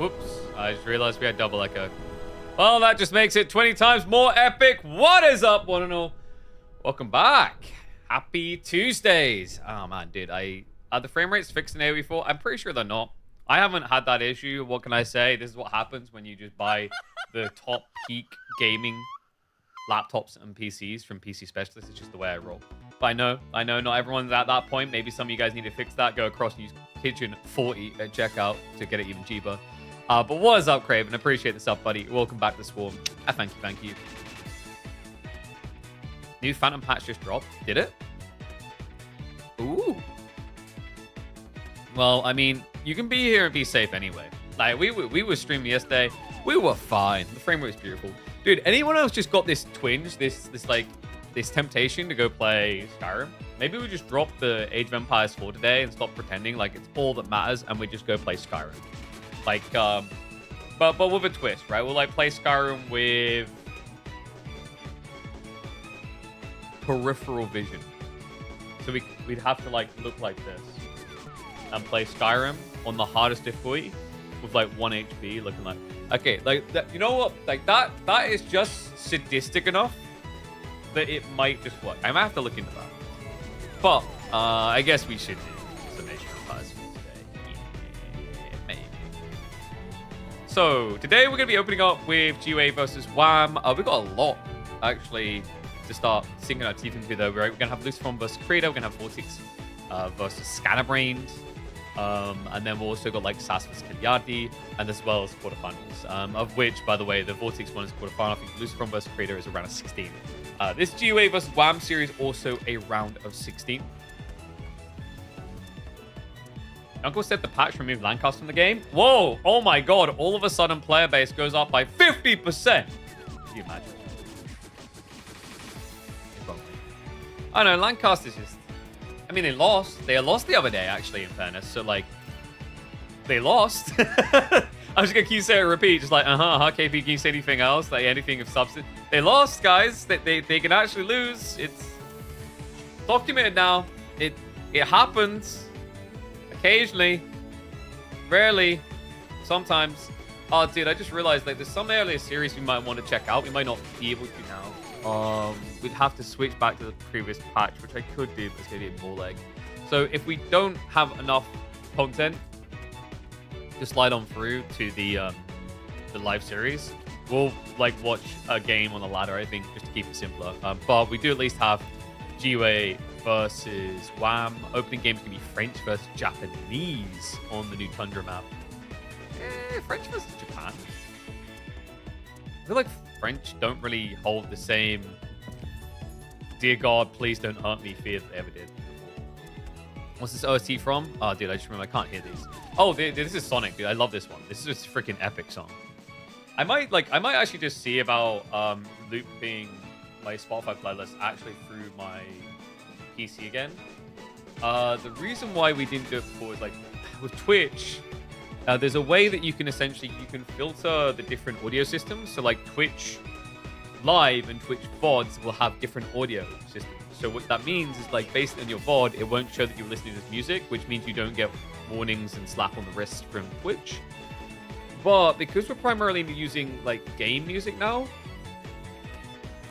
Whoops. I just realized we had double echo. Well, that just makes it 20 times more epic. What is up, one and all? Welcome back. Happy Tuesdays. Oh, man, dude. Are the frame rates fixed in AoE4? I'm pretty sure they're not. I haven't had that issue. What can I say? This is what happens when you just buy the top peak gaming laptops and PCs from PC Specialists. It's just the way I roll. But I know not everyone's at that point. Maybe some of you guys need to fix that. Go across and use Kitchen 40 at checkout to get it even cheaper. But what is up, Craven? Appreciate the stuff, buddy. Welcome back to Swarm. Thank you. New Phantom patch just dropped. Did it? Ooh. Well, I mean, you can be here and be safe anyway. Like, we were streaming yesterday. We were fine. The frame rate was beautiful. Dude, anyone else just got this twinge, this temptation to go play Skyrim? Maybe we just drop the Age of Empires 4 today and stop pretending like it's all that matters and we just go play Skyrim. Like, but with a twist, right? We'll, like, play Skyrim with peripheral vision. So we'd have to, like, look like this and play Skyrim on the hardest difficulty with, like, 1 HP looking like... Okay, like, that, you know what? Like, that is just sadistic enough that it might just work. I might have to look into that. But, I guess we should do some Age of Empires today. Yeah, maybe. So, today we're going to be opening up with GUA versus WAM. We've got a lot, actually, to start sinking our teeth into, though. We're going to have Lucifer versus Credo. We're going to have Vortex versus Scatterbrained. And then we've also got, like, SAS versus Kiliardi, and as well as quarterfinals, of which, by the way, the Vortex one is quarterfinal. I think Lucifer versus Credo is a round of 16. This GUA versus WAM series also a round of 16. Uncle said the patch removed Lancaster from the game. Whoa! Oh my god! All of a sudden, player base goes up by 50%. Can you imagine? I know Lancaster's just. I mean, they lost. They lost the other day, actually. In fairness, so like, they lost. I'm just gonna keep saying it, repeat, just like, KP, can you say anything else? Like, anything of substance? They lost, guys. They can actually lose. It's documented now. It happens. Occasionally. Rarely. Sometimes. Oh, dude, I just realized, like, there's some earlier series we might want to check out. We might not be able to now. We'd have to switch back to the previous patch, which I could do, but it's gonna be a ball leg. So if we don't have enough content, just slide on through to the live series. We'll, like, watch a game on the ladder, I think, just to keep it simpler. But we do at least have GUA versus WAM. Opening games can be French versus Japanese on the new Tundra map. French versus Japan. I feel like French don't really hold the same dear God, please don't hurt me fear that they ever did. What's this OST from? Oh, dude, I just remember I can't hear these. Oh, this is Sonic, dude. I love this one. This is just a freaking epic song. I might actually just see about looping my Spotify playlist actually through my PC again. The reason why we didn't do it before is, like, with Twitch, there's a way that you can filter the different audio systems. So, like, Twitch Live and Twitch VODs will have different audio systems. So what that means is, like, based on your VOD, it won't show that you're listening to this music, which means you don't get warnings and slap on the wrist from Twitch. But because we're primarily using, like, game music now,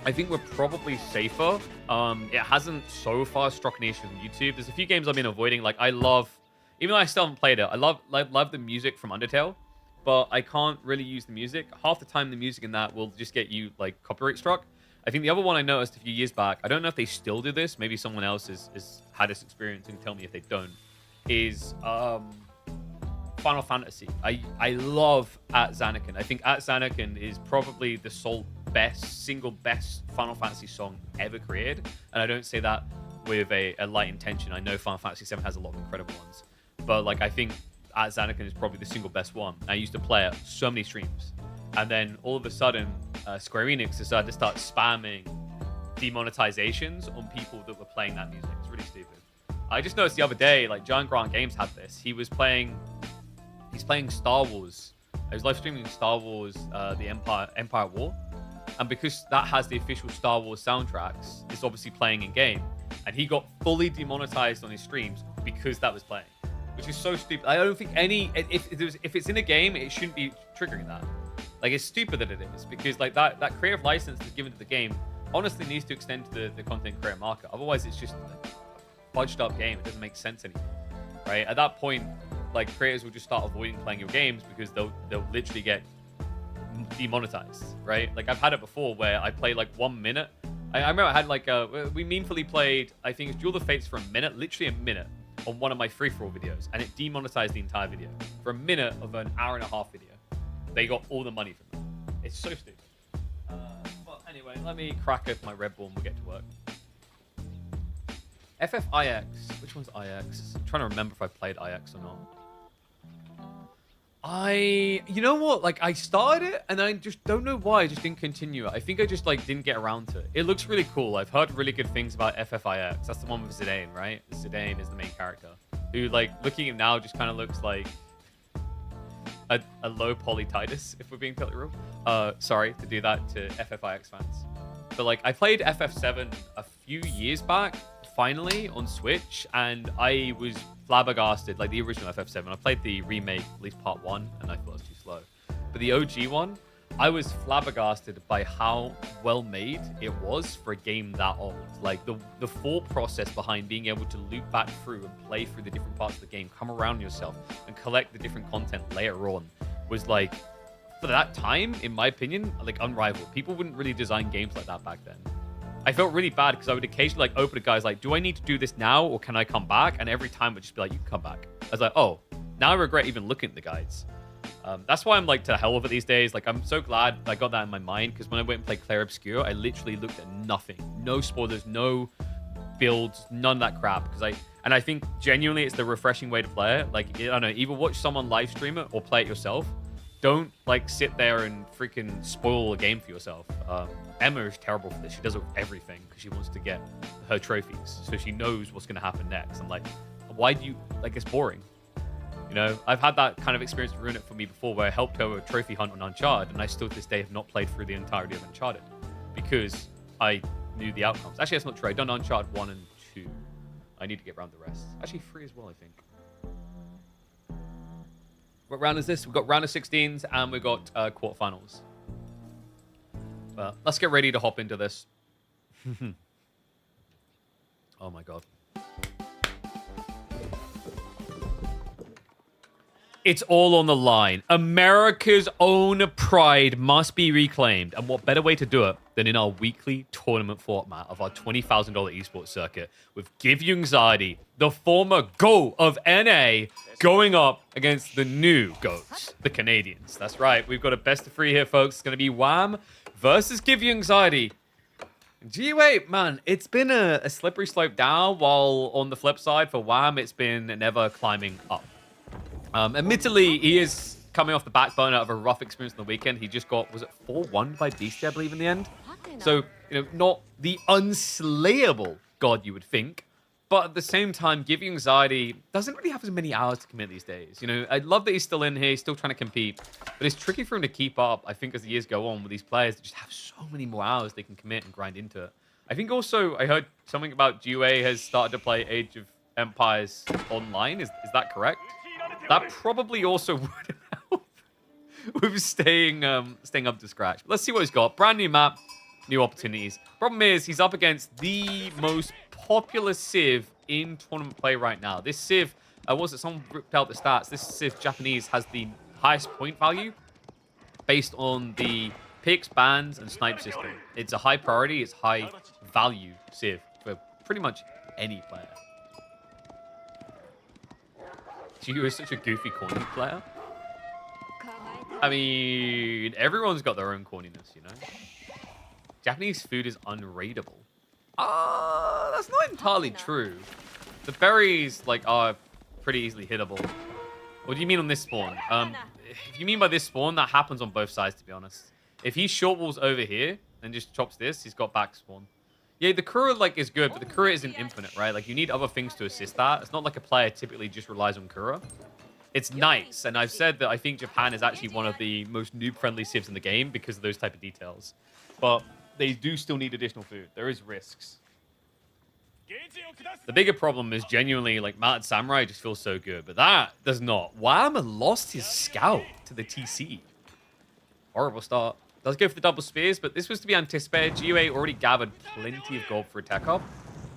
I think we're probably safer. It hasn't so far struck an issue with YouTube. There's a few games I've been avoiding. Like, I love, even though I still haven't played it, I love the music from Undertale, but I can't really use the music. Half the time the music in that will just get you, like, copyright struck. I think the other one I noticed a few years back, I don't know if they still do this, maybe someone else has had this experience and tell me if they don't, is Final Fantasy. I love At Zanarkand. I think At Zanarkand is probably the single best Final Fantasy song ever created. And I don't say that with a light intention. I know Final Fantasy 7 has a lot of incredible ones. But, like, I think At Zanarkand is probably the single best one. I used to play it so many streams. And then all of a sudden, Square Enix decided to start spamming demonetizations on people that were playing that music. It's really stupid. I just noticed the other day, like, Giant Grant Games had this. He's playing Star Wars. He was live streaming Star Wars, the Empire War. And because that has the official Star Wars soundtracks, it's obviously playing in game. And he got fully demonetized on his streams because that was playing. which is so stupid. I don't think any if it's in a game, it shouldn't be triggering that. Like, it's stupid that it is, because like that creative license that's given to the game honestly needs to extend to the content creator market. Otherwise, it's just a fudged up game. It doesn't make sense anymore, right? At that point, like, creators will just start avoiding playing your games because they'll literally get demonetized, right? Like, I've had it before where I played like 1 minute. I remember I had like we meaningfully played, I think it's Duel of the Fates for a minute, literally a minute, on one of my free-for-all videos, and it demonetized the entire video for a minute of an hour-and-a-half video. They got all the money from it. It's so stupid. But anyway, let me crack open my Red Bull and we'll get to work. FFIX. Which one's IX? I'm trying to remember if I played IX or not. You know what? Like, I started it and I just don't know why I just didn't continue it. I think I just like didn't get around to it. It looks really cool. I've heard really good things about FFIX. That's the one with Zidane, right? Zidane is the main character, who, like, looking at him now just kind of looks like a low poly Titus, if we're being totally real. Sorry to do that to FFIX fans. But like, I played FF7 a few years back, finally, on Switch, and I was flabbergasted, like the original FF7. I played the remake, at least part 1, and I thought it was too slow. But the OG one, I was flabbergasted by how well made it was for a game that old. Like, the full process behind being able to loop back through and play through the different parts of the game, come around yourself, and collect the different content later on was, like, for that time, in my opinion, like, unrivaled. People wouldn't really design games like that back then. I felt really bad because I would occasionally, like, open a guy's like, do I need to do this now or can I come back? And every time would just be like, you can come back. I was like, oh, now I regret even looking at the guides. That's why I'm like to hell with it these days. Like, I'm so glad I got that in my mind, because when I went and played Clair Obscur, I literally looked at nothing. No spoilers, no builds, none of that crap. And I think genuinely it's the refreshing way to play it. Like, I don't know, either watch someone live stream it or play it yourself. Don't like sit there and freaking spoil a game for yourself. Emma is terrible for this. She does it with everything because she wants to get her trophies, so she knows what's going to happen next. I'm like, why do you, like, it's boring. You know, I've had that kind of experience ruin it for me before, where I helped her with a trophy hunt on Uncharted, and I still to this day have not played through the entirety of Uncharted because I knew the outcomes. Actually, that's not true. I've done Uncharted 1 and 2. I need to get around the rest. Actually, 3 as well, I think. What round is this? We've got round of 16s and we've got quarterfinals. But let's get ready to hop into this. Oh my god. It's all on the line. America's own pride must be reclaimed. And what better way to do it than in our weekly tournament format of our $20,000 esports circuit with Give You Anxiety, the former GOAT of NA, going up against the new GOATs, the Canadians. That's right. We've got a best of 3 here, folks. It's going to be Wham versus Give You Anxiety. GUA, man, it's been a slippery slope down, while on the flip side for Wham, it's been an ever climbing up. Admittedly, he is coming off the backbone out of a rough experience on the weekend. He just got, was it 4-1 by Beastie, I believe, in the end? So, you know, not the unslayable god you would think, but at the same time, Give You Anxiety doesn't really have as many hours to commit these days. You know, I love that he's still in here, he's still trying to compete, but it's tricky for him to keep up, I think, as the years go on with these players that just have so many more hours they can commit and grind into it. I think also, I heard something about GUA has started to play Age of Empires online. Is that correct? That probably also would help with staying up to scratch. But let's see what he's got. Brand new map, new opportunities. Problem is, he's up against the most popular Civ in tournament play right now. This Civ, was it someone ripped out the stats? This Civ Japanese has the highest point value based on the picks, bans, and snipe system. It's a high priority, it's high value Civ for pretty much any player. You are such a goofy, corny player. I mean, everyone's got their own corniness, you know? Japanese food is unraidable. That's not entirely true. The berries, like, are pretty easily hittable. What do you mean on this spawn? If you mean by this spawn, that happens on both sides, to be honest. If he short walls over here and just chops this, he's got back spawn. Yeah, the Kura, like, is good, but the Kura isn't infinite, right? Like, you need other things to assist that. It's not like a player typically just relies on Kura. It's nice, and I've said that I think Japan is actually one of the most noob-friendly civs in the game because of those type of details. But they do still need additional food. There is risks. The bigger problem is genuinely, like, Mounted Samurai just feels so good, but that does not. Wham lost his scout to the TC. Horrible start. Does go for the double spears, but this was to be anticipated. GUA already gathered plenty of gold for a tech up.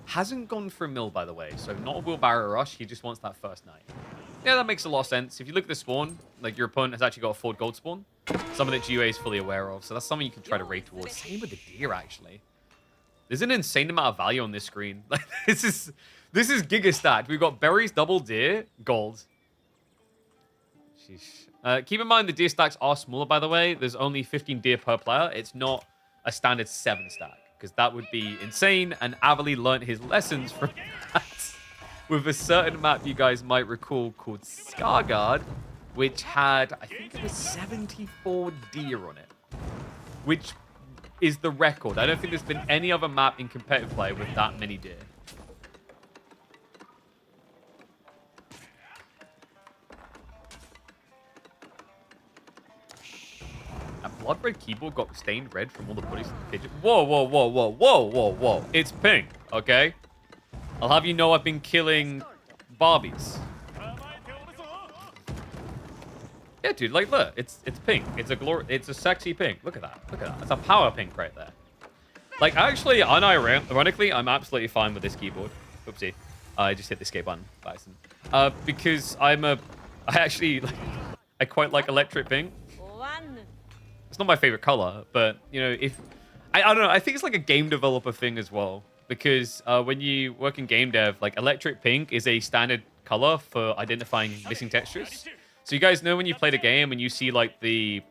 Hasn't gone for a mill, by the way, so not a wheelbarrow rush. He just wants that first knight. Yeah, that makes a lot of sense. If you look at the spawn, like, your opponent has actually got a 4 gold spawn. Something that GUA is fully aware of, so that's something you can try to raid towards. Same with the deer, actually. There's an insane amount of value on this screen. Like, this is giga stacked. We've got berries, double deer, gold. Sheesh. Keep in mind the deer stacks are smaller, by the way. There's only 15 deer per player. It's not a standard 7 stack, because that would be insane, and Avali learned his lessons from that with a certain map you guys might recall called Scarguard, which had, I think it was 74 deer on it, which is the record. I don't think there's been any other map in competitive play with that many deer. That blood red keyboard got stained red from all the bodies in the pigeon. Whoa, whoa, whoa, whoa, whoa, whoa, whoa. It's pink, okay? I'll have you know I've been killing Barbies. Yeah, dude, like, look, it's pink. It's a sexy pink. Look at that. Look at that. It's a power pink right there. Like, actually, unironically, I'm absolutely fine with this keyboard. Oopsie. I just hit the escape button by accident. Because I quite like electric pink. It's not my favorite color, but, you know, I don't know. I think it's like a game developer thing as well. Because when you work in game dev, like, electric pink is a standard color for identifying missing textures. So you guys know when you play the game and you see, like, the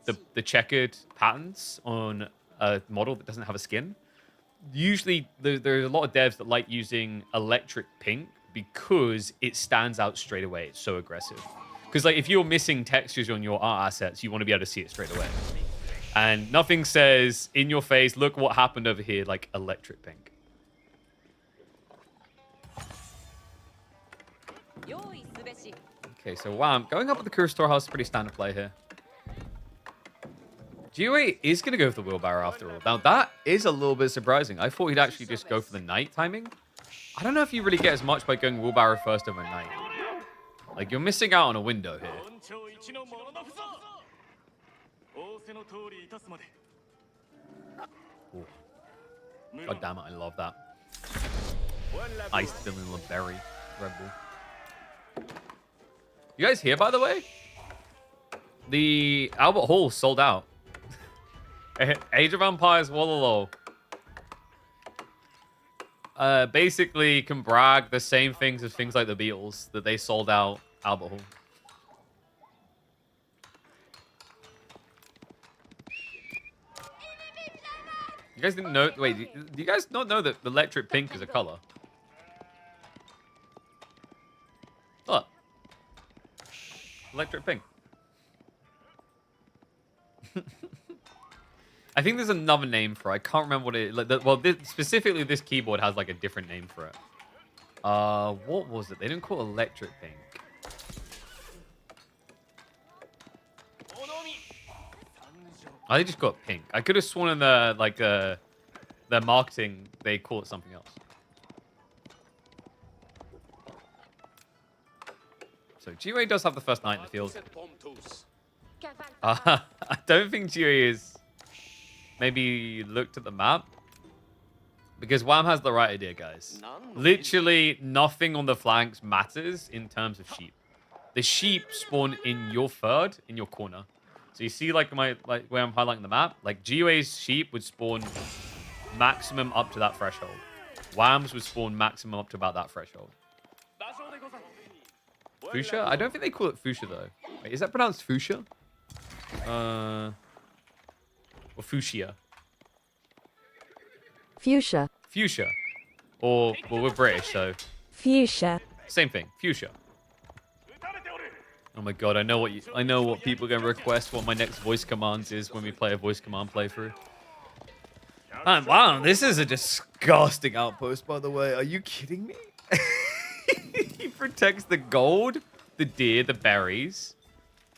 checkered patterns on a model that doesn't have a skin, usually there's a lot of devs that like using electric pink because it stands out straight away. It's so aggressive. Because, like, if you're missing textures on your art assets, you want to be able to see it straight away. And nothing says in your face, look what happened over here, like electric pink. Okay, so wow, going up with the Kura Storehouse is pretty standard play here. GUA is going to go for the wheelbarrow after all. Now, that is a little bit surprising. I thought he'd actually just go for the knight timing. I don't know if you really get as much by going wheelbarrow first over knight. Like, you're missing out on a window here. Ooh. God damn it, I love that. Iced Villain LeBerry. Red Bull. You guys here, by the way? The Albert Hall sold out. Age of Empires Wallalol. Basically can brag the same things as things like the Beatles, that they sold out Albert Hall. You guys didn't know? Wait, do you guys not know that electric pink is a color? Look. Electric pink. I think there's another name for it. I can't remember what it is. Well, specifically this keyboard has like a different name for it. What was it? They didn't call it electric pink. Oh, they just got pink. I could have sworn in their marketing they call it something else. So GUA does have the first knight in the field. I don't think GUA is maybe looked at the map. Because Wham has the right idea, guys. Literally nothing on the flanks matters in terms of sheep. The sheep spawn in your third, in your corner. So you see like where I'm highlighting the map? Like GUA's sheep would spawn maximum up to that threshold. Wham's would spawn maximum up to about that threshold. Fuchsia? I don't think they call it fuchsia though. Wait, is that pronounced fuchsia? Or fuchsia? Fuchsia. Fuchsia. Or, well, we're British, so... Fuchsia. Same thing. Fuchsia. Oh my god, I know what people are going to request what my next voice commands is when we play a voice command playthrough. Man, wow, this is a disgusting outpost, by the way. Are you kidding me? He protects the gold, the deer, the berries.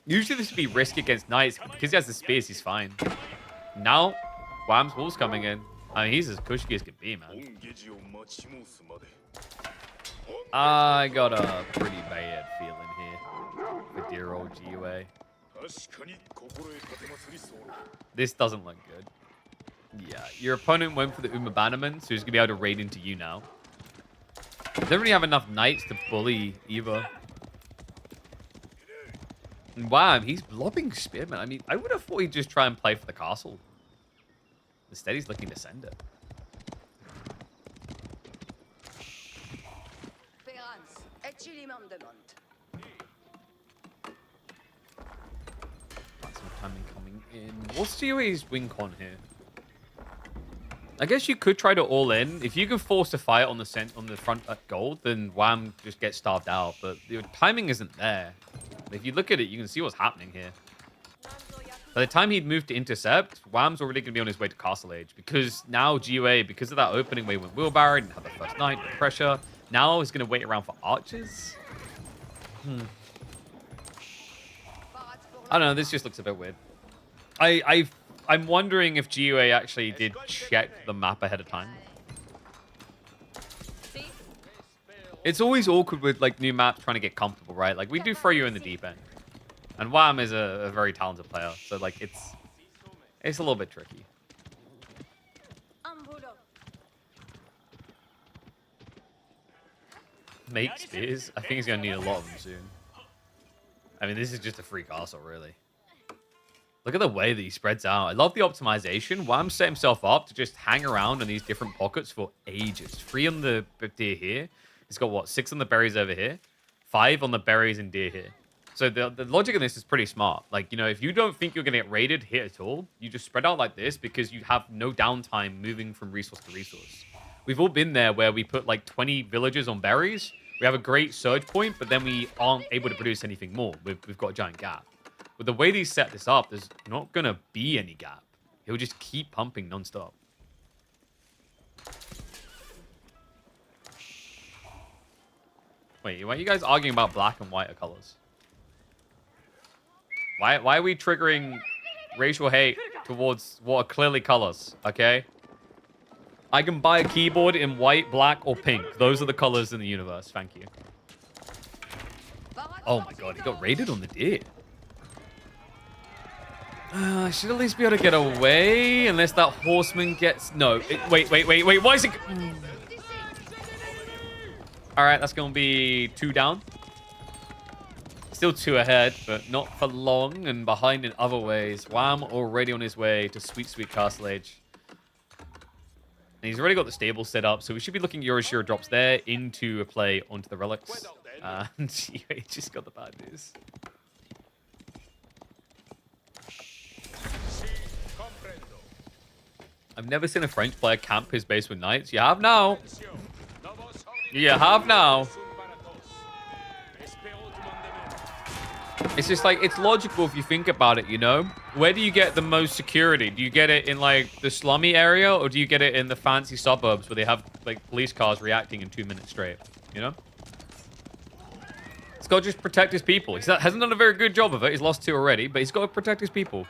Usually this would be risk against knights. Because he has the spears, he's fine. Now, Wham's Wall's coming in. I mean, he's as cushy as can be, man. I got a pretty bad feeling here for dear old GUA. This doesn't look good. Yeah, your opponent went for the Uma Bannerman, so he's going to be able to raid into you now. Doesn't really have enough knights to bully either. And wow, he's lobbing Spearman. I mean, I would have thought he'd just try and play for the castle. Instead, he's looking to send it. Got some timing coming in. What's GUA's win con here? I guess you could try to all in. If you can force a fight on the front at gold, then Wham just gets starved out. But the timing isn't there. If you look at it, you can see what's happening here. By the time he'd moved to intercept, Wham's already going to be on his way to Castle Age. Because now GUA, because of that opening where he went Wheelbarrow, didn't have the first knight, no pressure. Now he's going to wait around for archers. I don't know, this just looks a bit weird. I'm wondering if GUA actually did check the map ahead of time. It's always awkward with like new maps trying to get comfortable, right? Like we do throw you in the deep end. And Wham is a very talented player, so like it's a little bit tricky. Make spears? I think he's gonna need a lot of them soon. I mean, this is just a free castle, really. Look at the way that he spreads out. I love the optimization. Wham set himself up to just hang around in these different pockets for ages. 3 on the deer here. He's got, what, 6 on the berries over here? 5 on the berries and deer here. So the logic of this is pretty smart. Like, you know, if you don't think you're going to get raided here at all, you just spread out like this because you have no downtime moving from resource to resource. We've all been there where we put like 20 villagers on berries. We have a great surge point, but then we aren't able to produce anything more. We've got a giant gap. But the way they set this up, there's not going to be any gap. He'll just keep pumping nonstop. Wait, why are you guys arguing about black and white colors? Why are we triggering racial hate towards what are clearly colors, okay? I can buy a keyboard in white, black, or pink. Those are the colors in the universe. Thank you. Oh my god, he got raided on the deer. I should at least be able to get away, unless that horseman gets... No, wait. Why is it... Alright, that's going to be 2 down. Still 2 ahead, but not for long, and behind in other ways. Wham already on his way to sweet, sweet Castle Age. And he's already got the stable set up, so we should be looking at Yoroshiro drops there into a play onto the relics. And he just got the bad news. I've never seen a French player camp his base with knights. You have now. You have now. It's just like, it's logical if you think about it, you know? Where do you get the most security? Do you get it in, like, the slummy area? Or do you get it in the fancy suburbs where they have, like, police cars reacting in 2 minutes straight? You know? He's got to just protect his people. He hasn't done a very good job of it. He's lost 2 already, but he's got to protect his people.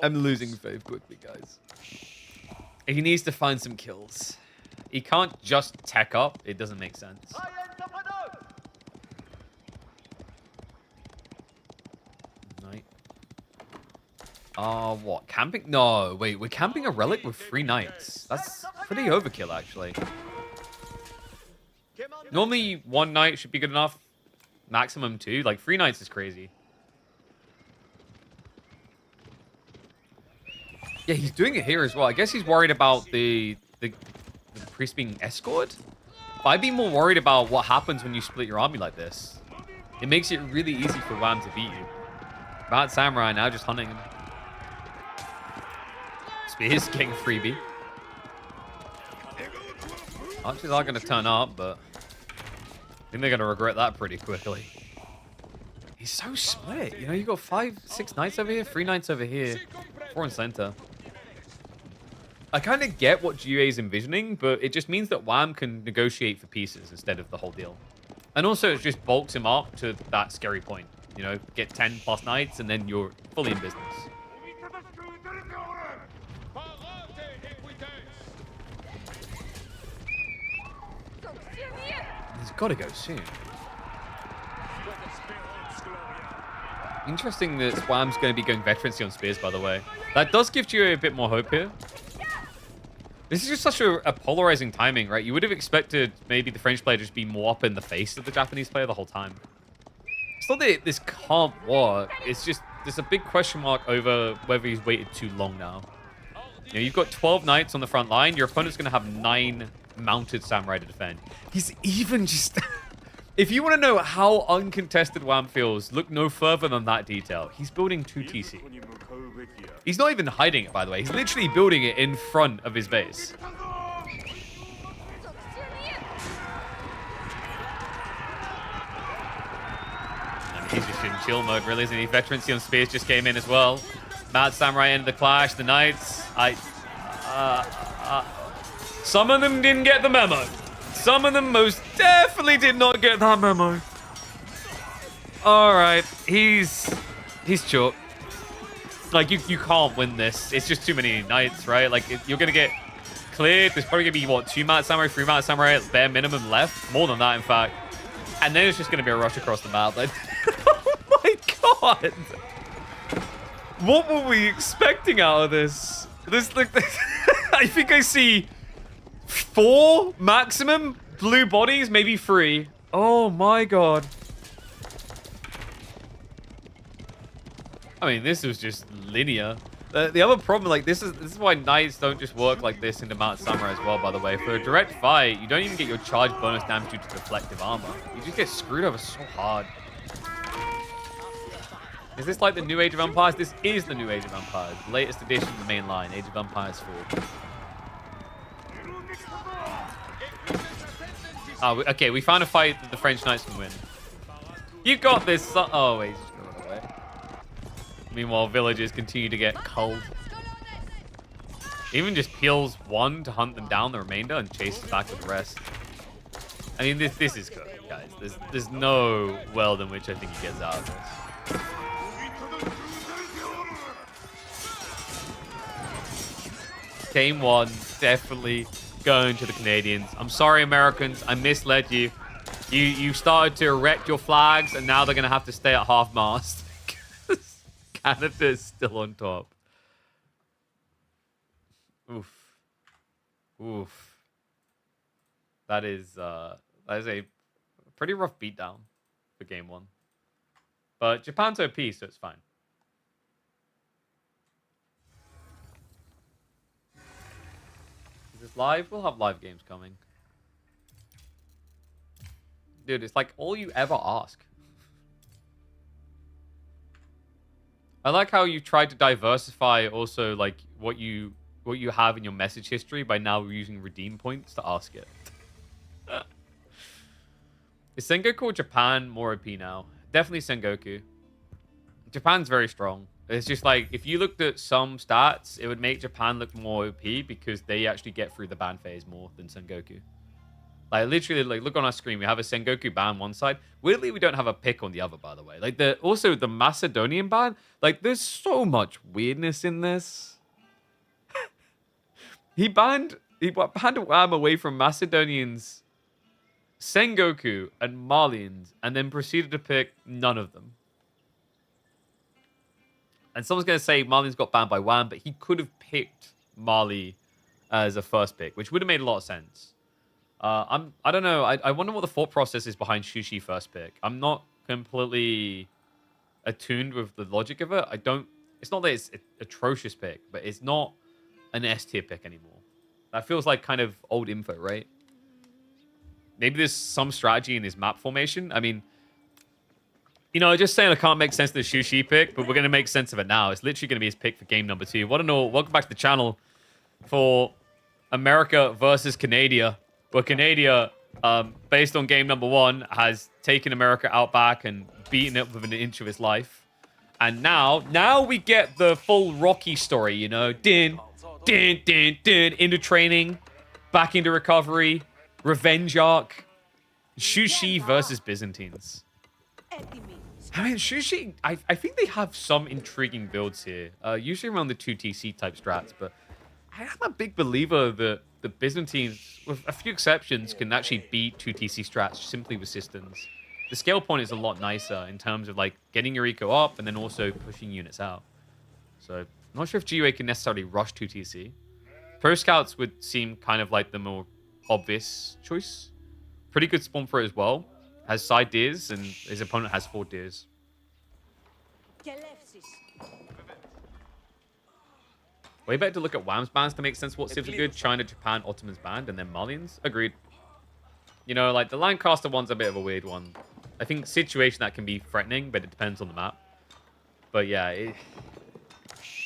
I'm losing faith quickly, guys. He needs to find some kills. He can't just tech up. It doesn't make sense. Knight. What? Camping? No, wait. We're camping a relic with 3 knights. That's pretty overkill, actually. Normally, 1 knight should be good enough. Maximum 2. Like, 3 knights is crazy. Yeah, he's doing it here as well. I guess he's worried about the priest being escorted. But I'd be more worried about what happens when you split your army like this. It makes it really easy for Wham to beat you. Bad Samurai now just hunting him. Spears getting freebie. Archers are going to turn up, but I think they're going to regret that pretty quickly. He's so split. You know, you got 5, 6 knights over here, 3 knights over here, 4 in center. I kind of get what GUA is envisioning, but it just means that Wham can negotiate for pieces instead of the whole deal. And also, it just bulks him up to that scary point. You know, get 10 plus knights, and then you're fully in business. gotta go soon. Interesting that Swam's going to be going veterancy on Spears, by the way. That does give you a bit more hope here. This is just such a polarizing timing, right? You would have expected maybe the French player just be more up in the face of the Japanese player the whole time. It's not that this can't work. It's just there's a big question mark over whether he's waited too long now. You know, you've got 12 knights on the front line. Your opponent's going to have 9 mounted samurai to defend. He's even just... If you want to know how uncontested Wham feels, look no further than that detail. He's building 2 TC. He's not even hiding it, by the way. He's literally building it in front of his base. And he's just in chill mode, really, isn't he? Veterancy on Spears just came in as well. Mad Samurai ended the clash. The Knights, some of them didn't get the memo. Some of them most definitely did not get that memo. All right, he's chalk. Like, you can't win this. It's just too many knights, right? Like, you're going to get cleared. There's probably going to be, what, 2 Mad Samurai, 3 Mad Samurai at bare minimum left. More than that, in fact. And then it's just going to be a rush across the map. Like, oh my god. What were we expecting out of this? Like, I think I see 4 maximum blue bodies, maybe 3. Oh my god. I mean, this was just linear. The other problem, like, this is why knights don't just work like this into Mount Samurai as well, by the way. For a direct fight, you don't even get your charge bonus damage due to deflective armor. You just get screwed over so hard. Is this like the New Age of Empires? This is the New Age of Empires. The latest edition of the main line, Age of Empires 4. Oh, okay, we found a fight that the French Knights can win. You got this. Oh, wait, he's just going away. Meanwhile, villagers continue to get culled. Even just peels 1 to hunt them down the remainder and chases back with the rest. I mean, this is good, guys. There's no world in which I think he gets out of this. Game 1, definitely going to the Canadians. I'm sorry, Americans. I misled you. You started to erect your flags, and now they're going to have to stay at half-mast. Canada is still on top. Oof. Oof. That is a pretty rough beatdown for Game 1. But Japan's OP, so it's fine. Is this live? We'll have live games coming. Dude, it's like all you ever ask. I like how you tried to diversify also like what you have in your message history by now using redeem points to ask it. Is Sengoku or Japan more OP now? Definitely Sengoku. Japan's very strong. It's just like, if you looked at some stats, it would make Japan look more OP because they actually get through the ban phase more than Sengoku. Like, literally, like, look on our screen. We have a Sengoku ban one side. Weirdly, we don't have a pick on the other, by the way. Like, also, the Macedonian ban, like, there's so much weirdness in this. He banned Wham away from Macedonians, Sengoku, and Malians, and then proceeded to pick none of them. And someone's going to say Malians got banned by Wham, but he could have picked Mali as a first pick, which would have made a lot of sense. I don't know. I wonder what the thought process is behind Shushi first pick. I'm not completely attuned with the logic of it. It's not that it's an atrocious pick, but it's not an S tier pick anymore. That feels like kind of old info, right? Maybe there's some strategy in his map formation. I mean, you know, just saying I can't make sense of the Shushi pick, but we're going to make sense of it now. It's literally going to be his pick for game number 2. Want to know? Welcome back to the channel for America versus Canada. Where Canada, based on game number 1, has taken America out back and beaten it within an inch of its life. And now we get the full Rocky story, you know. Into training, back into recovery, revenge arc. Shushi versus Byzantines. I mean, Shushi, I think they have some intriguing builds here. Usually around the 2 TC type strats, but I am a big believer that the Byzantines, with a few exceptions, can actually beat 2TC strats simply with systems. The scale point is a lot nicer in terms of like getting your eco up and then also pushing units out. So I'm not sure if GUA can necessarily rush 2TC. Pro Scouts would seem kind of like the more obvious choice. Pretty good spawn for it as well. Has side deers and his opponent has 4 deers. Way better to look at WAM's bans to make sense what civs are good. China, Japan, Ottoman's banned, and then Malians. Agreed. You know, like the Lancaster one's a bit of a weird one. I think situation that can be threatening, but it depends on the map. But yeah, I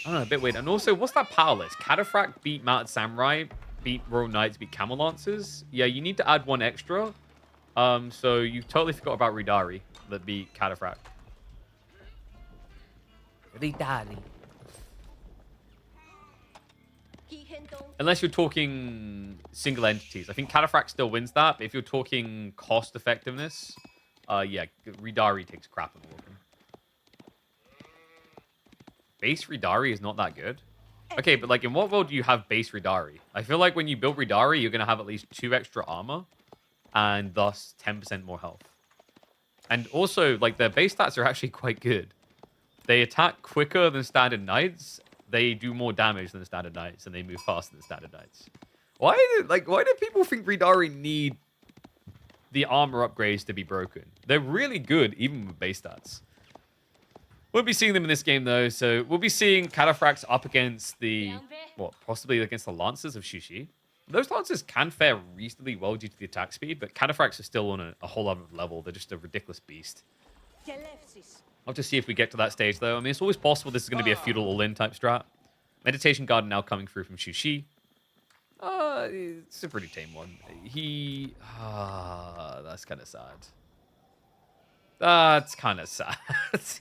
don't know, a bit weird. And also, what's that power list? Cataphract beat Mounted Samurai, beat Royal Knights, beat Camel Lancers. Yeah, you need to add 1 extra. So you totally forgot about Ridari that beat Cataphract. Ridari. Unless you're talking single entities. I think Cataphract still wins that, but if you're talking cost effectiveness, yeah, Ridari takes crap in the Wargame. Base Ridari is not that good. Okay, but like in what world do you have base Ridari? I feel like when you build Ridari, you're going to have at least 2 extra armor and thus 10% more health. And also, like their base stats are actually quite good. They attack quicker than standard knights. They do more damage than standard knights, and they move faster than standard knights. Why do people think Ridari need the armor upgrades to be broken? They're really good, even with base stats. We'll be seeing them in this game, though, so we'll be seeing Cataphracts up against the, what, possibly against the Lancers of Shushi. Those Lancers can fare reasonably well due to the attack speed, but Cataphracts are still on a whole other level. They're just a ridiculous beast. I'll have to see if we get to that stage, though. I mean, it's always possible this is going to be a feudal all-in type strat. Meditation Garden now coming through from Shushi. It's a pretty tame one. That's kind of sad. That's kind of sad.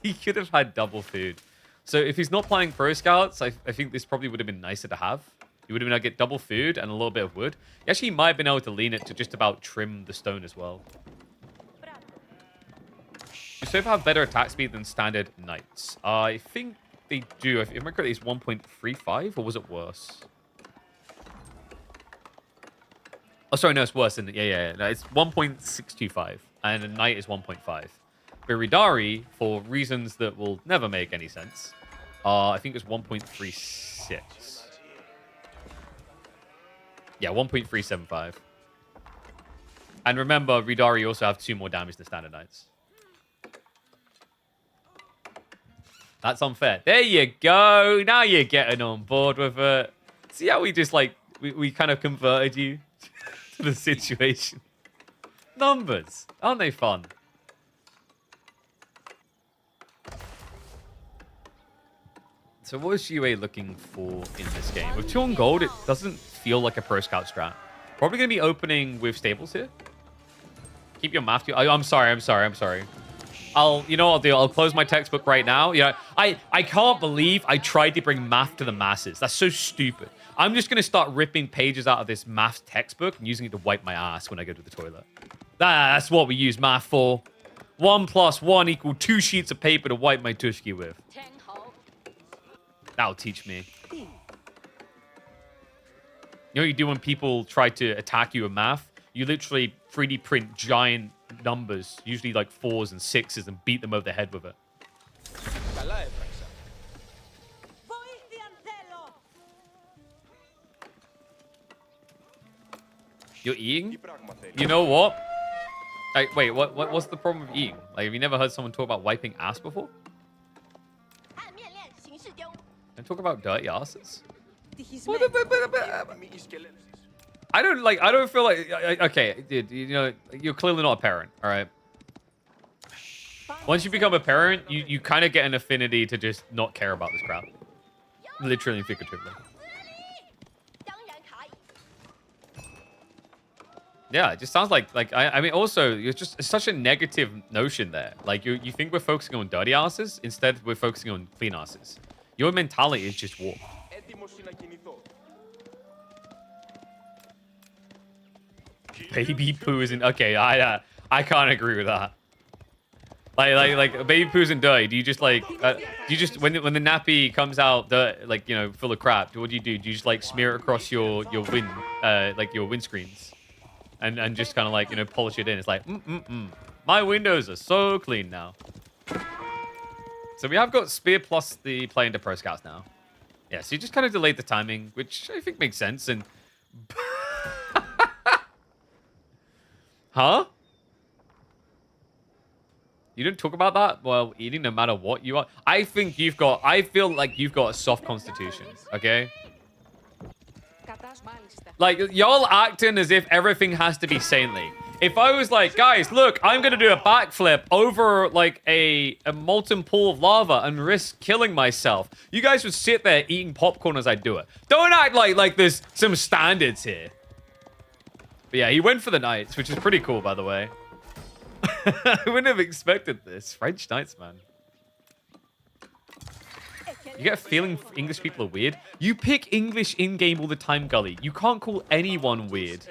He could have had double food. So if he's not playing Pro Scouts, I think this probably would have been nicer to have. He would have been able to get double food and a little bit of wood. He actually might have been able to lean it to just about trim the stone as well. You still have better attack speed than standard knights. I think they do. If I remember correctly, it's 1.35, or was it worse? Oh, sorry, no, it's worse. Yeah. No, it's 1.625, and a knight is 1.5. But Ridari, for reasons that will never make any sense, I think it's 1.36. Yeah, 1.375. And remember, Ridari also have 2 more damage than standard knights. That's unfair. There you go. Now you're getting on board with it. See how we just, like, we kind of converted you to the situation. Numbers. Aren't they fun? So what is UA looking for in this game? With 2 on gold, it doesn't feel like a Pro Scout strat. Probably going to be opening with stables here. Keep your math. I'm sorry. You know what I'll do? I'll close my textbook right now. You know, I can't believe I tried to bring math to the masses. That's so stupid. I'm just going to start ripping pages out of this math textbook and using it to wipe my ass when I go to the toilet. That's what we use math for. 1 + 1 = 2 sheets of paper to wipe my tushki with. That'll teach me. You know what you do when people try to attack you with math? You literally 3D print giant numbers, usually like 4s and 6s, and beat them over the head with it. You're eating? You know what? Wait, what's the problem with eating? Like, have you never heard someone talk about wiping ass before? And talk about dirty asses? I don't feel like... Okay, dude, you know, you're clearly not a parent, all right? Once you become a parent, you kind of get an affinity to just not care about this crap. Literally and figuratively. Yeah, it just sounds like I mean, also, it's such a negative notion there. Like, you think we're focusing on dirty asses? Instead, we're focusing on clean asses. Your mentality is just war. Baby poo isn't... Okay, I can't agree with that. Like baby poos and dirt. Do you just like do you just when the nappy comes out like you know full of crap? What do? Do you just like smear it across your like your windscreens, and just kind of like you know polish it in? It's like my windows are so clean now. So we have got Spear plus the play into Pro Scouts now. Yeah, so you just kind of delayed the timing, which I think makes sense. And huh? You didn't talk about that while eating, no matter what you are. I feel like you've got a soft constitution. Okay. Like y'all acting as if everything has to be saintly. If I was like, guys, look, I'm gonna do a backflip over like a molten pool of lava and risk killing myself, you guys would sit there eating popcorn as I do it. Don't act like there's some standards here. But yeah, he went for the knights, which is pretty cool, by the way. I wouldn't have expected this. French knights, man. You get a feeling English people are weird? You pick English in-game all the time, Gully. You can't call anyone weird.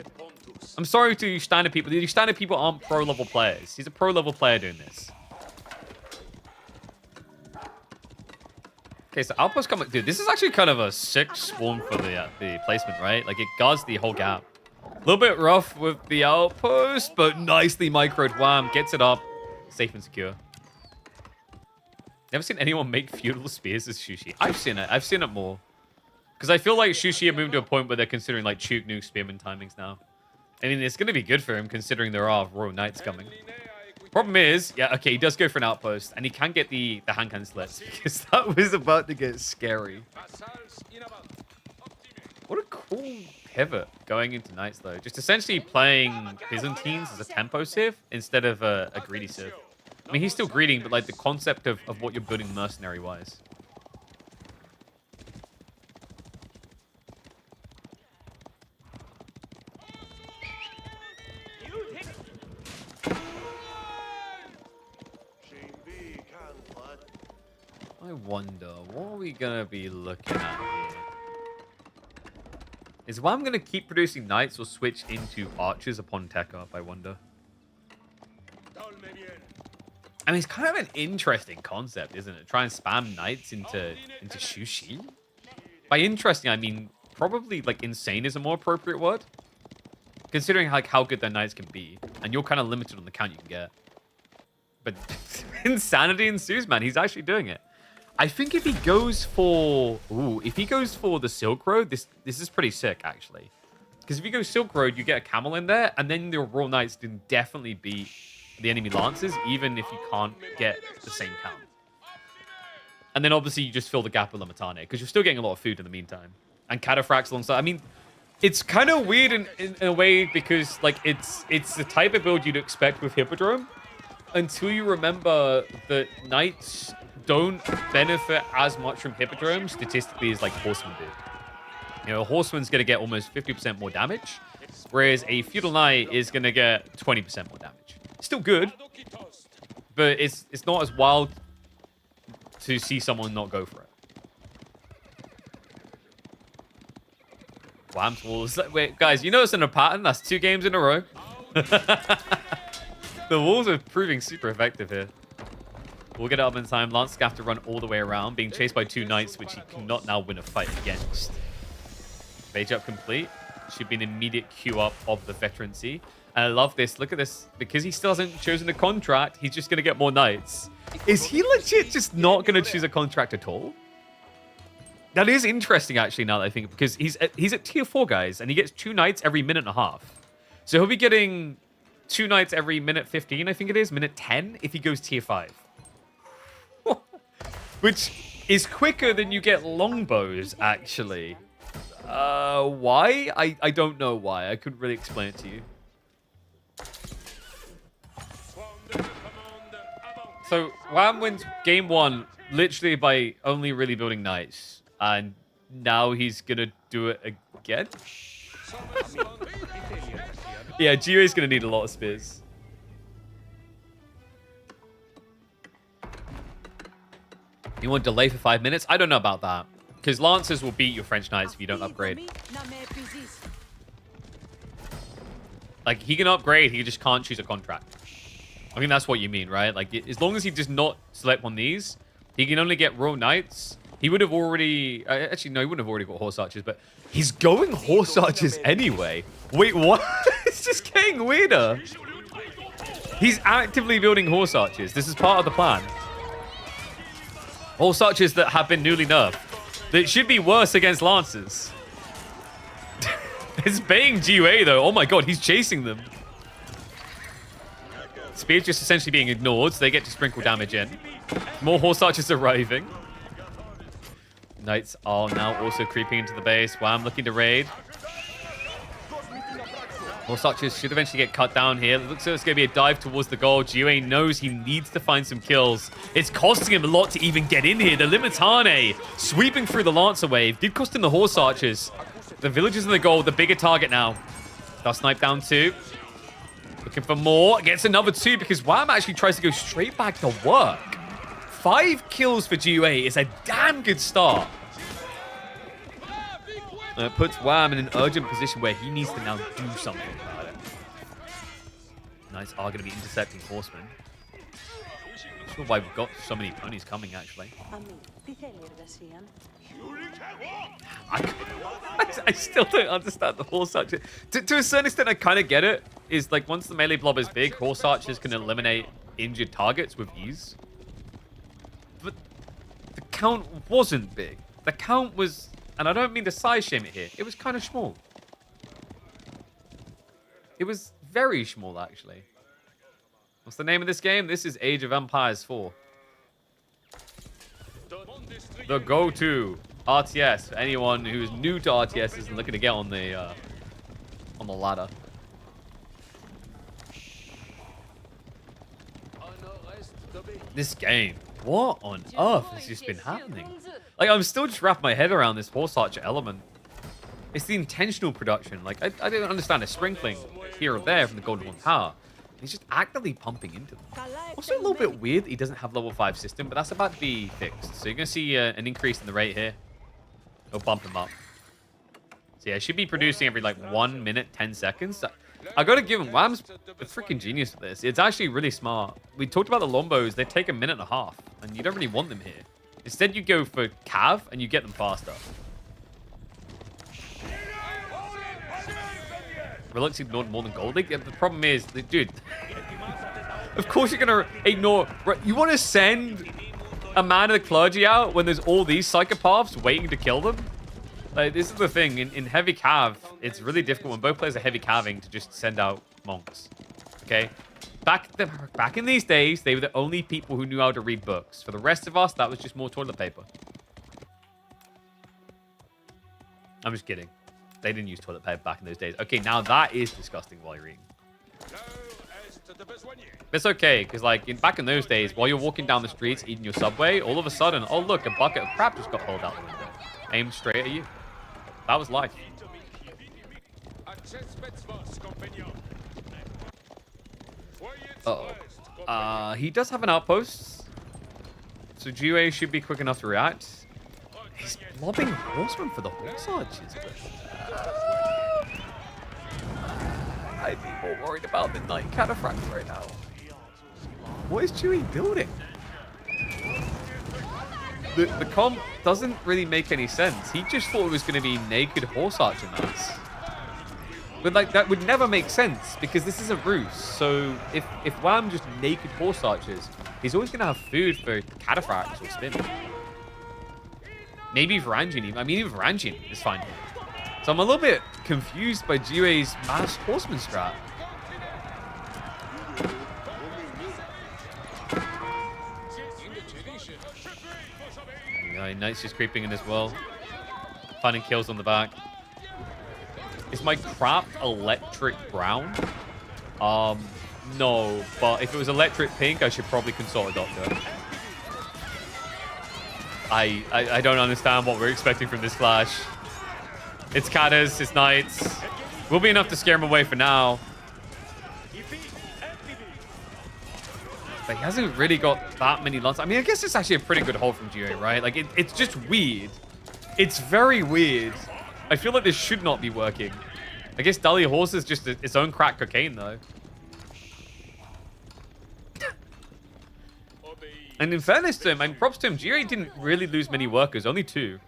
I'm sorry to standard people. The standard people aren't pro-level players. He's a pro-level player doing this. Okay, so Outpost coming. Dude, this is actually kind of a sick swarm for the placement, right? Like, it guards the whole gap. A little bit rough with the Outpost, but nicely microed. Wham, gets it up. Safe and secure. Never seen anyone make feudal spears as Shushi. I've seen it. I've seen it more. Because I feel like Shushi have moved to a point where they're considering, like, Chuk Nuke spearman timings now. I mean, it's going to be good for him, considering there are Royal Knights coming. Problem is, yeah, okay, he does go for an outpost, and he can get the hand cannon slits, because that was about to get scary. What a cool pivot going into Knights, though. Just essentially playing Byzantines as a tempo civ instead of a greedy civ. I mean, he's still greeding, but, like, the concept of what you're building mercenary-wise. I wonder, what are we going to be looking at here? Is Wham going to keep producing knights or switch into archers upon tech up, I wonder? I mean, it's kind of an interesting concept, isn't it? Try and spam knights into Shushi? By interesting, I mean, probably, like, insane is a more appropriate word. Considering, like, how good their knights can be. And you're kind of limited on the count you can get. But insanity ensues, man. He's actually doing it. I think if he goes for... Ooh, if he goes for the Silk Road, this is pretty sick, actually. Because if you go Silk Road, you get a camel in there, and then your Royal Knights can definitely beat the enemy Lancers, even if you can't get the same count. And then, obviously, you just fill the gap with Lamatane, because you're still getting a lot of food in the meantime. And Cataphracts alongside... I mean, it's kind of weird in a way, because, like, it's the type of build you'd expect with Hippodrome, until you remember that Knights don't benefit as much from Hippodrome statistically as like Horsemen do. You know, a Horseman's going to get almost 50% more damage, whereas a Feudal Knight is going to get 20% more damage. Still good, but it's not as wild to see someone not go for it. Wham's walls. Wait, guys, you notice in a pattern? That's 2 games in a row. The walls are proving super effective here. We'll get it up in time. Lance will have to run all the way around, being chased by 2 knights, which he cannot now win a fight against. Mage up complete. Should be an immediate queue up of the veterancy. And I love this. Look at this. Because he still hasn't chosen a contract, he's just going to get more knights. Is he legit just not going to choose a contract at all? That is interesting, actually, now that I think, because he's at tier 4, guys, and he gets 2 knights every minute and a half. So he'll be getting 2 knights every minute 15, I think it is, minute 10, if he goes tier 5. Which is quicker than you get longbows, actually. Why? I don't know why. I couldn't really explain it to you. So, Wham wins game 1 literally by only really building knights. And now he's going to do it again? Yeah, Gio is going to need a lot of spears. You want delay for 5 minutes? I don't know about that. Because Lancers will beat your French Knights if you don't upgrade. Like, he can upgrade, he just can't choose a contract. think that's what you mean, right? Like, as long as he does not select one of these, he can only get Royal Knights. He would have already... actually, no, he wouldn't have already got Horse Archers, but he's going Horse Archers anyway. Wait, what? It's just getting weirder. He's actively building Horse Archers. This is part of the plan. Horse Archers that have been newly nerfed. That should be worse against Lancers. It's baiting GUA, though. Oh my god, he's chasing them. Spear's just essentially being ignored, so they get to sprinkle damage in. More Horse Archers arriving. Knights are now also creeping into the base. Wham looking to raid. Horse Archers should eventually get cut down here. It looks like it's going to be a dive towards the goal. GUA knows he needs to find some kills. It's costing him a lot to even get in here. The Limitane sweeping through the Lancer wave. Did cost him the Horse Archers. The villagers in the goal, the bigger target now. They'll snipe down 2. Looking for more. Gets another 2 because Wham actually tries to go straight back to work. 5 kills for GUA is a damn good start. It puts Wham in an urgent position where he needs to now do something about it. Knights are going to be intercepting horsemen. Not sure why we've got so many ponies coming, actually. I still don't understand the Horse Archer. To a certain extent, I kind of get it. Is like once the melee blob is big, Horse Archers can eliminate injured targets with ease. But the count wasn't big. The count was, and I don't mean to size shame it here, it was kind of small. It was very small, actually. What's the name of this game? This is Age of Empires 4. The go-to RTS for anyone who's new to RTSs and looking to get on the ladder. This game, what on earth has just been happening? Like, I'm still just wrapping my head around this Horse Archer element. It's the intentional production. Like, I don't understand a sprinkling here or there from the Golden One Tower. He's just actively pumping into them. Also a little bit weird that he doesn't have level 5 system, but that's about to be fixed. So you're going to see an increase in the rate here. It'll bump him up. So yeah, it should be producing every like 1 minute, 10 seconds. I got to give him, Wham's a freaking genius for this. It's actually really smart. We talked about the Lombos. They take 1.5 minutes, and you don't really want them here. Instead, you go for Cav, and you get them faster. Reluctantly ignored more than Gold League. The problem is, dude, of course you're going to ignore. You want to send a man of the clergy out when there's all these psychopaths waiting to kill them? Like, this is the thing. In heavy cav, it's really difficult when both players are heavy calving to just send out monks. Okay? Back in these days, they were the only people who knew how to read books. For the rest of us, that was just more toilet paper. I'm just kidding. They didn't use toilet paper back in those days. Okay, now that is disgusting while you're eating. It's okay, because like back in those days, while you're walking down the streets eating your Subway, all of a sudden, oh look, a bucket of crap just got hauled out the window. Aimed straight at you. That was life. Uh-oh. He does have an outpost. So GUA should be quick enough to react. He's lobbing horsemen for the horse archers. I'd be more worried about the Knight Cataphracts right now. What is Chewie building? The comp doesn't really make any sense. He just thought it was going to be naked horse archer mats. But like that would never make sense because this is a ruse. So if Wham just naked horse archers, he's always going to have food for cataphracts or spin. Maybe Varangian even. I mean, even Varangian is fine here. So I'm a little bit confused by GUA's mass horseman strat. Yeah, Knight's just creeping in as well. Finding kills on the back. Is my crap electric brown? No, but if it was electric pink, I should probably consult a doctor. I don't understand what we're expecting from this clash. It's Katas, it's Knights. Will be enough to scare him away for now. But he hasn't really got that many lances. I mean, I guess it's actually a pretty good hold from GUA, right? Like, it's just weird. It's very weird. I feel like this should not be working. I guess Dahlia Horse is just its own crack cocaine, though. And in fairness to him, and props to him, GA didn't really lose many workers, only 2.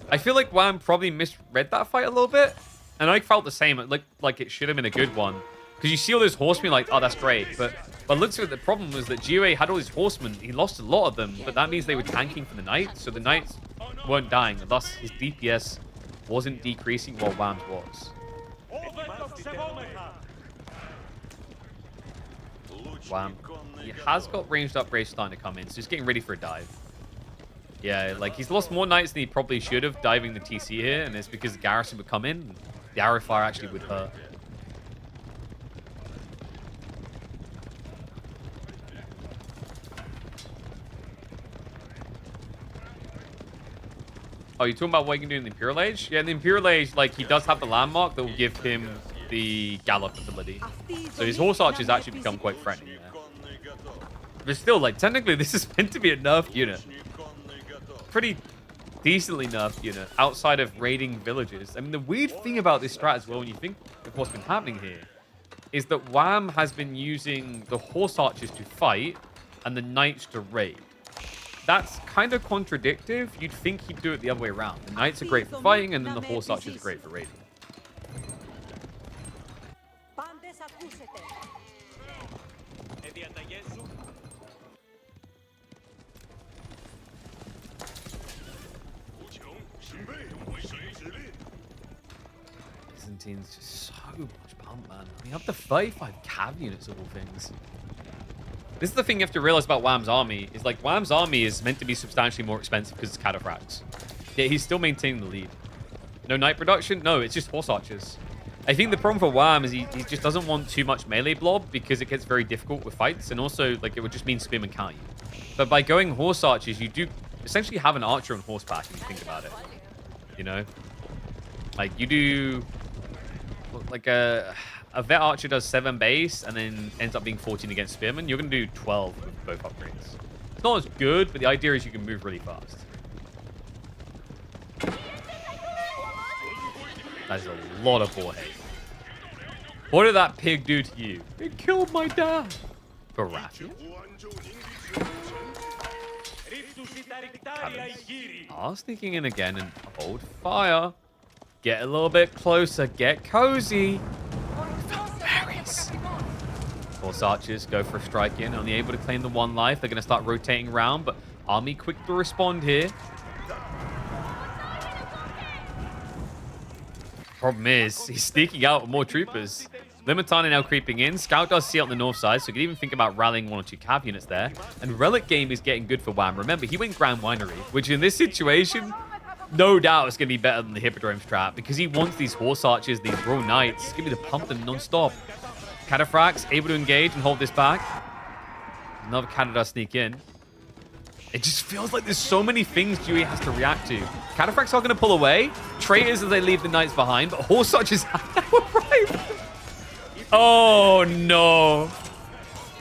I feel like Wham probably misread that fight a little bit. And I felt the same. It looked like it should have been a good one. Because you see all those horsemen like, oh, that's great. But looks like the problem was that GOA had all these horsemen. He lost a lot of them. But that means they were tanking for the knights. So the knights weren't dying. And thus, his DPS wasn't decreasing while Wham's was. Wham. He has got ranged upgrades starting to come in. So he's getting ready for a dive. Yeah, like, he's lost more knights than he probably should have diving the TC here. And it's because the garrison would come in. The arrow fire actually would hurt. Oh, you're talking about what he can do in the Imperial Age? Yeah, in the Imperial Age, like, he does have the landmark that will give him the gallop ability. So his horse archers actually become quite threatening there. But still, like, technically, this is meant to be a nerfed unit. Pretty decently nerfed unit outside of raiding villages. I mean, the weird thing about this strat as well, when you think of what's been happening here, is that Wham has been using the horse archers to fight and the knights to raid. That's kind of contradictory. You'd think he'd do it the other way around. The knights are great for fighting, and then the horse archers are great for raiding. Byzantine's just so much pump, man. I mean, up to 35 cav units of all things. This is the thing you have to realize about Wham's army, is like Wham's army is meant to be substantially more expensive because it's cataphracts. Yet he's still maintaining the lead. No knight production? No, it's just horse archers. I think the problem for Wham is he just doesn't want too much melee blob because it gets very difficult with fights, and also like it would just mean spam and counter you. But by going horse archers, you do essentially have an archer on horseback if you think about it. You know? Like you do like a vet archer does 7 base and then ends up being 14 against spearmen. You're going to do 12 with both upgrades. It's not as good, but the idea is you can move really fast. That is a lot of boar hate. What did that pig do to you? It killed my dad. Baratheon? Are sneaking in again and hold fire. Get a little bit closer. Get cozy. Berries. Horse archers go for a strike in. Only able to claim the 1 life. They're going to start rotating around, but army quick to respond here. Problem is, he's sneaking out with more troopers. Limitana now creeping in. Scout does see it on the north side, so you can even think about rallying 1 or 2 cav units there. And Relic game is getting good for Wham. Remember, he went Grand Winery, which in this situation, no doubt is going to be better than the Hippodrome strat because he wants these horse archers, these raw knights. It's going to be to pump them non-stop. Cataphracts able to engage and hold this back. Another Canada sneak in. It just feels like there's so many things Dewey has to react to. Cataphracts are going to pull away. Traitors as they leave the knights behind, but horse archers have to right. Oh no.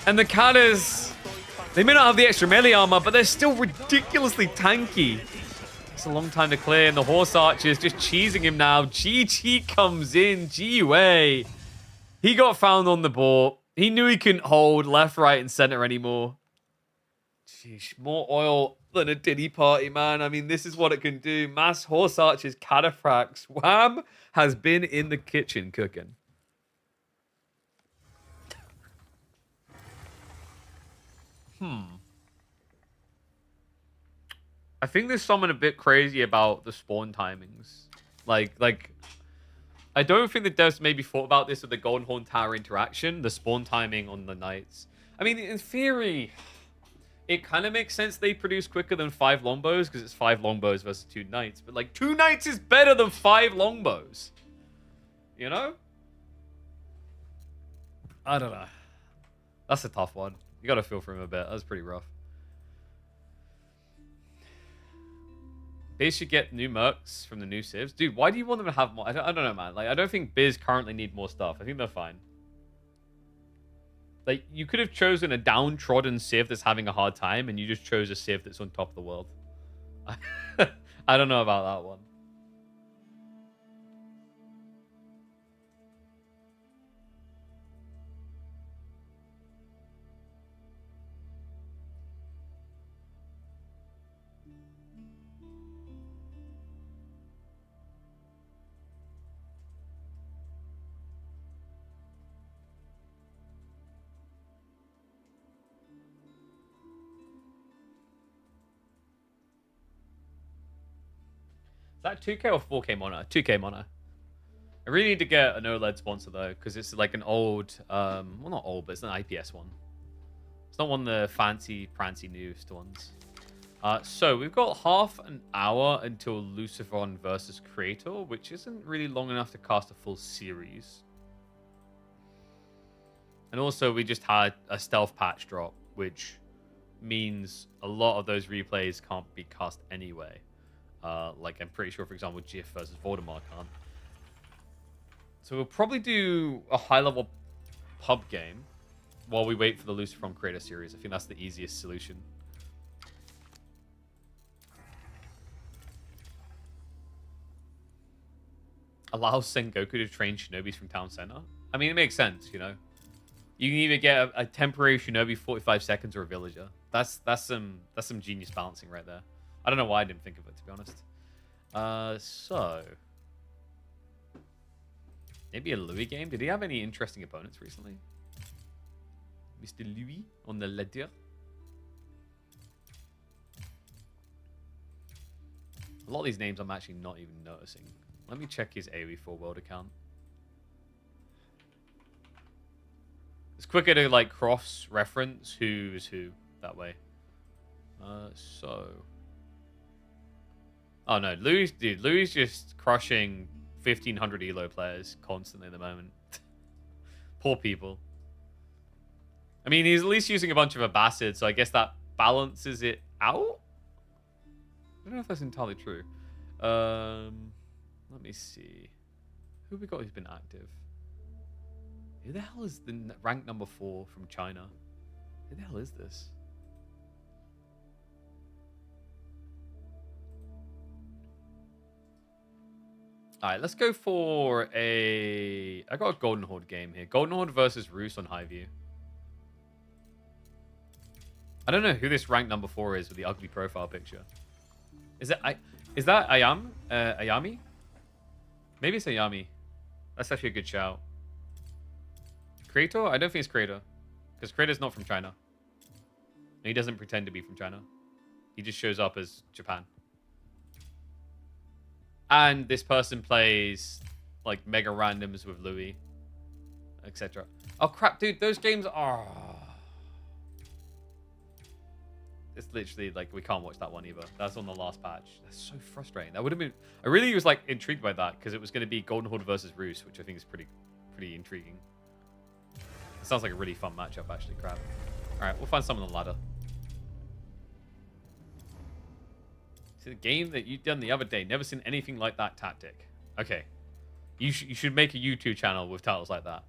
And the Catas, they may not have the extra melee armor, but they're still ridiculously tanky. It's a long time to clear, and the horse archers just cheesing him now. GG comes in. GUA. He got found on the board. He knew he couldn't hold left, right, and center anymore. Sheesh, more oil than a Diddy party, man. I mean, this is what it can do. Mass horse archers, cataphracts. Wham has been in the kitchen cooking. I think there's something a bit crazy about the spawn timings. Like, I don't think the devs maybe thought about this with the Golden Horn Tower interaction, the spawn timing on the knights. I mean, in theory, it kind of makes sense they produce quicker than 5 longbows because it's 5 longbows versus 2 knights. But like 2 knights is better than 5 longbows. You know? I don't know. That's a tough one. You got to feel for him a bit. That's pretty rough. Biz should get new mercs from the new civs. Dude, why do you want them to have more? I don't know, man. Like, I don't think Biz currently need more stuff. I think they're fine. Like, you could have chosen a downtrodden civ that's having a hard time, and you just chose a civ that's on top of the world. I don't know about that one. that 2K or 4K monitor? 2K monitor. I really need to get an OLED sponsor though, because it's like an old, well not old, but it's an IPS one. It's not one of the fancy, prancy newest ones. So we've got half an hour until Luciferon versus Creator, which isn't really long enough to cast a full series. And also we just had a stealth patch drop, which means a lot of those replays can't be cast anyway. Like I'm pretty sure, for example, GIF versus Voldemort can't. So we'll probably do a high-level pub game while we wait for the Luciferon Creator series. I think that's the easiest solution. Allow Sengoku to train shinobis from town center. I mean, it makes sense, you know. You can either get a temporary shinobi 45 seconds or a villager. That's some genius balancing right there. I don't know why I didn't think of it, to be honest. So maybe a Louis game. Did he have any interesting opponents recently? Mr. Louis on the ledger. A lot of these names I'm actually not even noticing. Let me check his AoE4 world account. It's quicker to like cross-reference who is who that way. So. Oh no, Louis, dude, Louis just crushing 1500 elo players constantly at the moment. Poor people. I mean, he's at least using a bunch of Abbasids, so I guess that balances it out. I don't know if that's entirely true. Let me see. Who have we got who's been active? Who the hell is the rank number 4 from China? Who the hell is this? Alright, let's go for a... I got a Golden Horde game here. Golden Horde versus Roos on Highview. I don't know who this rank number 4 is with the ugly profile picture. Is that Ayami? Maybe it's Ayami. That's actually a good shout. Creator? I don't think it's Creator. Because Creator's not from China. And he doesn't pretend to be from China. He just shows up as Japan. And this person plays like mega randoms with Louis, etc. Oh crap, dude, those games are... It's literally like we can't watch that one either. That's on the last patch. That's so frustrating. That would have been... I really was like intrigued by that because it was going to be Golden Horde versus Roos, which I think is pretty intriguing. It sounds like a really fun matchup, actually. Crap. All right, we'll find some on the ladder. See, the game that you done the other day. Never seen anything like that tactic. Okay. You should make a YouTube channel with titles like that.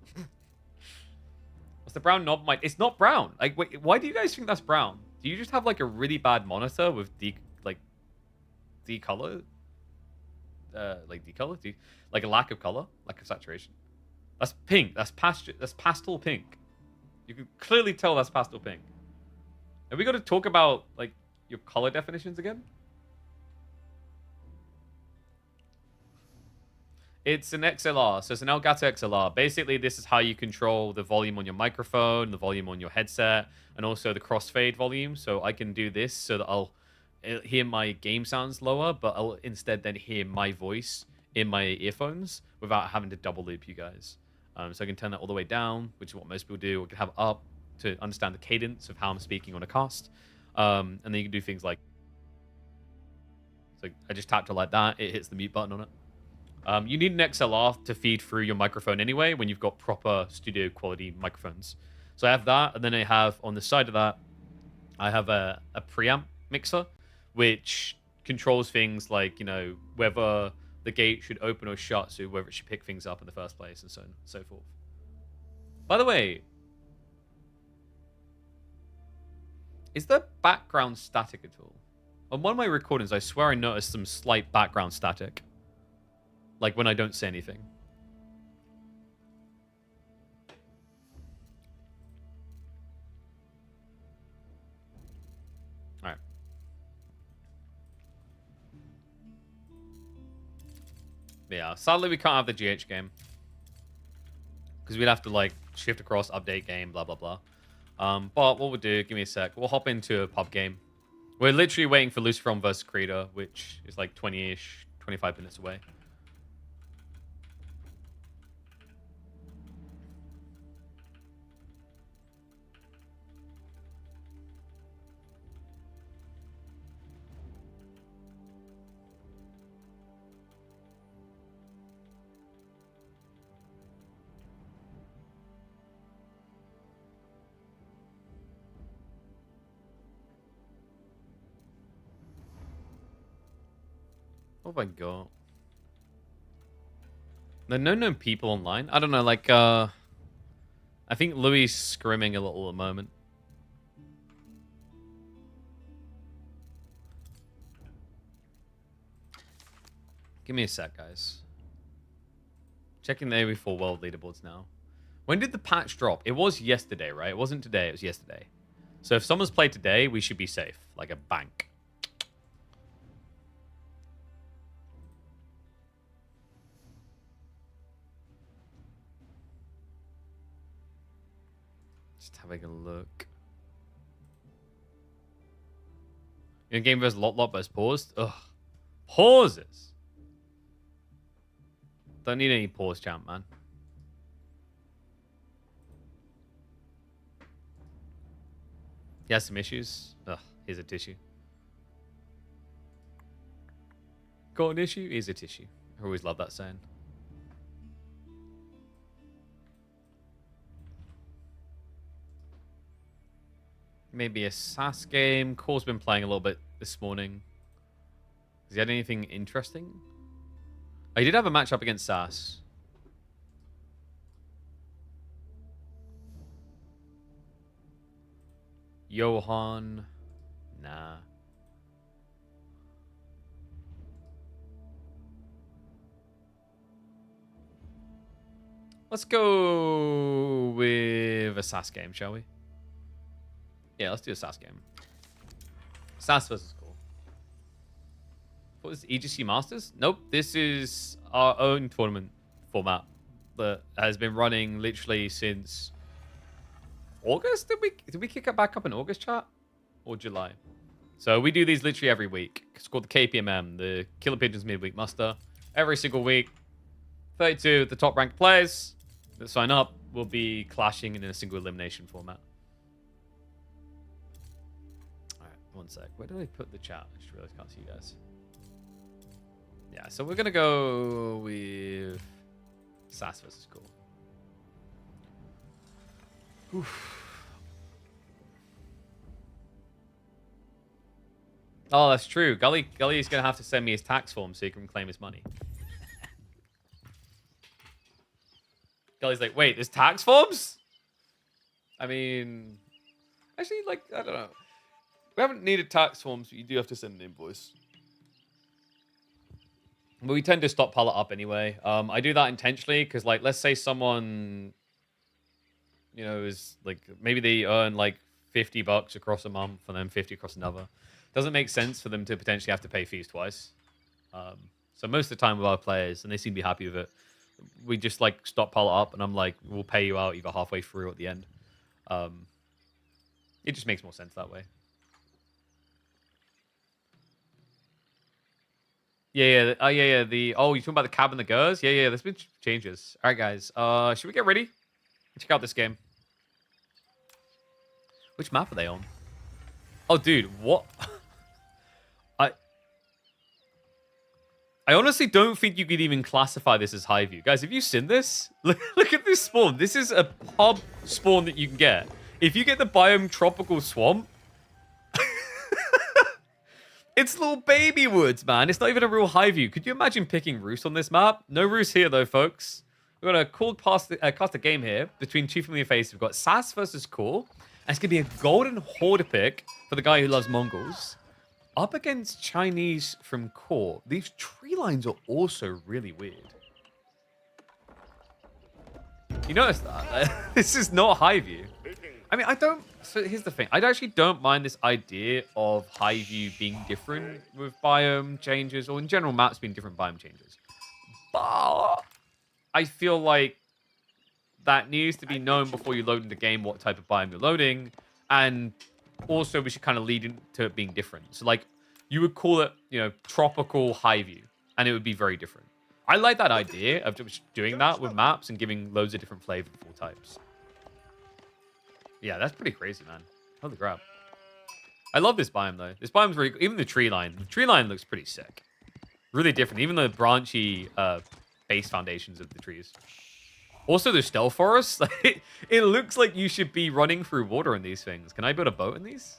What's the brown knob? It's not brown. Like, wait, why do you guys think that's brown? Do you just have like a really bad monitor with decolor? Like a lack of color, lack of saturation. That's pink. That's pastel pink. You can clearly tell that's pastel pink. Have we got to talk about like your color definitions again? It's an XLR, so it's an Elgato XLR. Basically, this is how you control the volume on your microphone, the volume on your headset, and also the crossfade volume. So I can do this so that I'll hear my game sounds lower, but I'll instead then hear my voice in my earphones without having to double loop you guys. So I can turn that all the way down, which is what most people do. I can have it up to understand the cadence of how I'm speaking on a cast. And then you can do things like... So I just tapped it like that. It hits the mute button on it. You need an XLR to feed through your microphone anyway when you've got proper studio quality microphones. So I have that, and then I have on the side of that, I have a preamp mixer, which controls things like, you know, whether the gate should open or shut, so whether it should pick things up in the first place, and so on and so forth. By the way, is there background static at all? On one of my recordings, I swear I noticed some slight background static. Like when I don't say anything. Alright. Yeah, sadly we can't have the GH game. Because we'd have to like shift across, update game, blah blah blah. But what we'll do, give me a sec. We'll hop into a pub game. We're literally waiting for Luciferon versus Creator, which is like 20-ish, 25 minutes away. What have I got? There are no known people online. I don't know, like, I think Louis is scrimming a little at the moment. Give me a sec, guys. Checking the AV4 World leaderboards now. When did the patch drop? It was yesterday, right? It wasn't today, it was yesterday. So if someone's played today, we should be safe. Like a bank. Just having a look. Your game versus Lot versus paused? Ugh. Pauses. Don't need any pause champ, man. He has some issues. Ugh, here's a tissue. Got an issue? Here's a tissue. I always love that saying. Maybe a SAS game. Core's been playing a little bit this morning. Has he had anything interesting? Oh, he did have a match up against SAS. Johan. Nah. Let's go with a SAS game, shall we? Yeah, let's do a SAS game. SAS versus Core. What is EGC Masters? Nope, this is our own tournament format that has been running literally since August. Did we kick it back up in August, chat, or July? So we do these literally every week. It's called the KPMM, the Killer Pigeons Midweek Muster. Every single week, 32 of the top ranked players that sign up will be clashing in a single elimination format. All right, one sec. Where do I put the chat? I just realized I can't see you guys. Yeah, so we're gonna go with SAS versus Core. Oof. Oh, that's true. Gully is gonna have to send me his tax form so he can claim his money. Gully's like, wait, there's tax forms? I mean, actually, like, I don't know. We haven't needed tax forms, but you do have to send an invoice. But we tend to stockpile it up anyway. I do that intentionally because, like, let's say someone, you know, is like, maybe they earn like $50 across a month and then 50 across another. Doesn't make sense for them to potentially have to pay fees twice. So most of the time with our players, and they seem to be happy with it, we just like stockpile it up, and I'm like, we'll pay you out either halfway through or at the end. It just makes more sense that way. Yeah. Oh, yeah. You talking about the cab and the girls? Yeah. There's been changes. All right, guys. Should we get ready? Check out this game. Which map are they on? Oh, dude, what? I honestly don't think you could even classify this as high view. Guys, have you seen this? Look at this spawn. This is a pub spawn that you can get. If you get the biome tropical swamp, it's little baby woods, man. It's not even a real high view. Could you imagine picking Roos on this map? No Roos here, though, folks. We've got a cool cast a game here between two familiar faces. We've got SAS versus Core. And it's going to be a golden Horde pick for the guy who loves Mongols. Up against Chinese from Core. These tree lines are also really weird. You notice that? This is not high view. I mean, so here's the thing. I actually don't mind this idea of high view being different with biome changes, or in general maps being different biome changes. But I feel like that needs to be known before you load into the game what type of biome you're loading. And also, we should kind of lead into it being different. So, like, you would call it, you know, tropical high view. and it would be very different. I like that idea of just doing that with maps and giving loads of different flavorful types. Yeah, that's pretty crazy, man. Holy crap. I love this biome, though. This biome's really... Even the tree line. The tree line looks pretty sick. Really different. Even the branchy base foundations of the trees. Also, the stealth forests. It looks like you should be running through water in these things. Can I build a boat in these?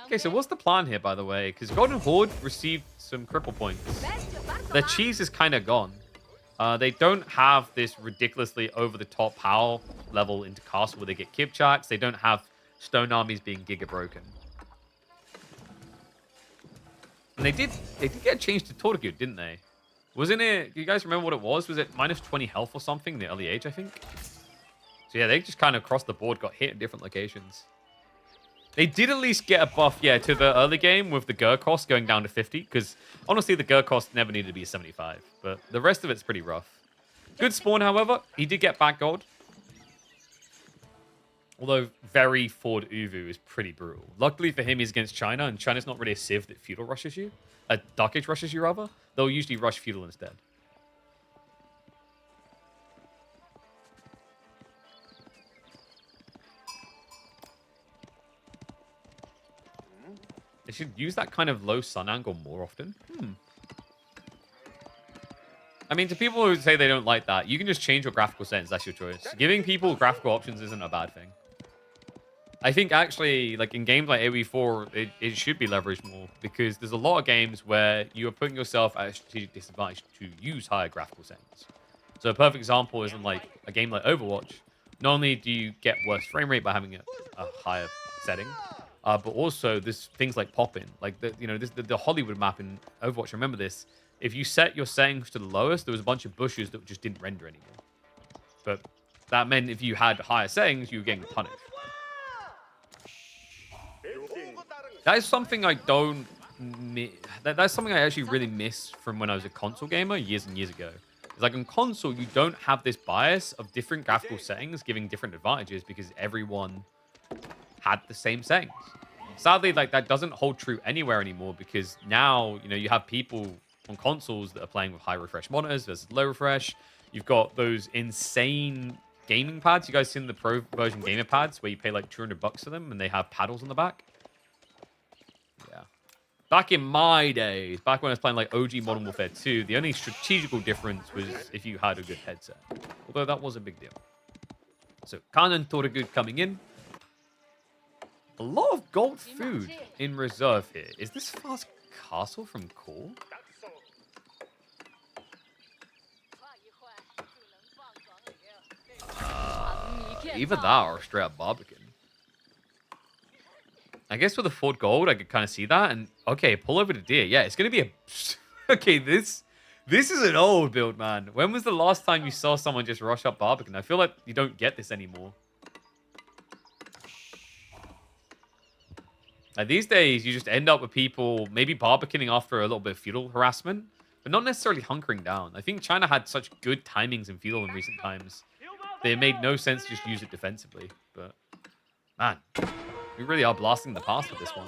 Okay, so what's the plan here, by the way? Because Golden Horde received some cripple points. Their cheese is kind of gone. They don't have this ridiculously over-the-top power level into castle where they get Kipchaks. They don't have stone armies being giga broken. And they did get changed to Tortugud, didn't they? Wasn't it? Do you guys remember what it was? Was it minus 20 health or something in the early age, I think? So yeah, they just kind of across the board got hit in different locations. They did at least get a buff, yeah, to the early game with the Gur cost going down to 50, because honestly, the Gur cost never needed to be 75, but the rest of it's pretty rough. Good spawn, however. He did get back gold. Although very Ford Uvu is pretty brutal. Luckily for him, he's against China, and China's not really a civ that feudal rushes you. Dark Age rushes you, rather. They'll usually rush feudal instead. They should use that kind of low sun angle more often. I mean, to people who say they don't like that, you can just change your graphical settings. That's your choice. Giving people graphical options isn't a bad thing. I think actually, like in games like AoE4, it should be leveraged more because there's a lot of games where you are putting yourself at a strategic disadvantage to use higher graphical settings. So a perfect example is in like a game like Overwatch. Not only do you get worse frame rate by having a higher setting, but also there's things like pop-in. Like the Hollywood map in Overwatch. Remember this: if you set your settings to the lowest, there was a bunch of bushes that just didn't render anymore. But that meant if you had higher settings, you were getting punished. That is something I don't... That's something I actually really miss from when I was a console gamer years and years ago. It's like on console, you don't have this bias of different graphical settings giving different advantages because everyone had the same settings. Sadly, like that doesn't hold true anywhere anymore because now, you have people on consoles that are playing with high refresh monitors versus low refresh. You've got those insane gaming pads. You guys seen the pro version gamer pads where you pay like $200 for them and they have paddles on the back? Back in my days, back when I was playing like OG Modern Warfare 2, the only strategical difference was if you had a good headset. Although that was a big deal. So, Khan and Tortugud coming in. A lot of gold food in reserve here. Is this fast castle from Core? Either that or straight up Barbican. I guess with the Ford Gold, I could kind of see that. And, okay, pull over to deer. Yeah, it's going to be a... Okay, this is an old build, man. When was the last time you saw someone just rush up Barbican? I feel like you don't get this anymore. Like, these days, you just end up with people maybe Barbicaning after a little bit of feudal harassment, but not necessarily hunkering down. I think China had such good timings in feudal in recent times that it made no sense to just use it defensively. But, man... We really are blasting the past with this one.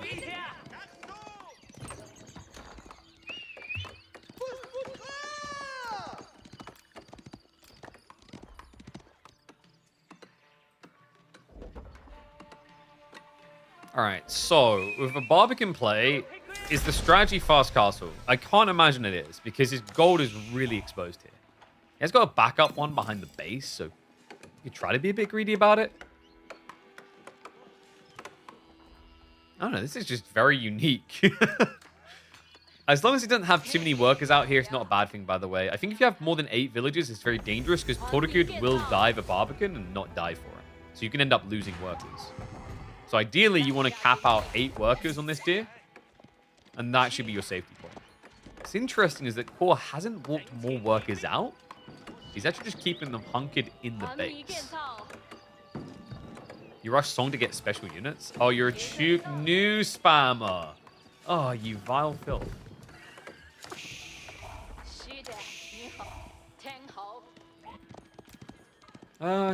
Alright, so with a Barbican play, is the strategy fast castle? I can't imagine it is, because his gold is really exposed here. He has got a backup one behind the base, so you try to be a bit greedy about it. I don't know, this is just very unique. As long as it doesn't have too many workers out here, it's not a bad thing, by the way. I think if you have more than 8 villages, it's very dangerous because Tortugud will dive a Barbican and not die for it. So you can end up losing workers. So ideally, you want to cap out 8 workers on this deer, and that should be your safety point. What's interesting is that Core hasn't walked more workers out. He's actually just keeping them hunkered in the base. You rush Song to get special units? Oh, you're a Chuk new spammer. Oh, you vile filth.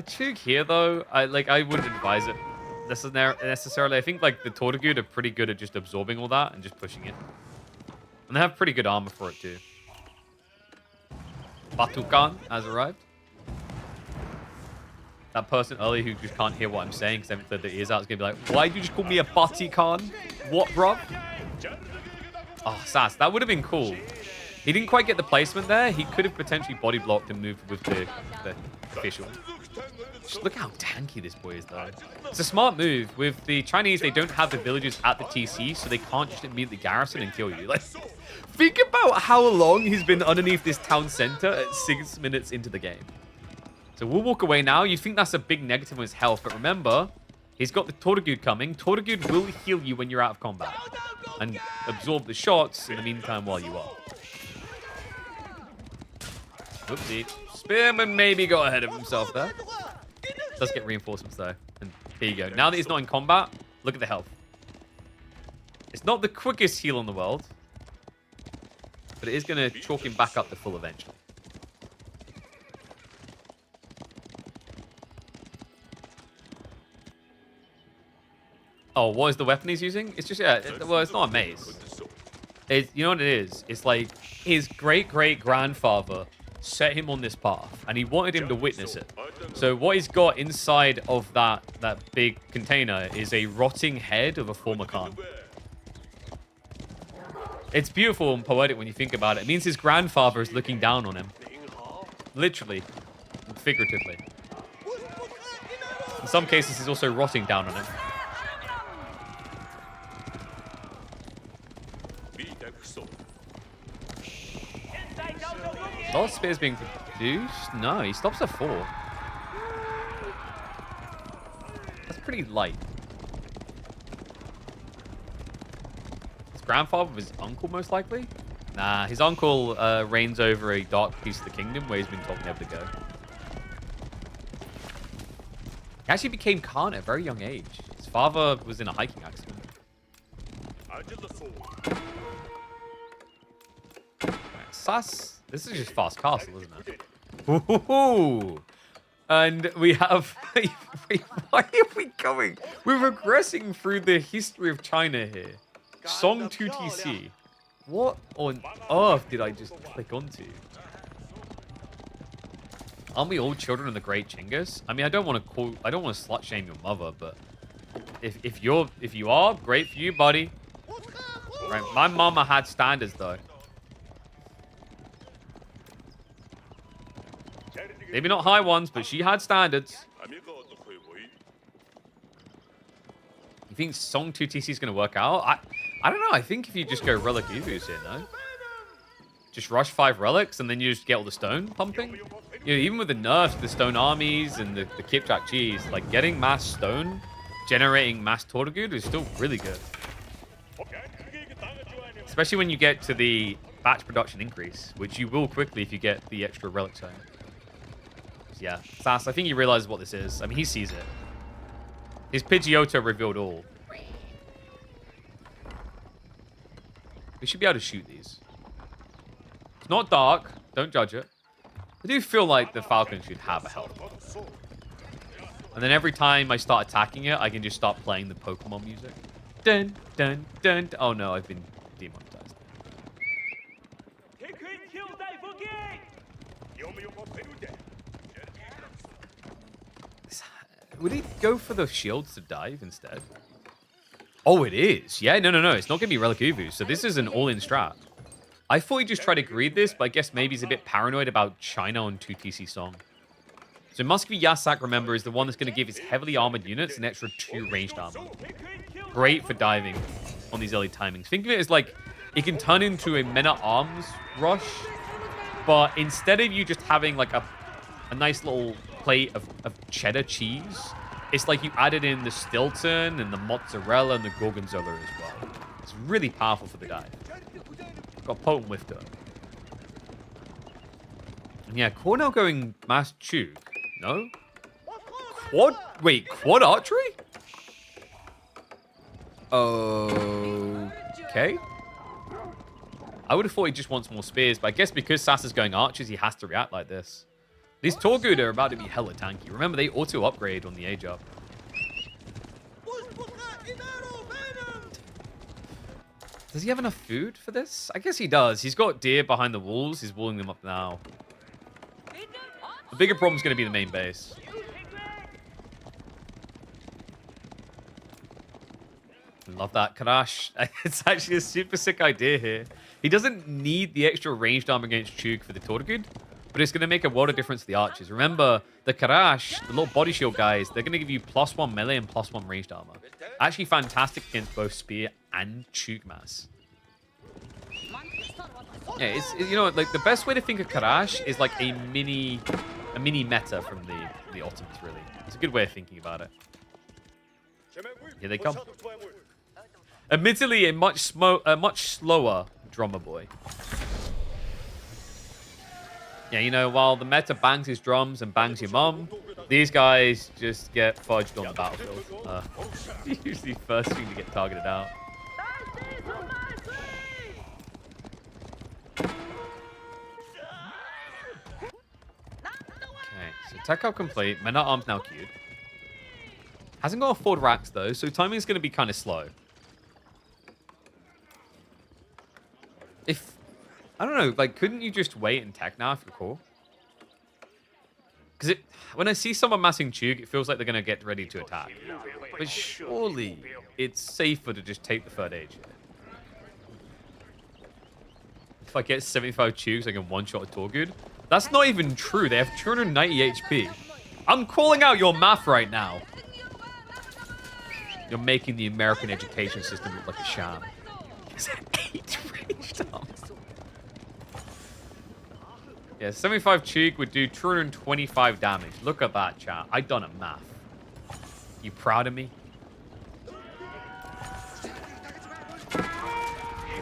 Chuk here though, I wouldn't advise it necessarily. I think like the Tortugud are pretty good at just absorbing all that and just pushing it. And they have pretty good armor for it too. Batukan has arrived. That person earlier who just can't hear what I'm saying because I haven't cleared their ears out is going to be like, why did you just call me a Batukan? What, bro? Oh, Sass, that would have been cool. He didn't quite get the placement there. He could have potentially body blocked and moved with the official. Just look how tanky this boy is, though. It's a smart move. With the Chinese, they don't have the villagers at the TC, so they can't just immediately garrison and kill you. Like, think about how long he's been underneath this town center at 6 minutes into the game. So we'll walk away now. You think that's a big negative on his health, but remember, he's got the Tortugud coming. Tortugud will heal you when you're out of combat and absorb the shots in the meantime while you are. Oopsie. Spearman maybe got ahead of himself there. Does get reinforcements though. And here you go. Now that he's not in combat, look at the health. It's not the quickest heal in the world, but it is going to chalk him back up to full eventually. Oh, what is the weapon he's using? It's just, yeah, well, it's not a mace. You know what it is? It's like his great-great-grandfather set him on this path, and he wanted him to witness it. So what he's got inside of that big container is a rotting head of a former Khan. It's beautiful and poetic when you think about it. It means his grandfather is looking down on him. Literally. And figuratively. In some cases, he's also rotting down on him. A lot of spears being produced? No, he stops at 4. That's pretty light. His grandfather was his uncle, most likely? Nah, his uncle reigns over a dark piece of the kingdom where he's been told never to go. He actually became Khan at a very young age. His father was in a hiking accident. Sass. This is just fast castle, isn't it? Ooh. And we have... Why are we going? We're regressing through the history of China here. Song 2TC. What on earth did I just click onto? Aren't we all children of the great Chinggis? I mean, I don't want to slut shame your mother, but if you are, great for you, buddy. Right, my mama had standards though. Maybe not high ones, but she had standards. You think Song 2TC is going to work out? I don't know. I think if you just go Relic Ubus here, no? Just rush 5 relics and then you just get all the stone pumping? You know, even with the nerfs, the stone armies and the Kipchak cheese, like getting mass stone, generating mass Tortugud is still really good. Especially when you get to the batch production increase, which you will quickly if you get the extra relic zone. Yeah, Sass, I think he realizes what this is. I mean, he sees it. His Pidgeotto revealed all. We should be able to shoot these. It's not dark. Don't judge it. I do feel like the Falcon should have a health bar. And then every time I start attacking it, I can just start playing the Pokemon music. Dun, dun, dun, dun. Oh no, I've been demonetized. Would he go for the shields to dive instead? Oh, it is. Yeah, no. It's not going to be Relic Uvu. So this is an all-in strat. I thought he just tried to greed this, but I guess maybe he's a bit paranoid about China on 2TC Song. So Muscovy Yasak, remember, is the one that's going to give his heavily armored units an extra 2 ranged armor. Great for diving on these early timings. Think of it as like, it can turn into a men-at-arms rush, but instead of you just having like a nice little plate of cheddar cheese, it's like you added in the Stilton and the mozzarella and the gorgonzola as well. It's really powerful for the dive. Got potent whiff to it. And yeah, Cornell going mass Chug. No? Quad? Wait, quad archery? Okay. I would have thought he just wants more spears, but I guess because Sass is going archers, he has to react like this. These Tortugud are about to be hella tanky. Remember, they auto-upgrade on the age up. Does he have enough food for this? I guess he does. He's got deer behind the walls. He's walling them up now. The bigger problem is going to be the main base. Love that Karash. It's actually a super sick idea here. He doesn't need the extra ranged armor against Chug for the Torgud, but it's going to make a world of difference to the archers. Remember, the Karash, the little body shield guys, they're going to give you +1 melee and +1 ranged armor. Actually fantastic against both spear and Chug mass. Yeah, it's, you know, like the best way to think of Karash is like a mini meta from the Ottomans, really. It's a good way of thinking about it. Here they come. Admittedly, a much slower drummer boy. Yeah, you know, while the meta bangs his drums and bangs your mum, these guys just get fudged on the battlefield. Usually first thing to get targeted out. Okay, so tech out complete. Men at arms now queued. Hasn't got a 4 racks though, so timing is going to be kind of slow. I don't know, like, couldn't you just wait and tech now if you're cool? Because when I see someone massing Chug, it feels like they're going to get ready to attack. But surely it's safer to just take the third age. If I get 75 Chugs, I can one-shot a Torgud. That's not even true. They have 290 HP. I'm calling out your math right now. You're making the American education system look like a sham. Is that 8 ranged arms? Yeah, 75 Chug would do 225 damage. Look at that, chat. I done a math. You proud of me?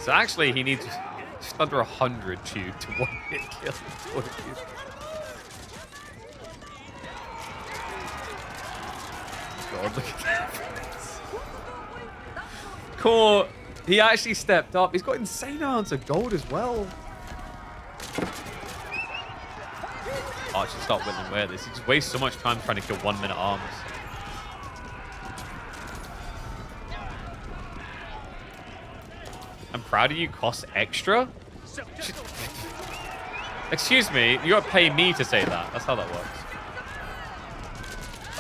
So actually, he needs just under 100 Chug to one-hit kill. God, look at that. Core, he actually stepped up. He's got insane amounts of gold as well. Oh, I should start whittling away at this. He just wastes so much time trying to kill 1 minute arms. I'm proud of you. Cost extra? Excuse me, you gotta pay me to say that. That's how that works.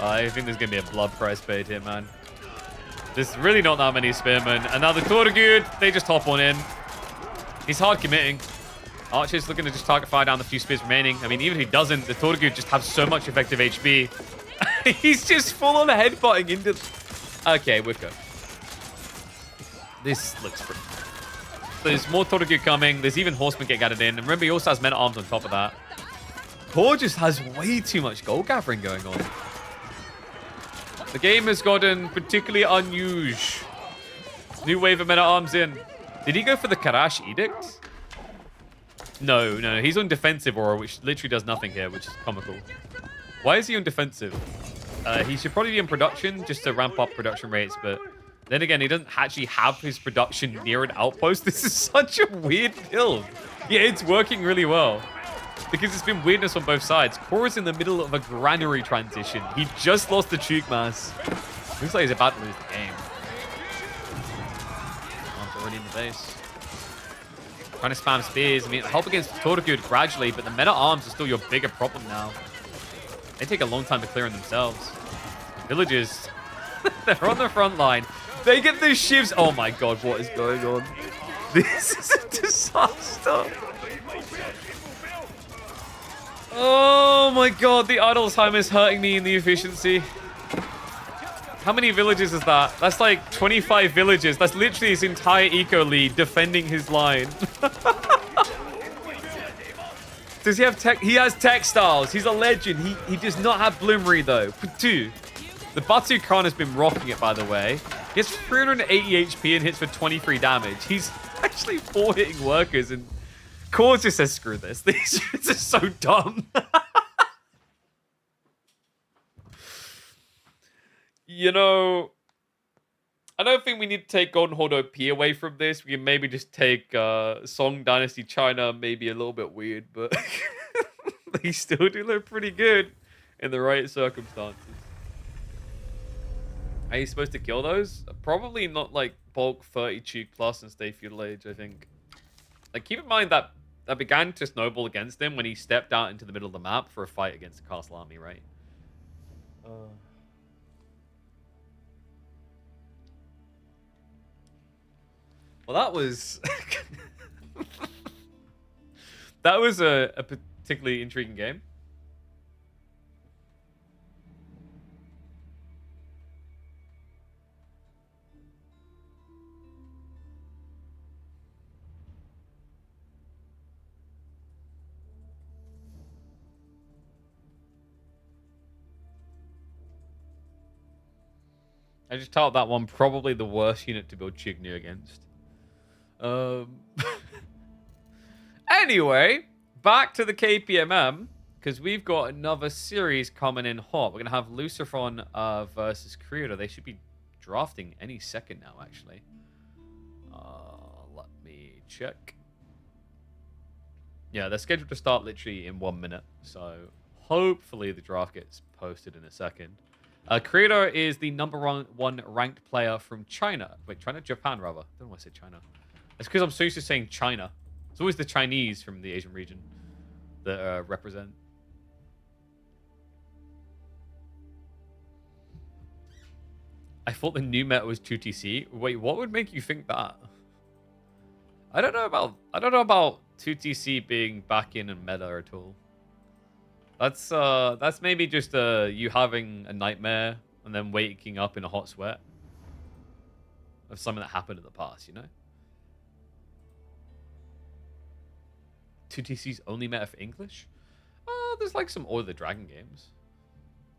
I think there's gonna be a blood price paid here, man. There's really not that many spearmen. And now the Torgud, they just hop on in. He's hard committing. Archer's looking to just target fire down the few spears remaining. I mean, even if he doesn't, the Torgud just have so much effective HP. He's just full on headbutting into... Okay, we're good. This looks pretty... There's more Torgud coming. There's even horsemen getting added in. And remember, he also has men at arms on top of that. Core just has way too much gold gathering going on. The game has gotten particularly unusual. New wave of men at arms in. Did he go for the Karash Edict? No, he's on defensive aura, which literally does nothing here, which is comical. Why is he on defensive? He should probably be in production just to ramp up production rates, but then again, he doesn't actually have his production near an outpost. This is such a weird build. Yeah, it's working really well because it's been weirdness on both sides. Core is in the middle of a granary transition. He just lost the Chug mass. Looks like he's about to lose the game. Arms already in the base. Trying to spam spears. I mean, help against Torgud gradually, but the men-at-arms are still your bigger problem now. They take a long time to clear on themselves. The villagers, they're on the front line. They get the shivs. Oh my god, what is going on? This is a disaster. Oh my god, the Alzheimer is hurting me in the efficiency. How many villages is that? That's like 25 villages. That's literally his entire eco lead defending his line. Does he have tech? He has textiles. He's a legend. He does not have Bloomery though. Two. The Batu Khan has been rocking it, by the way. He has 380 HP and hits for 23 damage. He's actually 4-hitting workers, and Core just says, screw this. This is so dumb. You know, I don't think we need to take Golden Horde OP away from this. We can maybe just take Song Dynasty China, maybe a little bit weird, but they still do look pretty good in the right circumstances. Are you supposed to kill those? Probably not like bulk 32 plus and stay feudal age, I think. Like, keep in mind that that began to snowball against him when he stepped out into the middle of the map for a fight against the castle army, right? Well, that was that was a particularly intriguing game. I just told that one probably the worst unit to build Chignu against. Anyway, back to the KPMM, because we've got another series coming in hot. We're going to have Luciferon versus Creator. They should be drafting any second now, actually. Let me check. Yeah, they're scheduled to start literally in 1 minute. So hopefully the draft gets posted in a second. Creator is the #1 ranked player from China. Wait, China? Japan, rather. I don't know why I said China. It's because I'm so used to saying China. It's always the Chinese from the Asian region that represent. I thought the new meta was 2TC. Wait, what would make you think that? I don't know about 2TC being back in meta at all. That's maybe just you having a nightmare and then waking up in a hot sweat of something that happened in the past, you know? 2TC's only meta for English? There's like some Order of the Dragon games.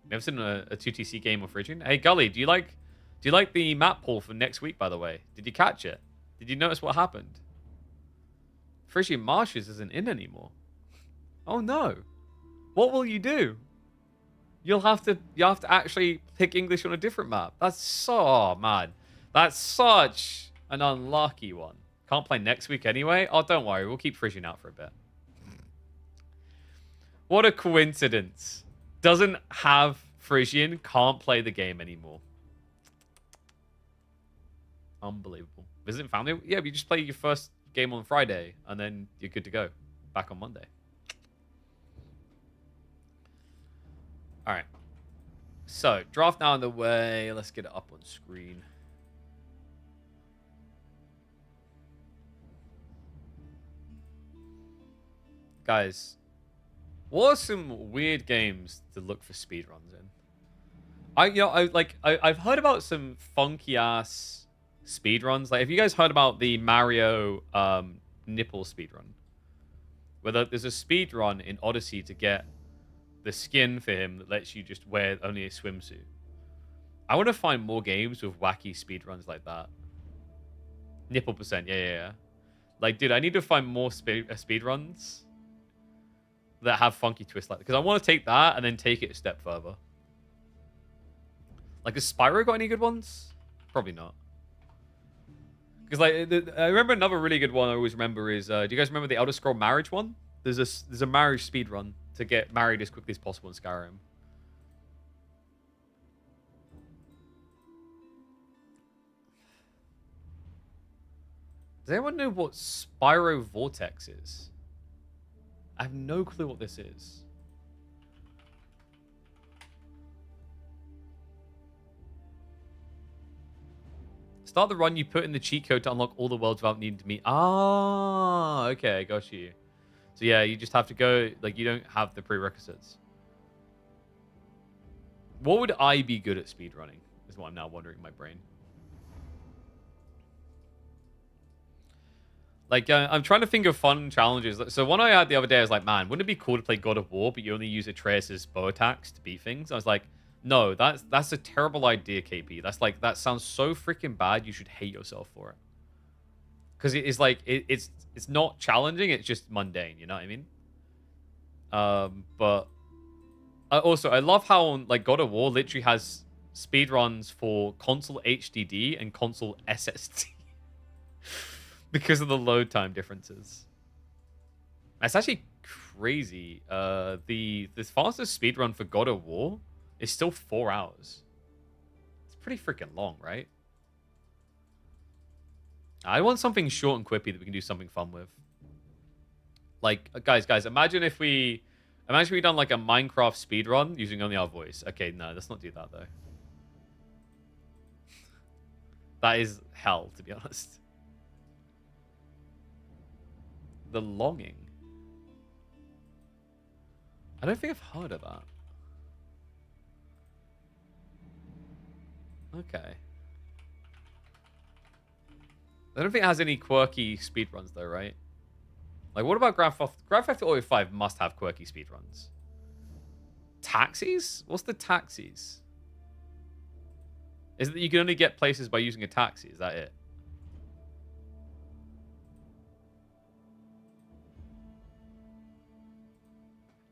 Never seen a 2TC game of Phrygian. Hey Gully, do you like the map poll for next week, by the way? Did you catch it? Did you notice what happened? Phrygian Marshes isn't in anymore. Oh no. What will you do? You have to actually pick English on a different map. That's so mad. That's such an unlucky one. Can't play next week anyway? Oh, don't worry. We'll keep Frisian out for a bit. What a coincidence. Doesn't have Frisian, can't play the game anymore. Unbelievable. Visiting family? Yeah, but you just play your first game on Friday, and then you're good to go. Back on Monday. All right. So, draft now on the way. Let's get it up on screen. Guys, what are some weird games to look for speedruns in? I've heard about some funky ass speedruns. Like, have you guys heard about the Mario nipple speedrun? Where there's a speedrun in Odyssey to get the skin for him that lets you just wear only a swimsuit. I want to find more games with wacky speedruns like that. Nipple percent, yeah. Like, dude, I need to find more speedruns that have funky twists like that. Because I want to take that and then take it a step further. Like, has Spyro got any good ones? Probably not. Because, like, I remember another really good one I always remember is, do you guys remember the Elder Scroll marriage one? There's a marriage speedrun to get married as quickly as possible in Skyrim. Does anyone know what Spyro Vortex is? I have no clue what this is. Start the run, you put in the cheat code to unlock all the worlds without needing to meet. Ah, okay, got you. So yeah, you just have to go, like, you don't have the prerequisites. What would I be good at speedrunning? Is what I'm now wondering in my brain. Like, I'm trying to think of fun challenges. So one I had the other day, I was like, man, wouldn't it be cool to play God of War, but you only use Atreus' bow attacks to beat things? I was like, no, that's a terrible idea, KP. That sounds so freaking bad. You should hate yourself for it. Because it is like, it's not challenging. It's just mundane. You know what I mean? But I love how, like, God of War literally has speedruns for console HDD and console SSD. Because of the load time differences. That's actually crazy. The fastest speedrun for God of War is still 4 hours. It's pretty freaking long, right? I want something short and quippy that we can do something fun with. Like, guys, imagine if we done like a Minecraft speedrun using only our voice. Okay, no, let's not do that though. That is hell, to be honest. The Longing. I don't think I've heard of that. Okay. I don't think it has any quirky speedruns though, right? Like, what about Grand Theft Auto 5 must have quirky speedruns. Taxis? What's the taxis? Is it that you can only get places by using a taxi? Is that it?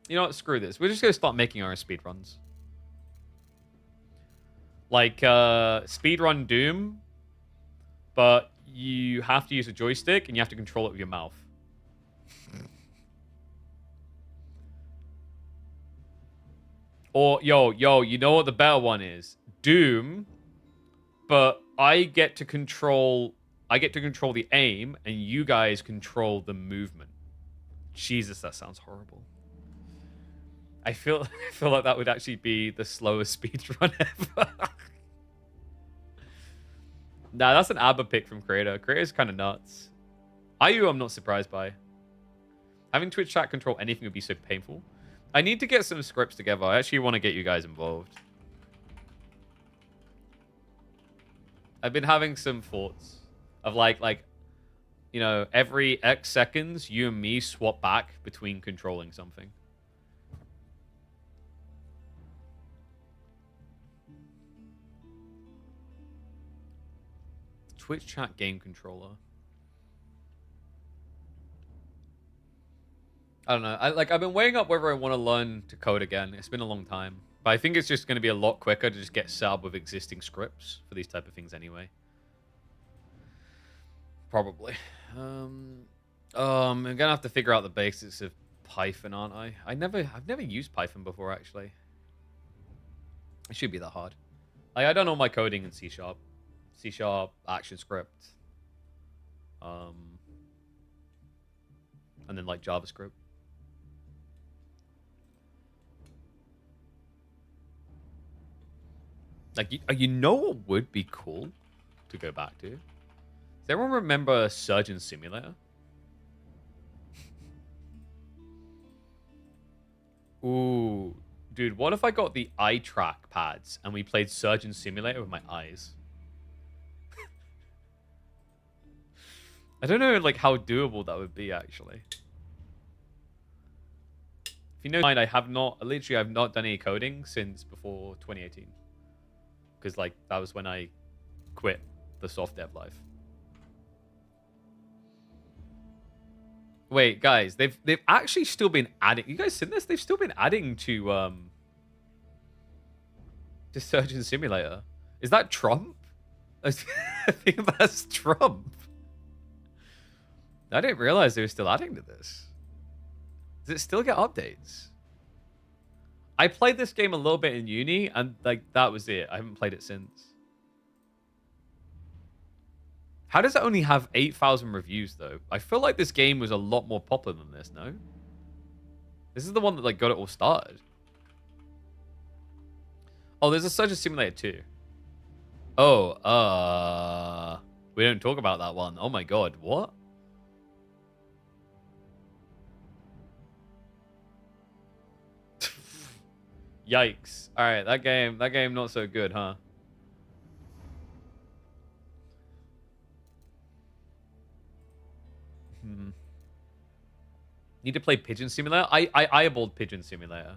You know what? Screw this. We're just going to start making our own speedruns. Like, speedrun Doom, but you have to use a joystick and you have to control it with your mouth. Or, yo, you know what the better one is? Doom, but I get to control the aim, and you guys control the movement. Jesus, that sounds horrible. I feel like that would actually be the slowest speedrun ever. Nah, that's an ABBA pick from Creator. Creator's kind of nuts. IU, I'm not surprised by. Having Twitch chat control anything would be so painful. I need to get some scripts together. I actually want to get you guys involved. I've been having some thoughts of like, you know, every X seconds, you and me swap back between controlling something. Twitch chat game controller. I don't know. I've been weighing up whether I want to learn to code again. It's been a long time. But I think it's just going to be a lot quicker to just get set up with existing scripts for these type of things anyway. Probably. I'm going to have to figure out the basics of Python, aren't I? I've never used Python before, actually. It should be that hard. I don't know my coding in C#. C#, ActionScript. And then like JavaScript. Like, you know what would be cool to go back to? Does everyone remember Surgeon Simulator? Ooh, dude, what if I got the eye track pads and we played Surgeon Simulator with my eyes? I don't know, like, how doable that would be, actually. If you know, I have not done any coding since before 2018. Because, like, that was when I quit the soft dev life. Wait, guys, they've actually still been adding. You guys seen this? They've still been adding to Surgeon Simulator. Is that Trump? I think that's Trump. I didn't realize they were still adding to this. Does it still get updates? I played this game a little bit in uni, and like that was it. I haven't played it since. How does it only have 8,000 reviews, though? I feel like this game was a lot more popular than this, no? This is the one that like got it all started. Oh, there's a Surgeon Simulator 2. Oh, we don't talk about that one. Oh my god, what? Yikes. Alright, that game not so good, huh? Need to play Pigeon Simulator? I eyeballed Pigeon Simulator.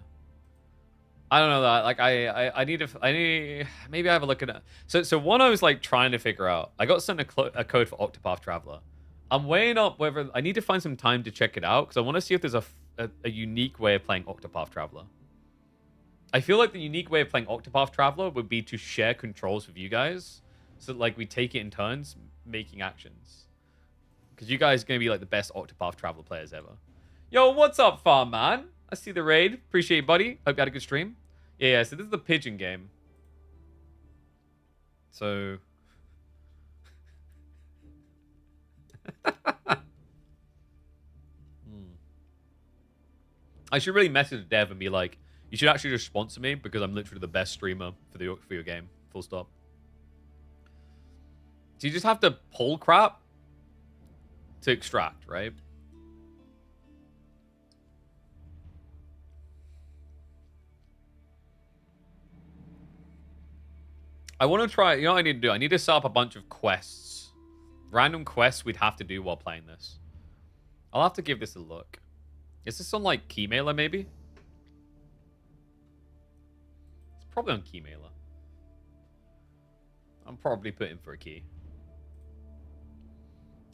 I don't know that. Like I need maybe I have a look at it. So one I was like trying to figure out. I got sent a code for Octopath Traveler. I'm weighing up whether I need to find some time to check it out because I want to see if there's a unique way of playing Octopath Traveler. I feel like the unique way of playing Octopath Traveler would be to share controls with you guys. So, like, we take it in turns making actions. Because you guys are going to be, like, the best Octopath Traveler players ever. Yo, what's up, farm man? I see the raid. Appreciate you, buddy. Hope you had a good stream. Yeah, so this is the pigeon game. So... I should really message the dev and be like, you should actually just sponsor me because I'm literally the best streamer for your game. Full stop. So you just have to pull crap to extract, right? I want to try. You know what I need to do? I need to set up a bunch of quests. Random quests we'd have to do while playing this. I'll have to give this a look. Is this on, like, Keymailer, maybe? It's probably on Keymailer. I'm probably putting for a key.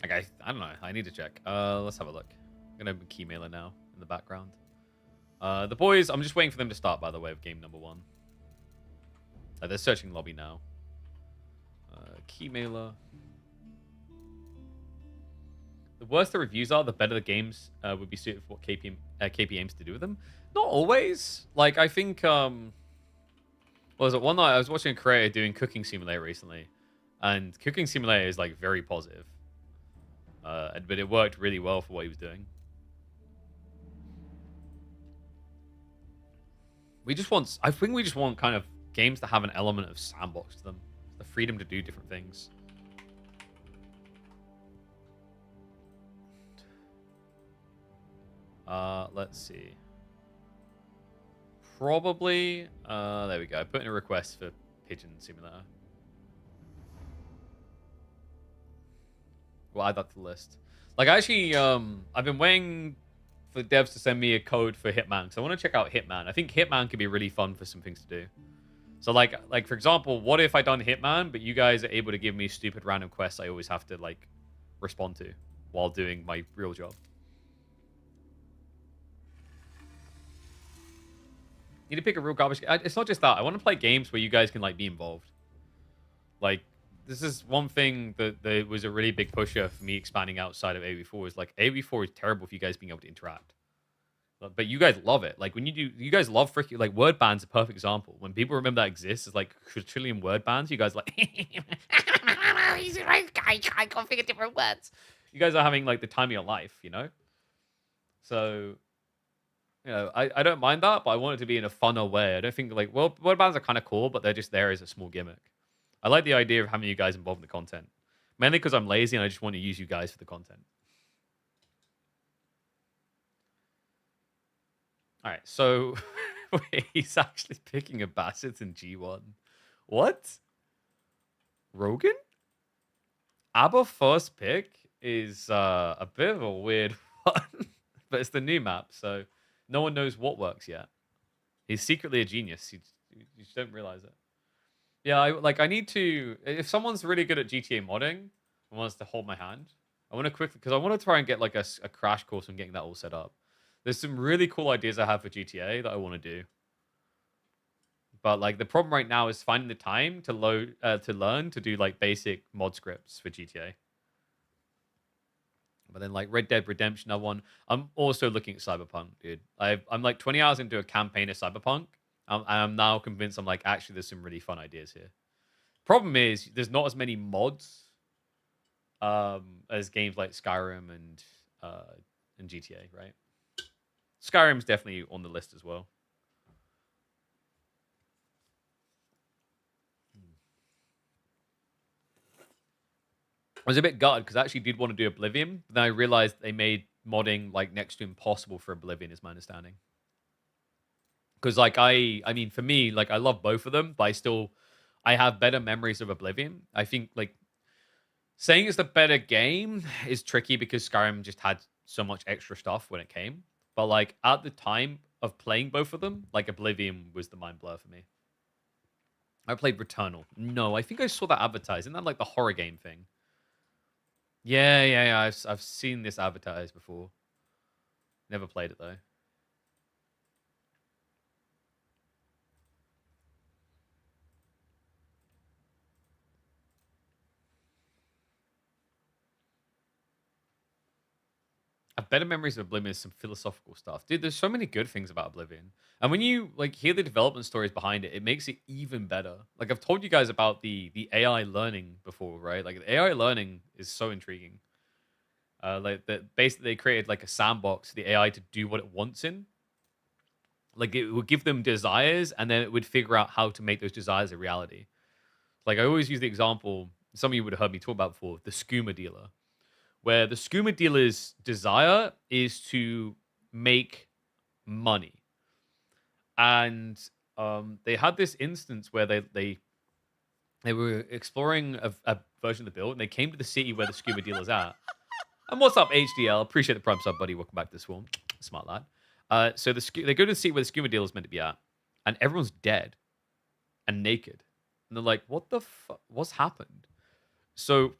Okay, I don't know. I need to check. Let's have a look. I'm going to open Keymailer now in the background. The boys, I'm just waiting for them to start, by the way, of game number 1. They're searching lobby now. Keymailer. The worse the reviews are, the better the games would be suited for what KP aims to do with them. Not always. Like, I think, what was it? One night I was watching a creator doing Cooking Simulator recently. And Cooking Simulator is, like, very positive. But it worked really well for what he was doing. I think we just want kind of games that have an element of sandbox to them. The freedom to do different things. Let's see. Probably, there we go. I put in a request for Pigeon Simulator. We'll add that to the list. Like, actually, I've been waiting for devs to send me a code for Hitman, because I want to check out Hitman. I think Hitman could be really fun for some things to do. So, like for example, what if I done Hitman, but you guys are able to give me stupid random quests I always have to, like, respond to while doing my real job? Need to pick a real garbage. It's not just that. I want to play games where you guys can, like, be involved. Like, this is one thing that was a really big pusher for me expanding outside of AV4 is, like, AV4 is terrible for you guys being able to interact. But you guys love it. Like, when you guys love freaking, like, word bands, a perfect example. When people remember that exists, it's like quadrillion word bands. You guys are like, he's right, guy. I configure different words. You guys are having, like, the time of your life, you know? So, you know, I don't mind that, but I want it to be in a funner way. I don't think, like, well, word bands are kind of cool, but they're just there as a small gimmick. I like the idea of having you guys involved in the content. Mainly because I'm lazy and I just want to use you guys for the content. All right, so wait, he's actually picking a Bassett in G1. What? Rogan? ABBA first pick is a bit of a weird one, but it's the new map, so no one knows what works yet. He's secretly a genius. You just don't realize it. Yeah, I need to. If someone's really good at GTA modding and wants to hold my hand, I want to quickly, because I want to try and get, like, a crash course on getting that all set up. There's some really cool ideas I have for GTA that I want to do. But, like, the problem right now is finding the time to learn to do, like, basic mod scripts for GTA. But then, like, Red Dead Redemption, I'm also looking at Cyberpunk, dude. I'm like 20 hours into a campaign of Cyberpunk. I'm now convinced I'm like, actually, there's some really fun ideas here. Problem is, there's not as many mods as games like Skyrim and GTA, right? Skyrim's definitely on the list as well. I was a bit gutted because I actually did want to do Oblivion, but then I realized they made modding, like, next to impossible for Oblivion, is my understanding. Because, like, I mean, for me, like, I love both of them, but I have better memories of Oblivion. I think, like, saying it's the better game is tricky because Skyrim just had so much extra stuff when it came. But, like, at the time of playing both of them, like, Oblivion was the mind blur for me. I played Returnal. No, I think I saw that advertised. Isn't that, like, the horror game thing? Yeah. I've seen this advertised before. Never played it, though. I have better memories of Oblivion is some philosophical stuff. Dude, there's so many good things about Oblivion. And when you, like, hear the development stories behind it, it makes it even better. Like, I've told you guys about the AI learning before, right? Like, the AI learning is so intriguing. Like, that basically they created, like, a sandbox for the AI to do what it wants in. Like, it would give them desires, and then it would figure out how to make those desires a reality. Like, I always use the example, some of you would have heard me talk about before, the skooma dealer, where the skooma dealer's desire is to make money. And they had this instance where they were exploring a version of the build, and they came to the city where the scuba dealer's at. And what's up, HDL? Appreciate the prime sub, buddy. Welcome back to the swarm. Smart lad. So they go to the city where the scuba dealer's meant to be at, and everyone's dead and naked. And they're like, what the fuck? What's happened? So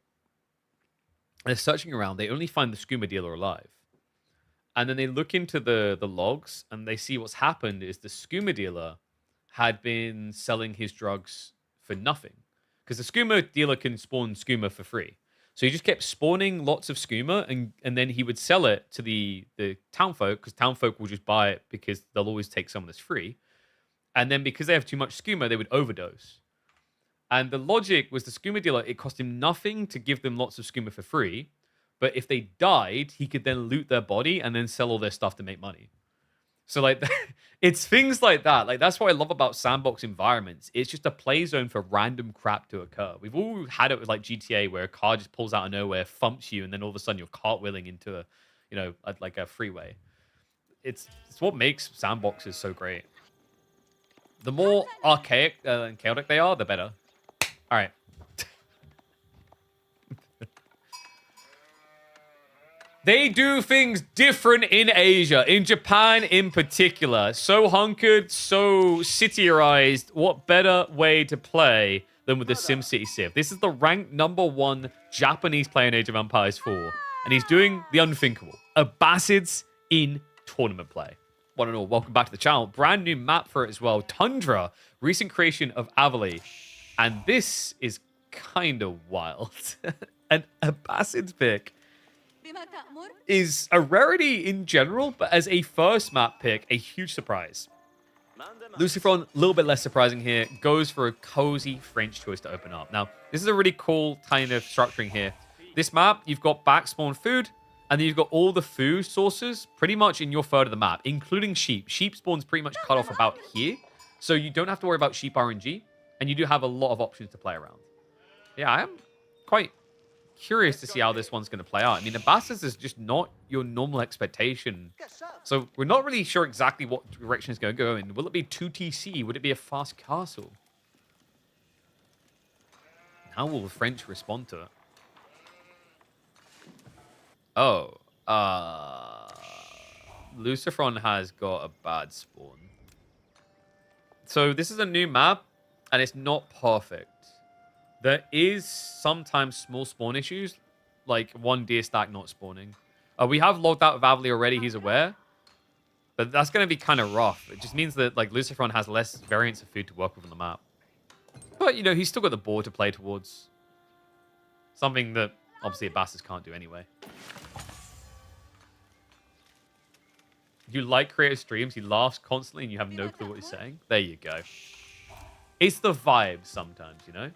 they're searching around. They only find the scuba dealer alive. And then they look into the logs, and they see what's happened is the scuba dealer had been selling his drugs for nothing. Because the skooma dealer can spawn skooma for free. So he just kept spawning lots of skooma, and then he would sell it to the townfolk, because townfolk will just buy it because they'll always take someone that's free. And then because they have too much skooma, they would overdose. And the logic was the skooma dealer, it cost him nothing to give them lots of skooma for free. But if they died, he could then loot their body and then sell all their stuff to make money. So, like, it's things like that. Like, that's what I love about sandbox environments. It's just a play zone for random crap to occur. We've all had it with, like, GTA, where a car just pulls out of nowhere, thumps you, and then all of a sudden you're cartwheeling into a, you know, like a freeway. It's what makes sandboxes so great. The more archaic and chaotic they are, the better. All right. They do things different in Asia, in Japan in particular. So hunkered, so citierized. What better way to play than with the SimCity Civ? This is the ranked #1 Japanese player in Age of Empires 4. And he's doing the unthinkable. Abbasids in tournament play. One and all, welcome back to the channel. Brand new map for it as well. Tundra, recent creation of Avali. And this is kind of wild. An Abbasids pick is a rarity in general, but as a first map pick, a huge surprise. Lucifron, a little bit less surprising here, goes for a cozy French choice to open up. Now, this is a really cool kind of structuring here. This map, you've got backspawn food, and then you've got all the food sources pretty much in your third of the map, including sheep. Sheep spawn's pretty much cut off about here, so you don't have to worry about sheep RNG, and you do have a lot of options to play around. Yeah, I am quite curious to see how this one's going to play out. I mean, Abbasids is just not your normal expectation. So we're not really sure exactly what direction it's going to go in. Will it be 2TC? Would it be a fast castle? How will the French respond to it? Oh. Lucifron has got a bad spawn. So this is a new map, and it's not perfect. There is sometimes small spawn issues, like one deer stack not spawning. We have logged out of Avali already, he's aware. But that's going to be kind of rough. It just means that like Lucifron has less variance of food to work with on the map. But, you know, he's still got the board to play towards. Something that, obviously, Abbasids can't do anyway. You like creative streams, he laughs constantly, and you have no clue what he's saying. There you go. It's the vibe sometimes, you know?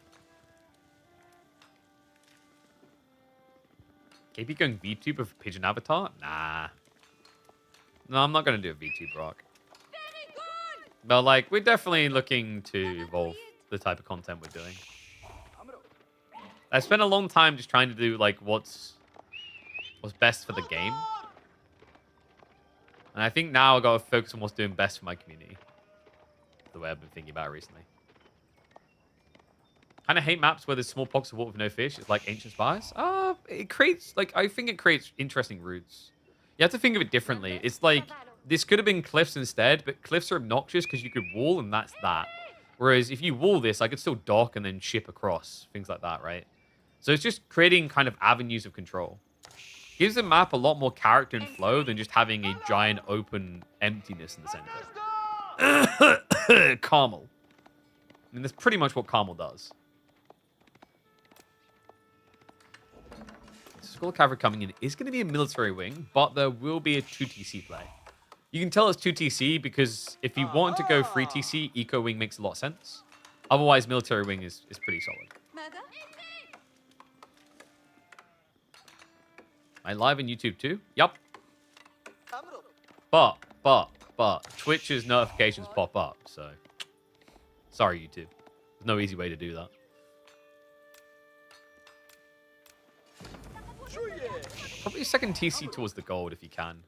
KP going VTube with Pigeon Avatar? Nah. No, I'm not going to do a VTube rock. But, like, we're definitely looking to evolve the type of content we're doing. I spent a long time just trying to do, like, what's best for the game. And I think now I've got to focus on what's doing best for my community. The way I've been thinking about it recently. Kind of hate maps where there's small pockets of water with no fish. It's like Ancient Spires. It creates, like, I think it creates interesting routes. You have to think of it differently. It's like, this could have been cliffs instead, but cliffs are obnoxious because you could wall and that's that. Whereas if you wall this, I could still dock and then ship across. Things like that, right? So it's just creating kind of avenues of control. Gives the map a lot more character and flow than just having a giant open emptiness in the center. Carmel. I mean, that's pretty much what Carmel does. Skull Cavalry coming in is going to be a military wing, but there will be a 2TC play. You can tell it's 2TC because if you want to go 3TC, Eco Wing makes a lot of sense. Otherwise, military wing is pretty solid. Am I live on YouTube too? Yup. But, but Twitch's notifications pop up, so sorry, YouTube. There's no easy way to do that. Probably a second TC towards the gold if you can.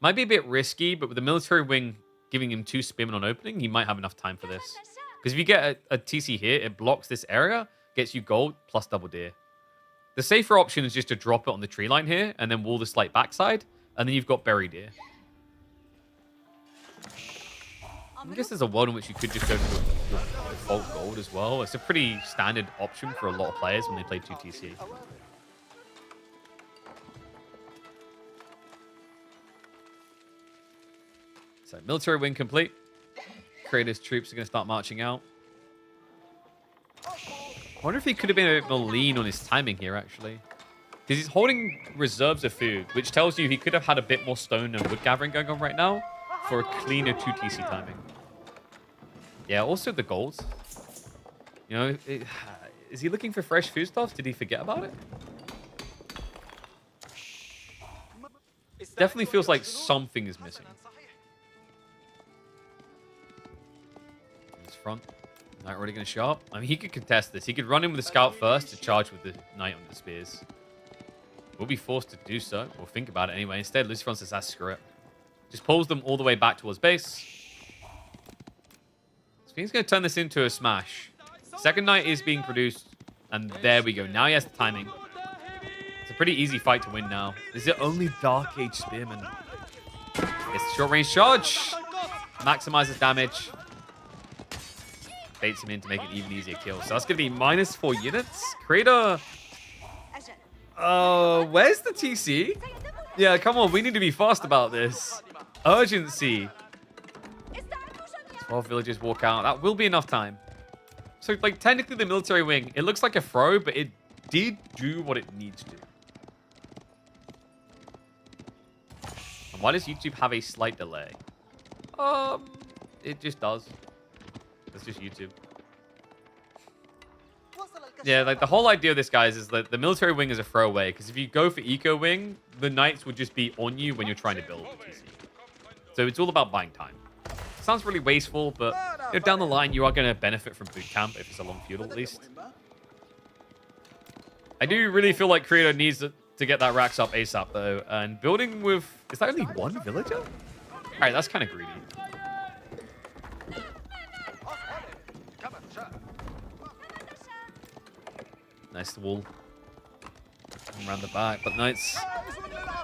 Might be a bit risky, but with the military wing giving him 2 spin on opening, he might have enough time for this. Because if you get a TC here, it blocks this area, gets you gold plus double deer. The safer option is just to drop it on the tree line here and then wall the slight backside, and then you've got buried deer. I guess there's a world in which you could just go for default gold as well. It's a pretty standard option for a lot of players when they play 2 TC. So military wing complete. Creator's troops are going to start marching out. I wonder if he could have been a bit more lean on his timing here, actually. Because he's holding reserves of food, which tells you he could have had a bit more stone and wood gathering going on right now for a cleaner 2 TC timing. Yeah, also the golds. You know, is he looking for fresh foodstuffs? Did he forget about it? Definitely feels like something is missing. Front. Knight already going to show up. I mean, he could contest this. He could run in with the scout first to charge with the knight on the spears. We'll be forced to do so. We'll think about it anyway. Instead, Lucifer says, screw it. Just pulls them all the way back towards base. So he's going to turn this into a smash. Second knight is being produced. And there we go. Now he has the timing. It's a pretty easy fight to win now. This is the only Dark Age Spearman. It's short range charge. Maximizes damage. Baits him in to make it even easier kill. So that's going to be -4 units. Creator. Where's the TC? Yeah, come on. We need to be fast about this. Urgency. 12 villagers walk out. That will be enough time. So, like, technically the military wing, it looks like a throw, but it did do what it needs to. And why does YouTube have a slight delay? It just does. That's just YouTube. Yeah, like the whole idea of this, guys, is that the military wing is a throwaway. Because if you go for eco wing, the knights would just be on you when you're trying to build the TC. So it's all about buying time. Sounds really wasteful, but you know, down the line, you are going to benefit from boot camp if it's a long feudal, at least. I do really feel like Creator needs to get that racks up ASAP, though. And building with... Is that only 1 villager? All right, that's kind of greedy. Nice wall. Around the back, but Knights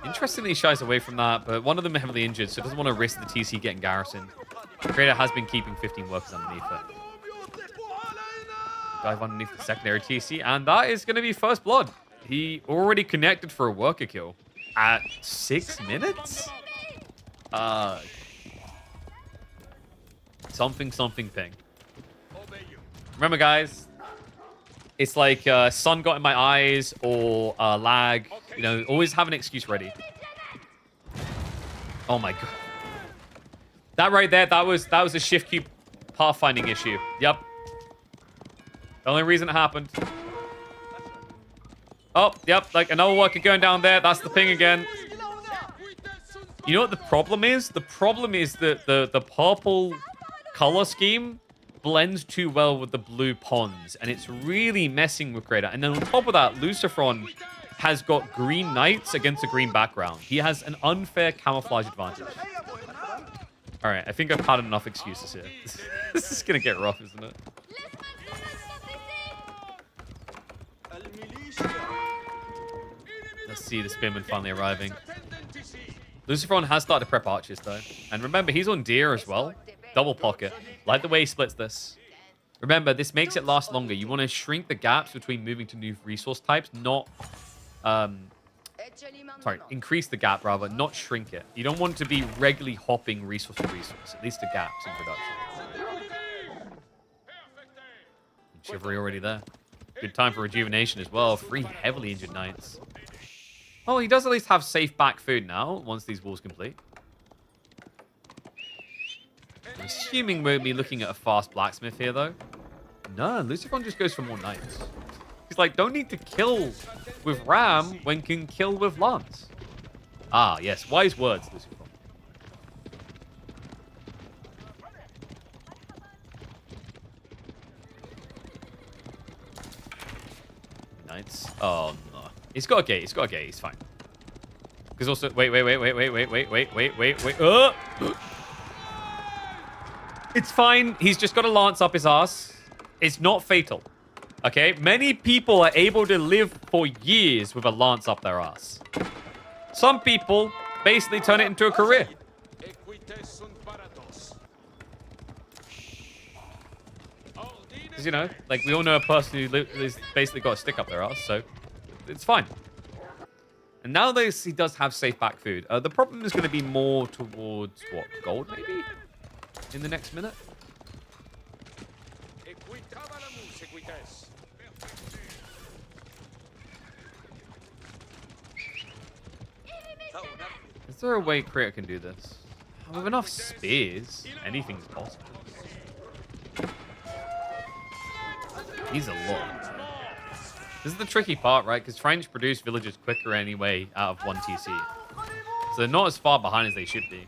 interestingly shies away from that, but one of them heavily injured, so doesn't want to risk the TC getting garrisoned. Creator has been keeping 15 workers underneath it. Dive underneath the secondary TC, and that is going to be first blood. He already connected for a worker kill at 6 minutes? Something ping. Remember, guys, it's like sun got in my eyes or lag. You know, always have an excuse ready. Oh my god. That right there, that was a shift queue pathfinding issue. Yep. The only reason it happened. Oh, yep, like another worker going down there. That's the ping again. You know what the problem is? The problem is that the purple color scheme blends too well with the blue ponds, and it's really messing with Creator. And then on top of that, Luciferon has got green knights against a green background. He has an unfair camouflage advantage. All right, I think I've had enough excuses here. This is gonna get rough, isn't it? Let's see the Spearman finally arriving. Luciferon has started to prep archers, though. And remember, he's on deer as well. Double pocket. Like the way he splits this. Remember, this makes it last longer. You want to shrink the gaps between moving to new resource types, not... sorry, increase the gap, rather, not shrink it. You don't want to be regularly hopping resource to resource. At least the gaps in production. Chivalry already there. Good time for rejuvenation as well. 3 heavily injured knights. Oh, he does at least have safe back food now, once these walls complete. I'm assuming we'll be looking at a fast blacksmith here, though. No, Luciferon just goes for more knights. He's like, don't need to kill with Ram when can kill with Lance. Ah, yes, wise words, Luciferon. Knights. Oh, no. He's got a gate. He's got a gate. He's fine. Because also... Wait. It's fine. He's just got a lance up his ass. It's not fatal. Okay? Many people are able to live for years with a lance up their ass. Some people basically turn it into a career. Because, you know, like, we all know a person who has basically got a stick up their ass, so it's fine. And now he does have safe back food. The problem is going to be more towards, what, gold, maybe? In the next minute? Is there a way Creator can do this? With enough spears, anything's possible. He's a lot. This is the tricky part, right? Because French produce villagers quicker anyway out of 1 TC. So they're not as far behind as they should be.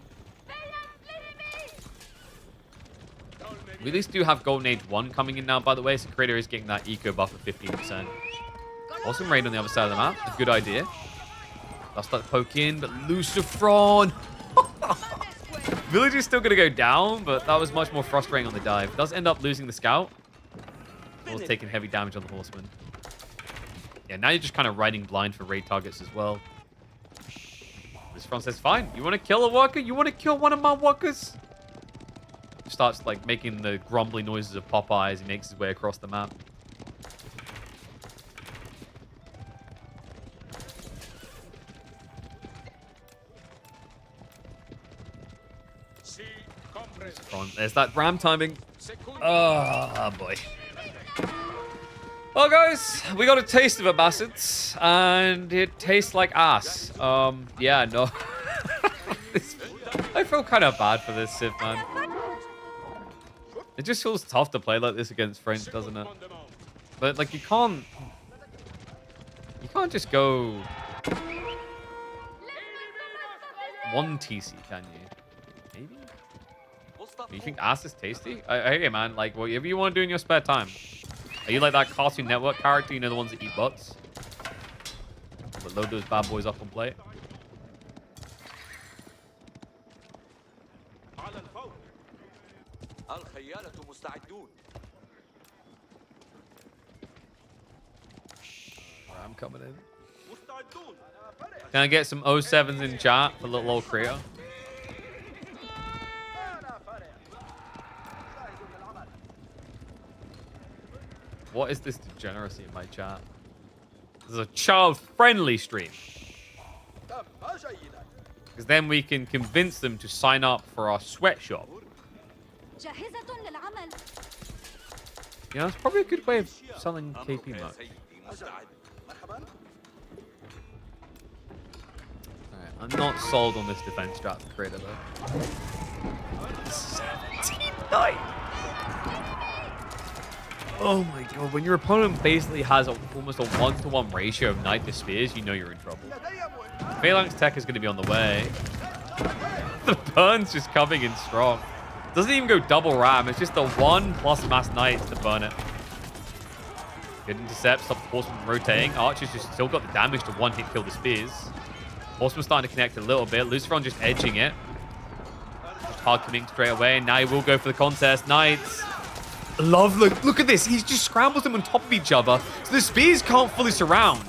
We at least do have Golden Age 1 coming in now, by the way. So Creator is getting that eco buff of 15%. Awesome raid on the other side of the map. A good idea. I'll start to poke in, but Lucifron. Villager's still going to go down, but that was much more frustrating on the dive. Does end up losing the scout. Or taking heavy damage on the horseman. Yeah, now you're just kind of riding blind for raid targets as well. Lucifron says, fine. You want to kill a worker? You want to kill one of my workers? Starts like making the grumbly noises of Popeye as he makes his way across the map. There's that ram timing. Oh, boy. Well, guys, we got a taste of a basset, and it tastes like ass. Yeah, no. I feel kind of bad for this Civ, man. It just feels tough to play like this against French, doesn't it? But, like, you can't just go 1 TC, can you? Maybe? You think ass is tasty? Hey, man, like, whatever you want to do in your spare time. Are you like that Cartoon Network character? You know, the ones that eat butts? But load those bad boys up on plate. I'm coming in. Can I get some 07s in chat for little old Creator? What is this degeneracy in my chat? This is a child-friendly stream. Because then we can convince them to sign up for our sweatshop. Yeah, that's probably a good way of selling KP merch. Alright, I'm not sold on this defense strat Creator though. 17-9! Oh my god, when your opponent basically has almost a 1-to-1 ratio of knight to spears, you know you're in trouble. Phalanx tech is going to be on the way. The burn's just coming in strong. Doesn't even go double ram, it's just the 1 plus mass knights to burn it. Good intercept, stop the horseman from rotating. Archer's just still got the damage to 1-hit kill the spears. Horseman's starting to connect a little bit. Lucifron just edging it. Just hard committing straight away, and now he will go for the contest. Knights. Look at this. He just scrambles them on top of each other, so the spears can't fully surround.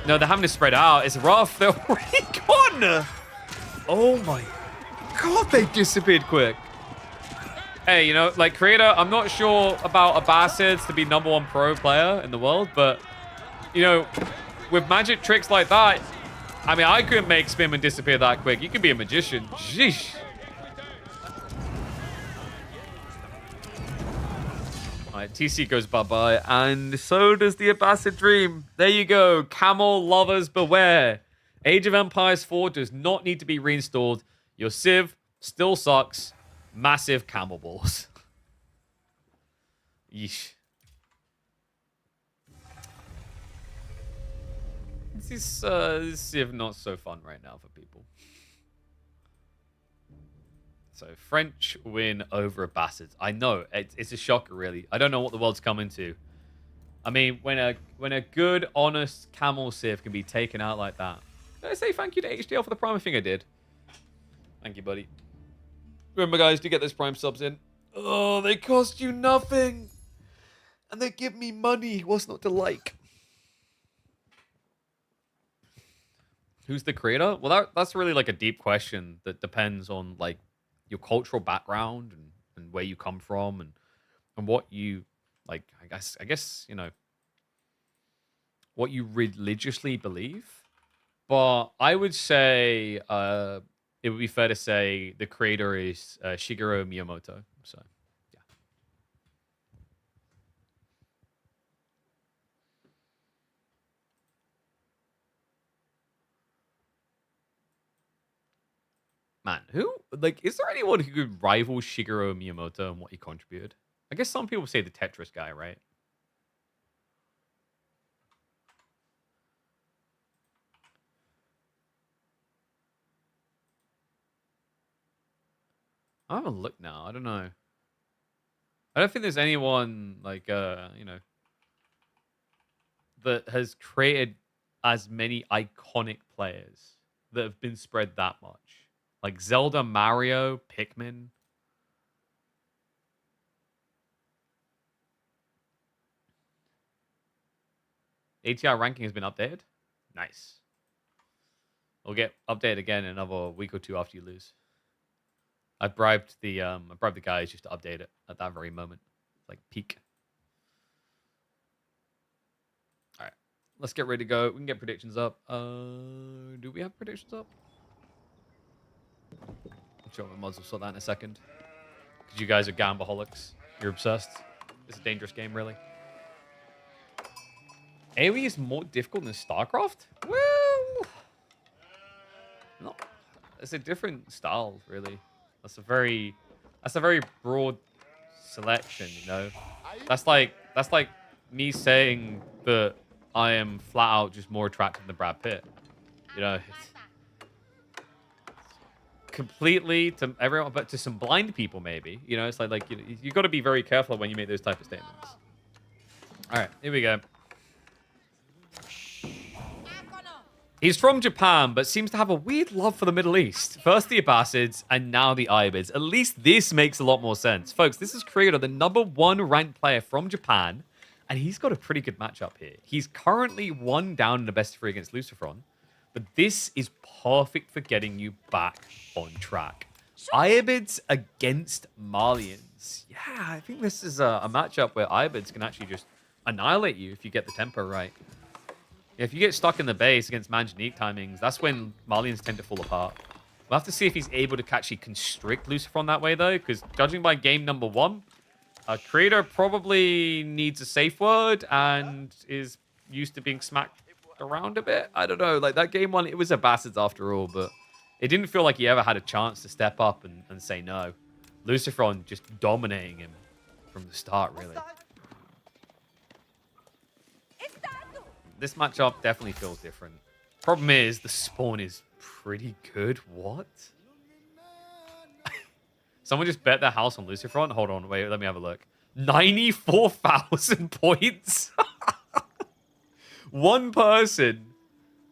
No, they're having to spread out. It's rough. They're already gone. Oh my god, they disappeared quick. Hey, you know, like Creator, I'm not sure about Abbasids to be #1 pro player in the world, but, you know, with magic tricks like that, I mean, I couldn't make Spinman disappear that quick. You can be a magician. Sheesh. Alright, TC goes bye-bye, and so does the Abbasid Dream. There you go. Camel lovers beware. Age of Empires 4 does not need to be reinstalled. Your Civ still sucks. Massive camel balls. Yeesh. This is Civ not so fun right now for people. So French win over Abbasids. I know, it's a shocker, really. I don't know what the world's coming to. I mean, when a good, honest camel Civ can be taken out like that. Did I say thank you to HDL for the Prime? I think I did. Thank you, buddy. Remember, guys, to get those Prime subs in. Oh, they cost you nothing. And they give me money. What's not to like? Who's the creator? Well, that's really like a deep question that depends on like your cultural background and where you come from and what you like. I guess you know what you religiously believe. But I would say it would be fair to say the creator is Shigeru Miyamoto. So yeah, man, who like is there anyone who could rival Shigeru Miyamoto and what he contributed? I guess some people say the Tetris guy, right? I haven't looked now. I don't know. I don't think there's anyone like you know that has created as many iconic players that have been spread that much. Like Zelda, Mario, Pikmin. ATR ranking has been updated. Nice. We'll get updated again in another week or two after you lose. I bribed the guys just to update it at that very moment. Like peak. Alright. Let's get ready to go. We can get predictions up. Do we have predictions up? I'm sure my mods will sort that in a second. Because you guys are gambleholics. You're obsessed. It's a dangerous game, really. AoE is more difficult than StarCraft? Well, no. It's a different style, really. That's a very broad selection, you know. That's like me saying that I am flat out just more attractive than Brad Pitt. You know, completely to everyone, but to some blind people, maybe. You know, it's like you got to be very careful when you make those type of statements. All right, here we go. He's from Japan, but seems to have a weird love for the Middle East. First the Abbasids, and now the Ibids. At least this makes a lot more sense. Folks, this is Creator, the #1 ranked player from Japan, and he's got a pretty good matchup here. He's currently 1 down in the best of 3 against Lucifron, but this is perfect for getting you back on track. Ibids against Malians. Yeah, I think this is a matchup where Ibids can actually just annihilate you if you get the tempo right. If you get stuck in the base against Manjanique timings, that's when Malians tend to fall apart. We'll have to see if he's able to actually constrict Lucifron that way, though, because judging by game #1, Creator probably needs a safe word and is used to being smacked around a bit. I don't know. Like, that game 1, it was a Bastards after all, but it didn't feel like he ever had a chance to step up and say no. Lucifron just dominating him from the start, really. This matchup definitely feels different. Problem is, the spawn is pretty good. What? Someone just bet their house on Lucifron? Hold on, wait, let me have a look. 94,000 points? One person,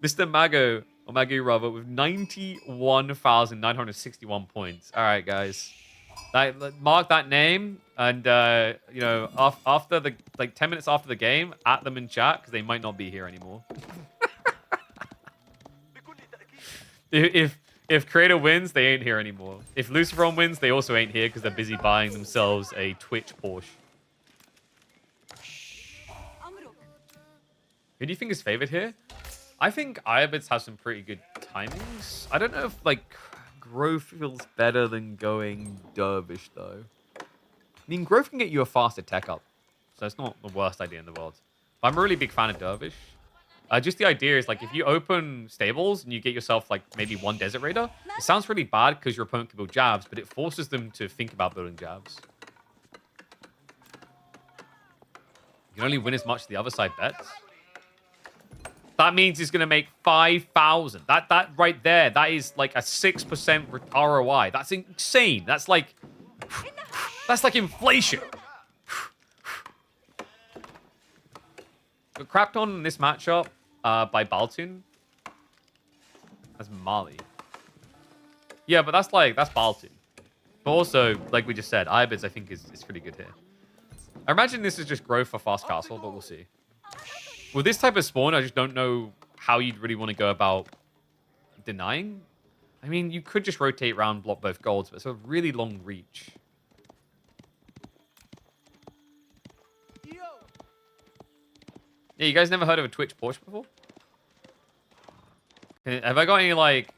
Mr. Mago, or Magu rather, with 91,961 points. All right, guys. Mark that name, and you know, after the 10 minutes after the game, at them in chat because they might not be here anymore. if Creator wins, they ain't here anymore. If Lucifron wins, they also ain't here because they're busy buying themselves a Twitch Porsche. Who do you think is favored here? I think Iabits has some pretty good timings. I don't know if like Growth feels better than going Dervish, though. I mean, Growth can get you a faster tech up, so it's not the worst idea in the world. But I'm a really big fan of Dervish. Just the idea is, like, if you open stables and you get yourself, like, maybe 1 Desert Raider, it sounds really bad because your opponent can build jabs, but it forces them to think about building jabs. You can only win as much as the other side bets. That means he's going to make 5,000. That right there, that is like a 6% ROI. That's insane. That's like inflation. Got crapped on in this matchup by Baltun. That's Mali. Yeah, but that's Baltun. But also, like we just said, Ibis I think is pretty good here. I imagine this is just growth for fast castle, but we'll see. With this type of spawn, I just don't know how you'd really want to go about denying. I mean, you could just rotate around, block both golds, but it's a really long reach. Yeah, you guys never heard of a Twitch Porsche before? Have I got any, like,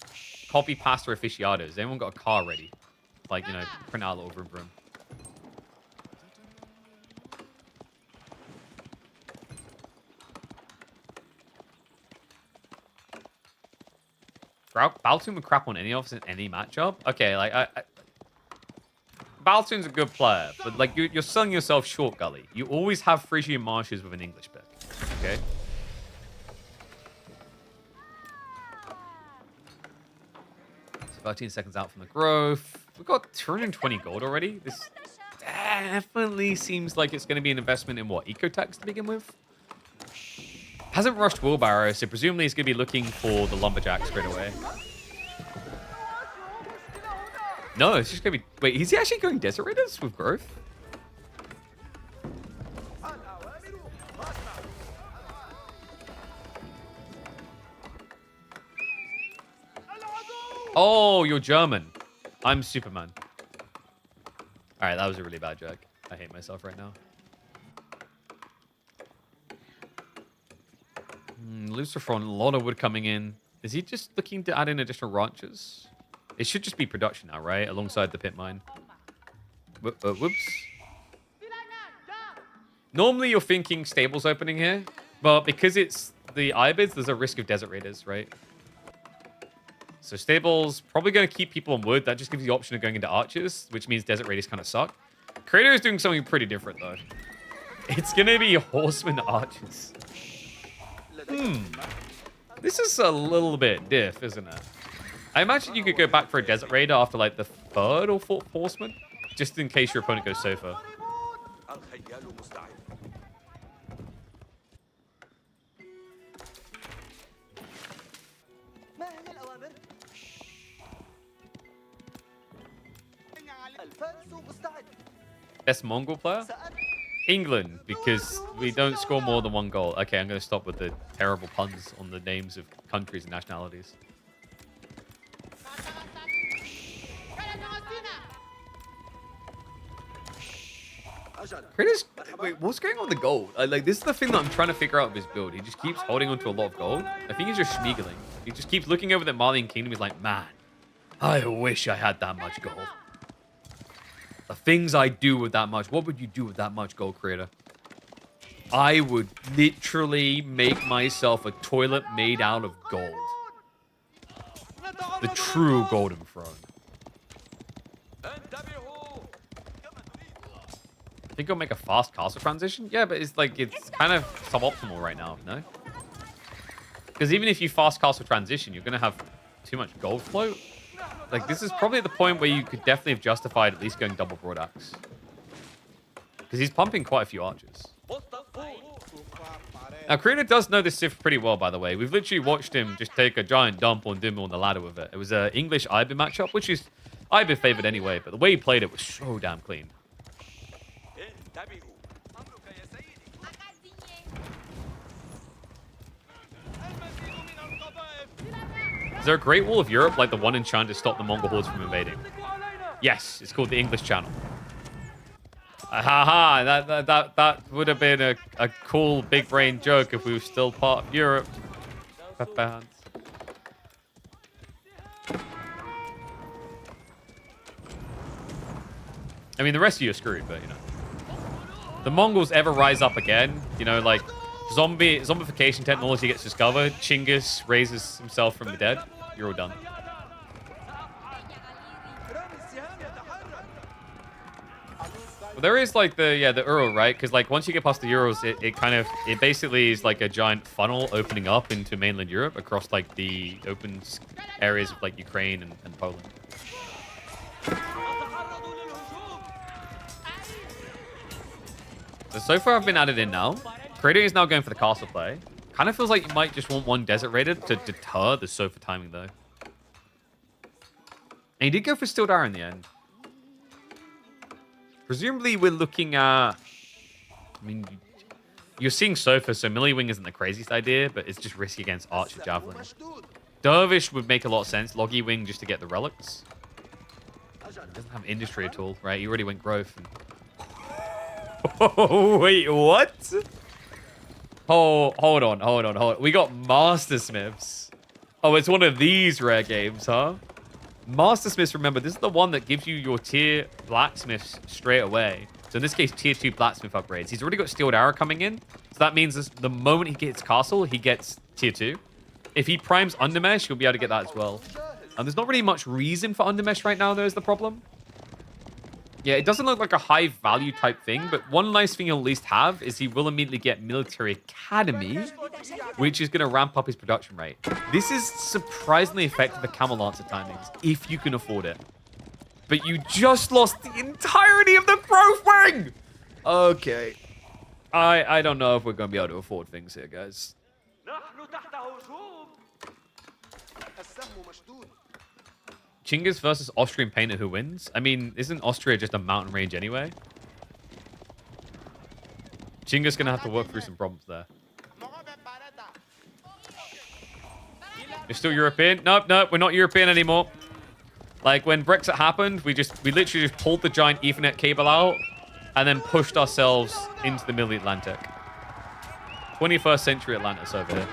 copy pasta aficionados? Anyone got a car ready? Like, you know, print out a little vroom vroom. Baltoon would crap on any of us in any matchup? Okay, like, Baltoon's a good player, but, like, you're selling yourself short, Gully. You always have Frisian Marshes with an English pick, okay? So 13 seconds out from the growth. We've got 220 gold already. This definitely seems like it's going to be an investment in, what, Ecotechs to begin with? Hasn't rushed Wheelbarrow, so presumably he's going to be looking for the Lumberjack straight away. No, it's just going to be... Wait, is he actually going Desert Raiders with growth? Oh, you're German. I'm Superman. Alright, that was a really bad joke. I hate myself right now. Luciferon, a lot of wood coming in. Is he just looking to add in additional ranches? It should just be production now, right? Alongside the pit mine. Whoops. Normally you're thinking stables opening here, but because it's the Ibids, there's a risk of Desert Raiders, right? So stables probably going to keep people on wood. That just gives you the option of going into archers, which means Desert Raiders kind of suck. Creator is doing something pretty different, though. It's going to be horseman archers. This is a little bit diff, isn't it? I imagine you could go back for a Desert Raider after, like, the third or fourth horseman, just in case your opponent goes Sofa. Best Mongol player? England, because we don't score more than one goal. Okay, I'm going to stop with the terrible puns on the names of countries and nationalities. Kratos, wait, what's going on with the gold? Like, this is the thing that I'm trying to figure out with his build. He just keeps holding onto a lot of gold. I think he's just schmeagling. He just keeps looking over the Malian kingdom. He's like, man, I wish I had that much gold. The things I do with that much. What would you do with that much gold, Creator? I would literally make myself a toilet made out of gold. The true golden throne. I think I'll make a fast castle transition. Yeah, but it's like, it's kind of suboptimal right now, no? Because even if you fast castle transition, you're going to have too much gold float. Like, this is probably the point where you could definitely have justified at least going double broad axe. Because he's pumping quite a few archers. Now, Creator does know this Sith pretty well, by the way. We've literally watched him just take a giant dump on Dimmel on the ladder with it. It was an English Ibid matchup, which is Ibid favored anyway, but the way he played it was so damn clean. Is there a Great Wall of Europe like the one in China to stop the Mongol hordes from invading? Yes, it's called the English Channel. Haha, that would have been a cool big brain joke if we were still part of Europe. I mean, the rest of you are screwed, but, you know. The Mongols ever rise up again, you know, like, zombification technology gets discovered, Chinggis raises himself from the dead, you're all done. Well, there is, like, the Ural, right? Because, like, once you get past the Urals, it basically is like a giant funnel opening up into mainland Europe across, like, the open areas of, like, Ukraine and Poland. So far I've been added in now. Creator is now going for the castle play. Kind of feels like you might just want one Desert Raider to deter the Sofa timing, though. And he did go for Steel Dara in the end. Presumably, we're looking at... I mean, you're seeing Sofa, so Melee Wing isn't the craziest idea, but it's just risky against Archer Javelin. Dervish would make a lot of sense. Loggy Wing just to get the relics. He doesn't have Industry at all, right? He already went Growth. And... Oh, wait, what? Oh, hold on. We got Master Smiths. Oh, it's one of these rare games, huh? Master Smiths, remember, this is the one that gives you your tier blacksmiths straight away. So in this case, tier 2 blacksmith upgrades. He's already got Steel Arrow coming in. So that means the moment he gets castle, he gets tier 2. If he primes Undermesh, he'll be able to get that as well. And there's not really much reason for Undermesh right now, though, is the problem. Yeah, it doesn't look like a high value type thing, but one nice thing he'll at least have is he will immediately get Military Academy, which is going to ramp up his production rate. This is surprisingly effective for Camel Lancer timings, if you can afford it. But you just lost the entirety of the Growth Wing! Okay. I don't know if we're going to be able to afford things here, guys. Chinggis versus Austrian Painter, who wins? I mean, isn't Austria just a mountain range anyway? Chinggis gonna have to work through some problems there. You're still European? Nope, we're not European anymore. Like, when Brexit happened, we literally just pulled the giant Ethernet cable out and then pushed ourselves into the Middle Atlantic. 21st century Atlantis over here.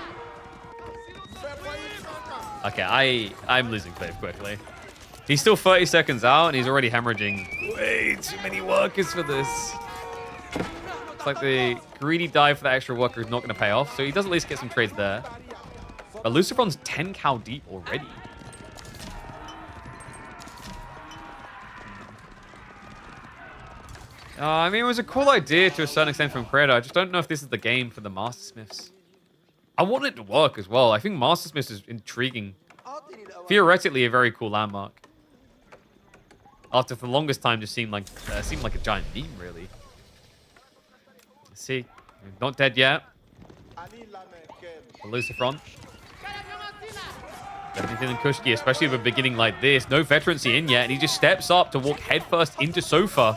Okay, I'm losing faith quickly. He's still 30 seconds out, and he's already hemorrhaging. Way too many workers for this. It's like the greedy dive for that extra worker is not going to pay off, so he does at least get some trades there. But Luciferon's 10 cow deep already. I mean, it was a cool idea to a certain extent from Creator. I just don't know if this is the game for the Master Smiths. I want it to work as well. I think Master Smiths is intriguing. Theoretically, a very cool landmark. After for the longest time, just seemed like a giant meme, really. Let's see, not dead yet. Luciferon. Definitely feeling Kushki, especially with a beginning like this. No veterancy in yet, and he just steps up to walk headfirst into Sofa.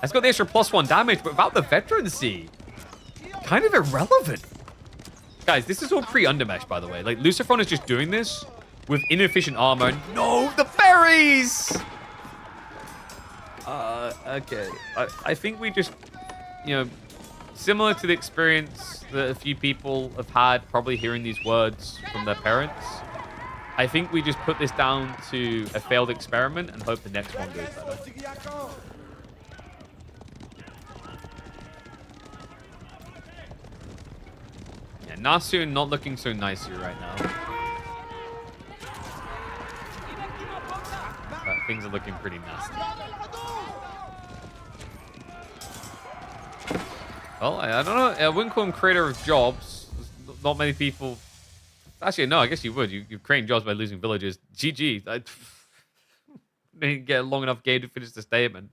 That's got the extra +1 damage, but without the veterancy, kind of irrelevant. Guys, this is all pre-Undermesh, by the way. Like, Luciferon is just doing this with inefficient armor. No, the berries! Okay. I think we just, you know, similar to the experience that a few people have had probably hearing these words from their parents, I think we just put this down to a failed experiment and hope the next one goes better. Yeah, Nasu not looking so nice here right now. But things are looking pretty nasty. Well, I don't know. I wouldn't call him creator of jobs. There's not many people... Actually, no, I guess you would. You're creating jobs by losing villagers. GG. I didn't get a long enough game to finish the statement.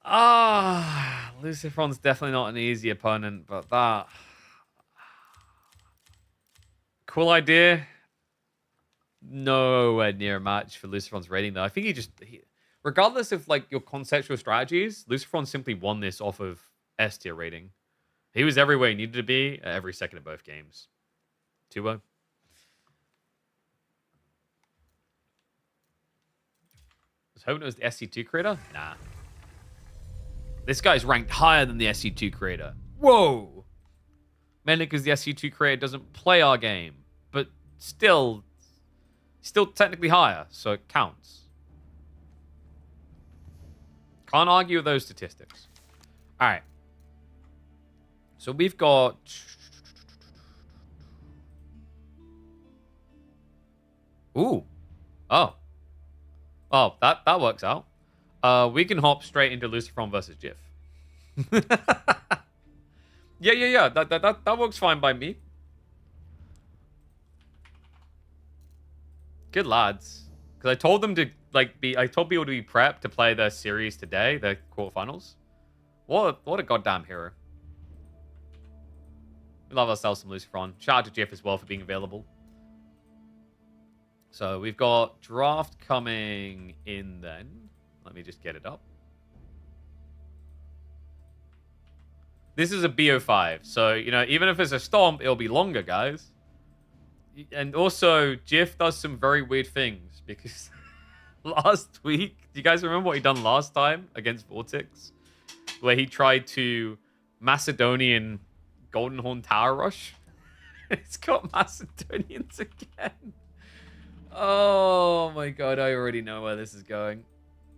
Luciferon's definitely not an easy opponent, but that... Cool idea. Nowhere near a match for Luciferon's rating, though. I think regardless of like your conceptual strategies, Luciferon simply won this off of S tier rating. He was everywhere he needed to be at every second of both games. 2-0. Was hoping it was the SC2 creator? Nah. This guy's ranked higher than the SC2 creator. Whoa! Mainly because the SC2 creator doesn't play our game, but still technically higher, so it counts. Can't argue with those statistics. All right. So we've got... Ooh. Oh. Oh, that works out. We can hop straight into Luciferon versus Jif. Yeah. That works fine by me. Good lads. Because I told them to I told people to be prepped to play their series today, their quarterfinals. What a goddamn hero. We love ourselves some Lucifron. Shout out to Jeff as well for being available. So we've got draft coming in then. Let me just get it up. This is a BO5. So, you know, even if it's a stomp, it'll be longer, guys. And also, Jeff does some very weird things because last week, do you guys remember what he done last time against Vortex? Where he tried to Macedonian Golden Horn Tower Rush? It's got Macedonians again. Oh my god, I already know where this is going.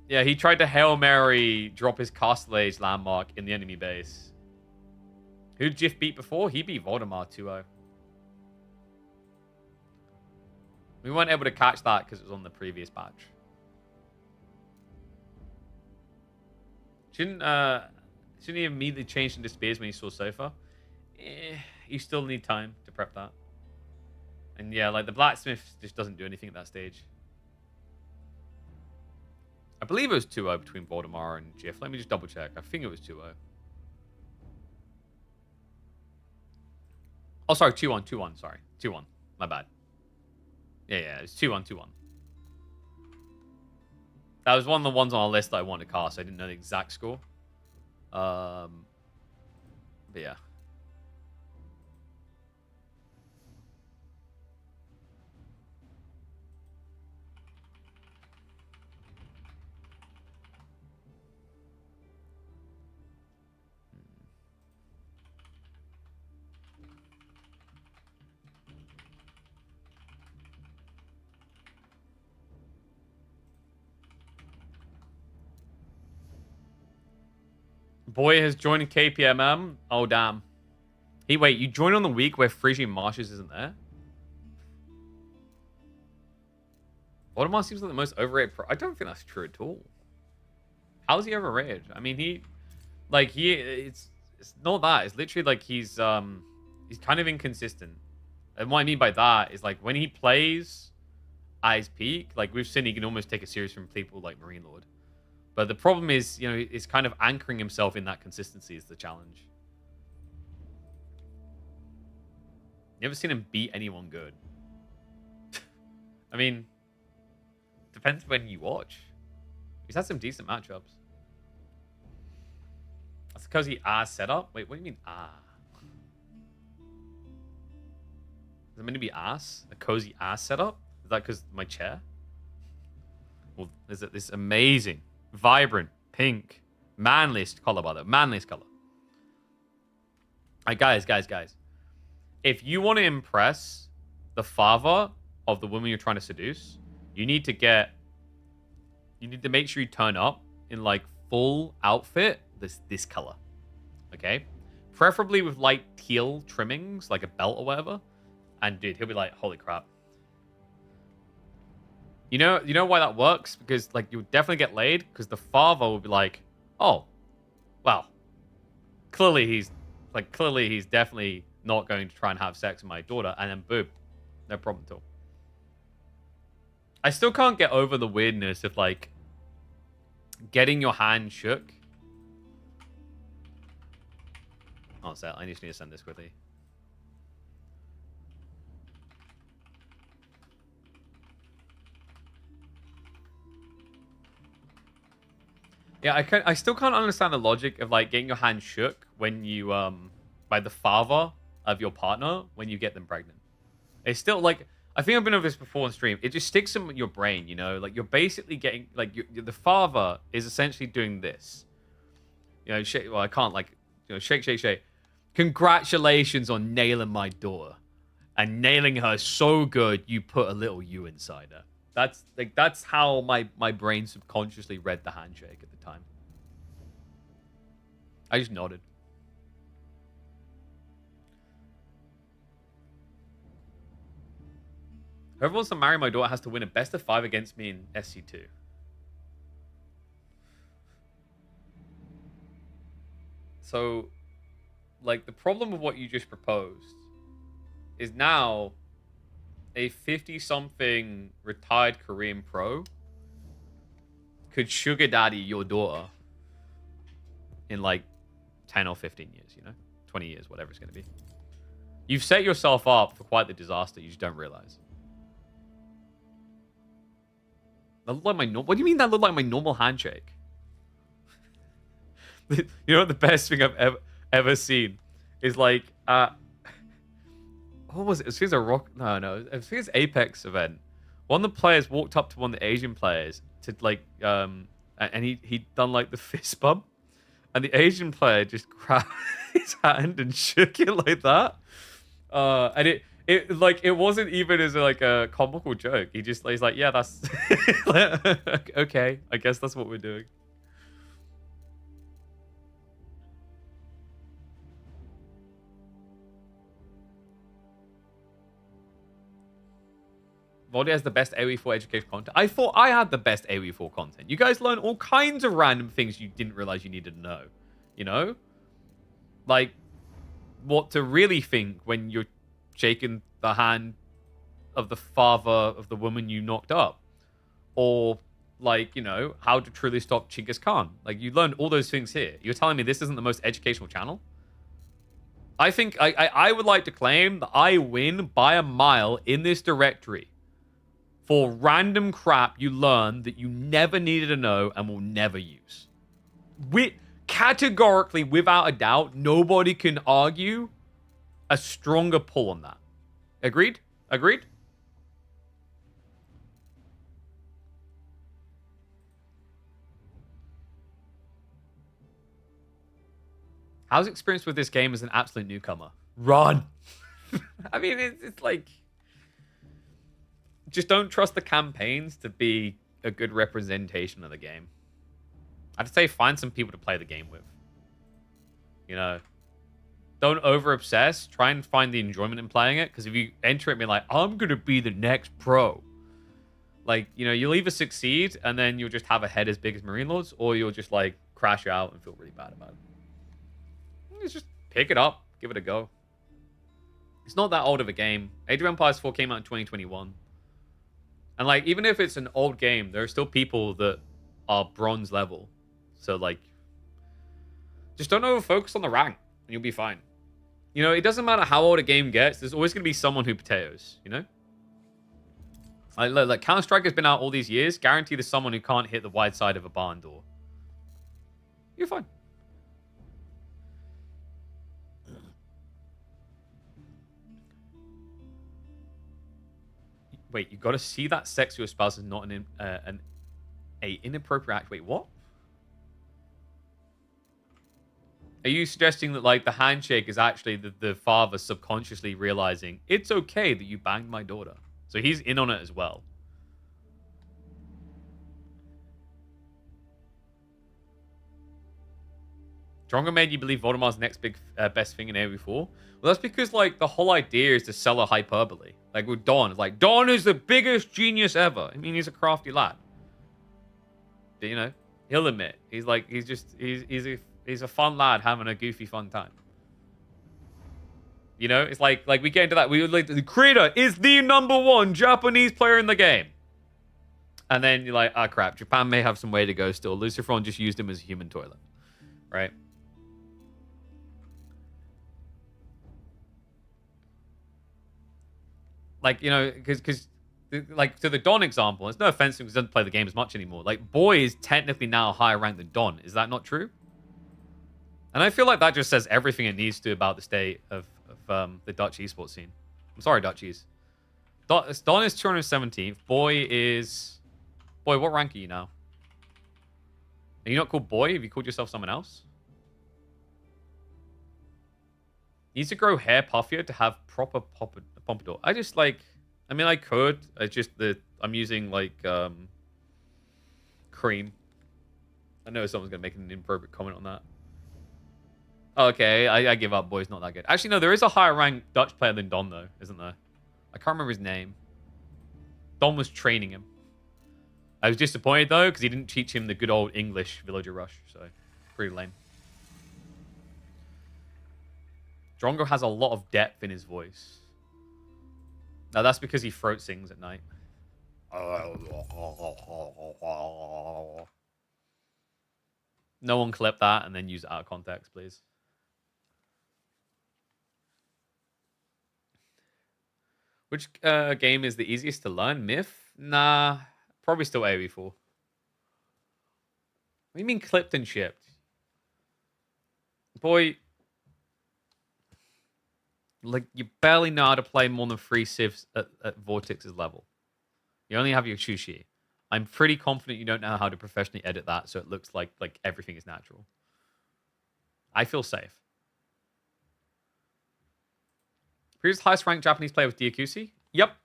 Yeah, he tried to Hail Mary drop his Castle Age landmark in the enemy base. Who did Jiff beat before? He beat Voldemar 2-0. We weren't able to catch that because it was on the previous batch. Shouldn't he immediately change into spears when he saw Sofa? You still need time to prep that. And yeah, like the blacksmith just doesn't do anything at that stage. I believe it was 2-0 between Voldemar and Jiff. Let me just double check. I think it was 2-0. Oh, sorry, 2-1, 2-1. Sorry, 2-1. My bad. Yeah, it's 2-1, 2-1. That was one of the ones on our list that I wanted to cast. I didn't know the exact score. But yeah. Boy has joined KPMM. Oh, damn. Hey, wait, you joined on the week where Frisian Marshes isn't there? Voldemar seems like the most overrated pro. I don't think that's true at all. How is he overrated? I mean, it's not that. It's literally like he's kind of inconsistent. And what I mean by that is like when he plays at his peak, like we've seen he can almost take a series from people like Marine Lord. But the problem is, you know, it's kind of anchoring himself in that consistency is the challenge. You ever seen him beat anyone good? I mean, depends when you watch. He's had some decent matchups. That's because he setup? Wait, what do you mean Is it meant to be ass? A cozy ass setup? Is that because my chair? Well, is it this amazing, vibrant, pink, manliest color, by the way. Manliest color. All right, guys. If you want to impress the father of the woman you're trying to seduce, you need to make sure you turn up in like full outfit, this color. Okay? Preferably with light teal trimmings, like a belt or whatever. And dude, he'll be like, holy crap. You know why that works? Because like you'll definitely get laid, because the father will be like, oh, well, clearly he's definitely not going to try and have sex with my daughter, and then boom, no problem at all. I still can't get over the weirdness of like getting your hand shook. Oh, so I just need to send this quickly. Yeah, I still can't understand the logic of like getting your hand shook when you by the father of your partner when you get them pregnant. It's still like, I think I've been over this before on stream. It just sticks in your brain, you know, like you're basically getting like the father is essentially doing this. You know, shake, well, I can't like, you know, shake. Congratulations on nailing my daughter, and nailing her so good you put a little you inside her. That's how my brain subconsciously read the handshake at the time. I just nodded. Whoever wants to marry my daughter has to win a best of 5 against me in SC2. So, like, the problem with what you just proposed is now a 50-something retired Korean pro could sugar daddy your daughter in like 10 or 15 years, you know? 20 years, whatever it's going to be. You've set yourself up for quite the disaster. You just don't realize. That looked like my what do you mean that looked like my normal handshake? You know what the best thing I've ever seen is like what was it? It was a rock. No. It was his Apex event. One of the players walked up to one of the Asian players to like and he'd done like the fist bump, and the Asian player just grabbed his hand and shook it like that. And it wasn't even as like a comical joke. He's like, yeah, that's okay. I guess that's what we're doing. Voldy has the best AoE4 education content. I thought I had the best AoE4 content. You guys learn all kinds of random things you didn't realize you needed to know. You know? Like, what to really think when you're shaking the hand of the father of the woman you knocked up. Or, like, you know, how to truly stop Chinggis Khan. Like, you learned all those things here. You're telling me this isn't the most educational channel? I think I would like to claim that I win by a mile in this directory for random crap you learn that you never needed to know and will never use. Categorically, without a doubt, nobody can argue a stronger pull on that. Agreed? Agreed? How's experience with this game as an absolute newcomer? Run! I mean, it's like... Just don't trust the campaigns to be a good representation of the game. I'd say find some people to play the game with. You know, don't over-obsess. Try and find the enjoyment in playing it. Because if you enter it being like, I'm going to be the next pro. Like, you know, you'll either succeed and then you'll just have a head as big as Marine Lords. Or you'll just, like, crash out and feel really bad about it. Just pick it up. Give it a go. It's not that old of a game. Age of Empires 4 came out in 2021. And, like, even if it's an old game, there are still people that are bronze level. So, like, just don't over-focus on the rank, and you'll be fine. You know, it doesn't matter how old a game gets. There's always going to be someone who potatoes, you know? Like Counter-Strike has been out all these years. Guarantee there's someone who can't hit the wide side of a barn door. You're fine. Wait, you got to see that sex with your spouse is not an inappropriate act. Wait, what? Are you suggesting that, like, the handshake is actually the father subconsciously realizing it's okay that you banged my daughter? So he's in on it as well. Drongo made you believe Voldemar's next big best thing in AoE4. Well, that's because, like, the whole idea is to sell a hyperbole. Like, with Don. It's like, Don is the biggest genius ever. I mean, he's a crafty lad. But, you know, he'll admit. He's like, he's a fun lad having a goofy, fun time. You know, it's like we get into that. We would like, the creator is the #1 Japanese player in the game. And then you're like, ah, crap. Japan may have some way to go still. Lucifron just used him as a human toilet. Right? Like, you know, because like, to the Don example, it's no offense because he doesn't play the game as much anymore. Like, Boy is technically now higher ranked than Don. Is that not true? And I feel like that just says everything it needs to about the state of the Dutch esports scene. I'm sorry, Dutchies. Don is 217th. Boy is... Boy, what rank are you now? Are you not called Boy? Have you called yourself someone else? Needs to grow hair puffier to have proper pompadour. I just, like... I mean, I could. It's just that I'm using, like, cream. I know someone's going to make an inappropriate comment on that. Okay, I give up. Boy's not that good. Actually, no, there is a higher ranked Dutch player than Don, though, isn't there? I can't remember his name. Don was training him. I was disappointed, though, because he didn't teach him the good old English villager rush. So, pretty lame. Drongo has a lot of depth in his voice. Now, that's because he throat sings at night. No one clip that and then use it out of context, please. Which game is the easiest to learn? Myth? Nah, probably still AoE4. What do you mean clipped and shipped? Boy, like, you barely know how to play more than 3 civs at Vortex's level. You only have your Shushi. I'm pretty confident you don't know how to professionally edit that so it looks like everything is natural. I feel safe. Previous highest ranked Japanese player was Diakusi? Yep.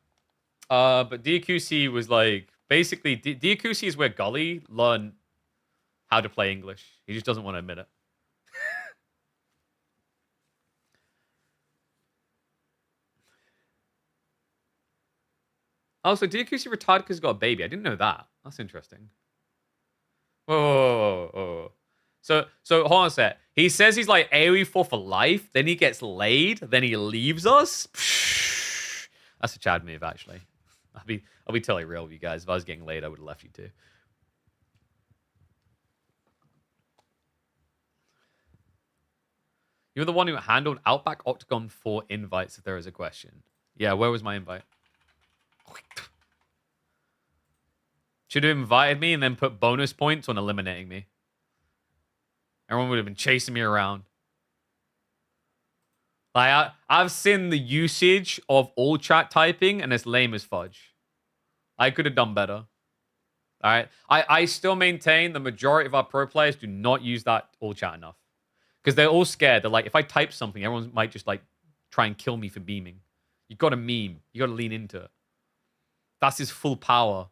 But Diakusi was like, basically, Diakusi is where Gully learned how to play English. He just doesn't want to admit it. Oh, so Diakusi retired because he's got a baby. I didn't know that. That's interesting. Whoa. So hold on a sec. He says he's like AoE4 for life, then he gets laid, then he leaves us. Psh, that's a Chad move, actually. I'll be totally real with you guys. If I was getting laid, I would have left you too. You're the one who handled Outback Octagon 4 invites, if there is a question. Yeah, where was my invite? Should have invited me and then put bonus points on eliminating me. Everyone would have been chasing me around. Like, I've seen the usage of all chat typing, and it's lame as fudge. I could have done better. All right? I still maintain the majority of our pro players do not use that all chat enough. Because they're all scared. They're like, if I type something, everyone might just, like, try and kill me for beaming. You got to meme. You got to lean into it. That's his full power.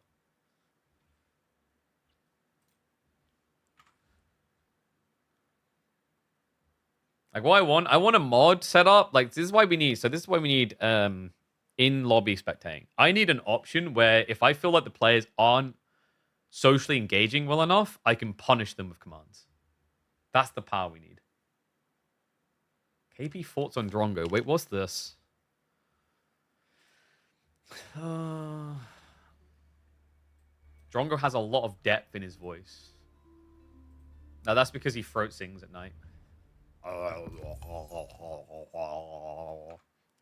Like, what I want a mod set up. Like, this is why we need. So this is why we need in lobby spectating. I need an option where if I feel like the players aren't socially engaging well enough, I can punish them with commands. That's the power we need. KP thoughts on Drongo. Wait, what's this? Drongo has a lot of depth in his voice. Now, that's because he throat sings at night.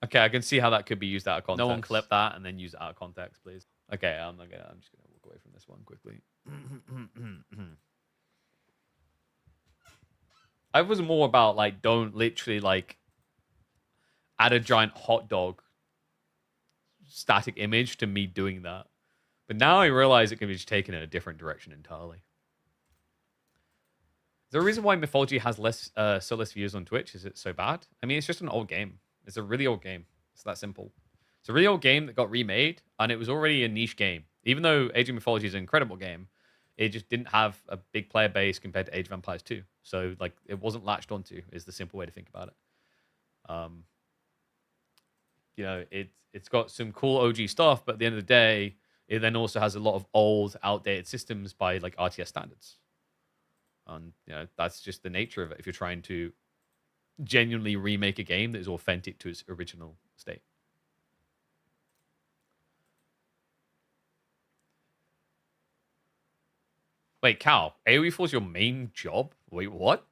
Okay, I can see how that could be used out of context. No one clip that and then use it out of context, please. Okay, I'm just gonna walk away from this one quickly. I was more about, like, don't literally, like, add a giant hot dog static image to me doing that. But now I realize it can be just taken in a different direction entirely. Is there a reason why Mythology has so less views on Twitch? Is it so bad? I mean, it's just an old game. It's a really old game. It's that simple. It's a really old game that got remade, and it was already a niche game. Even though Age of Mythology is an incredible game, it just didn't have a big player base compared to Age of Empires 2. So, like, it wasn't latched onto, is the simple way to think about it. You know, it's got some cool OG stuff, but at the end of the day, it then also has a lot of old, outdated systems by, like, RTS standards. And, you know, that's just the nature of it if you're trying to genuinely remake a game that is authentic to its original state. Wait, Cal, AoE4 is your main job? Wait, what?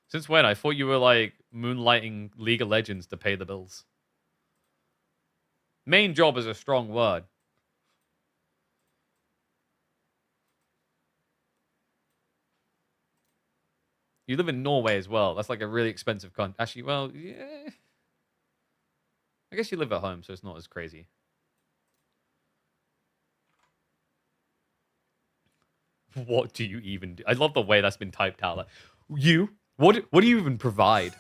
Since when? I thought you were, like, moonlighting League of Legends to pay the bills. Main job is a strong word. You live in Norway as well. That's like a really expensive country. Actually, well, yeah. I guess you live at home, so it's not as crazy. What do you even do? I love the way that's been typed out. Like, what do you even provide?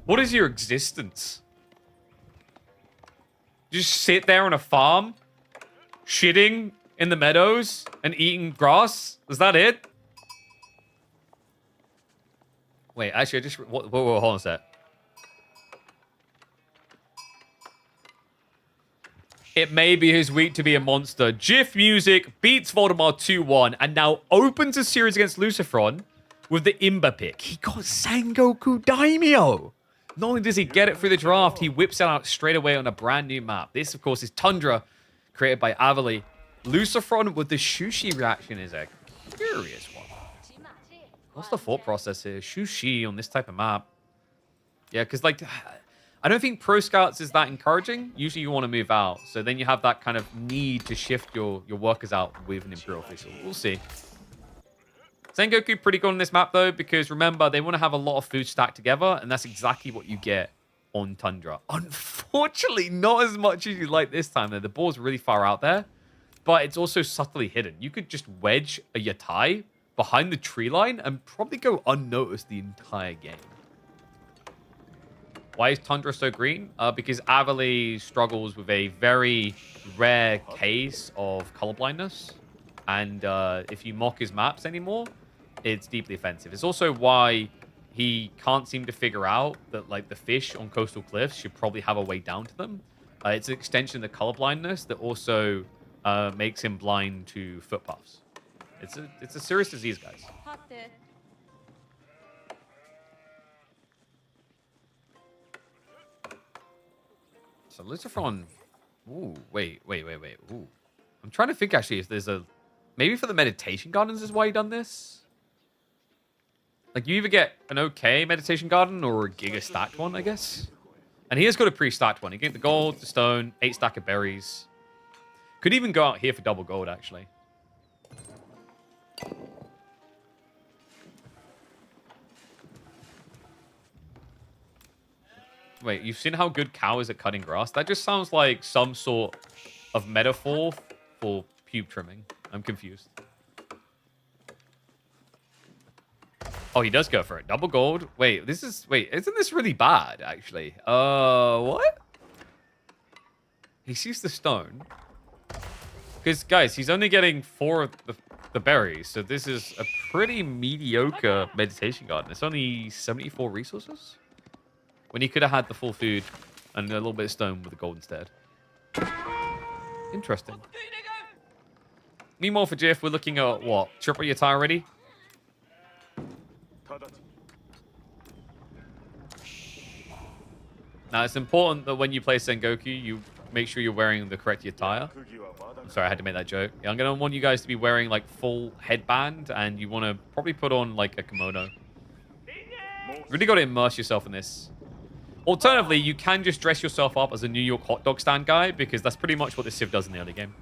What is your existence? Just sit there on a farm, shitting in the meadows and eating grass? Is that it? Wait, actually, I just... Hold on a sec. It may be his week to be a monster. GIF Music beats Voldemort 2-1 and now opens a series against Lucifron with the Imba pick. He got Sengoku Daimyo. Not only does he get it through the draft, he whips it out straight away on a brand new map. This, of course, is Tundra, created by Avali. Lucifron with the Shushi reaction is a curious one. What's the thought process here? Shushi on this type of map. Yeah, because, like, I don't think Pro Scouts is that encouraging. Usually you want to move out. So then you have that kind of need to shift your workers out with an Imperial Official. We'll see. Sengoku pretty good on this map, though, because remember, they want to have a lot of food stacked together, and that's exactly what you get on Tundra. Unfortunately, not as much as you'd like this time, though. The ball's really far out there, but it's also subtly hidden. You could just wedge a Yatai behind the tree line and probably go unnoticed the entire game. Why is Tundra so green? Because Avali struggles with a very rare case of colorblindness. And if you mock his maps anymore, it's deeply offensive. It's also why he can't seem to figure out that like the fish on coastal cliffs should probably have a way down to them. It's an extension of the colorblindness that also makes him blind to footpaths. It's a serious disease, guys. So Luciferon. Ooh, wait. Ooh. I'm trying to think actually if there's a maybe for the meditation gardens is why you done this. Like you either get an okay meditation garden or a giga stacked one, I guess. And he has got a pre-stacked one. You get the gold, the stone, 8 stack of berries. Could even go out here for double gold actually. Wait, you've seen how good Cow is at cutting grass? That just sounds like some sort of metaphor for pube trimming. I'm confused. Oh, he does go for it. Double gold. Wait, isn't this really bad, actually? What? He sees the stone. Because, guys, he's only getting 4 of the berries, so this is a pretty mediocre meditation garden. It's only 74 resources? When he could have had the full food and a little bit of stone with the gold instead. Interesting. Meanwhile, for Jiff, we're looking at, what? Triple Yatai already? Now, it's important that when you play Sengoku, you make sure you're wearing the correct attire. I'm sorry, I had to make that joke. Yeah, I'm going to want you guys to be wearing, like, full headband, and you want to probably put on, like, a kimono. Really got to immerse yourself in this. Alternatively, you can just dress yourself up as a New York hot dog stand guy, because that's pretty much what this Civ does in the early game.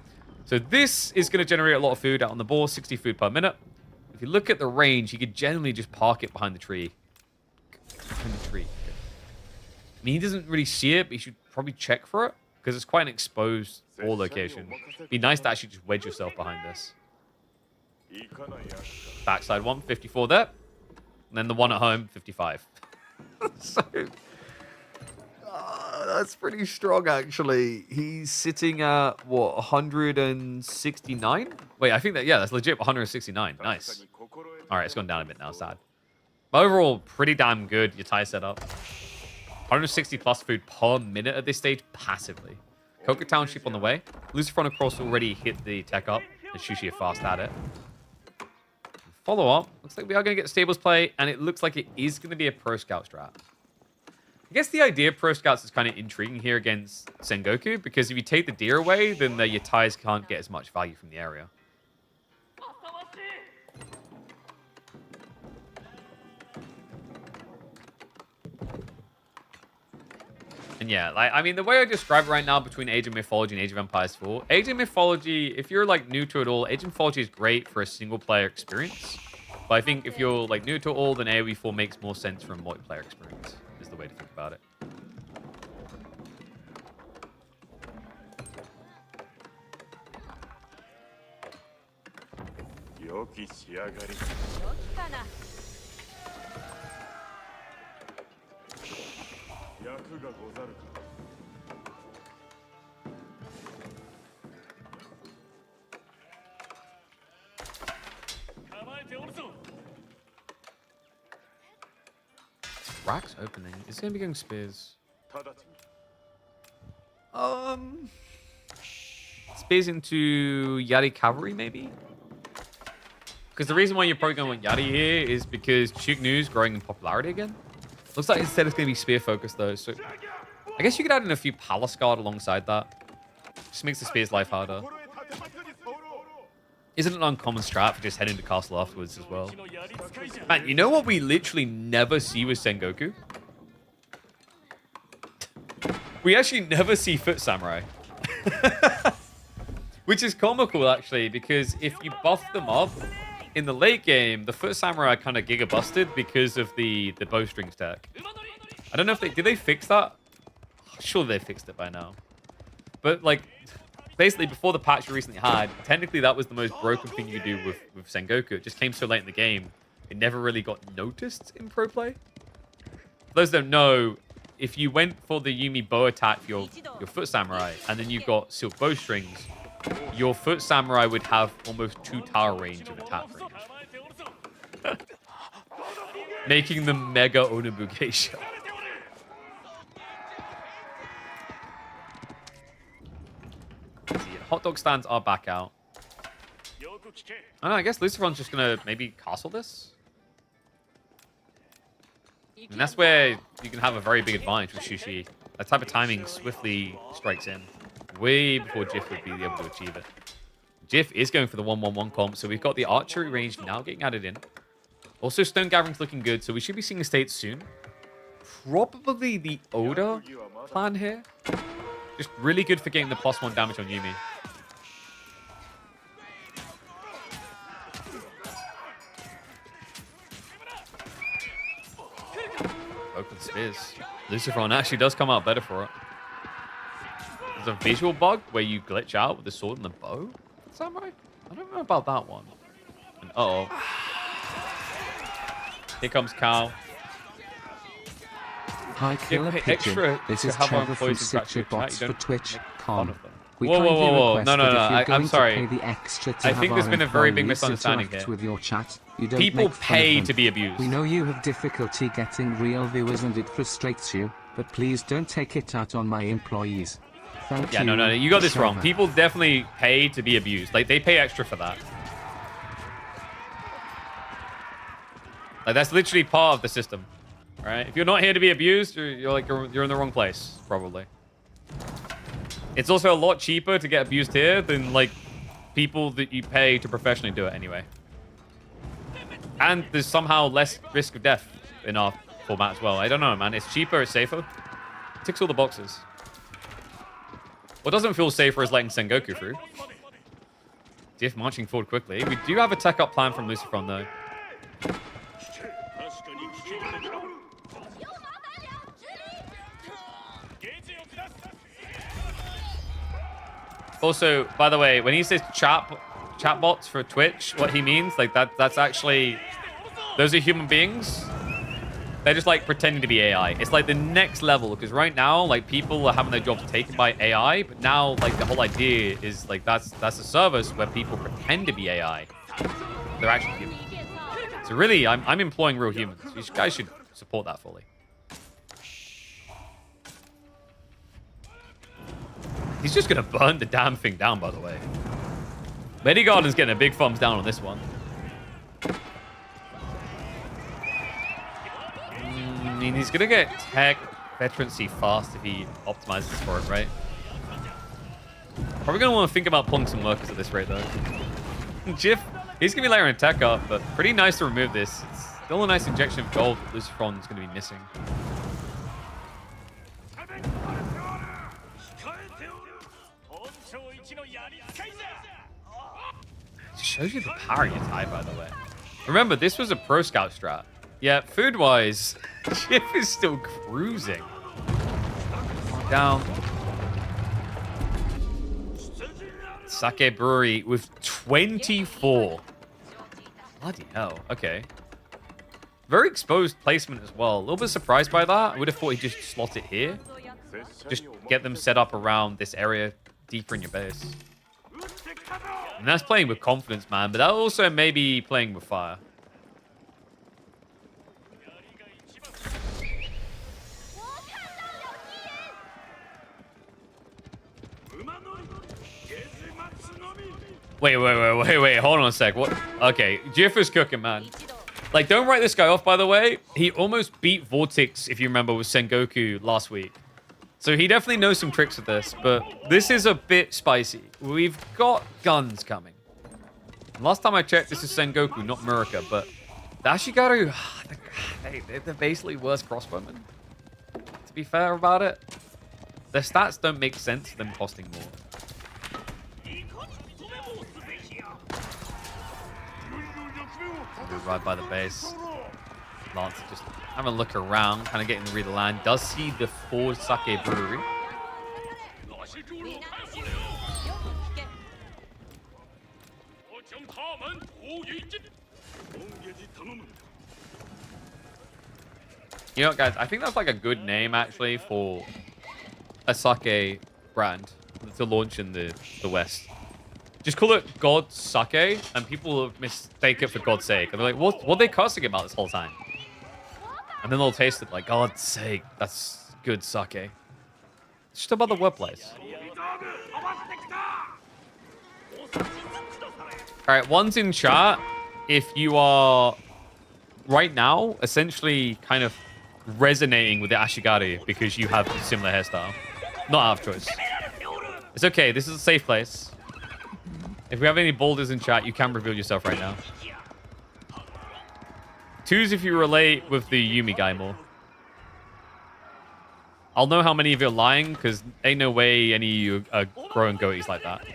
So this is going to generate a lot of food out on the board, 60 food per minute. If you look at the range, you could generally just park it behind the tree. Behind the tree. I mean, he doesn't really see it, but you should probably check for it, because it's quite an exposed ball location. It'd be nice to actually just wedge yourself behind this. Backside one, 54 there. And then the one at home, 55. So... that's pretty strong, actually. He's sitting at, what, 169? Wait, I think that, yeah, that's legit 169. Nice. All right, it's gone down a bit now, sad. But overall, pretty damn good Yatai setup. 160 plus food per minute at this stage, passively. Coca Township on the way. Lucifer, of course, already hit the tech up. And Shushi are fast at it. Follow up. Looks like we are going to get stables play, and it looks like it is going to be a Pro Scout strat. I guess the idea of Pro Scouts is kind of intriguing here against Sengoku, because if you take the deer away, then the Yatais can't get as much value from the area. And yeah, like, I mean, the way I describe it right now between Age of Mythology and Age of Empires 4, Age of Mythology, if you're like new to it all, Age of Mythology is great for a single player experience. But I think if you're like new to it all, then AoE 4 makes more sense from a multiplayer experience. Is the way to think about it. Racks opening. Is he going to be going spears? Spears into Yari Cavalry, maybe? Because the reason why you're probably going with Yari here is because Chuk Nu's growing in popularity again. Looks like instead it's going to be spear focused though, so I guess you could add in a few Palace Guard alongside that. Just makes the spear's life harder. Isn't an uncommon strat for just heading to castle afterwards as well. Man, you know what we literally never see with Sengoku? We actually never see Foot Samurai. Which is comical, actually, because if you buff them up in the late game, the Foot Samurai kind of giga busted because of the bowstrings tech. I don't know if did they fix that? Sure, they fixed it by now. But, like, basically, before the patch we recently had, technically that was the most broken thing you could do with Sengoku. It just came so late in the game, it never really got noticed in pro play. For those who don't know, if you went for the Yumi bow attack for your Foot Samurai, and then you got Silk Bowstrings, your Foot Samurai would have almost 2 tower range of attack range. Making them mega Onabugeisha. Hot dog stands are back out. I don't know, I guess Lucifer's just gonna maybe castle this. And that's where you can have a very big advantage with Shushi. That type of timing swiftly strikes in. Way before Jif would be able to achieve it. Jif is going for the 1-1-1 comp, so we've got the archery range now getting added in. Also, Stone Gathering's looking good, so we should be seeing a state soon. Probably the Oda plan here. Just really good for getting the +1 damage on Yumi. Open Spears. Luciferon actually does come out better for it. There's a visual bug where you glitch out with the sword and the bow. Samurai? I don't know about that one. And uh-oh. Here comes Cal. Hi, Killer Pigeon. This is Trevor from Citra Bots for Twitch. Whoa. No. I'm sorry. I think there's been a very big misunderstanding here. With your chat. People pay to be abused. We know you have difficulty getting real viewers and it frustrates you, but please don't take it out on my employees. Thank you. No. You got this wrong. People definitely pay to be abused. Like, they pay extra for that. Like, that's literally part of the system. Right? If you're not here to be abused, you're in the wrong place, probably. It's also a lot cheaper to get abused here than, like, people that you pay to professionally do it anyway. And there's somehow less risk of death in our format as well. I don't know, man. It's cheaper, it's safer. It ticks all the boxes. What doesn't feel safer is letting Sengoku through. Diff marching forward quickly. We do have a tech up plan from Luciferon, though. Also, by the way, when he says chatbots for Twitch, what he means, like, that's actually, those are human beings. They're just, like, pretending to be AI. It's, like, the next level, because right now, like, people are having their jobs taken by AI, but now, like, the whole idea is, like, that's a service where people pretend to be AI. They're actually human. So really, I'm employing real humans. You guys should support that fully. He's just going to burn the damn thing down, by the way. Medigarden's getting a big thumbs down on this one. I mean, he's going to get tech veterancy fast if he optimizes for it, right? Probably going to want to think about pulling some workers at this rate, though. Jif, he's going to be layering tech up, but pretty nice to remove this. It's still a nice injection of gold that Luciferon's going to be missing. It shows you the power you type, by the way. Remember, this was a pro scout strat. Yeah, food-wise, Chip is still cruising. Down. Sake Brewery with 24. Bloody hell. Okay. Very exposed placement as well. A little bit surprised by that. I would have thought he'd just slot it here. Just get them set up around this area deeper in your base. And that's playing with confidence, man. But that also may be playing with fire. Wait. Hold on a sec. What? Okay, Jif is cooking, man. Like, don't write this guy off, by the way. He almost beat Vortex, if you remember, with Sengoku last week. So he definitely knows some tricks with this, but this is a bit spicy. We've got guns coming. Last time I checked, this is Sengoku, not Murika, but the Ashigaru, they're basically worse crossbowmen. To be fair about it. Their stats don't make sense them costing more. Right by the base. Lance just having a look around, kind of getting to read the land. Does see the Ford Sake Brewery. You know what, guys? I think that's like a good name, actually, for a sake brand to launch in the West. Just call it God Sake, and people will mistake it for God's sake. And they're like, what are they cursing about this whole time? And then they'll taste it like, God's sake, that's good sake. It's just about the wordplays. Alright, one's in chat. If you are, right now, essentially kind of resonating with the Ashigaru because you have a similar hairstyle. Not out of choice. It's okay, this is a safe place. If we have any boulders in chat, you can reveal yourself right now. 2s if you relate with the Yumi guy more. I'll know how many of you are lying, because ain't no way any of you are growing goatees like that.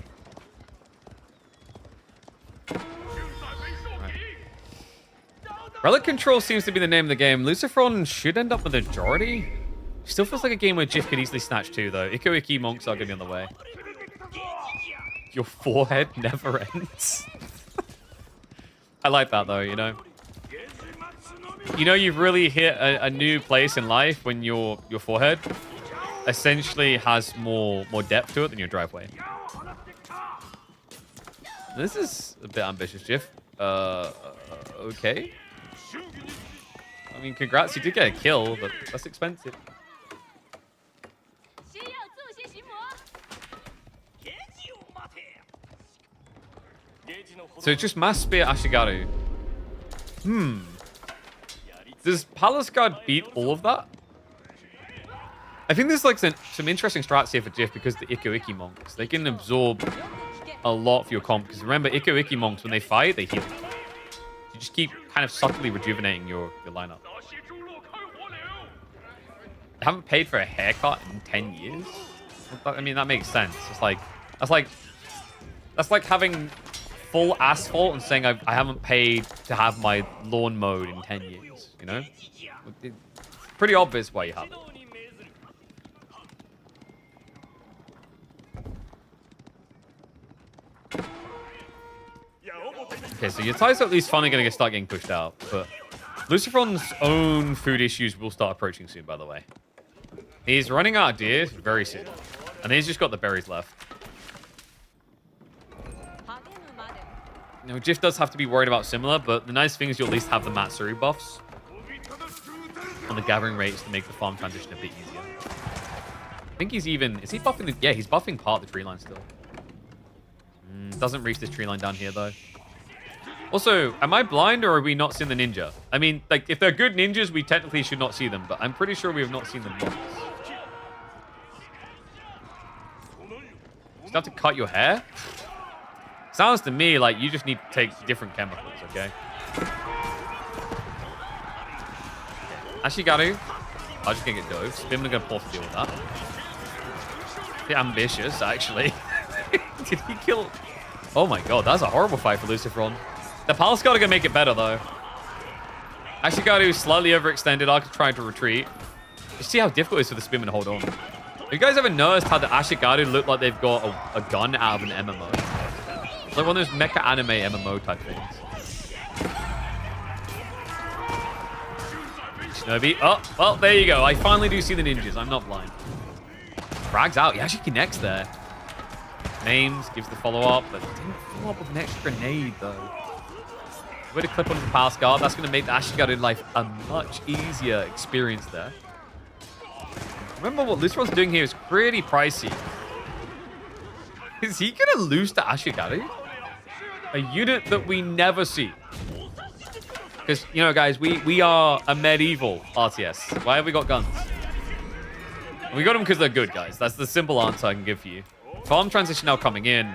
Right. Relic Control seems to be the name of the game. Lucifron should end up with the majority. Still feels like a game where Jiff could easily snatch 2, though. Iko Iki monks are going to be on the way. Your forehead never ends. I like that, though, you know. You know, you've really hit a new place in life when your forehead essentially has more depth to it than your driveway. This is a bit ambitious, Jiff. Okay. I mean, congrats, you did get a kill, but that's expensive. So it's just Mass Spear Ashigaru. Does Palace Guard beat all of that? I think there's like some interesting strats here for Jiff because the Iko Iki monks. They can absorb a lot for your comp. Because remember, Iko Iki monks, when they fight, they heal. You just keep kind of subtly rejuvenating your lineup. I haven't paid for a haircut in 10 years. I mean, that makes sense. It's like that's like having full asphalt and saying I haven't paid to have my lawn mowed in 10 years, you know? It's pretty obvious why you have it. Okay, so your ties are at least finally going to start getting pushed out, but Lucifron's own food issues will start approaching soon, by the way. He's running out of deer very soon, and he's just got the berries left. You know, Jiff does have to be worried about similar, but the nice thing is you'll at least have the Matsuri buffs on the gathering rates to make the farm transition a bit easier. I think he's even... Is he buffing the... Yeah, he's buffing part of the tree line still. Doesn't reach this tree line down here, though. Also, am I blind or are we not seeing the ninja? I mean, like, if they're good ninjas, we technically should not see them, but I'm pretty sure we have not seen them once. You have to cut your hair? Sounds to me like you just need to take different chemicals, okay? Ashigaru. I'm just gonna get dove. Spim's gonna pause to deal with that. A bit ambitious, actually. Did he kill... Oh my god, that's a horrible fight for Lucifron. The Palace Guard are gonna make it better, though. Ashigaru is slightly overextended. Ark is trying to retreat. You see how difficult it is for the Spimman to hold on. Have you guys ever noticed how the Ashigaru look like they've got a gun out of an MMO? It's like one of those mecha anime MMO type things. Shinobi. Oh, well, there you go. I finally do see the ninjas. I'm not blind. Frags out. He actually connects there. Names, gives the follow-up, but didn't follow up with an extra grenade, though. Way to clip onto the Palace Guard. That's going to make the Ashigaru life a much easier experience there. Remember what Lucifron's doing here is pretty pricey. Is he going to lose to Ashigaru? A unit that we never see. Because, you know, guys, we are a medieval RTS. Why have we got guns? We got them because they're good, guys. That's the simple answer I can give for you. Farm transition now coming in.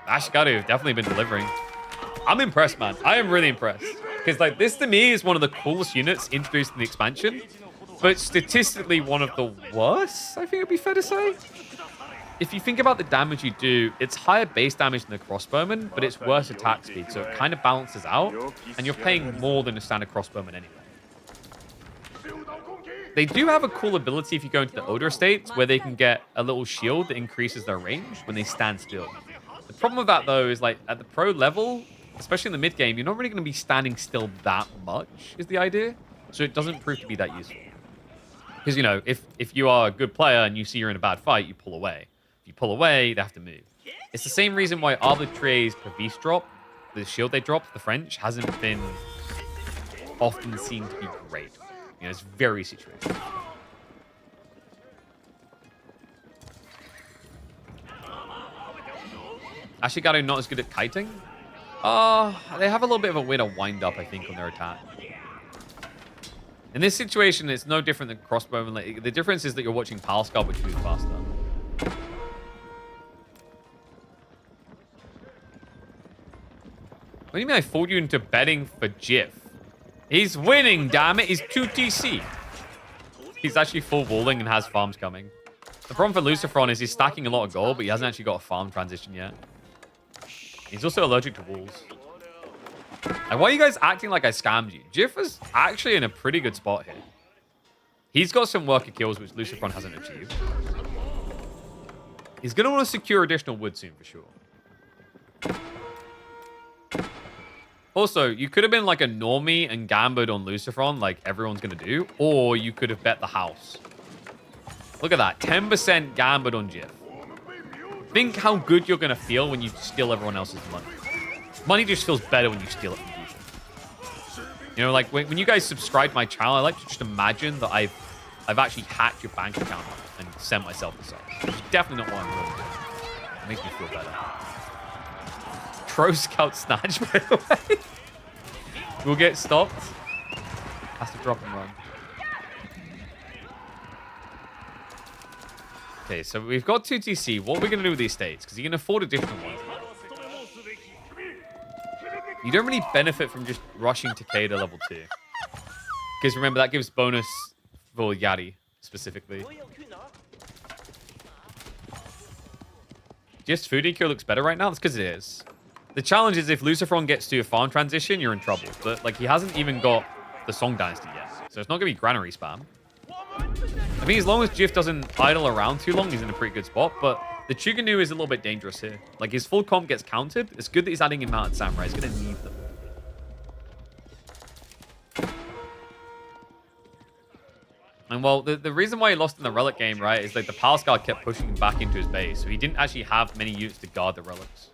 Ashigaru have definitely been delivering. I'm impressed, man. I am really impressed. Because, like, this to me is one of the coolest units introduced in the expansion. but statistically one of the worst, I think it'd be fair to say. If you think about the damage you do, it's higher base damage than the crossbowman, but it's worse attack speed, so it kind of balances out, and you're paying more than a standard crossbowman anyway. They do have a cool ability if you go into the Odor states, where they can get a little shield that increases their range when they stand still. The problem with that, though, is like at the pro level, especially in the mid game, you're not really going to be standing still that much, is the idea. So it doesn't prove to be that useful. Because, you know, if you are a good player and you see you're in a bad fight, you pull away. If you pull away, they have to move. It's the same reason why Arbitrary's Pavis drop, the shield they dropped, the French, hasn't been often seen to be great. You know, it's very situational. Ashigaru not as good at kiting. They have a little bit of a way to wind up, I think, on their attack. In this situation, it's no different than crossbowman. Like, the difference is that you're watching Palscar, which moves faster. What do you mean I fooled you into betting for Jif? He's winning, damn it. He's 2TC. He's actually full walling and has farms coming. The problem for Lucifron is he's stacking a lot of gold, but he hasn't actually got a farm transition yet. He's also allergic to walls. Like, why are you guys acting like I scammed you? Jif is actually in a pretty good spot here. He's got some worker kills, which Lucifron hasn't achieved. He's going to want to secure additional wood soon, for sure. Also, you could have been like a normie and gambled on Lucifron, like everyone's going to do, or you could have bet the house. Look at that. 10% gambled on Jif. Think how good you're going to feel when you steal everyone else's money. Money just feels better when you steal it from people. You know, like when you guys subscribe to my channel, I like to just imagine that I've actually hacked your bank account and sent myself the subs. Which is definitely not what I'm going to do. It makes me feel better. Pro Scout Snatch, by the way. We'll get stopped. Has to drop and run. Okay, so we've got 2TC. What are we going to do with these states? Because you can afford additional ones. You don't really benefit from just rushing Takeda level 2. Because remember, that gives bonus for Yari, specifically. Just food EQ looks better right now? That's because it is. The challenge is if Lucifron gets to a farm transition, you're in trouble. But, like, he hasn't even got the Song Dynasty yet. So it's not going to be Granary spam. I think as long as Jif doesn't idle around too long, he's in a pretty good spot. But the Chuganu is a little bit dangerous here. Like, his full comp gets counted. It's good that he's adding in Mounted Samurai. He's going to need them. And, well, the reason why he lost in the Relic game, right, is like the Palscar kept pushing him back into his base. So he didn't actually have many units to guard the Relics.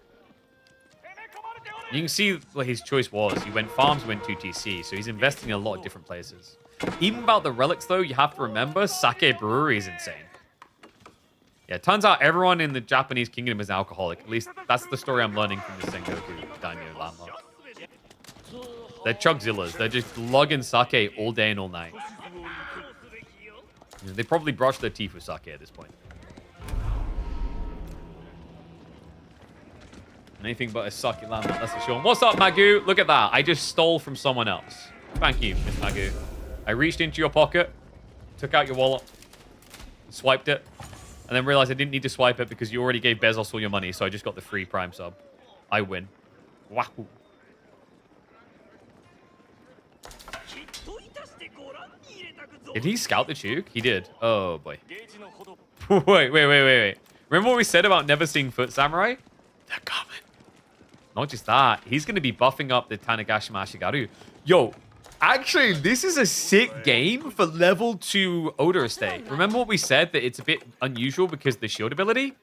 You can see what his choice was. He went farms, went 2TC. So he's investing in a lot of different places. Even about the Relics, though, you have to remember, Sake Brewery is insane. Yeah, it turns out everyone in the Japanese kingdom is an alcoholic. At least that's the story I'm learning from the Sengoku Daimyo landmark. They're chugzillas. They're just lugging sake all day and all night. They probably brush their teeth with sake at this point. Anything but a sake landmark, that's for sure. What's up, Magu? Look at that. I just stole from someone else. Thank you, Miss Magu. I reached into your pocket, took out your wallet, swiped it, and then realized I didn't need to swipe it because you already gave Bezos all your money, so I just got the free Prime sub. I win. Wahoo. Did he scout the Chug? He did. Oh, boy. Wait. Remember what we said about never seeing Foot Samurai? They're coming. Not just that. He's going to be buffing up the Tanegashima Ashigaru. Yo, actually, this is a sick game for level 2 Odor Estate. Remember what we said? That it's a bit unusual because of the shield ability?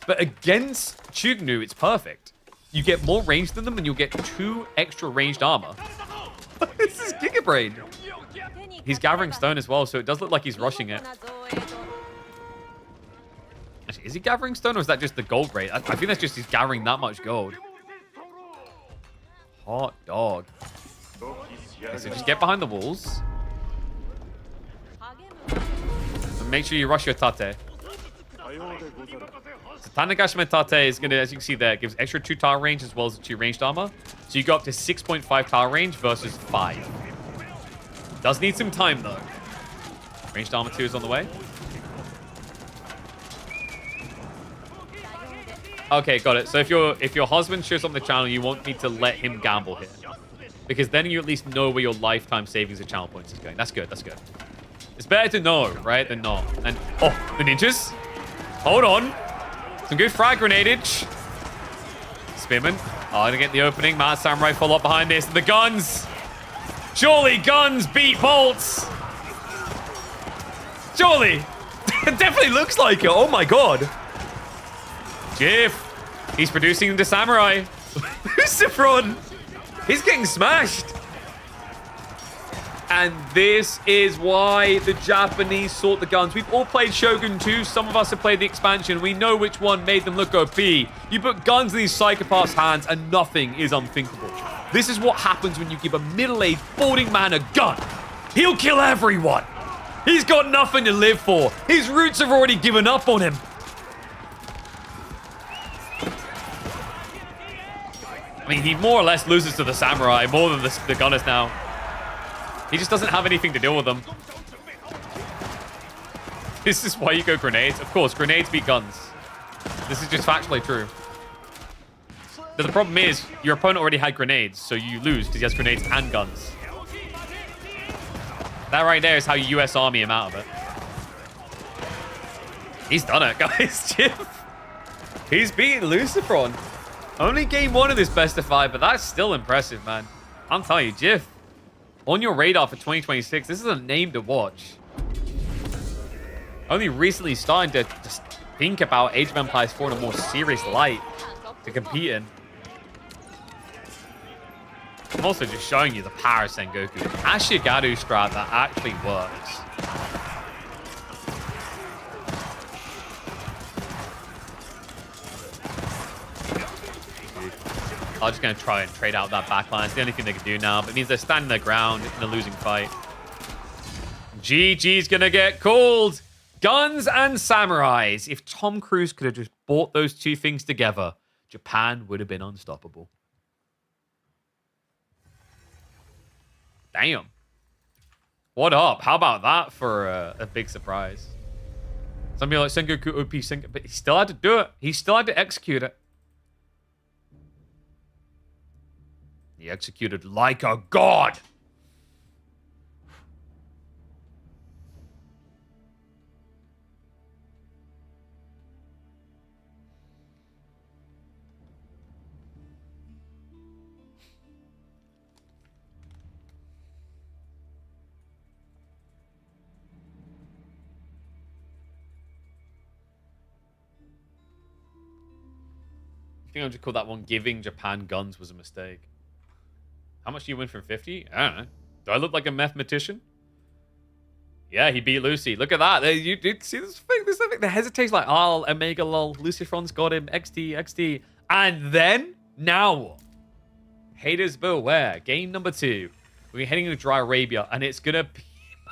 But against Chugnu, it's perfect. You get more range than them and you'll get 2 extra ranged armor. This is Giga Brain. He's gathering stone as well, so it does look like he's rushing it. Actually, is he gathering stone or is that just the gold rate? I think that's just he's gathering that much gold. Hot dog. Okay, so just get behind the walls. And make sure you rush your Tate. So Tanegashima Tate is going to, as you can see there, gives extra 2 tower range as well as 2 ranged armor. So you go up to 6.5 tower range versus 5. Does need some time, though. Ranged armor 2 is on the way. Okay, got it. So if your husband shows up on the channel, you want me to let him gamble here. Because then you at least know where your lifetime savings of channel points is going. That's good, that's good. It's better to know, right, than not. And, oh, the ninjas. Hold on. Some good frag grenadage. Spearman. Oh, gonna get the opening. Mad Samurai follow up behind this. The guns. Surely guns beat bolts. Surely. It definitely looks like it. Oh my god. Jiff. He's producing the samurai. Lucifron. He's getting smashed. And this is why the Japanese sought the guns. We've all played Shogun 2. Some of us have played the expansion. We know which one made them look OP. You put guns in these psychopaths' hands and nothing is unthinkable. This is what happens when you give a middle-aged, balding man a gun. He'll kill everyone. He's got nothing to live for. His roots have already given up on him. I mean, he more or less loses to the samurai more than the gunners now. He just doesn't have anything to deal with them. This is why you go grenades. Of course, grenades beat guns. This is just factually true. But the problem is, your opponent already had grenades, so you lose because he has grenades and guns. That right there is how you US Army him out of it. He's done it, guys. He's beaten Lucifron. Only game 1 of this best of 5, but that's still impressive, man. I'm telling you, Jiff. On your radar for 2026, this is a name to watch. Only recently starting to just think about Age of Empires 4 in a more serious light to compete in. I'm also just showing you the power of Sengoku. Ashigaru strat that actually works. I'm just going to try and trade out that backline. It's the only thing they can do now. But it means they're standing their ground in a losing fight. GG's going to get called. Guns and samurais. If Tom Cruise could have just bought those two things together, Japan would have been unstoppable. Damn. What up? How about that for a big surprise? Some people like Sengoku OP, but he still had to do it. He still had to execute it. He executed like a god. I think I'll just call that one giving Japan guns was a mistake. How much do you win from 50? I don't know. Do I look like a mathematician? Yeah, he beat Lucy. Look at that. You did see this thing? This thing that hesitates like, oh, Omega lol. Lucifron's got him. XD, XD. And then, now what? Haters beware. Game number 2. We're heading to Dry Arabia, and it's going to be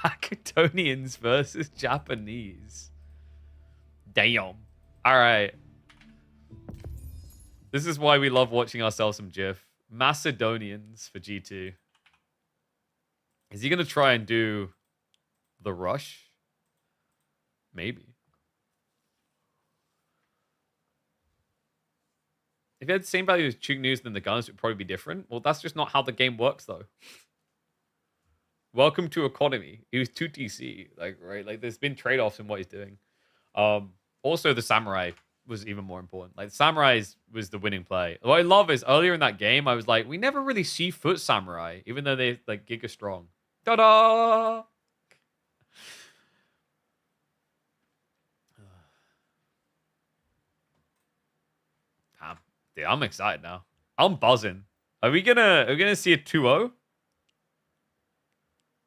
Macedonians versus Japanese. Damn. All right. This is why we love watching ourselves some GIF. Macedonians for G2. Is he going to try and do the rush? Maybe. If he had the same value as Chug News, then the guns would probably be different. Well, that's just not how the game works, though. Welcome to economy. He was 2TC, like, right? Like, there's been trade-offs in what he's doing. Also, the samurai was even more important. Like, samurais was the winning play. What I love is earlier in that game, I was like, we never really see foot samurai, even though they like giga strong. Ta-da! Damn. Dude, I'm excited now. I'm buzzing. Are we gonna see a 2-0?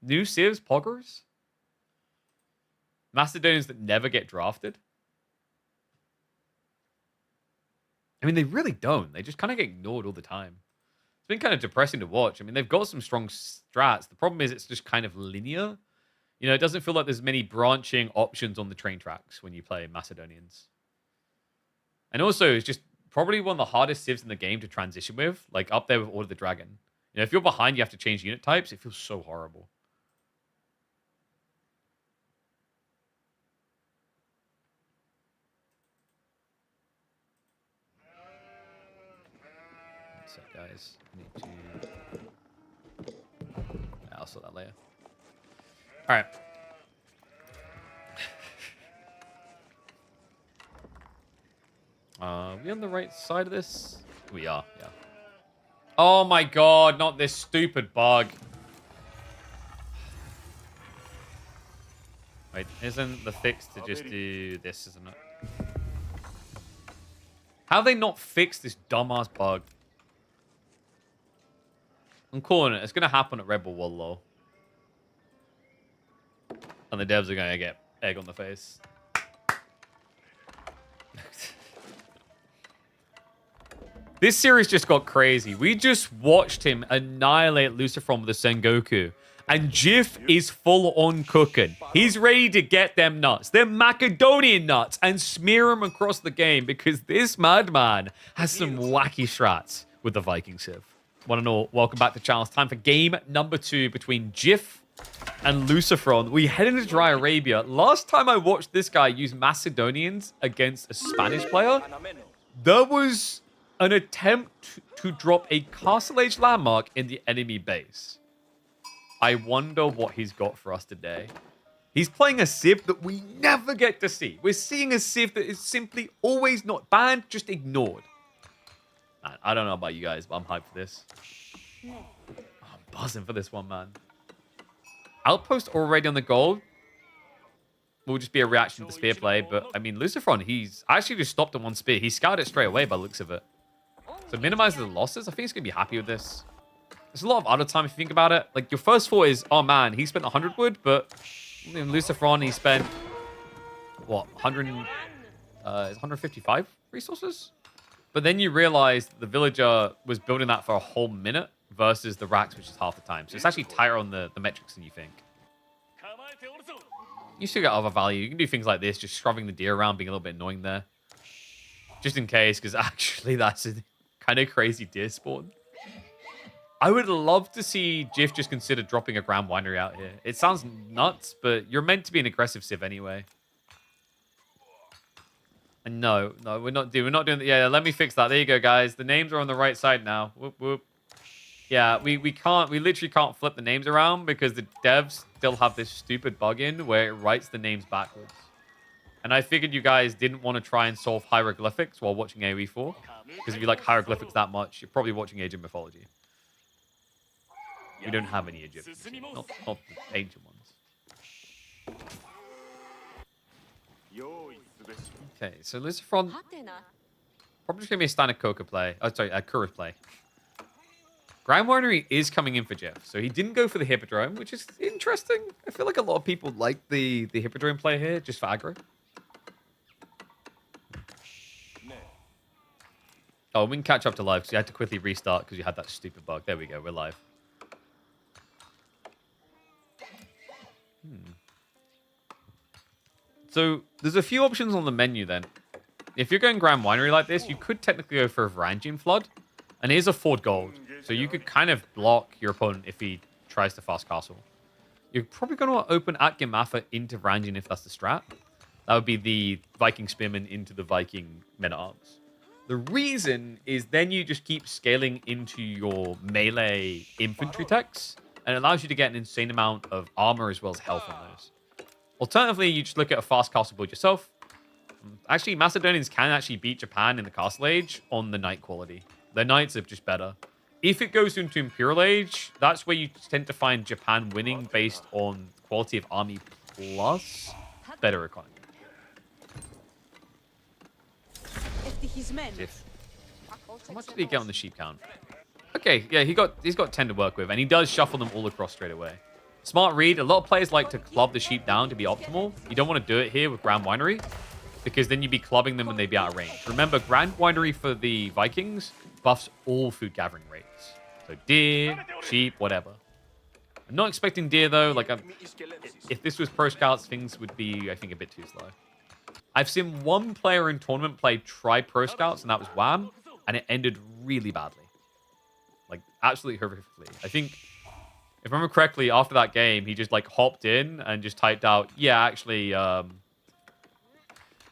New Civs Poggers? Macedonians that never get drafted? I mean, they really don't. They just kind of get ignored all the time. It's been kind of depressing to watch. I mean, they've got some strong strats. The problem is it's just kind of linear. You know, it doesn't feel like there's many branching options on the train tracks when you play Macedonians. And also, it's just probably one of the hardest civs in the game to transition with. Like, up there with Order of the Dragon. You know, if you're behind, you have to change unit types. It feels so horrible. sec, guys. I need to... Yeah, I'll sort that later. All right. Are we on the right side of this? We are, yeah. Oh my god, not this stupid bug. Wait, isn't the fix to just do this, isn't it? How have they not fixed this dumbass bug? I'm calling it. It's going to happen at Red Bull World, though. And the devs are going to get egg on the face. This series just got crazy. We just watched him annihilate Lucifer with the Sengoku. And Jif is full on cooking. He's ready to get them nuts. Them Macedonian nuts. And smear them across the game. Because this madman has some wacky strats with the Viking Civ. Want to know? Welcome back to the channel. It's time for game number 2 between Jif and Lucifer. We head into Dry Arabia. Last time I watched this guy use Macedonians against a Spanish player, there was an attempt to drop a Castle Age landmark in the enemy base. I wonder what he's got for us today. He's playing a Civ that we never get to see. We're seeing a Civ that is simply always not banned, just ignored. Man, I don't know about you guys, but I'm hyped for this. Oh, I'm buzzing for this one, man. Outpost already on the goal. Will just be a reaction to spear play, but I mean, Lucifer, he's actually just stopped at one spear. He scouted it straight away by the looks of it. So minimizes the losses. I think he's going to be happy with this. There's a lot of other time if you think about it. Like, your first thought is, oh man, he spent 100 wood, but in Lucifer, he spent, what, 155 resources? But then you realize the villager was building that for a whole minute versus the racks, which is half the time. So it's actually tighter on the metrics than you think. You still get other value. You can do things like this, just shoving the deer around, being a little bit annoying there. Just in case, because actually that's a kind of crazy deer spawn. I would love to see Jif just consider dropping a Grand Winery out here. It sounds nuts, but you're meant to be an aggressive Civ anyway. And no, we're not doing that. Yeah, let me fix that. There you go, guys. The names are on the right side now. Whoop, whoop. Yeah, we literally can't flip the names around because the devs still have this stupid bug in where it writes the names backwards. And I figured you guys didn't want to try and solve hieroglyphics while watching AoE 4. Because if you like hieroglyphics that much, you're probably watching Age of Mythology. We don't have any Egyptians. Not the ancient ones. Okay, so Lucifer probably just going to be a standard Coca play. Oh, sorry, a Kurus play. Grand Winery is coming in for Jeff. So he didn't go for the Hippodrome, which is interesting. I feel like a lot of people like the Hippodrome play here, just for aggro. Oh, we can catch up to live because you had to quickly restart because you had that stupid bug. There we go, we're live. So there's a few options on the menu then. If you're going Grand Winery like this, you could technically go for a Varangian Flood. And here's a 4 gold. So you could kind of block your opponent if he tries to fast castle. You're probably going to open at Gemafa into Varangian if that's the strat. That would be the Viking Spearman into the Viking Men-at-Arms. The reason is then you just keep scaling into your melee infantry techs. And it allows you to get an insane amount of armor as well as health on those. Alternatively, you just look at a fast castle build yourself. Actually, Macedonians can actually beat Japan in the Castle Age on the knight quality. Their knights are just better. If it goes into Imperial Age, that's where you tend to find Japan winning based on quality of army plus better economy. How much did he get on the sheep count? Okay, yeah, he's got 10 to work with, and he does shuffle them all across straight away. Smart read. A lot of players like to club the sheep down to be optimal. You don't want to do it here with Grand Winery, because then you'd be clubbing them and they'd be out of range. Remember, Grand Winery for the Vikings buffs all food gathering rates. So deer, sheep, whatever. I'm not expecting deer, though. Like, if this was Pro Scouts, things would be, I think, a bit too slow. I've seen one player in tournament play try Pro Scouts, and that was Wham, and it ended really badly. Like, absolutely horrifically. I think, if I remember correctly, after that game, he just, like, hopped in and just typed out, yeah, actually,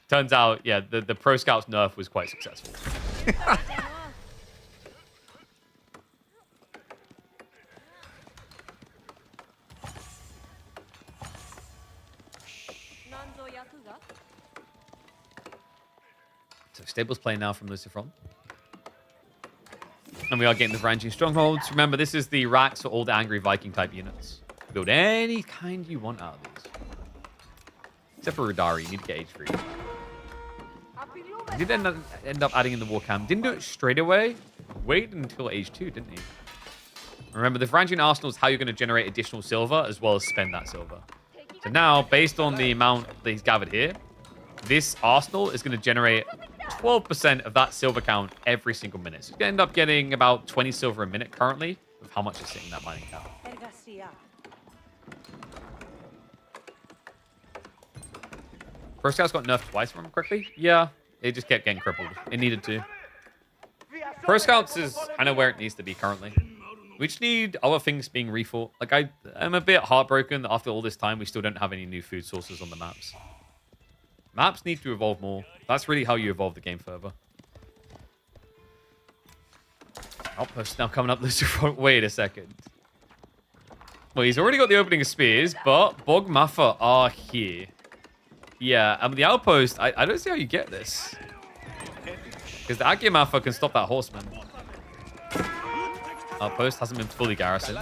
turns out, yeah, the Pro Scouts nerf was quite successful. So Stable's playing now from Lucifron. And we are getting the Varangian strongholds. Remember, this is the racks for all the angry Viking type units. Build any kind you want out of these. Except for Radari, you need to get H3. He did end up adding in the war cam. Didn't do it straight away. Waited until H2, didn't he? Remember, the Varangian arsenal is how you're going to generate additional silver as well as spend that silver. So now, based on the amount that he's gathered here, this arsenal is going to generate 12% of that silver count every single minute. So you're going to end up getting about 20 silver a minute currently with how much is sitting in that mining count. Pro Scouts got nerfed twice, if I remember correctly. Yeah, it just kept getting crippled. It needed to. Pro Scouts is kind of where it needs to be currently. We just need other things being refought. Like, I'm a bit heartbroken that after all this time, we still don't have any new food sources on the maps. Maps need to evolve more. That's really how you evolve the game further. Outpost now coming up this front. Wait a second. Well, he's already got the opening of spears, but Bog Maffa are here. Yeah, the outpost, I don't see how you get this. Because the Agia Maffa can stop that horseman. Outpost hasn't been fully garrisoned.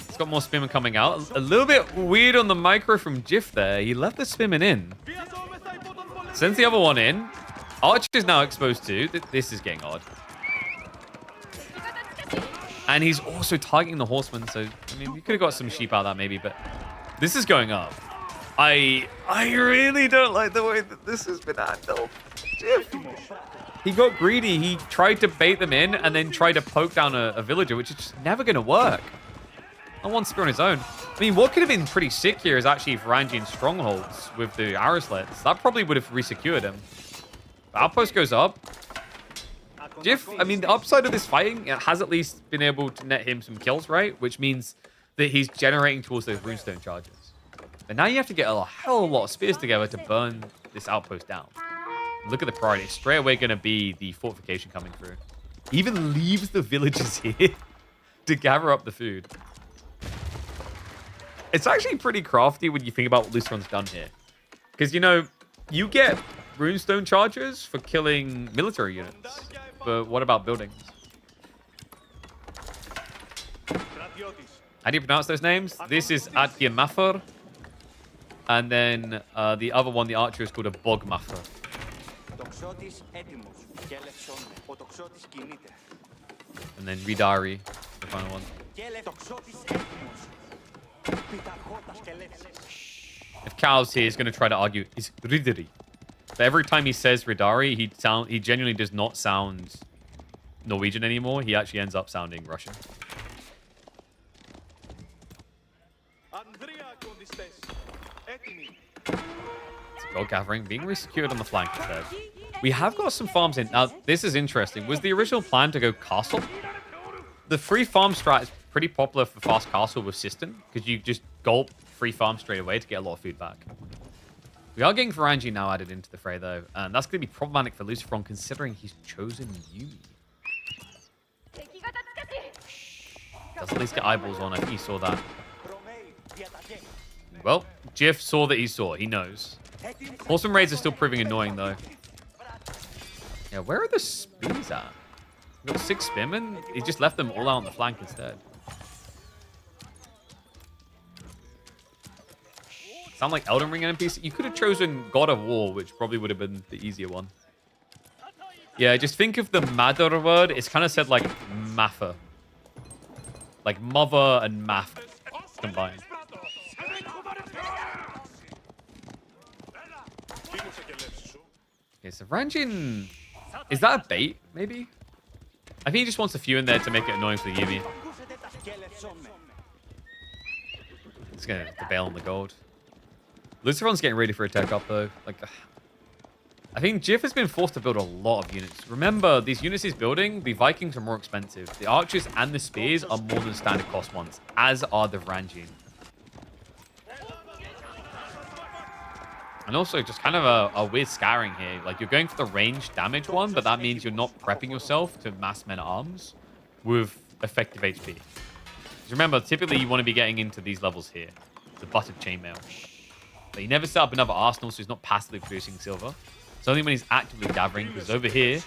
It's got more spearmen coming out. A little bit weird on the micro from Jif there. He left the spearmen in. Sends the other one in. Archer is now exposed to. This is getting odd. And he's also targeting the horseman. So, I mean, we could have got some sheep out of that maybe, but this is going up. I really don't like the way that this has been handled. Jif. He got greedy. He tried to bait them in and then tried to poke down a villager, which is just never going to work. On one spear on his own. I mean, what could have been pretty sick here is actually Varangian strongholds with the arrow sleds. That probably would have resecured him. The outpost goes up. Jif, I mean, the upside of this fighting, it has at least been able to net him some kills, right? Which means that he's generating towards those runestone charges. But now you have to get a hell of a lot of spears together to burn this outpost down. Look at the priority. It's straight away going to be the fortification coming through. Even leaves the villagers here to gather up the food. It's actually pretty crafty when you think about what Lucifron's done here. Because, you know, you get runestone charges for killing military units. But what about buildings? How do you pronounce those names? This is Agia Maffa. And then the other one, the archer, is called a Bog Maffa. And then Ridari, the final one. If Cal's here, he's going to try to argue it's Ridari. But every time he says Ridari, he genuinely does not sound Norwegian anymore. He actually ends up sounding Russian. Gold gathering being resecured on the flank instead. We have got some farms in. Now, this is interesting. Was the original plan to go castle? The free farm strat is pretty popular for fast castle with System, because you just gulp free farm straight away to get a lot of food back. We are getting Varangi now added into the fray, though, and that's going to be problematic for Lucifron, considering he's chosen Yumi. Does at least get eyeballs on. I think he saw that. Well, Jif saw that he saw. He knows. Horseman raids are still proving annoying, though. Yeah, where are the spears at? We've got 6 spearmen. He just left them all out on the flank instead. Sound like Elden Ring NPC? You could have chosen God of War, which probably would have been the easier one. Yeah, just think of the Madar word. It's kind of said like Maffa. Like mother and math combined. Okay, so Varangian... Is that a bait, maybe? I think he just wants a few in there to make it annoying for the Yumi. He's going to bail on the gold. Lucifron's getting ready for a tech up, though. Like, I think Jif has been forced to build a lot of units. Remember, these units he's building, the Vikings are more expensive. The archers and the spears are more than standard cost ones, as are the Varangian. And also, just kind of a weird scarring here. Like, you're going for the ranged damage one, but that means you're not prepping yourself to mass men-at-arms with effective HP. Because remember, typically you want to be getting into these levels here. The buttered chainmail. But he never set up another arsenal, so he's not passively producing silver. It's only when he's actively gathering, because over here,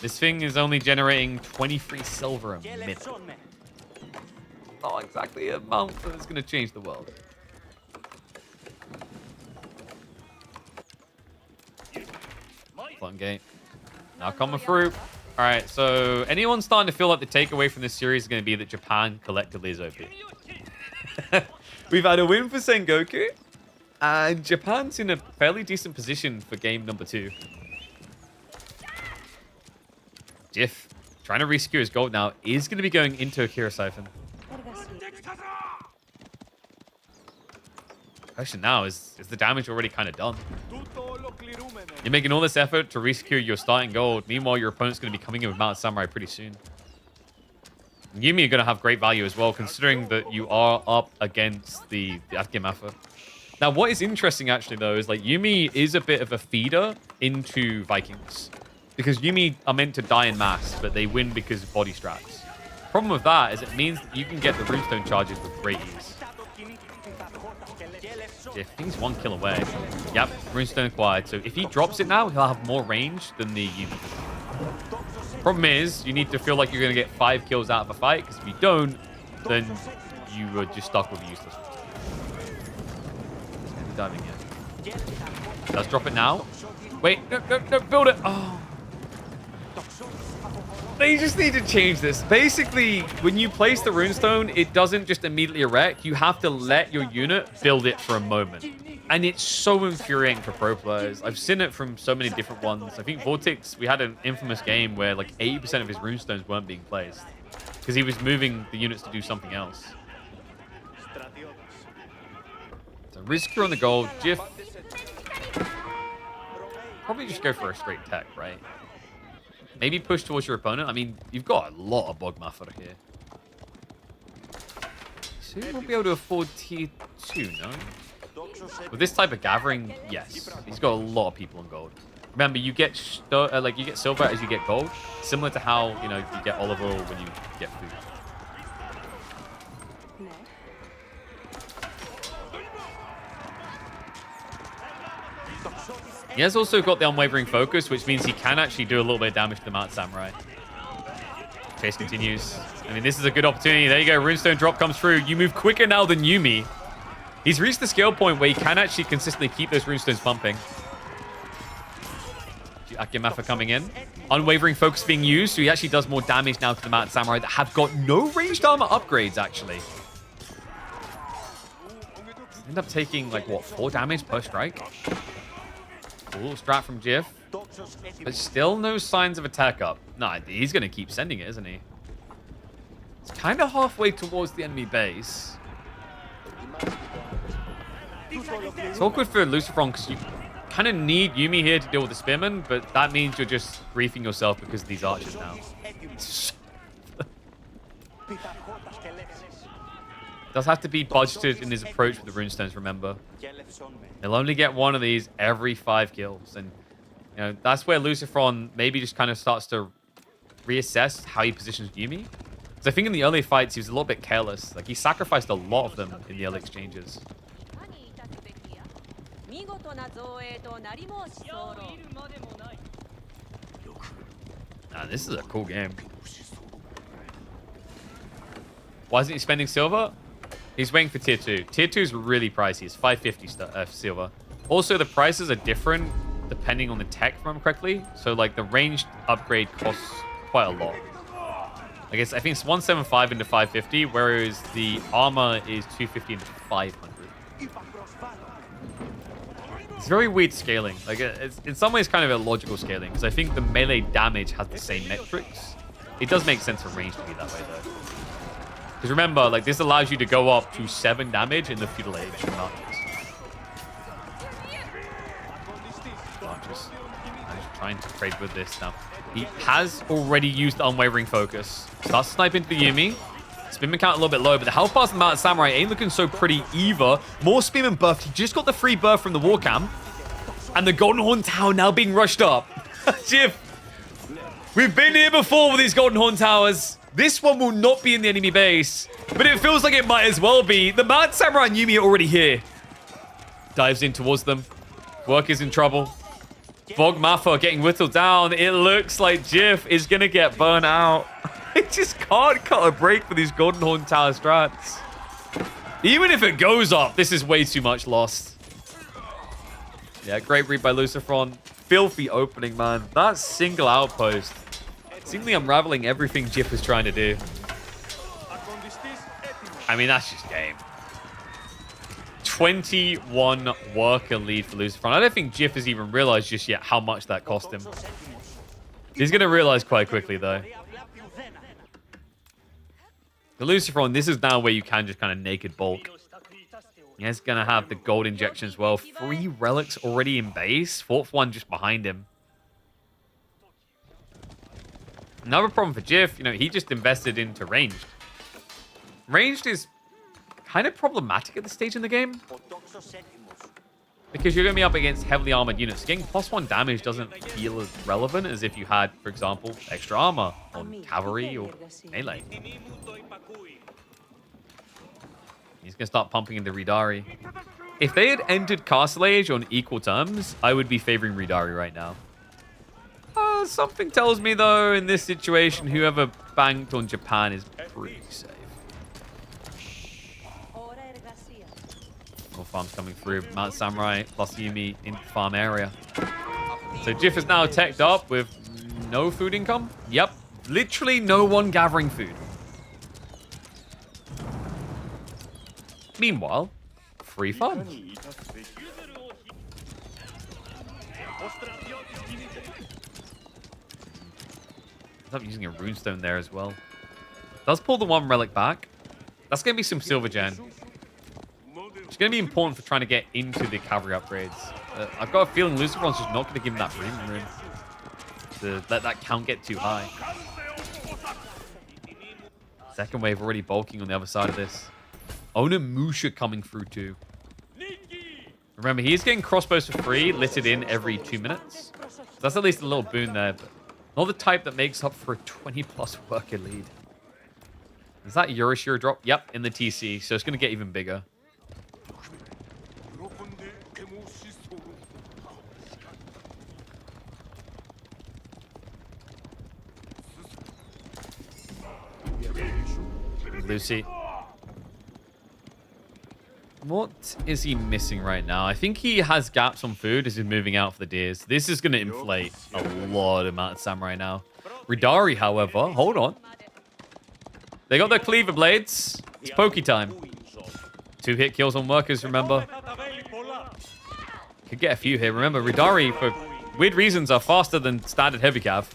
this thing is only generating 23 silver a minute. Not exactly a amount that's going to change the world. Floodgate. Now coming through. All right, so anyone starting to feel like the takeaway from this series is going to be that Japan collectively is OP. We've had a win for Sengoku, and Japan's in a fairly decent position for game number 2. Jiff, trying to resecure his gold now, is going to be going into Akira Siphon. Question now is the damage already kind of done? You're making all this effort to resecure your starting gold. Meanwhile, your opponent's going to be coming in with Mount Samurai pretty soon. And Yumi are going to have great value as well, considering that you are up against the Akemafa. Now, what is interesting, actually, though, is like Yumi is a bit of a feeder into Vikings. Because Yumi are meant to die in mass, but they win because of body strats. Problem with that is it means that you can get the runestone charges with great ease. I think he's 1 kill away. Yep, runestone acquired. So if he drops it now, he'll have more range than the Yumi. Problem is, you need to feel like you're going to get 5 kills out of a fight, because if you don't, then you are just stuck with a useless one. Diving in. Let's drop it now. Wait, no, build it. Oh. They just need to change this. Basically, when you place the runestone, it doesn't just immediately erect. You have to let your unit build it for a moment. And it's so infuriating for pro players. I've seen it from so many different ones. I think Vortex, we had an infamous game where like 80% of his runestones weren't being placed. Because he was moving the units to do something else. So Rizker on the gold. Jiff. Probably just go for a straight tech, right? Maybe push towards your opponent. I mean, you've got a lot of Bogmaffer here. So you won't be able to afford tier 2, no? With this type of gathering, yes. He's got a lot of people in gold. Remember, you get silver as you get gold, similar to how, you know, you get olive oil when you get food. He has also got the unwavering focus, which means he can actually do a little bit of damage to the Mount Samurai. Chase continues. I mean, this is a good opportunity. There you go. Runestone drop comes through. You move quicker now than Yumi. He's reached the scale point where he can actually consistently keep those runestones pumping. Akemafa coming in. Unwavering focus being used, so he actually does more damage now to the Mount Samurai that have got no ranged armor upgrades, actually. End up taking, like, what, 4 damage per strike? Cool strat from Jiff. But still no signs of attack up. Nah, he's going to keep sending it, isn't he? It's kind of halfway towards the enemy base. It's awkward for Lucifron because you kind of need Yumi here to deal with the Spearman, but that means you're just griefing yourself because of these archers now. Does have to be budgeted in his approach with the runestones, remember. He'll only get one of these every 5 kills. And, you know, that's where Lucifron maybe just kind of starts to reassess how he positions Yumi. Because I think in the early fights, he was a little bit careless. Like, he sacrificed a lot of them in the early exchanges. Nah, this is a cool game. Why isn't he spending silver? He's waiting for tier 2. Tier 2 is really pricey. It's 550 silver. Also, the prices are different depending on the tech, if I remember correctly. So, like, the ranged upgrade costs quite a lot. I guess I think it's 175 into 550, whereas the armor is 250 into 500. It's very weird scaling. Like, it's in some ways kind of a logical scaling, because I think the melee damage has the same metrics. It does make sense for range to be that way, though. Because remember, like, this allows you to go up to 7 damage in the feudal age from archers. I'm just trying to trade with this now. He has already used the unwavering focus. Starts to snipe into the Yumi. Spearman count a little bit low, but the health pass on the Mount Samurai ain't looking so pretty either. More Spearman buff. He just got the free buff from the war camp. And the Golden Horn Tower now being rushed up. Jiff, we've been here before with these Golden Horn Towers. This one will not be in the enemy base, but it feels like it might as well be. The Mount Samurai and Yumi are already here. Dives in towards them. Workers in trouble. Bog Maffa getting whittled down. It looks like Jiff is going to get burnt out. He just can't cut a break for these Golden Horn Tower strats. Even if it goes up, this is way too much lost. Yeah, great read by Lucifron. Filthy opening, man. That single outpost. Seemingly unraveling everything Jiff is trying to do. I mean, that's just game. 21 worker lead for Lucifron. I don't think Jiff has even realized just yet how much that cost him. He's going to realize quite quickly, though. The Lucifron, this is now where you can just kind of naked bulk. He's going to have the gold injection as well. 3 relics already in base. 4th one just behind him. Another problem for Jiff, you know, he just invested into ranged. Ranged is kind of problematic at this stage in the game. Because you're going to be up against heavily armored units. Getting +1 damage doesn't feel as relevant as if you had, for example, extra armor on cavalry or melee. He's going to start pumping into Ridari. If they had entered Castle Age on equal terms, I would be favoring Ridari right now. Something tells me, though, in this situation, whoever banked on Japan is pretty safe. More farms coming through. Mount Samurai plus Yumi in farm area. So Jiff is now teched up with no food income. Yep. Literally no one gathering food. Meanwhile, free farm. I'm using a runestone there as well. Does pull the 1 relic back. That's going to be some silver gen. It's going to be important for trying to get into the cavalry upgrades. I've got a feeling Lucifron's just not going to give him that breathing room to let that count get too high. Second wave already bulking on the other side of this. Onimusha coming through too. Remember, he's getting crossbows for free, littered in every 2 minutes. So that's at least a little boon there, but not the type that makes up for a 20+ worker lead. Is that Yorishiro drop? Yep, in the TC, so it's going to get even bigger. Lucy. What is he missing right now? I think he has gaps on food as he's moving out for the deers. This is going to inflate a lot of amount of samurai now. Ridari, however, hold on. They got their cleaver blades. It's pokey time. 2 hit kills on workers, remember. Could get a few here. Remember, Ridari, for weird reasons, are faster than standard heavy cav.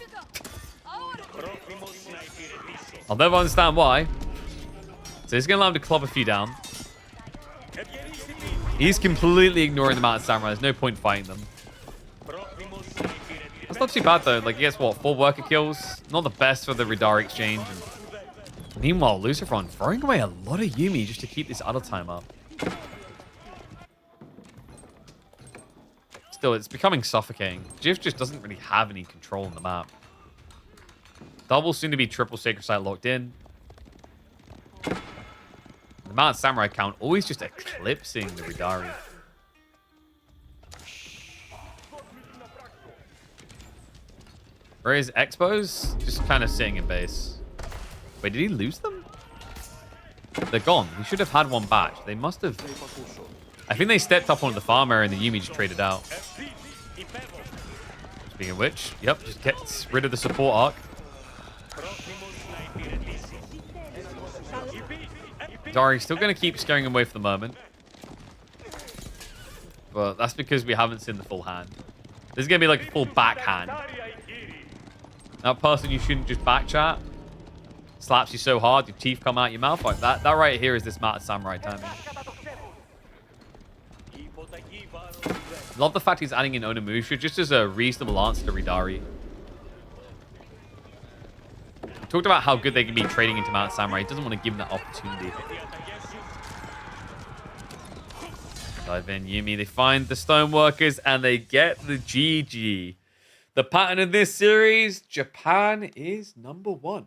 I'll never understand why. So he's going to allow him to club a few down. He's completely ignoring the amount of samurai. There's no point fighting them. That's not too bad, though. Like, he gets, what, 4 worker kills? Not the best for the Ridari exchange. And meanwhile, Lucifron throwing away a lot of Yumi just to keep this idle time up. Still, it's becoming suffocating. Jiff just doesn't really have any control on the map. Double soon to be triple Sacred Site locked in. The amount of samurai count always just eclipsing the Ridari. Where is Expos? Just kind of sitting in base. Wait, did he lose them? They're gone. He should have had one batch. They must have... I think they stepped up onto the farm area and the Yumi just traded out. Speaking of which, yep, just gets rid of the support arc. Dari's still going to keep scaring away for the moment. But that's because we haven't seen the full hand. This is going to be like a full backhand. That person you shouldn't just back chat. Slaps you so hard, your teeth come out your mouth. Like that right here is this Mata Samurai timing. Love the fact he's adding in Onimusha just as a reasonable answer to Ridari. Talked about how good they can be trading into Mount Samurai. He doesn't want to give them that opportunity. Dive in, Yumi. They find the Stoneworkers and they get the GG. The pattern of this series, Japan is #1.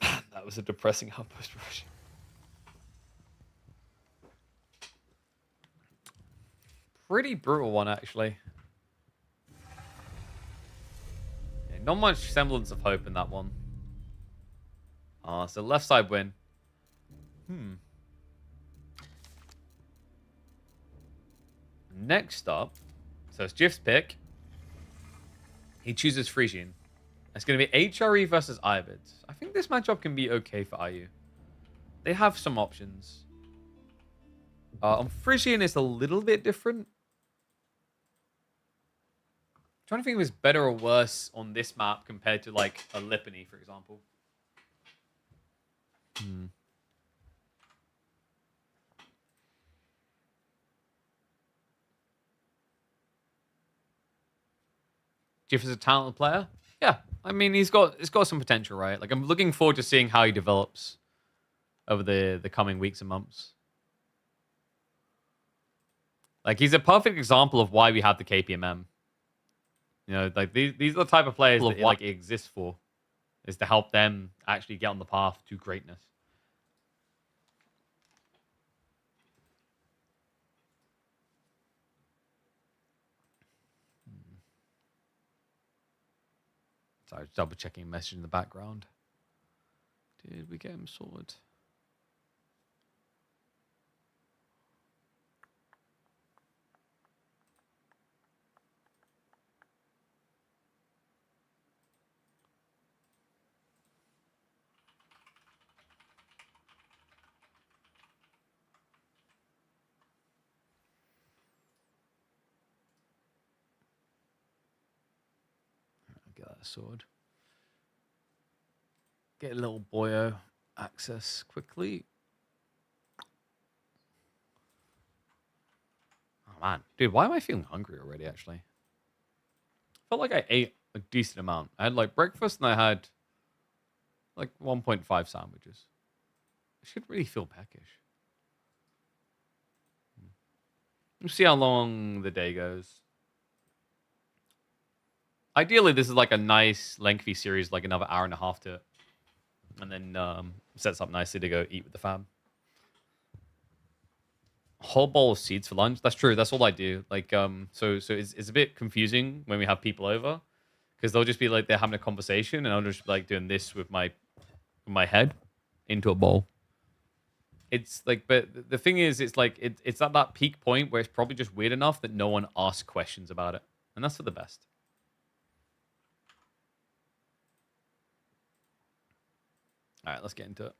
Man, that was a depressing outpost rush. pretty brutal one, actually. Yeah, not much semblance of hope in that one. So left side win. Next up, so it's Jif's pick. He chooses Frisian. It's going to be HRE versus Ivids. I think this matchup can be okay for IU. They have some options. On Frisian, it's a little bit different. I'm trying to think if it's better or worse on this map compared to like a Lipany, for example. Jif is a talented player. Yeah, I mean he's got some potential, right? Like I'm looking forward to seeing how he develops over the coming weeks and months. Like he's a perfect example of why we have the KPMM. You know, like these are the type of players that it exists for, is to help them actually get on the path to greatness. Sorry, double checking a message in the background. Did we get him sorted? Get that sword. Get a little boyo access quickly. Oh man, dude, why am I feeling hungry already? Actually, felt like I ate a decent amount. I had like breakfast and I had like 1.5 sandwiches. I should really feel peckish. We'll see how long the day goes. Ideally, this is like a nice, lengthy series, like another hour and a half to it. And then sets up nicely to go eat with the fam. A whole bowl of seeds for lunch? That's true. That's all I do. Like, so it's a bit confusing when we have people over. Because they'll just be like, they're having a conversation, and I'll just be like doing this with my head into a bowl. It's like, but the thing is, it's like, it's at that peak point where it's probably just weird enough that no one asks questions about it. And that's for the best. All right, let's get into it.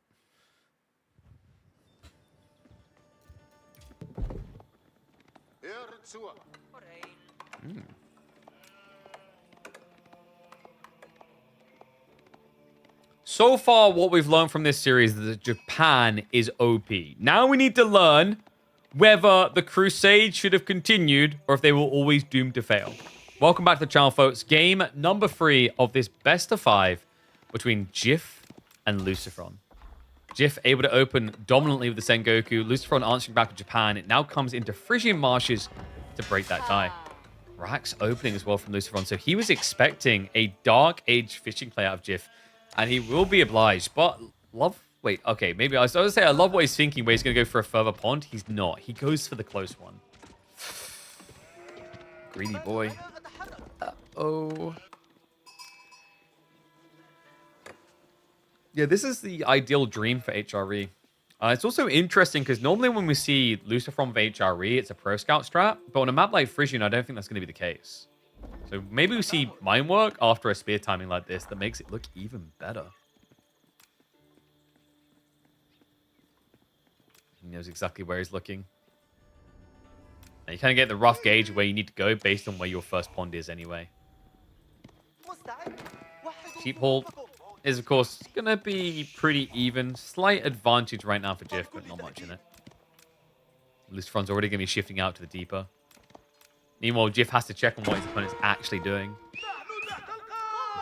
So far, what we've learned from this series is that Japan is OP. Now we need to learn whether the Crusade should have continued or if they were always doomed to fail. Welcome back to the channel, folks. Game number 3 of this best of 5 between Jif and Lucifron. Jif able to open dominantly with the Sengoku. Lucifron answering back with Japan. It now comes into Frisian Marshes to break that tie. Rax opening as well from Lucifron. So he was expecting a Dark Age fishing play out of Jif. And he will be obliged. But wait, okay. Maybe I was going to say I love what he's thinking, where he's going to go for a further pond. He's not. He goes for the close one. Greedy boy. Uh-oh. Yeah, this is the ideal dream for HRE. It's also interesting because normally when we see Lucifron with HRE, it's a pro scout strat. But on a map like Frisian, I don't think that's going to be the case. So maybe we see mine work after a spear timing like this that makes it look even better. He knows exactly where he's looking. And you kind of get the rough gauge where you need to go based on where your first pond is anyway. Sheep haul is, of course, going to be pretty even. Slight advantage right now for Jif, but not much in it. Lucifron's already going to be shifting out to the deeper. Meanwhile, Jif has to check on what his opponent's actually doing.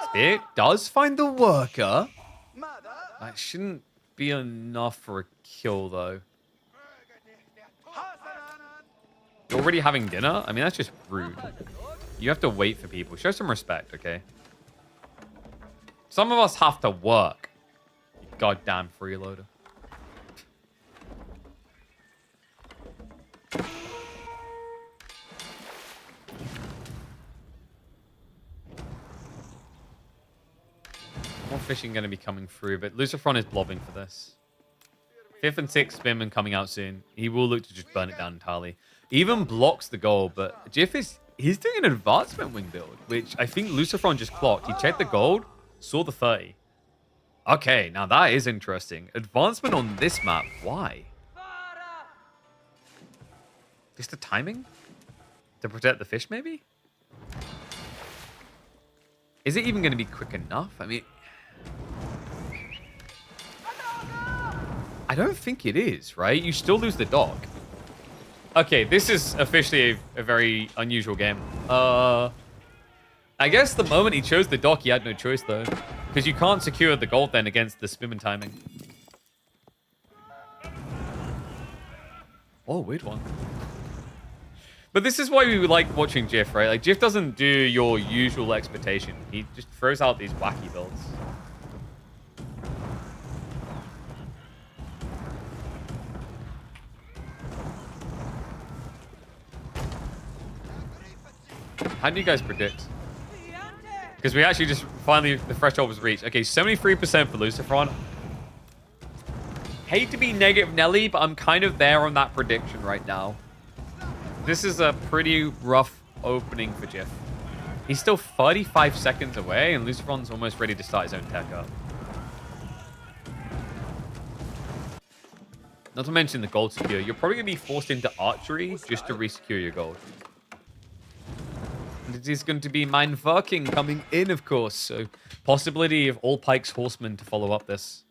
Spear does find the worker. That shouldn't be enough for a kill, though. You're already having dinner? I mean, that's just rude. You have to wait for people. Show some respect, okay? Some of us have to work. You goddamn freeloader. fishing going to be coming through, but Lucifron is blobbing for this. 5th and 6th Spearman coming out soon. He will look to just burn it down entirely. He even blocks the gold, but Jiff he's doing an advancement wing build, which I think Lucifron just clocked. He checked the gold, saw the 30. Okay, now that is interesting. Advancement on this map, why? Just the timing? To protect the fish, maybe? Is it even going to be quick enough? I mean, I don't think it is, right? You still lose the dock. Okay, this is officially a very unusual game. I guess the moment he chose the dock, he had no choice, though. Because you can't secure the gold then against the spin and timing. Oh, weird one. But this is why we like watching Jiff, right? Like, Jiff doesn't do your usual expectation. He just throws out these wacky builds. How do you guys predict? Because we actually just finally, the threshold was reached. Okay, 73% for Lucifron. Hate to be negative Nelly, but I'm kind of there on that prediction right now. This is a pretty rough opening for Jiff. He's still 35 seconds away, and Lucifron's almost ready to start his own tech up. Not to mention the gold secure. You're probably going to be forced into archery just to resecure your gold. And it is going to be Mindfucking coming in, of course. So, possibility of all Pike's horsemen to follow up this.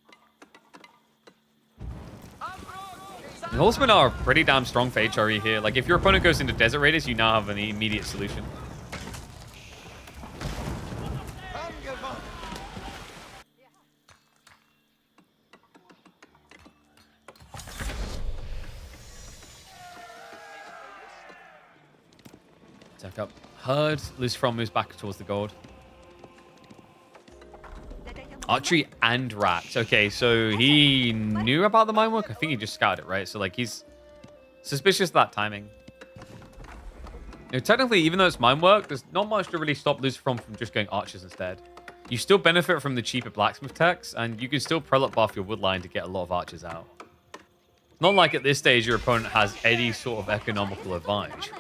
The horsemen are pretty damn strong for HRE here. Like, if your opponent goes into Desert Raiders, you now have an immediate solution. Attack up. Herd. Lucifron moves back towards the gold. Archery and rats. Okay, so he knew about the mine work. I think he just scouted it, right? So, like, he's suspicious of that timing. You know, technically, even though it's mine work, there's not much to really stop Lucifron from just going archers instead. You still benefit from the cheaper blacksmith techs, and you can still prelate buff your wood line to get a lot of archers out. Not like at this stage your opponent has any sort of economical advantage.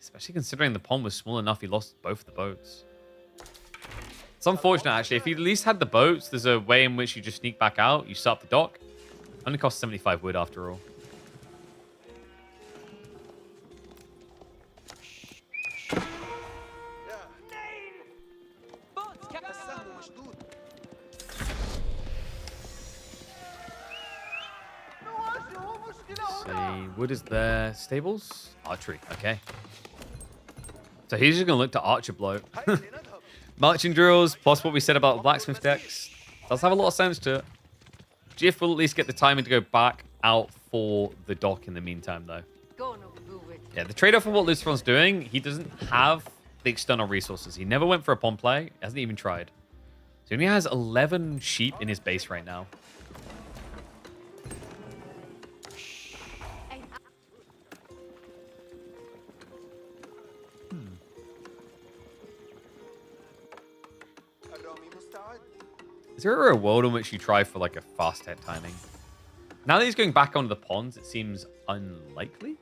Especially considering the pond was small enough, he lost both the boats. It's unfortunate, actually. If he at least had the boats, there's a way in which you just sneak back out. You set up the dock. Only costs 75 wood after all. Let's see, wood is there. Stables? Archery, okay. So he's just going to look to archer blow. Marching drills, plus what we said about blacksmith decks. Does have a lot of sense to it. Jiff will at least get the timing to go back out for the dock in the meantime, though. Yeah, the trade-off of what Lucifron's doing, he doesn't have the external resources. He never went for a pond play. He hasn't even tried. So he only has 11 sheep in his base right now. Is there a world in which you try for like a fast hit timing? Now that he's going back onto the ponds, it seems unlikely.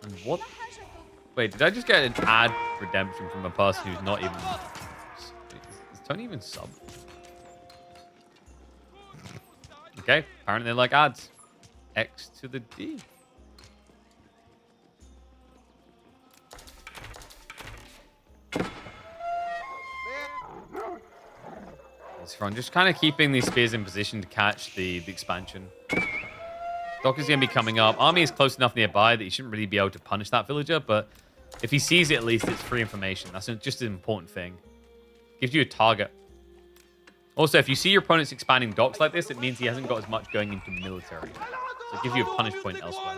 And what? Wait, did I just get an ad redemption from a person who's not even... Is Tony even sub? Okay, apparently they like ads. X to the D. From just kind of keeping these spears in position to catch the expansion. Dock is going to be coming up. Army is close enough nearby that he shouldn't really be able to punish that villager, but if he sees it, at least it's free information. That's just an important thing. Gives you a target. Also, if you see your opponent's expanding docks like this, it means he hasn't got as much going into military. So it gives you a punish point elsewhere.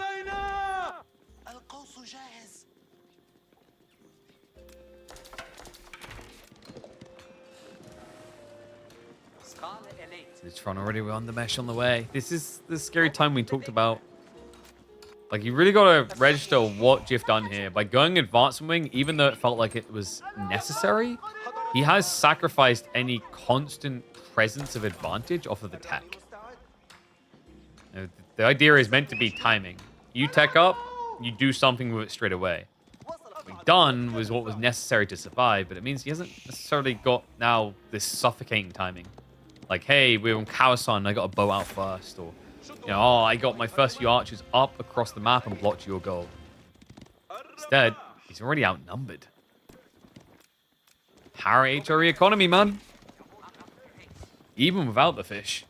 Lucifron already on the mesh on the way. This is the scary time we talked about. Like, you really got to register what Jif done here. By going advanced wing, even though it felt like it was necessary, he has sacrificed any constant presence of advantage off of the tech. The idea is meant to be timing. You tech up, you do something with it straight away. What he done was what was necessary to survive, but it means he hasn't necessarily got now this suffocating timing. Like, hey, we're on Kawasan, I got a bow out first, or oh, I got my first few archers up across the map and blocked your goal. Instead, he's already outnumbered. Power HRE economy, man. Even without the fish.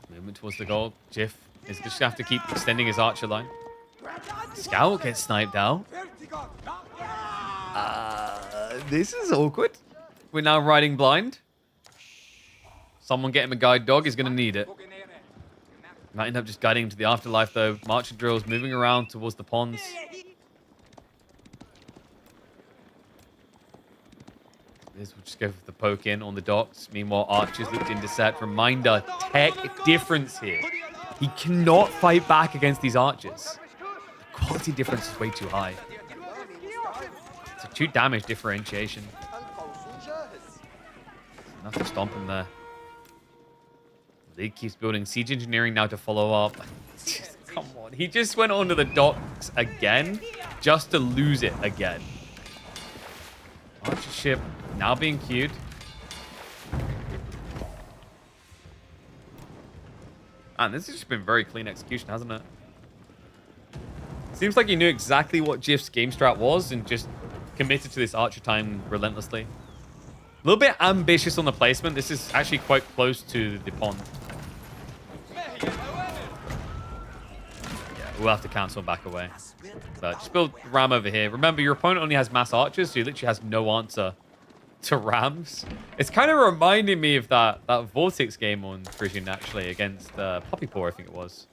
Movement towards the goal. Jif is just going to have to keep extending his archer line. Scout gets sniped out. This is awkward. We're now riding blind. Someone get him a guide dog is going to need it. Might end up just guiding him to the afterlife, though. Marcher drills moving around towards the ponds. We'll just go for the poke in on the docks. Meanwhile, archers looked into set. Reminder, tech difference here. He cannot fight back against these archers. The quality difference is way too high. It's a 2 damage differentiation. Enough to stomp him there. League keeps building siege engineering now to follow up. Come on. He just went onto the docks again just to lose it again. Archer ship now being queued. Man, this has just been very clean execution, hasn't it? Seems like he knew exactly what Jif's game strat was and just committed to this archer time relentlessly. A little bit ambitious on the placement. This is actually quite close to the pond. Yeah, we'll have to cancel and back away. But just build ram over here. Remember, your opponent only has mass archers, so he literally has no answer to rams. It's kind of reminding me of that Vortex game on Frisian, actually, against Puppy Paw, I think it was.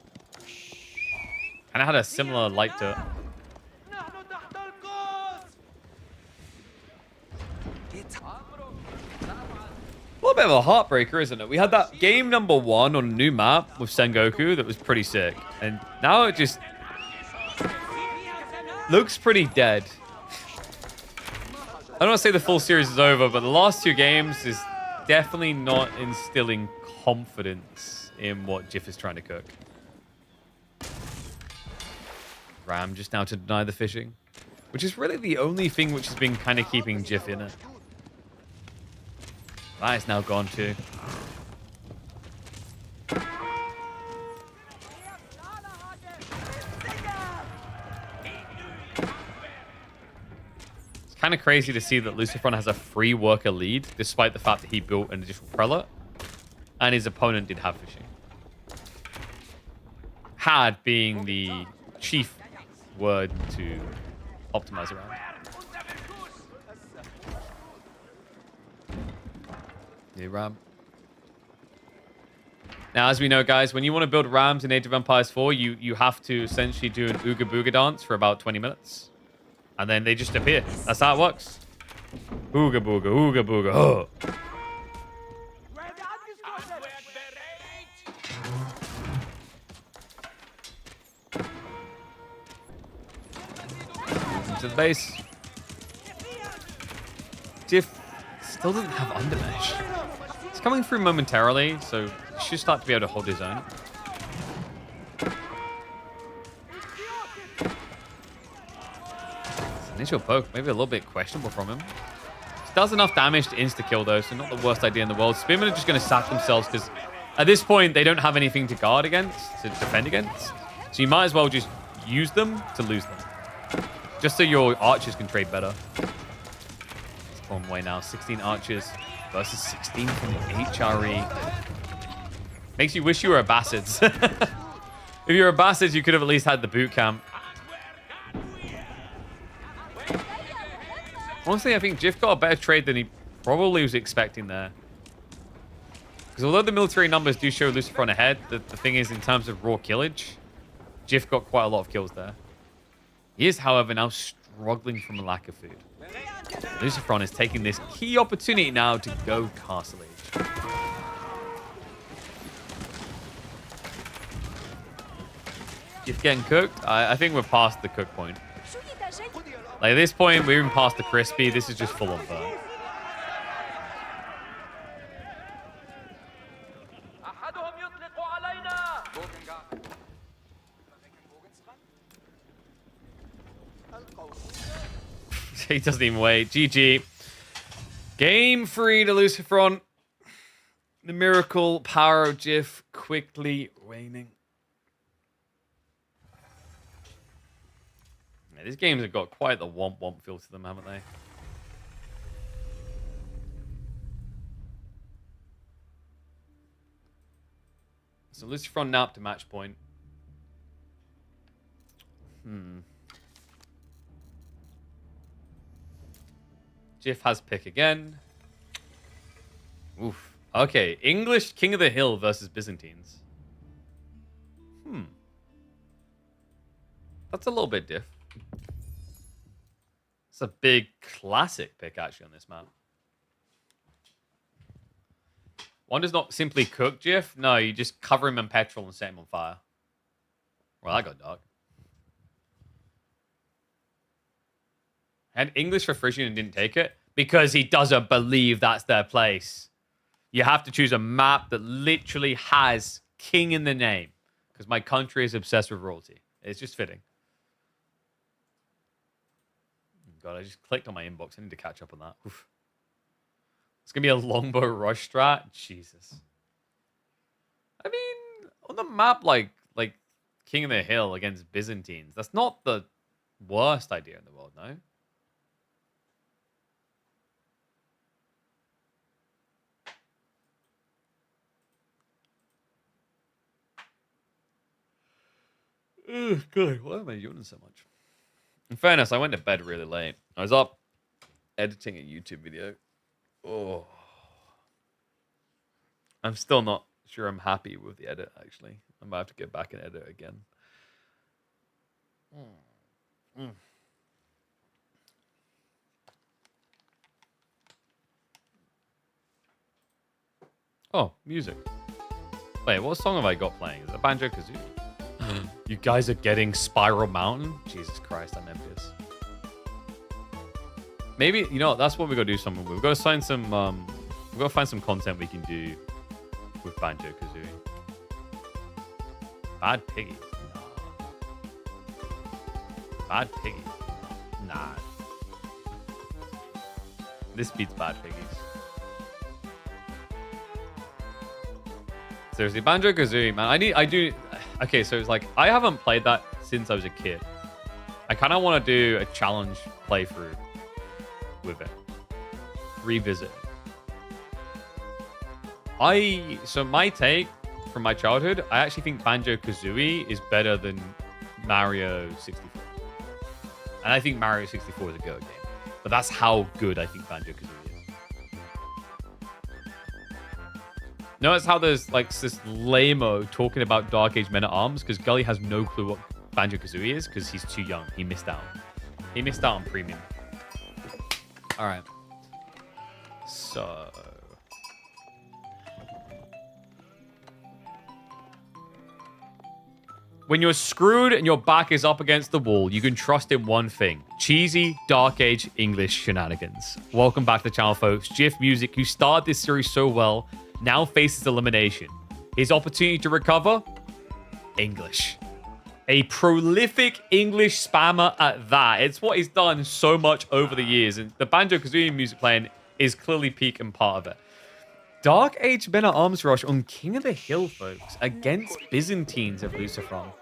And it had a similar light to it. A little bit of a heartbreaker, isn't it? We had that game number 1 on a new map with Sengoku that was pretty sick. And now it just looks pretty dead. I don't want to say the full series is over, but the last 2 games is definitely not instilling confidence in what Jif is trying to cook. Ram just now to deny the fishing, which is really the only thing which has been kind of keeping Jif in it. That is now gone too. It's kind of crazy to see that Lucifron has a free worker lead, despite the fact that he built an additional prelate, and his opponent did have fishing. Had being the chief word to optimize around. Ram. Now, as we know, guys, when you want to build rams in Age of Empires 4, you have to essentially do an Ooga Booga dance for about 20 minutes. And then they just appear. That's how it works. Ooga Booga, Ooga Booga, oh. To the base. Jif still doesn't have undermesh. It's coming through momentarily, so he should start to be able to hold his own. Initial poke, maybe a little bit questionable from him. It does enough damage to insta-kill, though, so not the worst idea in the world. Spearmen are just going to sack themselves, because at this point, they don't have anything to guard against, to defend against. So you might as well just use them to lose them. Just so your archers can trade better. It's one way now. 16 archers versus 16 from the HRE. Makes you wish you were a Bastards. If you were a Bastards, you could have at least had the boot camp. Honestly, I think Jif got a better trade than he probably was expecting there. Because although the military numbers do show Lucifron ahead, the thing is, in terms of raw killage, Jif got quite a lot of kills there. He is, however, now struggling from a lack of food. Lucifron is taking this key opportunity now to go Castle Age. If getting cooked, I think we're past the cook point. Like at this point, we're even past the crispy. This is just full on burn. He doesn't even wait. GG. Game 3 to Lucifron. The miracle power of Jif quickly waning. Yeah, these games have got quite the womp feel to them, haven't they? So Lucifron now up to match point. Jif has pick again. Oof. Okay, English King of the Hill versus Byzantines. That's a little bit diff. It's a big classic pick, actually, on this map. One does not simply cook Jif. No, you just cover him in petrol and set him on fire. Well, that got dark. And English for Frisian and didn't take it because he doesn't believe that's their place. You have to choose a map that literally has king in the name because my country is obsessed with royalty. It's just fitting. God, I just clicked on my inbox. I need to catch up on that. Oof. It's going to be a longbow rush strat. Jesus. I mean, on the map, like King of the Hill against Byzantines, that's not the worst idea in the world, no? Oh, God, why am I yawning so much? In fairness, I went to bed really late. I was up editing a YouTube video. Oh. I'm still not sure I'm happy with the edit, actually. I might have to get back and edit again. Oh, music. Wait, what song have I got playing? Is it Banjo-Kazooie? You guys are getting Spiral Mountain? Jesus Christ, I'm envious. Maybe, you know, that's what we've got to do something with. We've got to find some, we've got to find some content we can do with Banjo-Kazooie. Bad Piggies? No. Bad Piggies? Nah. This beats Bad Piggies. Seriously, Banjo-Kazooie, man. Okay, so it's like, I haven't played that since I was a kid. I kind of want to do a challenge playthrough with it. Revisit. So my take from my childhood, I actually think Banjo-Kazooie is better than Mario 64. And I think Mario 64 is a go game. But that's how good I think Banjo-Kazooie is. Notice how there's like this lame-o talking about Dark Age Men at Arms because Gully has no clue what Banjo-Kazooie is because he's too young. He missed out. He missed out on premium. All right. So. When you're screwed and your back is up against the wall, you can trust in one thing. Cheesy, Dark Age English shenanigans. Welcome back to the channel, folks. Jif Music, who started this series so well, now faces elimination. His opportunity to recover? English. A prolific English spammer at that. It's what he's done so much over the years, and the Banjo-Kazooie music playing is clearly peak and part of it. Dark Age Men at Arms rush on King of the Hill, folks, against Byzantines of Lucifron.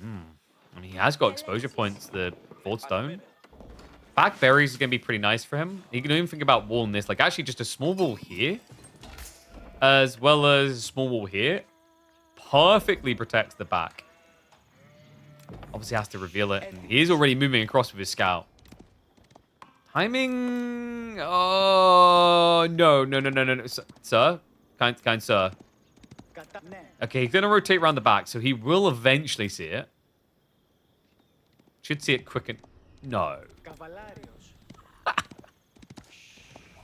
I mean, he has got exposure points, the Ford Stone. Back berries is going to be pretty nice for him. You can even think about walling this, like actually just a small wall here, as well as a small wall here, perfectly protects the back. Obviously has to reveal it, and he is already moving across with his scout. Timing? Oh, no. Sir? Kind sir. Okay, he's going to rotate around the back, so he will eventually see it. Should see it quicken. No.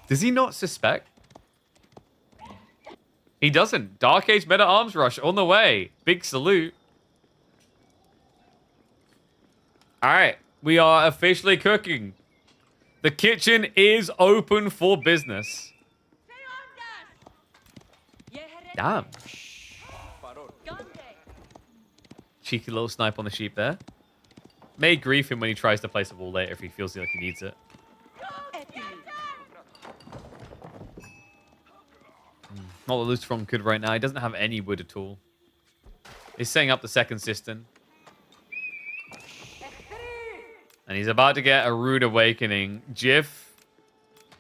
Does he not suspect? He doesn't. Dark Age Meta Arms Rush on the way. Big salute. All right. We are officially cooking. The kitchen is open for business. Damn. Cheeky little snipe on the sheep there. May grief him when he tries to place a wall later if he feels like he needs it. Not what Lustron could right now. He doesn't have any wood at all. He's setting up the second cistern. And he's about to get a rude awakening. Jiff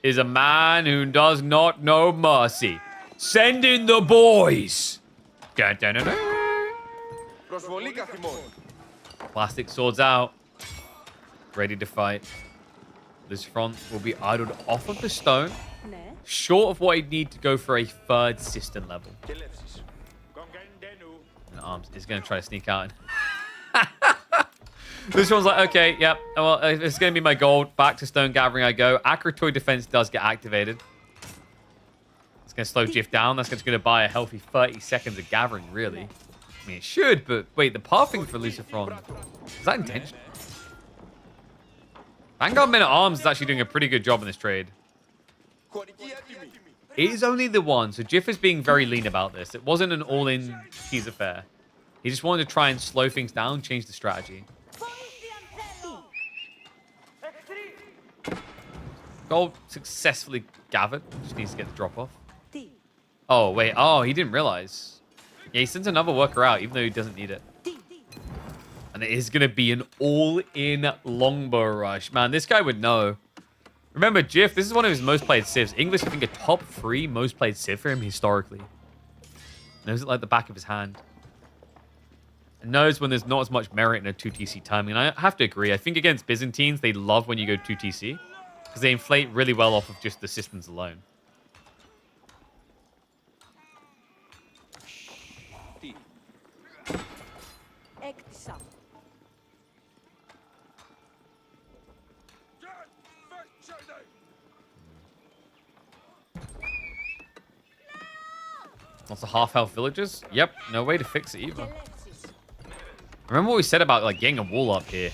is a man who does not know mercy. Send in the boys! Dun, dun, dun, dun. Plastic swords out. Ready to fight. This front will be idled off of the stone. Short of what he'd need to go for a third cistern level. And Arms is going to try to sneak out. This one's like, okay, yep. Well, it's going to be my goal. Back to stone gathering I go. Accuratory defense does get activated. It's going to slow Jiff down. That's just going to buy a healthy 30 seconds of gathering, really. I mean, it should, but wait, the pathing for Lucifron, is that intentional? Vanguard Men at Arms is actually doing a pretty good job in this trade. It is only the one, so Jiff is being very lean about this. It wasn't an all-in cheese affair. He just wanted to try and slow things down, change the strategy. Gold successfully gathered. Just needs to get the drop off. Oh, wait. Oh, he didn't realize. Yeah, he sends another worker out, even though he doesn't need it. And it is going to be an all-in longbow rush. Man, this guy would know. Remember, Jiff, this is one of his most played civs. English, I think, a top 3 most played civ for him historically. Knows it like the back of his hand. And knows when there's not as much merit in a 2TC timing. And I have to agree. I think against Byzantines, they love when you go 2TC. Because they inflate really well off of just the systems alone. Lots of half-health villagers? Yep, no way to fix it either. Remember what we said about like getting a wall up here?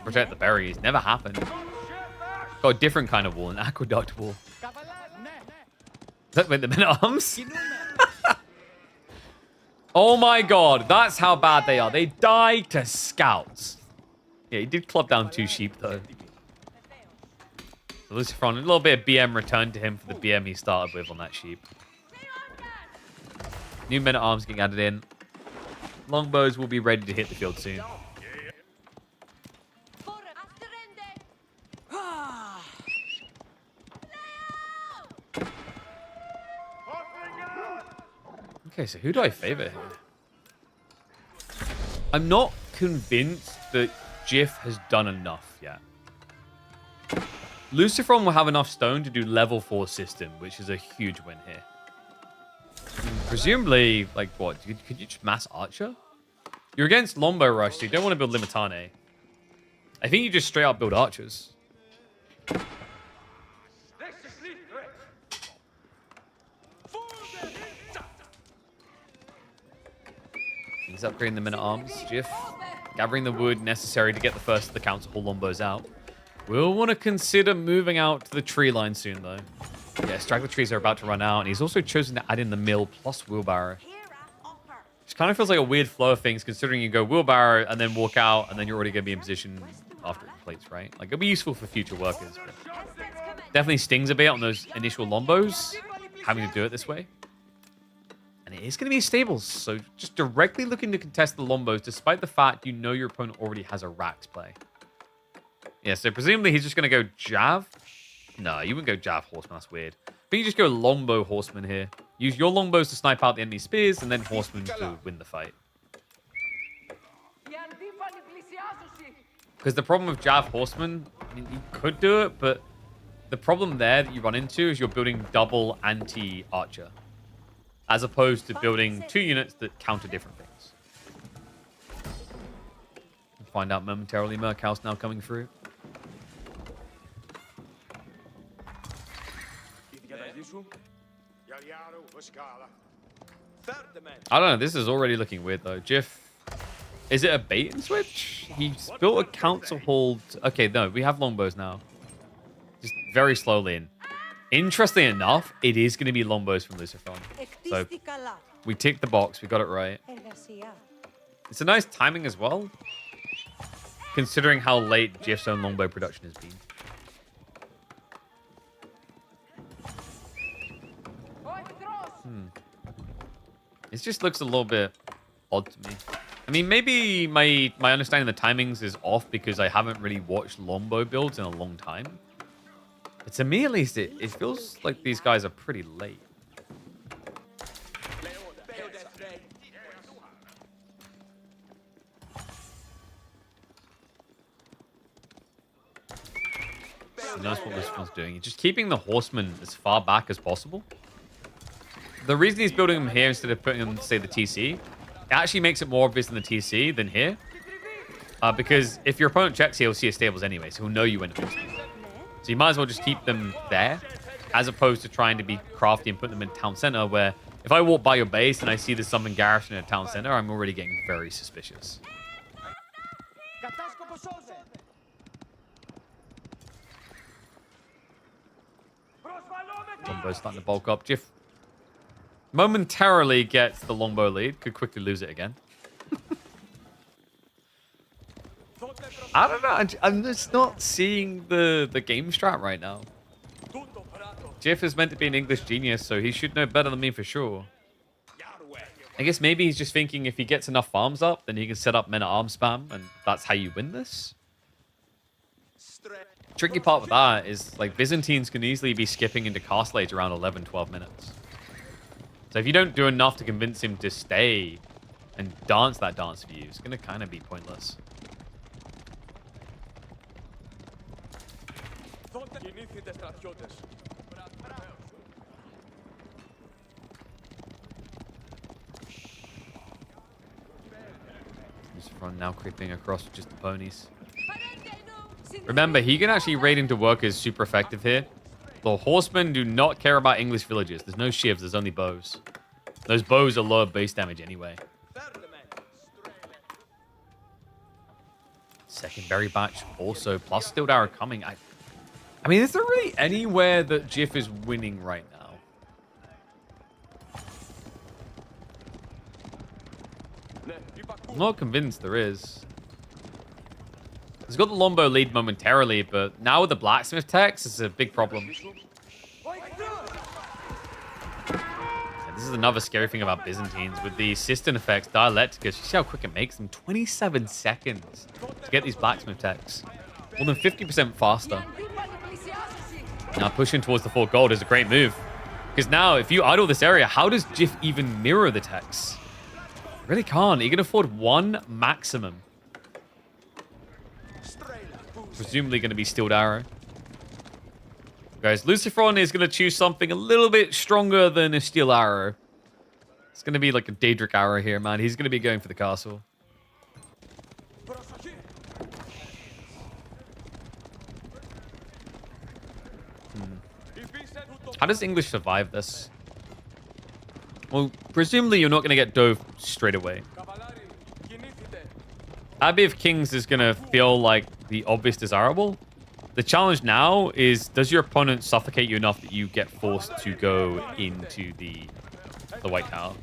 Protect the berries. Never happened. Got a different kind of wall, an aqueduct wall. Is that with the men at arms? Oh my god, that's how bad they are. They die to scouts. Yeah, he did club down 2 sheep though. So Lucifron, a little bit of BM returned to him for the BM he started with on that sheep. New men at arms getting added in. Longbows will be ready to hit the field soon. Okay, so who do I favor here? I'm not convinced that Jiff has done enough yet. Lucifron will have enough stone to do level 4 system, which is a huge win here. Presumably, like what? Could you just mass archer? You're against Lombo Rush, so you don't want to build Limitane. I think you just straight up build archers. He's upgrading the men at arms. Jiff gathering the wood necessary to get the first of the council hall Lombos out. We'll want to consider moving out to the tree line soon, though. Yeah, straggler trees are about to run out, and he's also chosen to add in the mill plus wheelbarrow. Which kind of feels like a weird flow of things, considering you go wheelbarrow and then walk out, and then you're already going to be in position after it completes, right? Like, it'll be useful for future workers, but definitely stings a bit on those initial Lombos, having to do it this way. And it is going to be stables, so just directly looking to contest the Lombos, despite the fact you know your opponent already has a Rax play. Yeah, so presumably he's just going to go Jav. No, you wouldn't go Jav Horseman. That's weird. But you just go Longbow Horseman here. Use your Longbows to snipe out the enemy spears, and then Horsemen to win the fight. Because the problem with Jav Horseman, I mean, you could do it, but the problem there that you run into is you're building double anti-archer. As opposed to building 2 units that counter different things. We'll find out momentarily. Merkhouse now coming through. I don't know. This is already looking weird, though. Jiff, is it a bait and switch? He's built a council hold. Okay, no, we have longbows now. Just very slowly in. Interestingly enough, it is going to be longbows from Lucifer. So we ticked the box. We got it right. It's a nice timing as well, considering how late Jiff's own longbow production has been. It just looks a little bit odd to me. I mean, maybe my understanding of the timings is off because I haven't really watched longbow builds in a long time. But to me, at least, it feels like these guys are pretty late. Notice what this one's doing. He's just keeping the horsemen as far back as possible. The reason he's building them here instead of putting them, say, the TC, it actually makes it more obvious in the TC than here. Because if your opponent checks here, he'll see his stables anyway, so he'll know you went to horsemen. So you might as well just keep them there, as opposed to trying to be crafty and put them in town center, where if I walk by your base and I see there's something garrison in a town center, I'm already getting very suspicious. Longbow's starting to bulk up. Jiff momentarily gets the longbow lead. Could quickly lose it again. I don't know. I'm just not seeing the game strat right now. Jiff is meant to be an English genius, so he should know better than me for sure. I guess maybe he's just thinking if he gets enough farms up, then he can set up men-at-arms spam, and that's how you win this. Tricky part with that is, like, Byzantines can easily be skipping into castle age around 11, 12 minutes. So if you don't do enough to convince him to stay and dance that dance for you, it's going to kind of be pointless. Front now creeping across with just the ponies. Remember, he can actually raid into workers super effective here. The horsemen do not care about English villages. There's no shivs, there's only bows. Those bows are lower base damage anyway. Secondary batch also, plus Steel Arrow coming. I mean, is there really anywhere that Jiff is winning right now? I'm not convinced there is. He's got the longbow lead momentarily, but now with the blacksmith techs, it's a big problem. And this is another scary thing about Byzantines. With the Sistine effects, Dialecticus, you see how quick it makes them? 27 seconds to get these blacksmith techs. More than 50% faster. Now pushing towards the 4 gold is a great move. Because now, if you idle this area, how does Jiff even mirror the techs? Really can't. He can afford 1 maximum. Presumably going to be Steeled Arrow. Guys, Lucifron is going to choose something a little bit stronger than a Steel Arrow. It's going to be like a Daedric Arrow here, man. He's going to be going for the castle. How does English survive this? Well, presumably you're not going to get dove straight away. Abbey of Kings is going to feel like the obvious desirable. The challenge now is, does your opponent suffocate you enough that you get forced to go into the White Tower?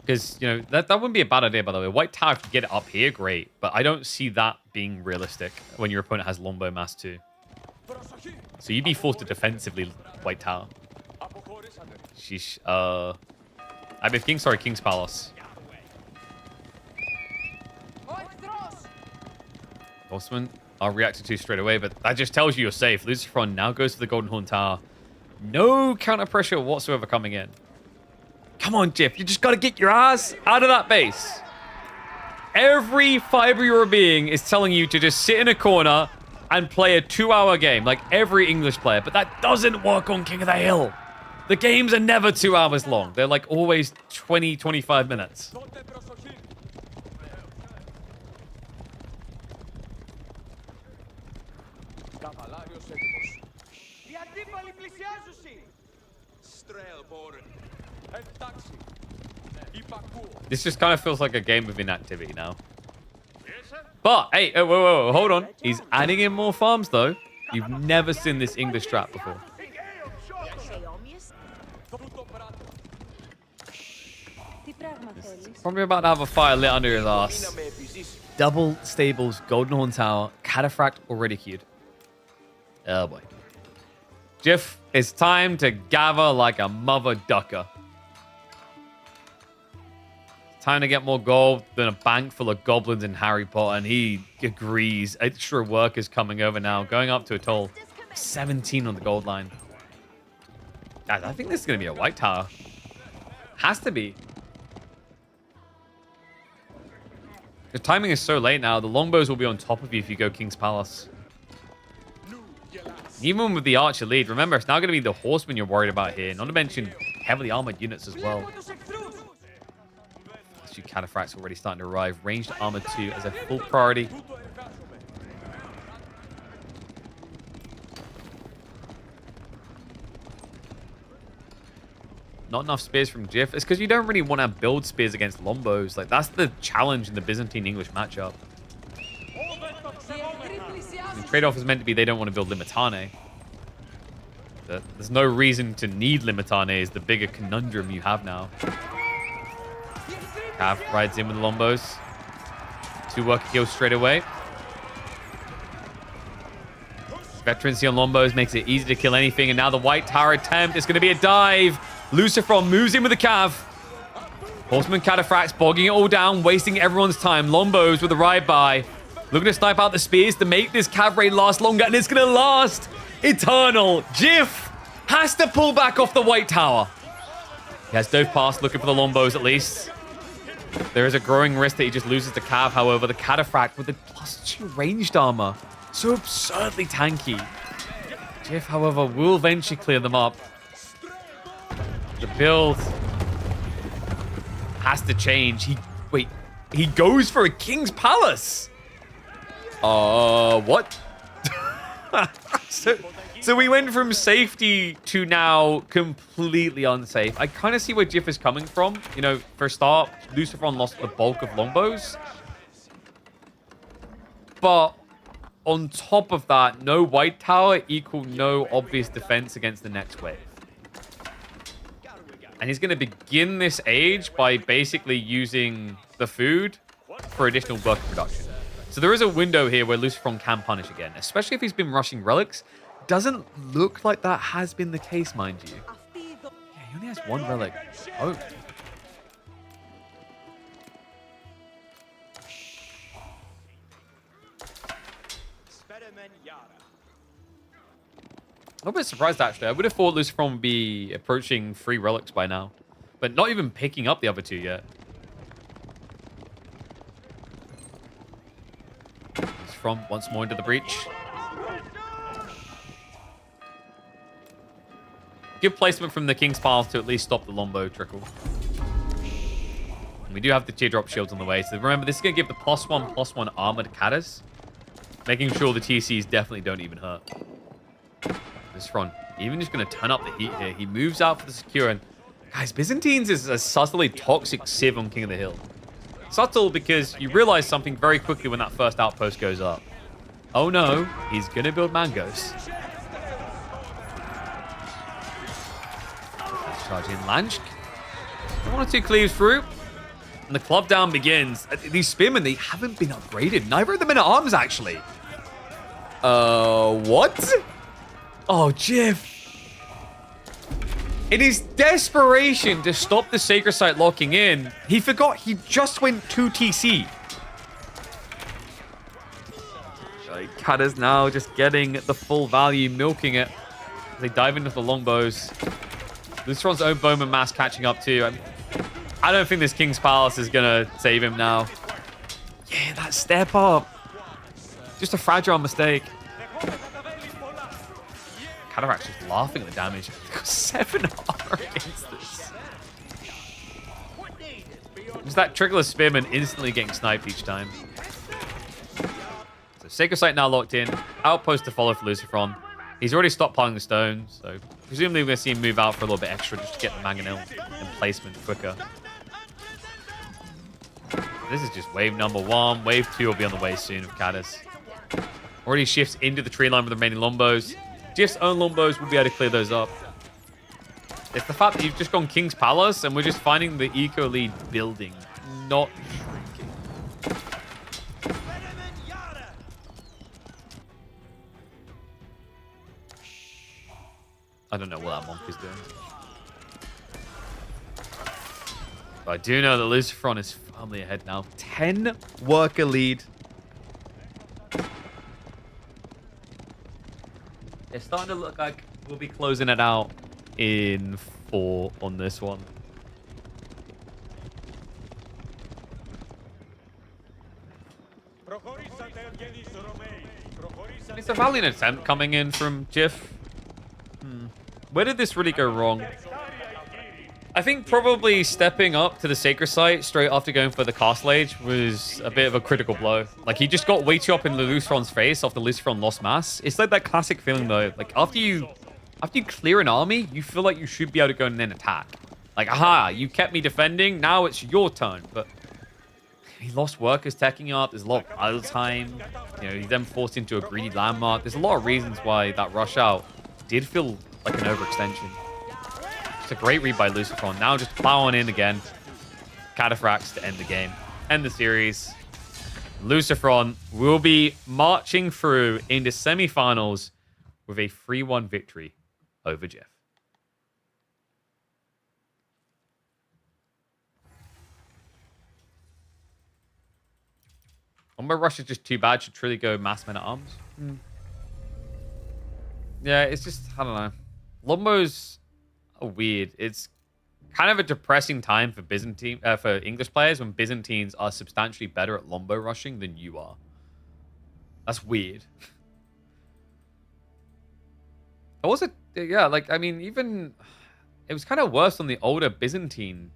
Because, you know, that wouldn't be a bad idea, by the way. White Tower, if you get it up here, great. But I don't see that being realistic when your opponent has Longbow Mass too. So you'd be forced to defensively White Tower. Sheesh. Abbey of Kings, sorry, King's Palace. Horsemen are reacted to straight away, but that just tells you you're safe. Lucifron now goes for the Golden Horn Tower. No counter pressure whatsoever coming in. Come on, Jiff. You just got to get your ass out of that base. Every fiber of your being is telling you to just sit in a corner and play a 2-hour game, like every English player. But that doesn't work on King of the Hill. The games are never 2 hours long. They're like always 20, 25 minutes. This just kind of feels like a game of inactivity now. But, hey, whoa, whoa, whoa, hold on. He's adding in more farms, though. You've never seen this English strat before. Probably about to have a fire lit under his ass. Double stables, Golden Horn Tower, Cataphract already queued. Oh boy. Jiff, it's time to gather like a mother ducker. It's time to get more gold than a bank full of goblins in Harry Potter, and he agrees. Extra work is coming over now, going up to a total 17 on the gold line. Guys, I think this is going to be a white tower. Has to be. The timing is so late now. The longbows will be on top of you if you go King's Palace. Even with the archer lead, remember, it's now going to be the horsemen you're worried about here. Not to mention heavily armored units as well. These two cataphracts already starting to arrive. Ranged armor 2 as a full priority. Not enough spears from Jiff. It's because you don't really want to build spears against lombos. Like, that's the challenge in the Byzantine-English matchup. The trade-off is meant to be they don't want to build Limitane. There's no reason to need Limitane is the bigger conundrum you have now. Cav rides in with the lombos. 2 worker kills straight away. Veterancy on lombos makes it easy to kill anything. And now the white tower attempt is going to be a dive. Luciferon moves in with the cav. Horseman cataphracts bogging it all down, wasting everyone's time. Lombos with a ride by. Looking to snipe out the spears to make this cav raid last longer, and it's going to last eternal. Jiff has to pull back off the white tower. He has dove past, looking for the lombos at least. There is a growing risk that he just loses the cav, however. The cataphract with the +2 ranged armor. So absurdly tanky. Jiff, however, will eventually clear them up. The build has to change. He goes for a King's Palace. What? So we went from safety to now completely unsafe. I kind of see where Jiff is coming from. You know, for a start, Luciferon lost the bulk of longbows. But on top of that, no white tower equal no obvious defense against the next wave. And he's going to begin this age by basically using the food for additional worker production. So there is a window here where Luciferon can punish again, especially if he's been rushing relics. Doesn't look like that has been the case, mind you. Yeah, he only has 1 relic. Oh. I'm a bit surprised, actually. I would have thought Luciferon would be approaching 3 relics by now. But not even picking up the other 2 yet. Luciferon once more into the breach. Good placement from the King's Palace to at least stop the lombo trickle. And we do have the teardrop shields on the way. So remember, this is going to give the +1/+1 armored catas. Making sure the TCs definitely don't even hurt. This front, even just going to turn up the heat here. He moves out for the secure. And guys, Byzantines is a subtly toxic civ on King of the Hill. Subtle because you realize something very quickly when that first outpost goes up. Oh no, he's going to build mangoes. Charge in Lansk. 1 or 2 cleaves through. And the club down begins. These spearmen, they haven't been upgraded. Neither of them in arms, actually. What? Oh, Jiff. In his desperation to stop the Sacred Site locking in, he forgot he just went 2 TC. Kata's now just getting the full value, milking it. As they dive into the longbows. Luciferon's own bowman mass catching up too. I don't think this King's Palace is going to save him now. Yeah, that step up. Just a fragile mistake. Cataract's just laughing at the damage. 7 armor against this. Just that trickler spearman instantly getting sniped each time. So Sacred Site now locked in. Outpost to follow for Luciferon. He's already stockpiling the stones, so presumably we're going to see him move out for a little bit extra just to get the mangonel in placement quicker. This is just wave number 1. Wave 2 will be on the way soon of Caddis. Already shifts into the tree line with the remaining Lombos. Jiff's own Lombos will be able to clear those up. It's the fact that you've just gone King's Palace and we're just finding the eco lead building, not shrinking. I don't know what that monk is doing. But I do know that Lucifron is firmly ahead now. 10 worker lead. It's starting to look like we'll be closing it out in 4 on this one. It's a valiant attempt coming in from Jiff. Where did this really go wrong? I think probably stepping up to the Sacred Site straight after going for the Castle Age was a bit of a critical blow. Like, he just got way too up in Lucifron's face after Lucifron lost mass. It's like that classic feeling, though. Like, after you clear an army, you feel like you should be able to go and then attack. Like, aha, you kept me defending, now it's your turn. But he lost workers teching up, there's a lot of idle time. You know, he's then forced into a greedy landmark. There's a lot of reasons why that rush out did feel like an overextension. It's a great read by Lucifron. Now just plowing in again. Cataphracts to end the game. End the series. Lucifron will be marching through into semifinals with a 3-1 victory over Jeff. Lombo Rush is just too bad. Should truly go mass men at arms. Yeah, it's just, I don't know. Lombo's weird. It's kind of a depressing time for for English players when Byzantines are substantially better at Lombo rushing than you are. That's weird. Yeah, like, I mean, even it was kind of worse on the older Byzantine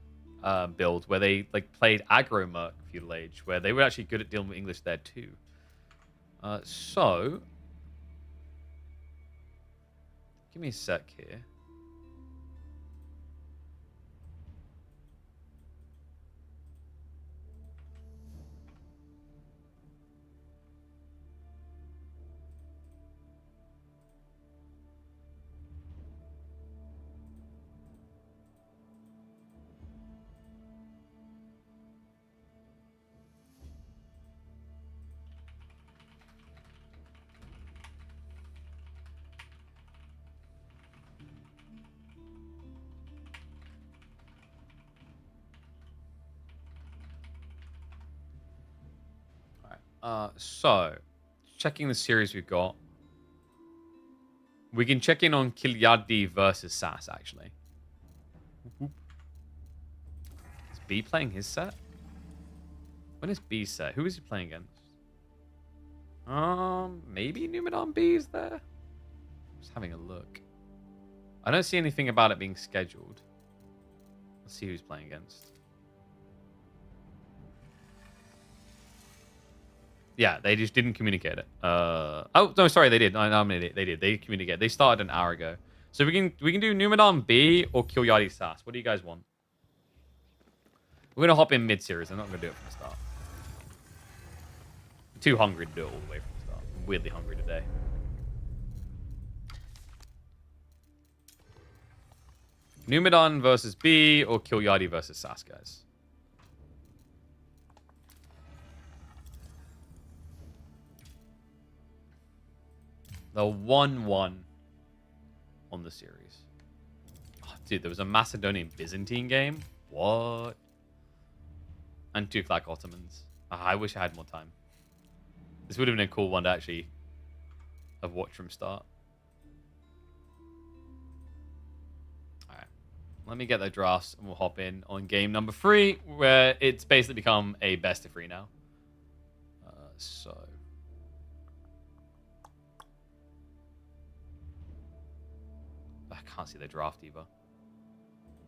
build where they like played aggro Merc Feudal Age, where they were actually good at dealing with English there too. So give me a sec here. So, checking the series we've got. We can check in on Kilyadi versus Sass, actually. Is B playing his set? When is B set? Who is he playing against? Maybe Numenor B is there? Just having a look. I don't see anything about it being scheduled. Let's see who's playing against. Yeah, they just didn't communicate it. Oh, no, sorry, they did. I'm an idiot. They did. They communicated. They started an hour ago. So we can do Numenor B or Kilyadi Sass. What do you guys want? We're going to hop in mid-series. I'm not going to do it from the start. I'm too hungry to do it all the way from the start. I'm weirdly hungry today. Numenor versus B or Kilyadi versus Sass, guys. The 1-1 on the series. Oh, dude, there was a Macedonian Byzantine game. What? And 2 Flak Ottomans. I wish I had more time. This would have been a cool one to actually have watched from start. Alright. Let me get the drafts and we'll hop in on game number 3, where it's basically become a best of 3 now. So... I can't see the draft either.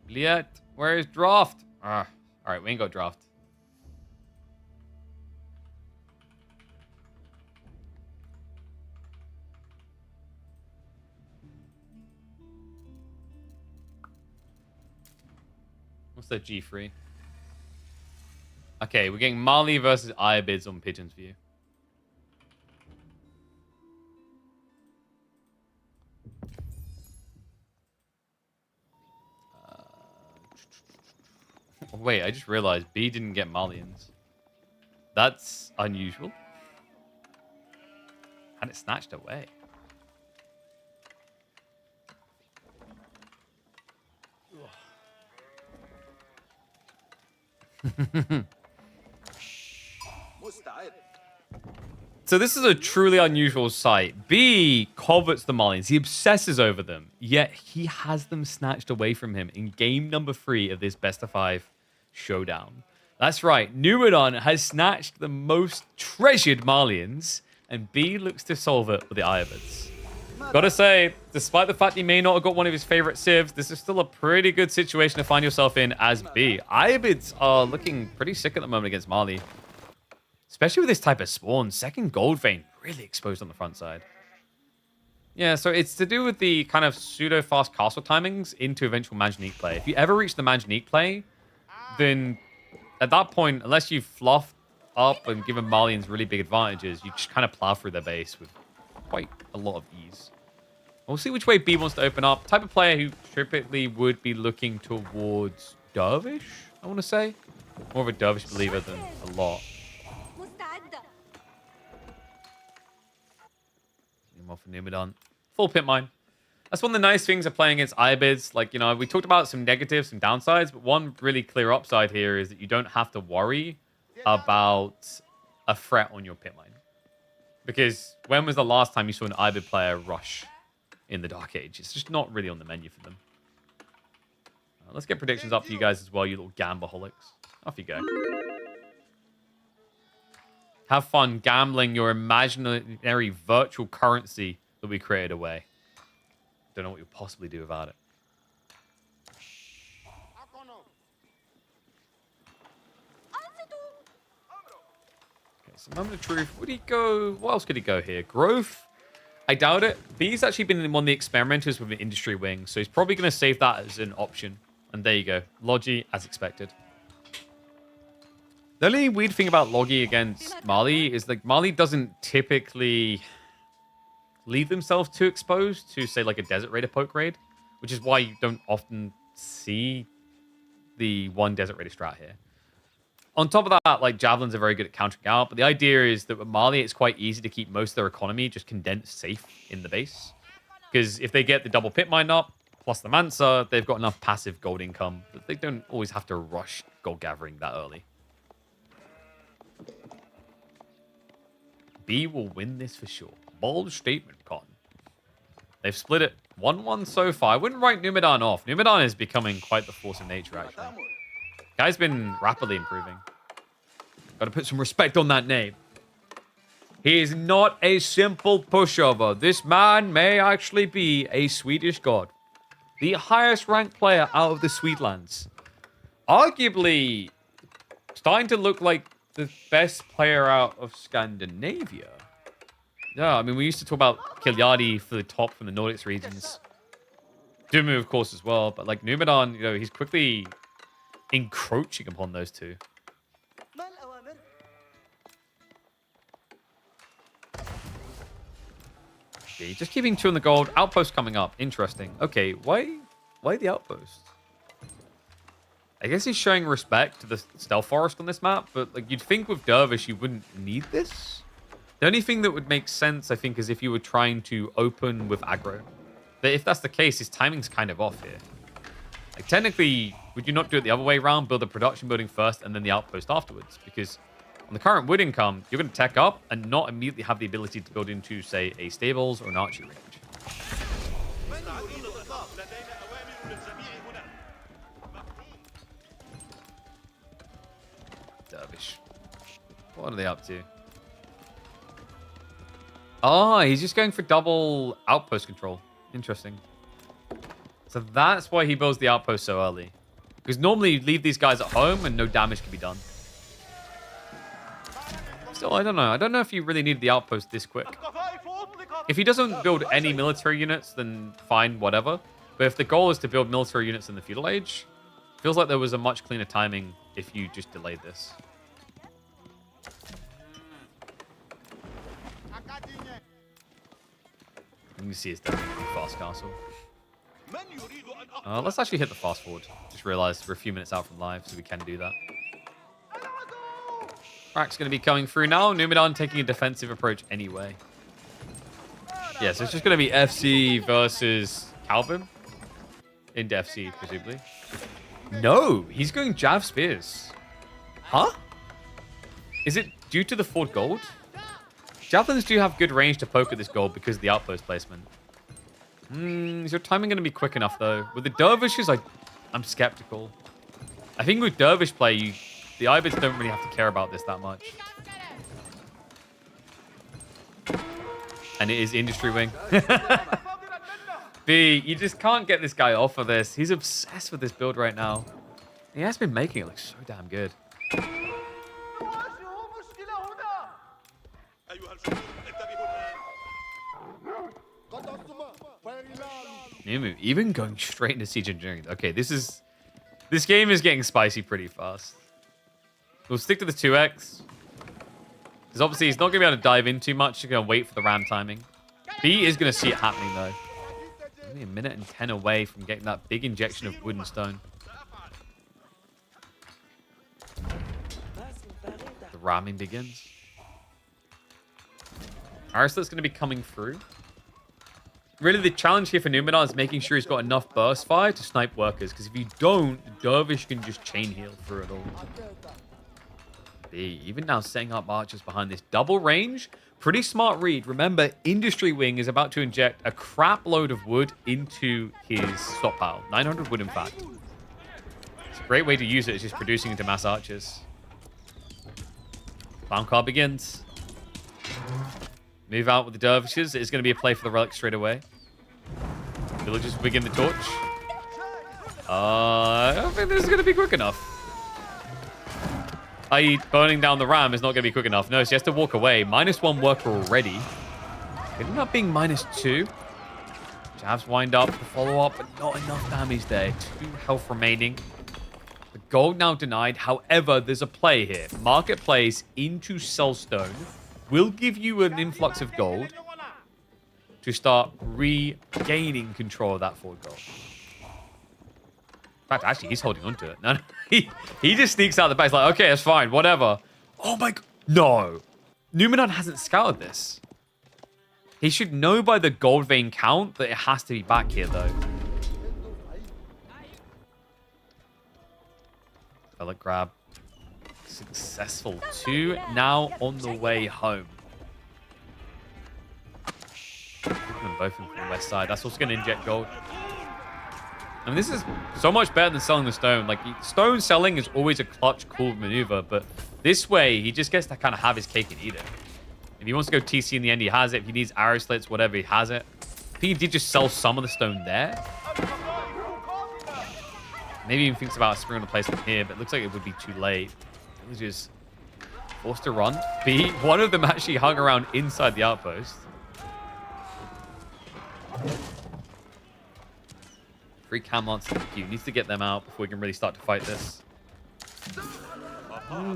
Bliet, where is draft? All right, we ain't got draft. What's that G3? Okay, we're getting Mali versus Ayabids on Pigeon's View. Wait, I just realized B didn't get Malians. That's unusual. And it snatched away. So this is a truly unusual sight. B covets the Malians. He obsesses over them. Yet he has them snatched away from him in game number 3 of this best of 5 showdown. That's right. Numadon has snatched the most treasured Malians, and B looks to solve it with the Ayabids. Gotta say, despite the fact he may not have got one of his favorite civs, this is still a pretty good situation to find yourself in as B. Ayabids are looking pretty sick at the moment against Mali. Especially with this type of spawn. Second gold vein really exposed on the front side. Yeah, so it's to do with the kind of pseudo-fast castle timings into eventual Manjanique play. If you ever reach the Manjanique play, then at that point, unless you fluff up and given Malians really big advantages, you just kind of plow through their base with quite a lot of ease. We'll see which way B wants to open up. Type of player who typically would be looking towards Dervish, I want to say. More of a Dervish believer than a lot. More for Numadon. Full pit mine. That's one of the nice things of playing against Ayabids. Like, you know, we talked about some negatives, some downsides, but one really clear upside here is that you don't have to worry about a threat on your pit mine. Because when was the last time you saw an Ayabid player rush in the Dark Age? It's just not really on the menu for them. Let's get predictions up for you guys as well, you little gambleholics. Off you go. Have fun gambling your imaginary virtual currency that we created away. Don't know what you'll possibly do about it. Okay, so moment of truth. Would he go? What else could he go here? Growth? I doubt it. B's actually been in one of the experimenters with an industry wing, so he's probably going to save that as an option. And there you go. Logi, as expected. The only weird thing about Logi against Mali is like Mali doesn't typically leave themselves too exposed to, say, like a Desert Raider poke raid, which is why you don't often see the one Desert Raider strat here. On top of that, like Javelins are very good at countering out, but the idea is that with Mali, it's quite easy to keep most of their economy just condensed safe in the base. Because if they get the double pit mine up, plus the Mansa, they've got enough passive gold income that they don't always have to rush gold gathering that early. B will win this for sure. Bold statement, Con. They've split it 1-1 so far. I wouldn't write Numadon off. Numadon is becoming quite the force of nature, actually. Guy's been rapidly improving. Got to put some respect on that name. He is not a simple pushover. This man may actually be a Swedish god. The highest ranked player out of the Sweetlands. Arguably starting to look like the best player out of Scandinavia. Yeah, I mean, we used to talk about Kilyadi for the top from the Nordics regions. Dumu, of course, as well. But like Numadon, you know, he's quickly encroaching upon those two. Okay, just keeping 2 on the gold. Outpost coming up. Interesting. Okay, why the outpost? I guess he's showing respect to the Stealth Forest on this map, but like you'd think with Dervish you wouldn't need this. The only thing that would make sense, I think, is if you were trying to open with aggro. But if that's the case, his timing's kind of off here. Like technically, would you not do it the other way around? Build the production building first and then the outpost afterwards? Because on the current wood income, you're going to tech up and not immediately have the ability to build into, say, a stables or an archery range. Dervish. What are they up to? Oh, he's just going for double outpost control. Interesting. So that's why he builds the outpost so early. Because normally you leave these guys at home and no damage can be done. Still, I don't know. I don't know if you really need the outpost this quick. If he doesn't build any military units, then fine, whatever. But if the goal is to build military units in the feudal age, Feels like there was a much cleaner timing if you just delayed this. You can see it's definitely a fast castle. Let's actually hit the fast forward. Just realized we're a few minutes out from live, so we can do that. Crack's going to be coming through now. Numidan taking a defensive approach anyway. Yeah, so it's just going to be FC versus Calvin. Into FC, presumably. No, he's going Jav Spears. Huh? Is it due to the Ford Gold? Javelins do have good range to poke at this gold because of the outpost placement. Is your timing going to be quick enough, though? With the Dervishes, I'm skeptical. I think with Dervish play, the Ibids don't really have to care about this that much. And it is Industry Wing. B, you just can't get this guy off of this. He's obsessed with this build right now. He has been making it look so damn good. Nimu, even going straight into Siege Engineering. Okay, this game is getting spicy pretty fast. We'll stick to the 2x. Because obviously he's not going to be able to dive in too much. He's going to wait for the ram timing. B is going to see it happening, though. Only a minute and 10 away from getting that big injection of wood and stone. The ramming begins. Arislet's going to be coming through. Really, the challenge here for Numinar is making sure he's got enough burst fire to snipe workers. Because if you don't, Dervish can just chain heal through it all. B, even now setting up archers behind this double range. Pretty smart read. Remember, Industry Wing is about to inject a crap load of wood into his stockpile. 900 wood, in fact. It's a great way to use it. It's just producing into mass archers. Clown car begins. Move out with the Dervishes. It's going to be a play for the relic straight away. Villagers begin the torch. I don't think this is going to be quick enough. I.e., burning down the ram is not going to be quick enough. No, so he has to walk away. -1 worker already. Could end up being -2. Javs wind up the follow-up, but not enough damage there. 2 health remaining. The gold now denied. However, there's a play here. Marketplace into Cellstone will give you an influx of gold to start regaining control of that forward goal. In fact, actually, he's holding onto it. No, he just sneaks out the base like, okay, that's fine, whatever. Oh my god, no. Numinon hasn't scouted this. He should know by the gold vein count that it has to be back here, though. Relic grab. Successful. 2 now on the way home. And both from the west side. That's also going to inject gold. I mean, this is so much better than selling the stone. Like, stone selling is always a clutch, cool maneuver, but this way, he just gets to kind of have his cake and eat it. If he wants to go TC in the end, he has it. If he needs arrow slits, whatever, he has it. I think he did just sell some of the stone there. Maybe he even thinks about a spring on the placement here, but it looks like it would be too late. Villagers forced to run. B, one of them actually hung around inside the outpost. 3 Camelots in the queue. Needs to get them out before we can really start to fight this.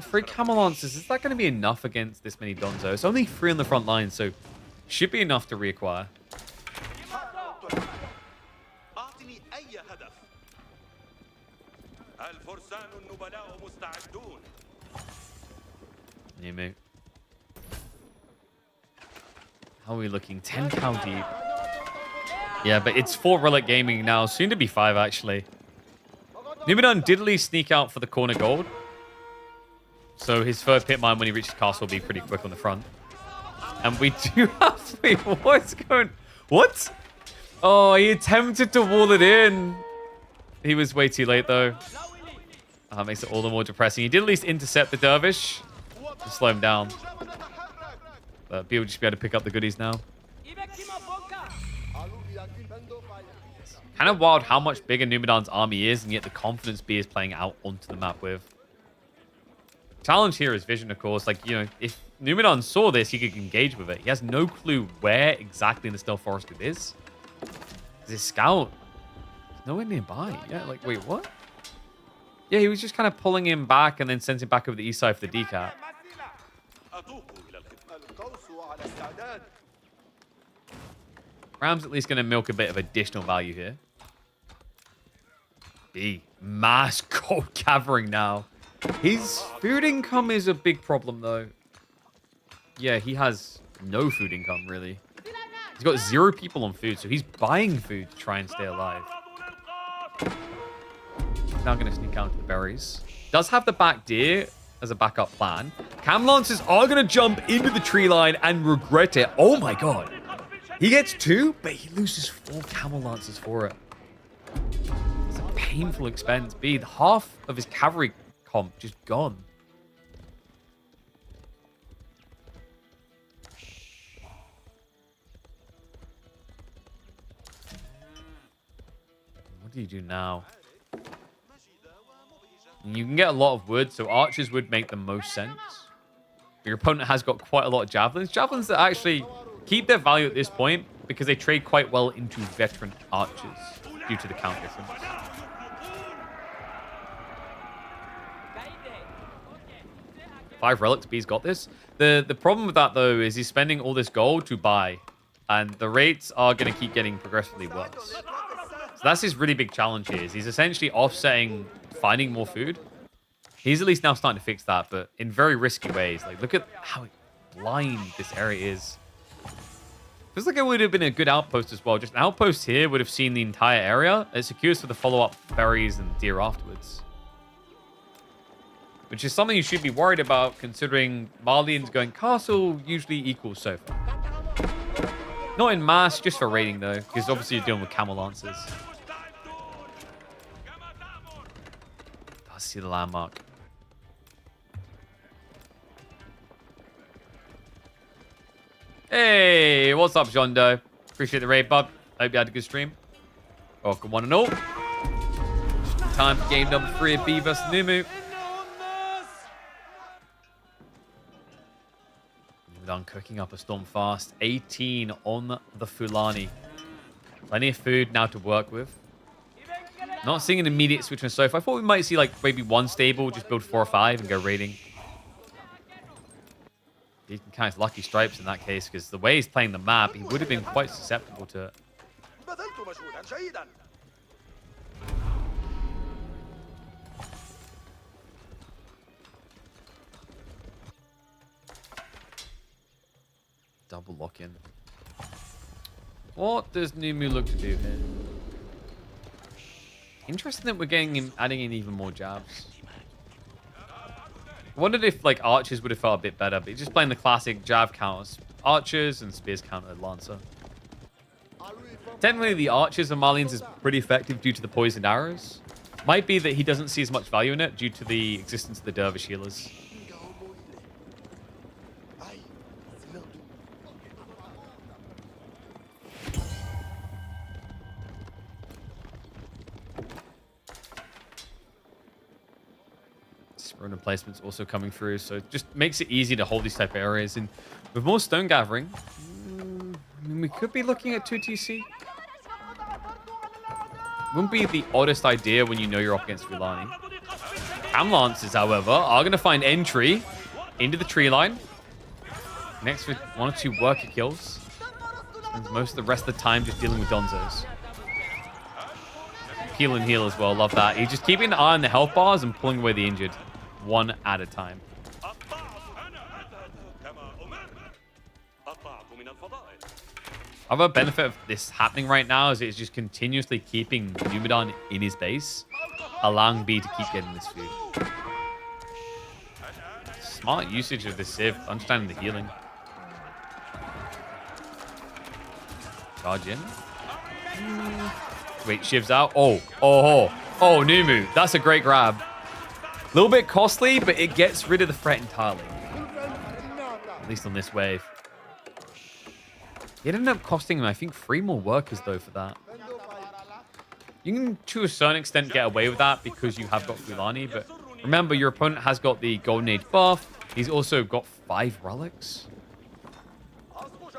3 Camelots. Is that going to be enough against this many Donzo? It's only 3 on the front line, so should be enough to reacquire. Nimu. How are we looking? 10 count deep. Yeah, but it's 4 Relic Gaming now. Soon to be 5, actually. Numinon did at least sneak out for the corner gold. So his third pit mine when he reaches castle will be pretty quick on the front. And we do have... Wait, what's going... What? Oh, he attempted to wall it in. He was way too late, though. Makes it all the more depressing. He did at least intercept the Dervish to slow him down. But B will just be able to pick up the goodies now. Kind of wild how much bigger Numidan's army is, and yet the confidence B is playing out onto the map with. Challenge here is vision, of course. Like, you know, if Numidan saw this, he could engage with it. He has no clue where exactly in the Stealth Forest it is. His scout is nowhere nearby. Yeah, like, wait, what? Yeah, he was just kind of pulling him back and then sends him back over the east side for the decap. Ram's at least going to milk a bit of additional value here. B. Mass gold gathering now. His food income is a big problem, though. Yeah, he has no food income, really. He's got 0 people on food, so he's buying food to try and stay alive. Now going to sneak out to the berries. Does have the back deer as a backup plan. Cam Lancers are going to jump into the tree line and regret it. Oh my god. He gets 2, but he loses 4 Camel Lancers for it. It's a painful expense. B, half of his cavalry comp just gone. What do you do now? You can get a lot of wood, so archers would make the most sense. Your opponent has got quite a lot of javelins. Javelins that actually keep their value at this point because they trade quite well into veteran archers due to the count difference. Five relics, B's got this. The problem with that, though, is he's spending all this gold to buy, and the rates are going to keep getting progressively worse. So that's his really big challenge here, is he's essentially offsetting finding more food. He's at least now starting to fix that, but in very risky ways. Like, look at how blind this area is. Feels like it would have been a good outpost as well. Just an outpost here would have seen the entire area. It secures for the follow-up berries and deer afterwards. Which is something you should be worried about, considering Marlians going castle usually equals so far. Not in mass, just for raiding though, because obviously you're dealing with camel lancers. I see the landmark. Hey, what's up, Jondo? Appreciate the raid, bub. Hope you had a good stream. Welcome, one and all. Time for game number 3 of B vs Numu. Done cooking up a storm fast. 18 on the Fulani. Plenty of food now to work with. Not seeing an immediate switch on Sofa. I thought we might see like maybe one stable, just build 4 or 5 and go raiding. He can count his lucky stripes in that case, because the way he's playing the map, he would have been quite susceptible to it. Double lock-in. What does Numu look to do here? Interesting that we're getting him adding in even more jabs. I wondered if like archers would have felt a bit better, but he's just playing the classic jab counters. Archers and spears counter Lancer. Technically, the archers and Marlians is pretty effective due to the poisoned arrows. Might be that he doesn't see as much value in it due to the existence of the dervish healers. Ronin placements also coming through, so it just makes it easy to hold these type of areas. And with more stone gathering, we could be looking at 2 TC. Wouldn't be the oddest idea when you know you're up against Fulani. Cam Lancers, however, are going to find entry into the tree line. Next with 1 or 2 worker kills. Spends most of the rest of the time just dealing with Donzos. Heal and heal as well, love that. He's just keeping an eye on the health bars and pulling away the injured. 1 at a time. Other benefit of this happening right now is it's just continuously keeping Numidan in his base, allowing B to keep getting this food. Smart usage of the Civ, understanding the healing. Charge in. Wait, Shiv's out. Oh, Numu. That's a great grab. A little bit costly, but it gets rid of the threat entirely. At least on this wave. It ended up costing him, I think, 3 more workers, though, for that. You can, to a certain extent, get away with that because you have got Fulani, but remember, your opponent has got the Golden Age buff. He's also got 5 relics.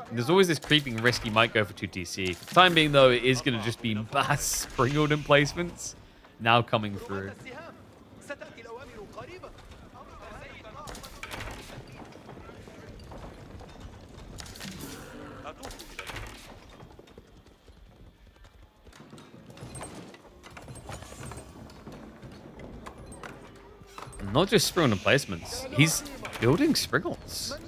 And there's always this creeping risk he might go for 2 TC. For the time being, though, it is going to just be mass Spring Odin placements now coming through. Not just Springald emplacements. He's building Springalds.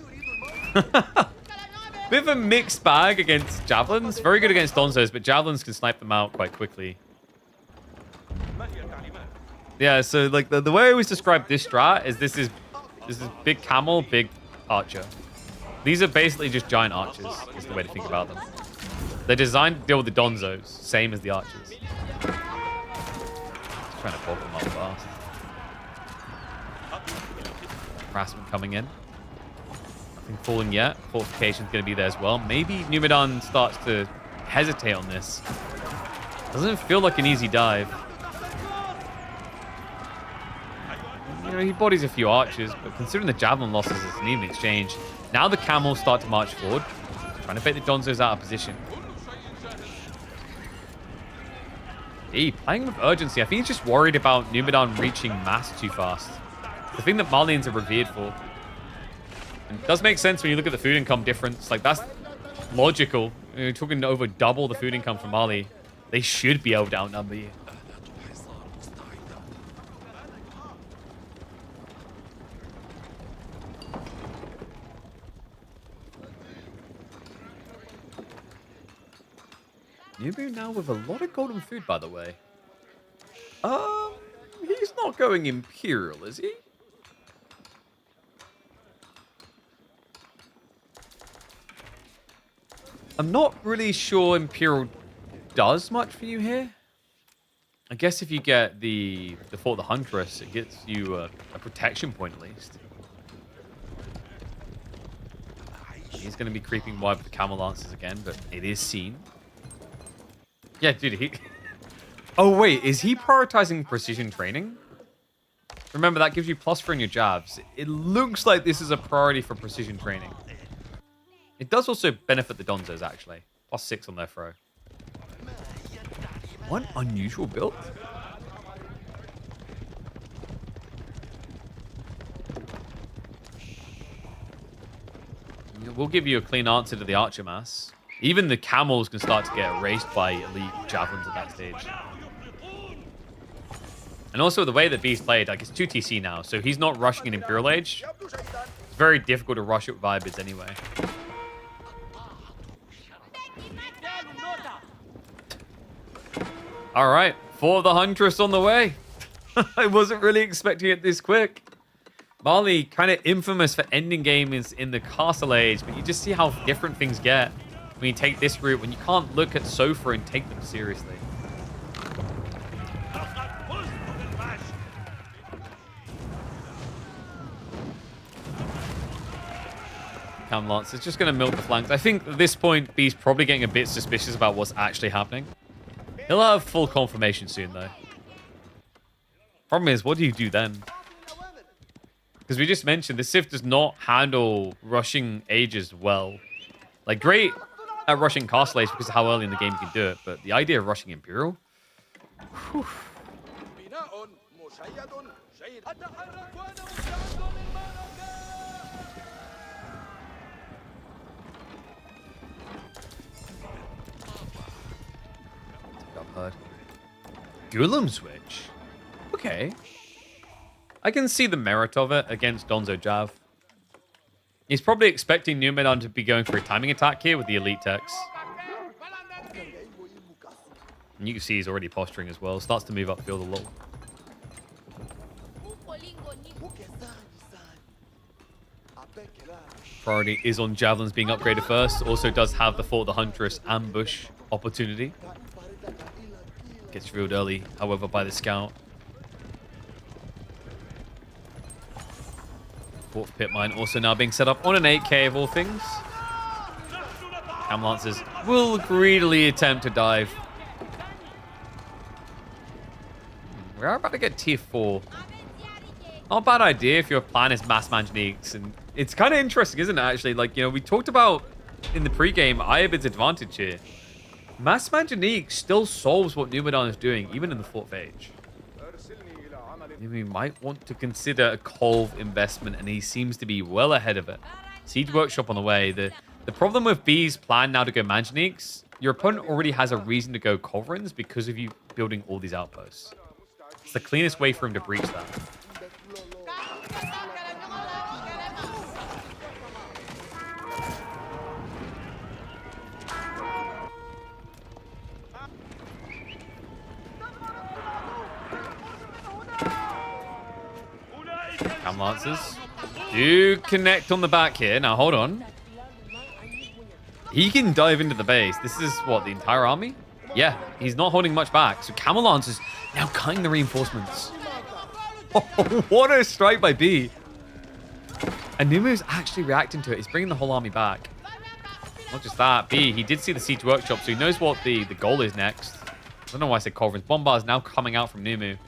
Bit of a mixed bag against Javelins. Very good against Donzos, but Javelins can snipe them out quite quickly. Yeah, so like the way I always describe this strat is this is big camel, big archer. These are basically just giant archers, is the way to think about them. They're designed to deal with the Donzos, same as the archers. Just trying to poke them up fast. Harassment coming in. Nothing falling yet. Fortification's going to be there as well. Maybe Numidan starts to hesitate on this. Doesn't feel like an easy dive. You know, he bodies a few archers, but considering the javelin losses, it's an even exchange. Now the camels start to march forward, trying to bait the Donzos out of position. Playing with urgency. I think he's just worried about Numidan reaching mass too fast. The thing that Malians are revered for. And it does make sense when you look at the food income difference. Like, that's logical. You're talking over double the food income from Mali. They should be able to outnumber you. Nubu now with a lot of golden food, by the way. He's not going Imperial, is he? I'm not really sure Imperial does much for you here. I guess if you get the Fort the Huntress, it gets you a protection point at least. He's going to be creeping wide with the Camel Lancers again, but it is seen. Yeah, dude, he... Oh, wait, is he prioritizing precision training? Remember, that gives you +4 in your jabs. It looks like this is a priority for precision training. It does also benefit the Donzos, actually. +6 on their throw. What unusual build. We'll give you a clean answer to the Archer Mass. Even the camels can start to get erased by elite javelins at that stage. And also the way that B's played, like it's 2 TC now, so he's not rushing an Imperial Age. It's very difficult to rush it with Vibids anyway. Alright, for the Huntress on the way. I wasn't really expecting it this quick. Mali, kind of infamous for ending games in the Castle Age, but you just see how different things get when you take this route, when you can't look at Sofa and take them seriously. Cam Lance is just going to milk the flanks. I think at this point, B's probably getting a bit suspicious about what's actually happening. He'll have full confirmation soon, though. Problem is, what do you do then? Because we just mentioned, the Sith does not handle rushing Ages well. Like, great at rushing Castle Age because of how early in the game you can do it, but the idea of rushing Imperial? Whew. Gulam switch? Okay. I can see the merit of it against Donzo Jav. He's probably expecting Numidan to be going for a timing attack here with the elite techs. And you can see he's already posturing as well. Starts to move upfield a little. Priority is on Javelins being upgraded first. Also does have the Fort the Huntress ambush opportunity. Gets revealed early, however, by the scout. Fourth pit mine also now being set up on an 8k of all things. Cam Lancers will greedily attempt to dive. We are about to get tier 4. Not a bad idea if your plan is mass manganiques. And it's kind of interesting, isn't it, actually? Like, you know, we talked about in the pregame Ayabid's advantage here. Mass Manganique still solves what Numidan is doing, even in the 4th age. We might want to consider a Kolv investment, and he seems to be well ahead of it. Siege Workshop on the way. The problem with B's plan now to go Manganiques, your opponent already has a reason to go Kolvrins because of you building all these outposts. It's the cleanest way for him to breach that. Lancers do connect on the back here. Now, hold on. He can dive into the base. This is, what, the entire army? Yeah, he's not holding much back. So Camel Lancers now cutting the reinforcements. Oh, what a strike by B. And Numu's actually reacting to it. He's bringing the whole army back. Not just that, B, he did see the siege workshop, so he knows what the goal is next. I don't know why I said Culverins. Bombard's now coming out from Numu.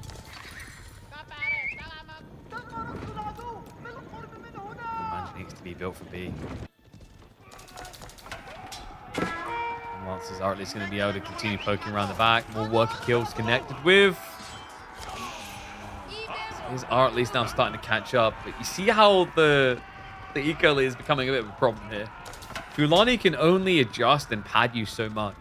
Mansion needs to be built for B. Lancers are at least going to be able to continue poking around the back. More worker kills connected with. His are at least now starting to catch up. But you see how the eco is becoming a bit of a problem here. Fulani can only adjust and pad you so much.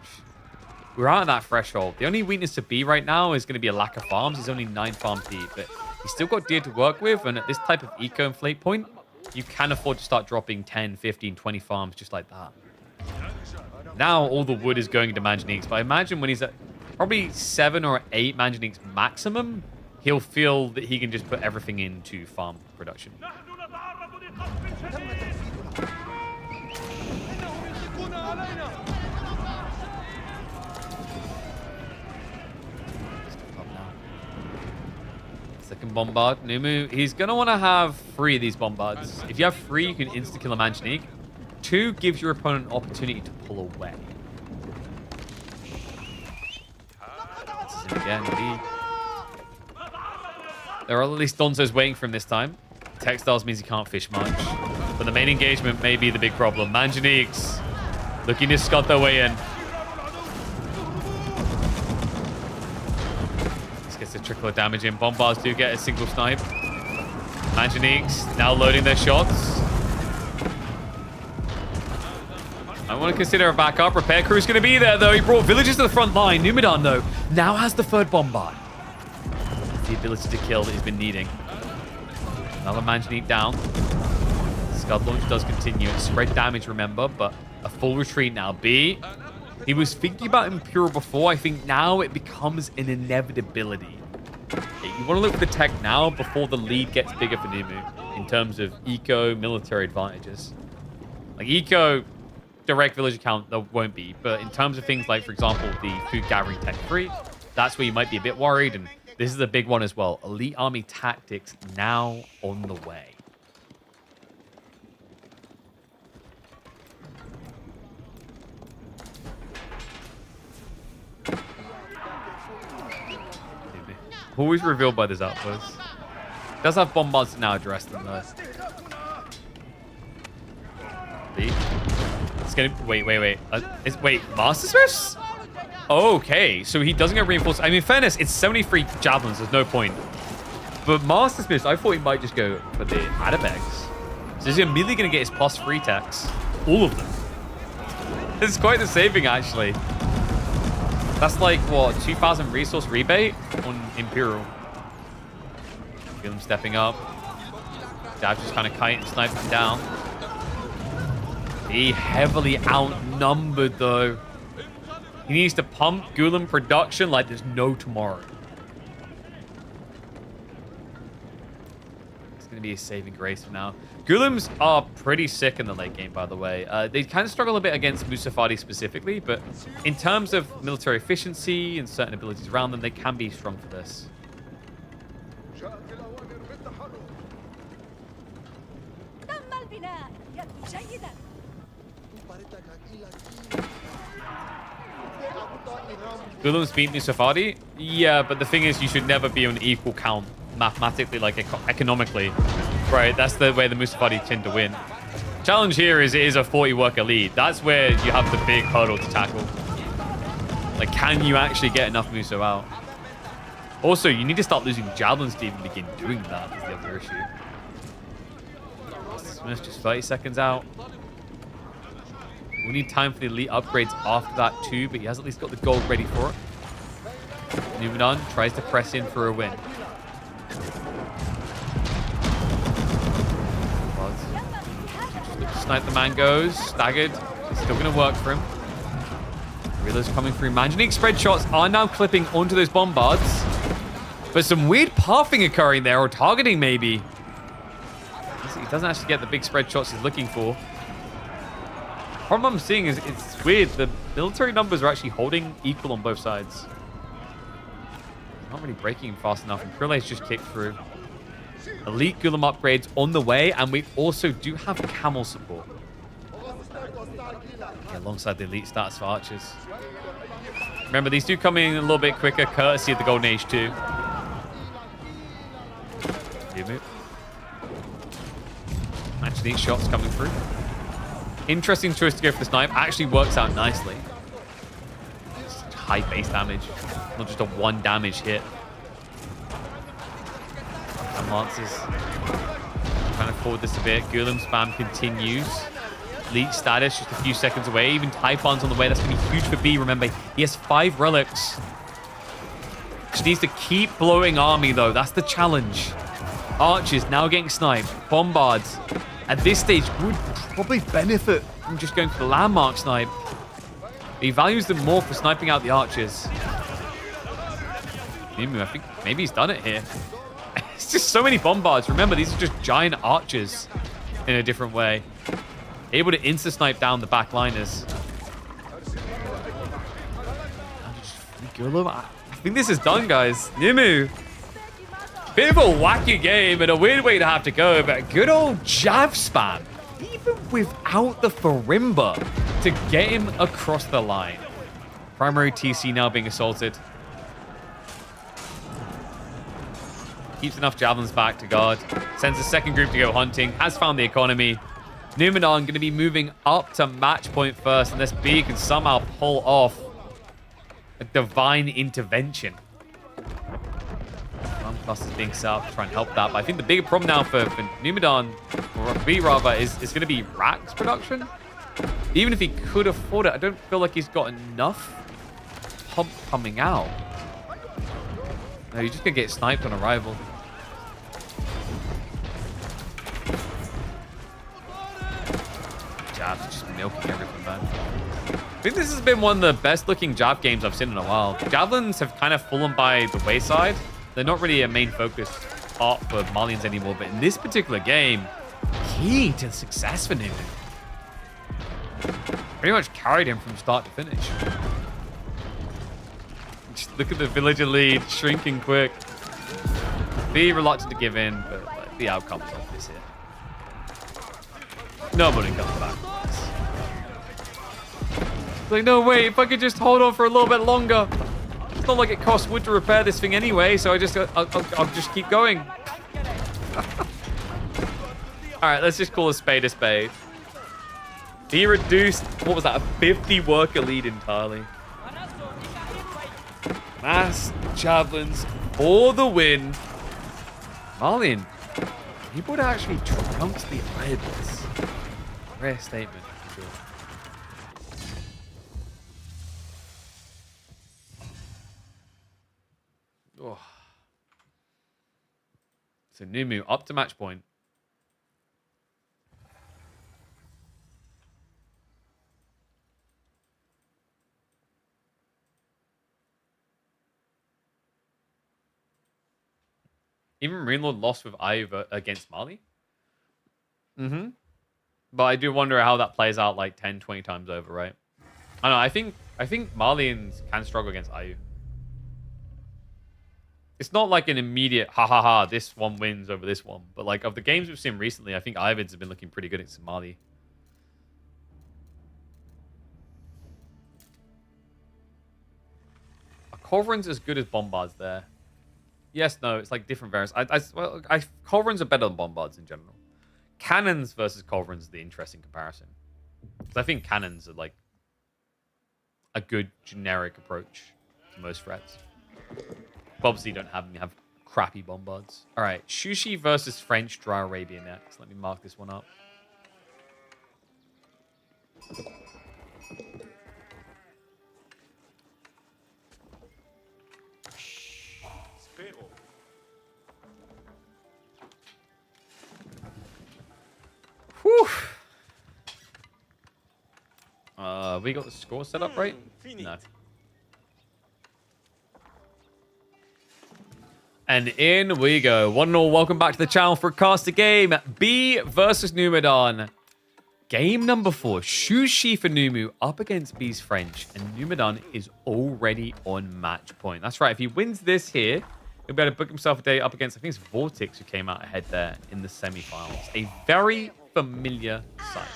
We're out of that threshold. The only weakness to B right now is going to be a lack of farms. He's only 9 farms deep, but he's still got deer to work with. And at this type of eco inflate point, you can afford to start dropping 10, 15, 20 farms just like that. Now all the wood is going into Manganiques, but I imagine when he's at probably 7 or 8 Manganiques maximum, he'll feel that he can just put everything into farm production. Second bombard. Numu, he's going to want to have 3 of these bombards. If you have 3, you can insta-kill a Manganique. 2 gives your opponent an opportunity to pull away. This is it again. There are at least Donzos waiting for him this time. Textiles means he can't fish much. But the main engagement may be the big problem. Manganiques looking to scud their way in. This gets a trickle of damage in. Bombards do get a single snipe. Manganiques now loading their shots. I want to consider a backup. Repair crew's going to be there, though. He brought villagers to the front line. Numidan, though, now has the 3rd bombard. The ability to kill that he's been needing. Another Manganique down. Scud launch does continue. It's spread damage, remember, but a full retreat now. B, he was thinking about Imperial before. I think now it becomes an inevitability. You want to look for the tech now before the lead gets bigger for Numu in terms of eco, military advantages. Like eco... direct village account, there won't be. But in terms of things like, for example, the food gathering tech 3, that's where you might be a bit worried. And this is a big one as well. Elite army tactics now on the way. Always revealed by this outpost. Does have bombards to now address them though. It's gonna wait. Wait, Master Smiths? Okay, so he doesn't get reinforced. I mean, in fairness, it's 73 javelins. There's no point. But Master Smiths, I thought he might just go for the Adabegs. So he's immediately gonna get his +3 techs, all of them. It's quite the saving actually. That's like what, 2,000 resource rebate on Imperial. Feel him stepping up. Dab just kind of kite and snipe him down. He heavily outnumbered though. He needs to pump Gulam production like there's no tomorrow. It's going to be a saving grace for now. Gulams are pretty sick in the late game, by the way. They kind of struggle a bit against Musafadi specifically, but in terms of military efficiency and certain abilities around them, they can be strong for this. Gulam's beat Musafadi? Yeah, but the thing is, you should never be on equal count mathematically, like economically. Right, that's the way the Musafadi tend to win. Challenge here is it is a 40 worker lead. That's where you have the big hurdle to tackle. Like, can you actually get enough Muso out? Also, you need to start losing javelins to even begin doing that, is the other issue. Smith just 30 seconds out. We need time for the elite upgrades after that too, but he has at least got the gold ready for it. Numidan tries to press in for a win. Snipe the man goes, staggered. It's still going to work for him. Reeler's coming through. Manganique spread shots are now clipping onto those bombards. But some weird pathing occurring there, or targeting maybe. doesn't actually get the big spread shots he's looking for. Problem I'm seeing is it's weird. The military numbers are actually holding equal on both sides. Not really breaking him fast enough, and Krile's just kicked through. Elite Gulam upgrades on the way, and we also do have camel support. Yeah, alongside the elite stats for archers. Remember, these do come in a little bit quicker, courtesy of the Golden Age too. Actually, these shots coming through. Interesting choice to go for the snipe. Actually works out nicely. Just high base damage, not just a 1 damage hit. And Lancers trying to forward this a bit. Gulam spam continues. Elite status just a few seconds away. Even Taipan's on the way. That's going to be huge for B. Remember, he has 5 relics. Just needs to keep blowing army, though. That's the challenge. Archers now getting sniped. Bombards at this stage would probably benefit from just going for the landmark snipe. He values them more for sniping out the archers. I think maybe he's done it here. It's just so many bombards. Remember, these are just giant archers in a different way. Able to insta-snipe down the backliners. I think this is done, guys. Nimu. Bit of a wacky game and a weird way to have to go, but good old jab spam. Even without the Farimba to get him across the line. Primary TC now being assaulted. Keeps enough javelins back to guard. Sends a second group to go hunting. Has found the economy. Numenor going to be moving up to match point first, unless B can somehow pull off a divine intervention. Clusters being set up to try and help that. But I think the bigger problem now for Numenor, or B rather, is going to be Rax production. Even if he could afford it, I don't feel like he's got enough pump coming out. No, you're just going to get sniped on arrival. Jabs just milking everything, man. I think this has been one of the best looking jab games I've seen in a while. Javelins have kind of fallen by the wayside. They're not really a main focus part for Malians anymore, but in this particular game, key to success for Numu. Pretty much carried him from start to finish. Just look at the villager lead, shrinking quick. Be reluctant to give in, but like, the outcome's obvious here. Nobody comes back from this. It's like, no, wait, if I could just hold on for a little bit longer. It's not like it costs wood to repair this thing anyway, so I'll just keep going. All right, let's just call a spade a spade. He reduced, what was that, a 50 worker lead entirely. Mass javelins for the win. Marlin, he would actually trounced the Ibis. Rare statement, for sure. Oh. So Numu up to match point. Even Marine Lord lost with Iowa against Mali. But I do wonder how that plays out like 10, 20 times over, right? I don't know. I think Malians can struggle against IU. It's not like an immediate ha, this one wins over this one. But like of the games we've seen recently, I think Ivids have been looking pretty good against Mali. Are Culverins as good as Bombards there? Yes, no, it's like different variants. Culverins are better than Bombards in general. Cannons versus Culverins is the interesting comparison. Because I think cannons are like a good generic approach to most threats. But obviously you don't have them, you have crappy Bombards. All right, Shushi versus French Dry Arabia next. Let me mark this one up. Whew. We got the score set up right? No. And in we go. 1-0. Welcome back to the channel for a caster game. B versus Numadon. Game number 4. Shushi for Numu up against B's French. And Numadon is already on match point. That's right. If he wins this here, he'll be able to book himself a day up against, I think it's Vortex who came out ahead there in the semifinals. A very familiar sight.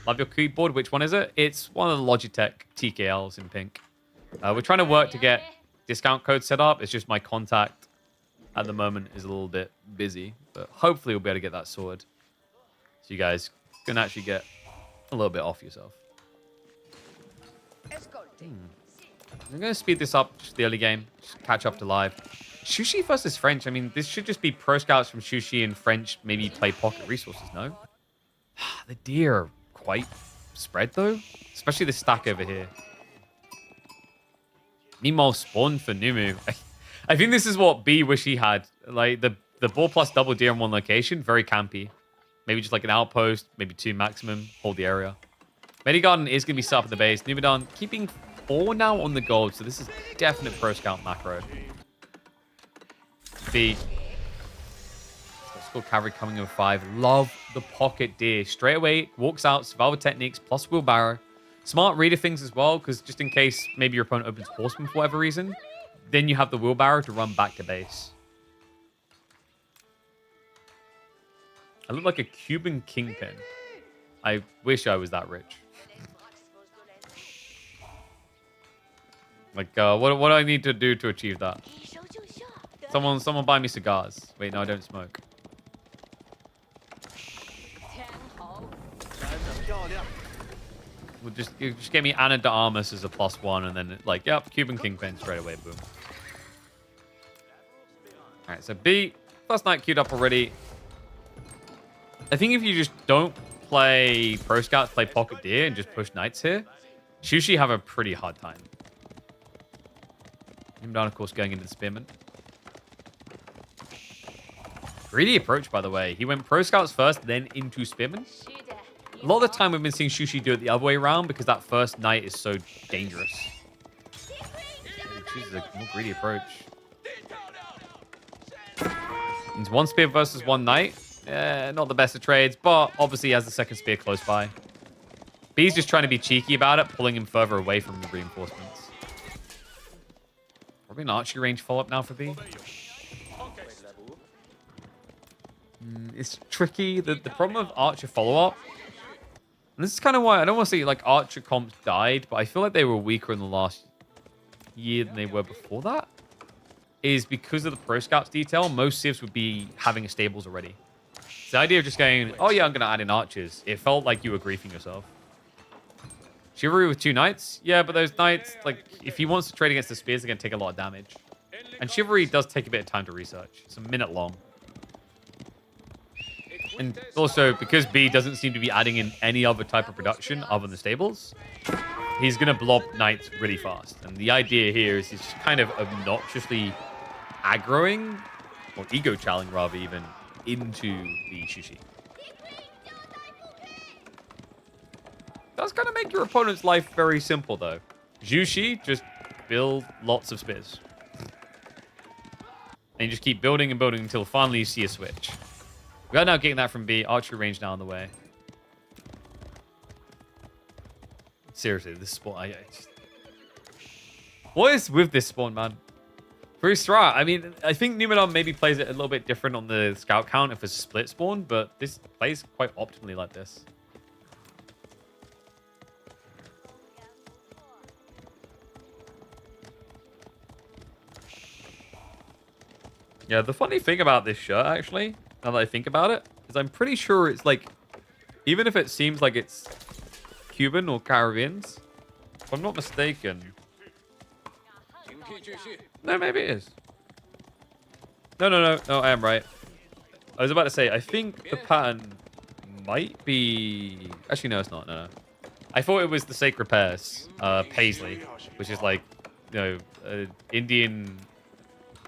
Love your keyboard. Which one is it? It's one of the Logitech TKLs in pink. We're trying to work to get discount code set up. It's just my contact at the moment is a little bit busy, but hopefully we'll be able to get that sorted. So you guys can actually get a little bit off yourself. I'm going to speed this up, just the early game, just catch up to live. Shushi versus French. I mean, this should just be pro scouts from Shushi and French maybe play pocket resources, no? The deer are quite spread, though. Especially the stack over here. Meanwhile, spawn for Numu. I think this is what B wish he had. Like, the ball plus double deer in one location, very campy. Maybe just like an outpost, maybe 2 maximum, hold the area. Medigarden is going to be set up at the base. Numadon keeping 4 now on the gold, so this is definite pro scout macro. B. Score cavalry coming in 5. Love the pocket deer. Straight away, walks out, survival techniques, plus wheelbarrow. Smart reader things as well, because just in case maybe your opponent opens horseman for whatever reason, then you have the wheelbarrow to run back to base. I look like a Cuban kingpin. I wish I was that rich. Like, what do I need to do to achieve that? Someone buy me cigars. Wait, no, I don't smoke. Well, just get me Ana de Armas as a +1, and then like, yep, Cuban kingpin straight away, boom. All right, so B, first knight queued up already. I think if you just don't play pro scouts, play pocket deer, and just push knights here, Shushi have a pretty hard time. Him down, of course, going into the spearman. Greedy approach, by the way. He went pro scouts first, then into spearman. A lot of the time we've been seeing Shushi do it the other way around because that first knight is so dangerous. He chooses a more greedy approach. Means 1 spear versus 1 knight. Not the best of trades, but obviously he has the second spear close by. B's just trying to be cheeky about it, pulling him further away from the reinforcements. Probably an archery range follow-up now for B. It's tricky. The problem with archer follow-up, and this is kind of why I don't want to say like archer comps died, but I feel like they were weaker in the last year than they were before that, is because of the pro scouts detail. Most civs would be having a stables already. So the idea of just going, oh yeah, I'm going to add in archers, it felt like you were griefing yourself. Chivalry with 2 knights? Yeah, but those knights, like, if he wants to trade against the spears, they're going to take a lot of damage. And Chivalry does take a bit of time to research. It's a minute long. And also, because B doesn't seem to be adding in any other type of production other than the stables, he's going to blob knights really fast. And the idea here is he's just kind of obnoxiously aggroing, or ego-challenging rather even, into the Shushi. Does kind of make your opponent's life very simple, though. Shushi, just build lots of spears. And you just keep building and building until finally you see a switch. We are now getting that from B. Archery range now on the way. Seriously, this spawn... What is with this spawn, man? Very strat. I mean, I think Numadon maybe plays it a little bit different on the scout count if it's a split spawn, but this plays quite optimally like this. Yeah, the funny thing about this shirt, actually, now that I think about it, is I'm pretty sure it's like, even if it seems like it's Cuban or Caribbeans, if I'm not mistaken. No, maybe it is. No, I am right. I was about to say, I think the pattern might be... Actually, no, it's not. No. I thought it was the Sacred Pairs, Paisley, which is like, you know, an Indian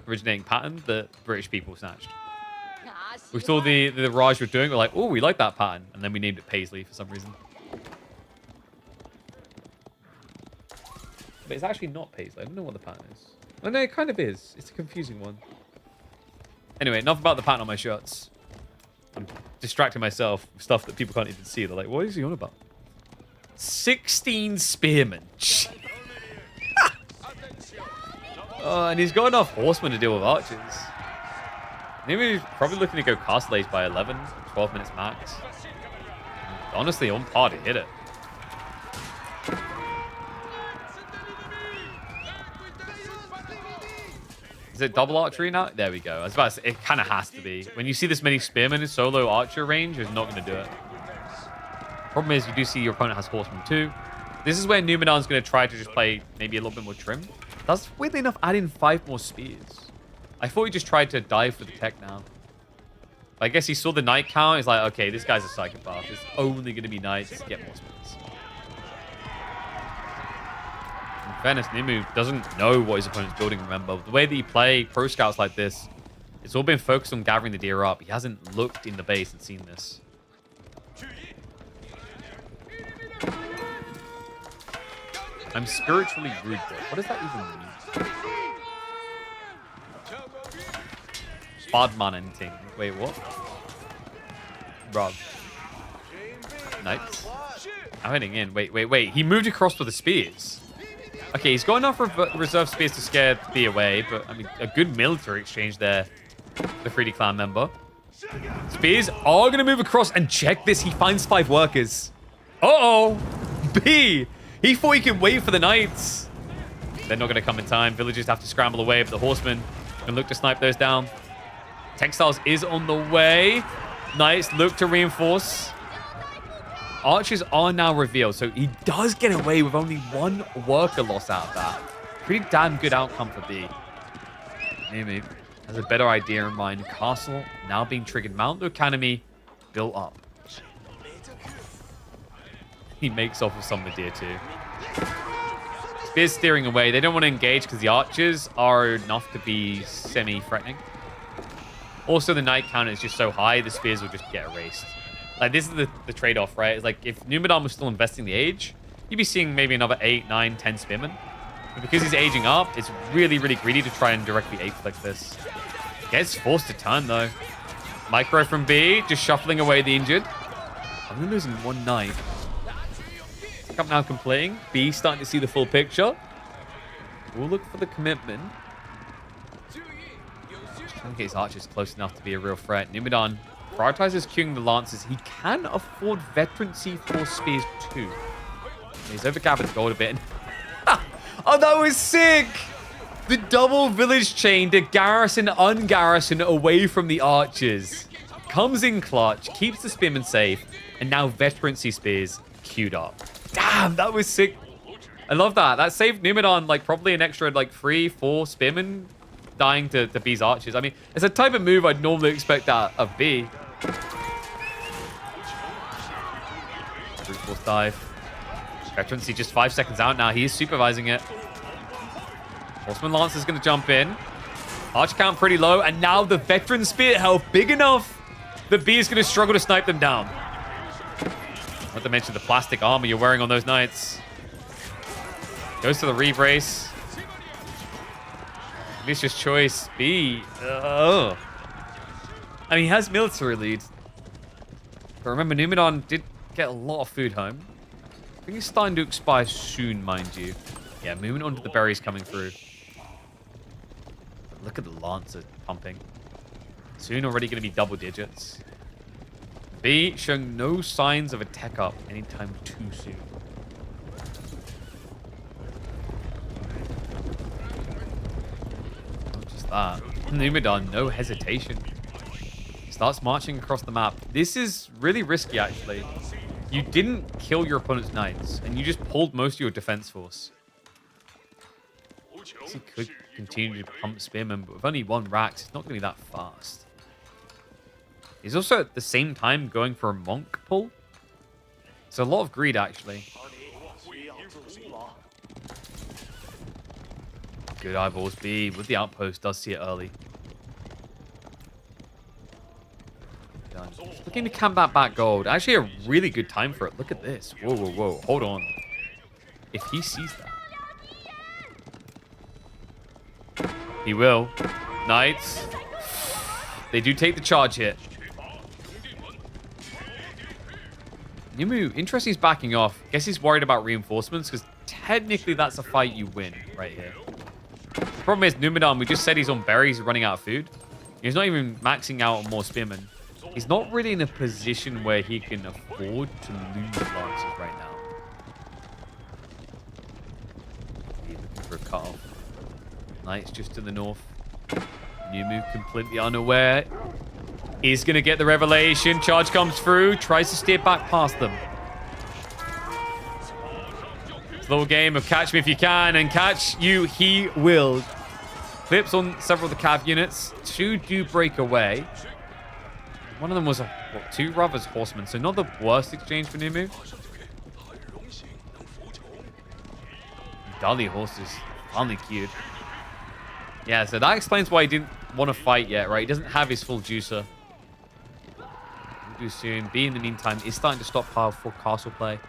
originating pattern that British people snatched. We saw the Raj were doing, we're like, oh, we like that pattern. And then we named it Paisley for some reason. But it's actually not Paisley. I don't know what the pattern is. Oh, no, it kind of is. It's a confusing one. Anyway, enough about the pattern on my shirts. I'm distracting myself with stuff that people can't even see. They're like, what is he on about? 16 spearmen. And he's got enough horsemen to deal with archers. Maybe he's probably looking to go castle age by 11, 12 minutes max. Honestly, on par to hit it. Is it double archery now? There we go. I was about to say, it kind of has to be. When you see this many spearmen in solo archer range, it's not going to do it. Problem is, you do see your opponent has horsemen too. This is where Numenon's going to try to just play maybe a little bit more trim. That's weirdly enough add in 5 more spears. I thought he just tried to dive for the tech now. I guess he saw the knight count. He's like, okay, this guy's a psychopath. It's only going to be knights to get more spears. In fairness, Nimu doesn't know what his opponent's building, remember. The way that you play pro scouts like this, it's all been focused on gathering the deer up. He hasn't looked in the base and seen this. I'm spiritually rude, though. What does that even mean? Badman anything. Wait, what? Rob. Knights. I'm heading in. Wait. He moved across with the spears. Okay, he's got enough reserve spears to scare the away, but I mean, a good military exchange there. The 3D clan member. Spears are going to move across, and check this. He finds 5 workers. Uh-oh. B. He thought he could wait for the knights. They're not going to come in time. Villagers have to scramble away, but the horsemen can look to snipe those down. Textiles is on the way. Knights look to reinforce. Archers are now revealed, so he does get away with only 1 worker loss out of that. Pretty damn good outcome for B. Maybe has a better idea in mind. Castle now being triggered. Mount Academy built up. He makes off with some of the deer too. Spears steering away. They don't want to engage because the archers are enough to be semi-threatening. Also, the knight count is just so high, the spears will just get erased. Like, this is the trade-off, right? It's like, if Numenor was still investing the age, you'd be seeing maybe another 8, 9, 10 spearmen. But because he's aging up, it's really, really greedy to try and directly ape-flick this. Gets forced to turn, though. Micro from B, just shuffling away the injured. Only losing 1 knight. Up now completing. B starting to see the full picture. We'll look for the commitment. Trying to get his archers close enough to be a real threat. Numenor prioritizes queuing the lances. He can afford veterancy for spears too. He's overgathered gold a bit. Oh, that was sick! The double village chain to garrison, ungarrison away from the archers. Comes in clutch, keeps the spearmen safe, and now veterancy spears queued up. Damn, that was sick. I love that. That saved Numenor like probably an extra like 3, 4 spearmen dying to B's archers. I mean, it's a type of move I'd normally expect that of B. Brute force dive. Veterancy just 5 seconds out now. He is supervising it. Horseman Lance is going to jump in. Arch count pretty low. And now the veteran spear health big enough that B is going to struggle to snipe them down. Not to mention the plastic armor you're wearing on those knights. Goes to the rebrace. Vicious choice. B. I mean, he has military lead. But remember, Numenor did get a lot of food home. I think it's starting to expire soon, mind you. Yeah, moving on to the berries coming through. But look at the Lancer pumping. Soon already going to be double digits. B showing no signs of a tech up anytime too soon. Not just that. Numenor, no hesitation. Starts marching across the map. This is really risky, actually. You didn't kill your opponent's knights, and you just pulled most of your defense force. He could continue to pump spearmen, but with only 1 Rax, it's not going to be that fast. He's also at the same time going for a monk pull. It's a lot of greed, actually. Good eyeballs. B with the outpost does see it early. Done. Looking to camp that back gold. Actually, a really good time for it. Look at this. Whoa, whoa, whoa. Hold on. If he sees that, he will. Knights. They do take the charge here. Numu, interesting, he's backing off. Guess he's worried about reinforcements because technically that's a fight you win right here. The problem is Numidan, we just said he's on berries, he's running out of food. He's not even maxing out on more spearmen. He's not really in a position where he can afford to lose lances right now. He's looking for a cutoff. Knights just to the north. Numu completely unaware. He's going to get the revelation. Charge comes through. Tries to steer back past them. It's a little game of catch me if you can, and catch you he will. Clips on several of the cav units. 2 do break away. One of them was two rather horsemen, so not the worst exchange for Numu. Dali horse is finally queued. Yeah, so that explains why he didn't want to fight yet, right? He doesn't have his full juicer. We'll do soon. B, in the meantime, is starting to stockpile for castle play.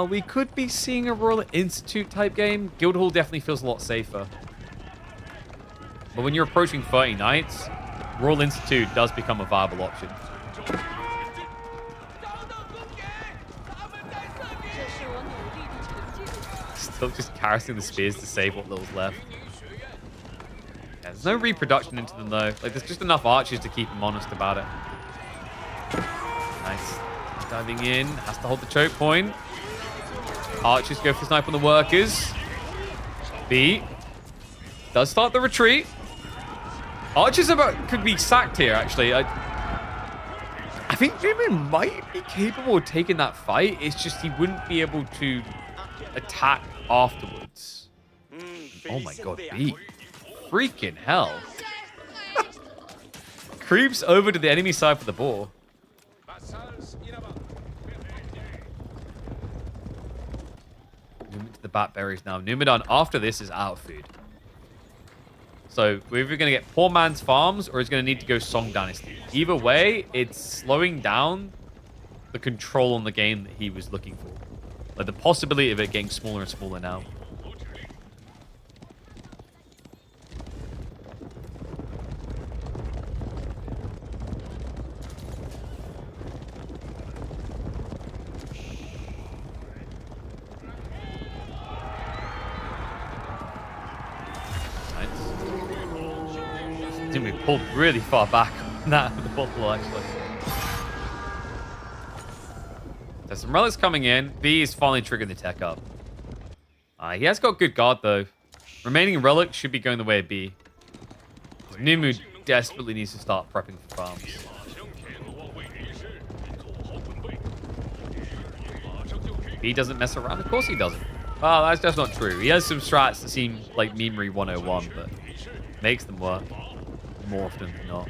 We could be seeing a Royal Institute type game. Guildhall definitely feels a lot safer. But when you're approaching 30 knights, Royal Institute does become a viable option. Still just carrying the spears to save what little's left. Yeah, there's no reproduction into them though. Like, there's just enough archers to keep them honest about it. Nice. Diving in. Has to hold the choke point. Archers go for snipe on the workers. B does start the retreat. Archers could be sacked here, actually. I think Jimmy might be capable of taking that fight. It's just he wouldn't be able to attack afterwards. Oh my god, B. Freaking hell. Creeps over to the enemy side for the ball. Moving to the bat berries now. Numidan, after this, is out of food. So we're either going to get Poor Man's Farms or he's going to need to go Song Dynasty. Either way, it's slowing down the control on the game that he was looking for. Like, the possibility of it getting smaller and smaller now. We pulled really far back on that with the bottle, actually. There's some relics coming in. B is finally triggering the tech up. He has got good guard, though. Remaining relics should be going the way of B. Numu desperately needs to start prepping for farms. B doesn't mess around. Of course he doesn't. Well, that's just not true. He has some strats that seem like Memery 101, but makes them work. More often than not.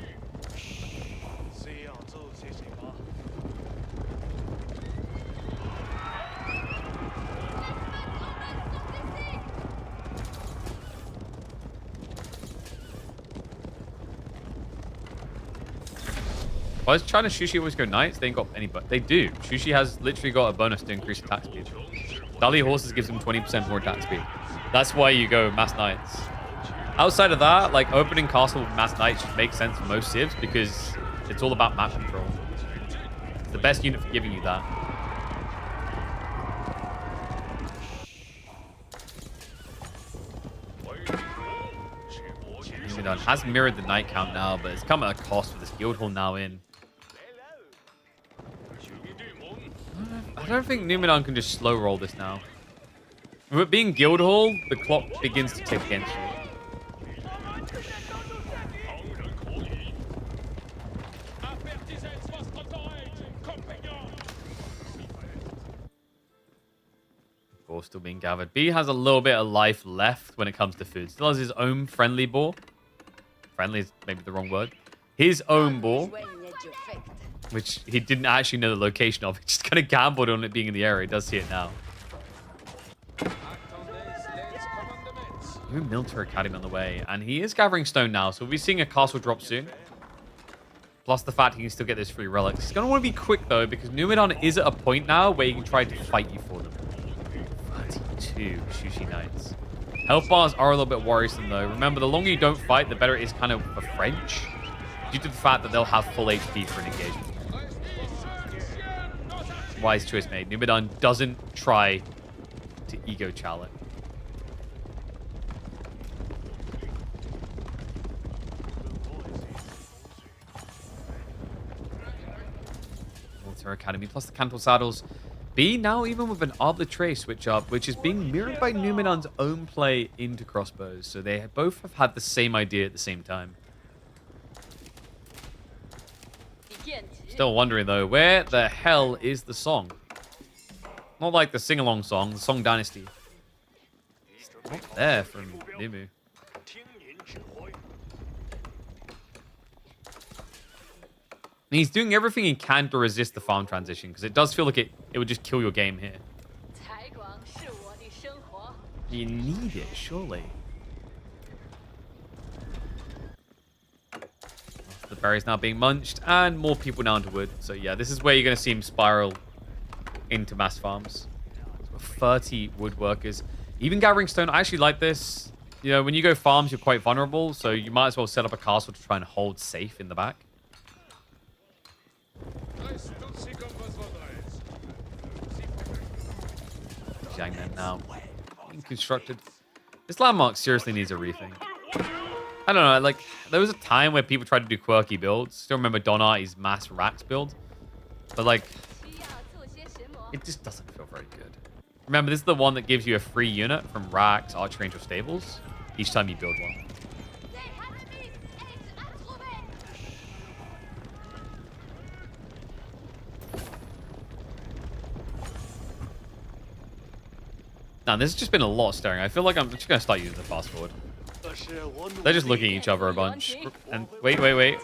Why does China Sushi always go knights? They ain't got any, but they do. Sushi has literally got a bonus to increase attack speed. Dali horses gives them 20% more attack speed. That's why you go mass knights. Outside of that, like, opening castle with mass knights just makes sense for most civs because it's all about map control. It's the best unit for giving you that. Numidan has mirrored the knight count now, but it's come at a cost with this Guildhall now in. I don't think Numidan can just slow roll this now. With it being Guildhall, the clock begins to tick against you. Still being gathered. B has a little bit of life left when it comes to food. Still has his own friendly ball. Friendly is maybe the wrong word. His own ball, which he didn't actually know the location of. He just kind of gambled on it being in the area. He does see it now. New military academy on the way, and he is gathering stone now, so we'll be seeing a castle drop soon. Plus the fact he can still get those free relics. He's going to want to be quick though, because Numidan is at a point now where he can try to fight you for them. 32 Sushi Knights. Health bars are a little bit worrisome though. Remember, the longer you don't fight, the better it is kind of for French. due to the fact that they'll have full HP for an engagement. Wise choice made. Numidan doesn't try to ego challenge. Military Academy plus the Cantor Saddles. B now even with an Arbor Trace switch up, which is being mirrored by Numidan's own play into crossbows. So they both have had the same idea at the same time. Still wondering though, where the hell is the song? Not like the sing-along song, the Song Dynasty. It's not there from Nimu. And he's doing everything he can to resist the farm transition, because it does feel like it would just kill your game here. You need it, surely. The berry's now being munched, and more people now into wood. So yeah, this is where you're going to see him spiral into mass farms. 30 woodworkers. Even gathering stone, I actually like this. You know, when you go farms, you're quite vulnerable, so you might as well set up a castle to try and hold safe in the back. Jiangnan now being constructed. This landmark seriously needs a rethink. I don't know, like, there was a time where people tried to do quirky builds. Still remember Donati's mass racks build. But, like, it just doesn't feel very good. Remember, this is the one that gives you a free unit from racks, archery range, or stables each time you build one. Now, this has just been a lot of staring. I feel like I'm just going to start using the fast forward. They're just looking at each other a bunch. And wait.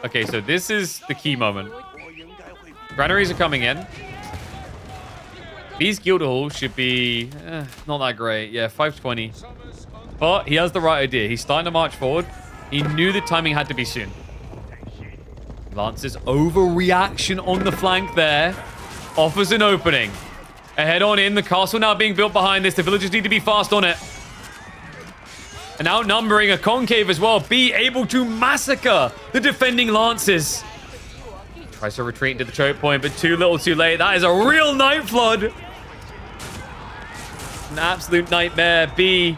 Okay, so this is the key moment. Granaries are coming in. These guild halls should be not that great. Yeah, 520. But he has the right idea. He's starting to march forward. He knew the timing had to be soon. Lance's overreaction on the flank there offers an opening. A head on in. The castle now being built behind this. The villagers need to be fast on it. And outnumbering a concave as well. Be able to massacre the defending lances. Tries to retreat into the choke point, but too little too late. That is a real night flood. An absolute nightmare. B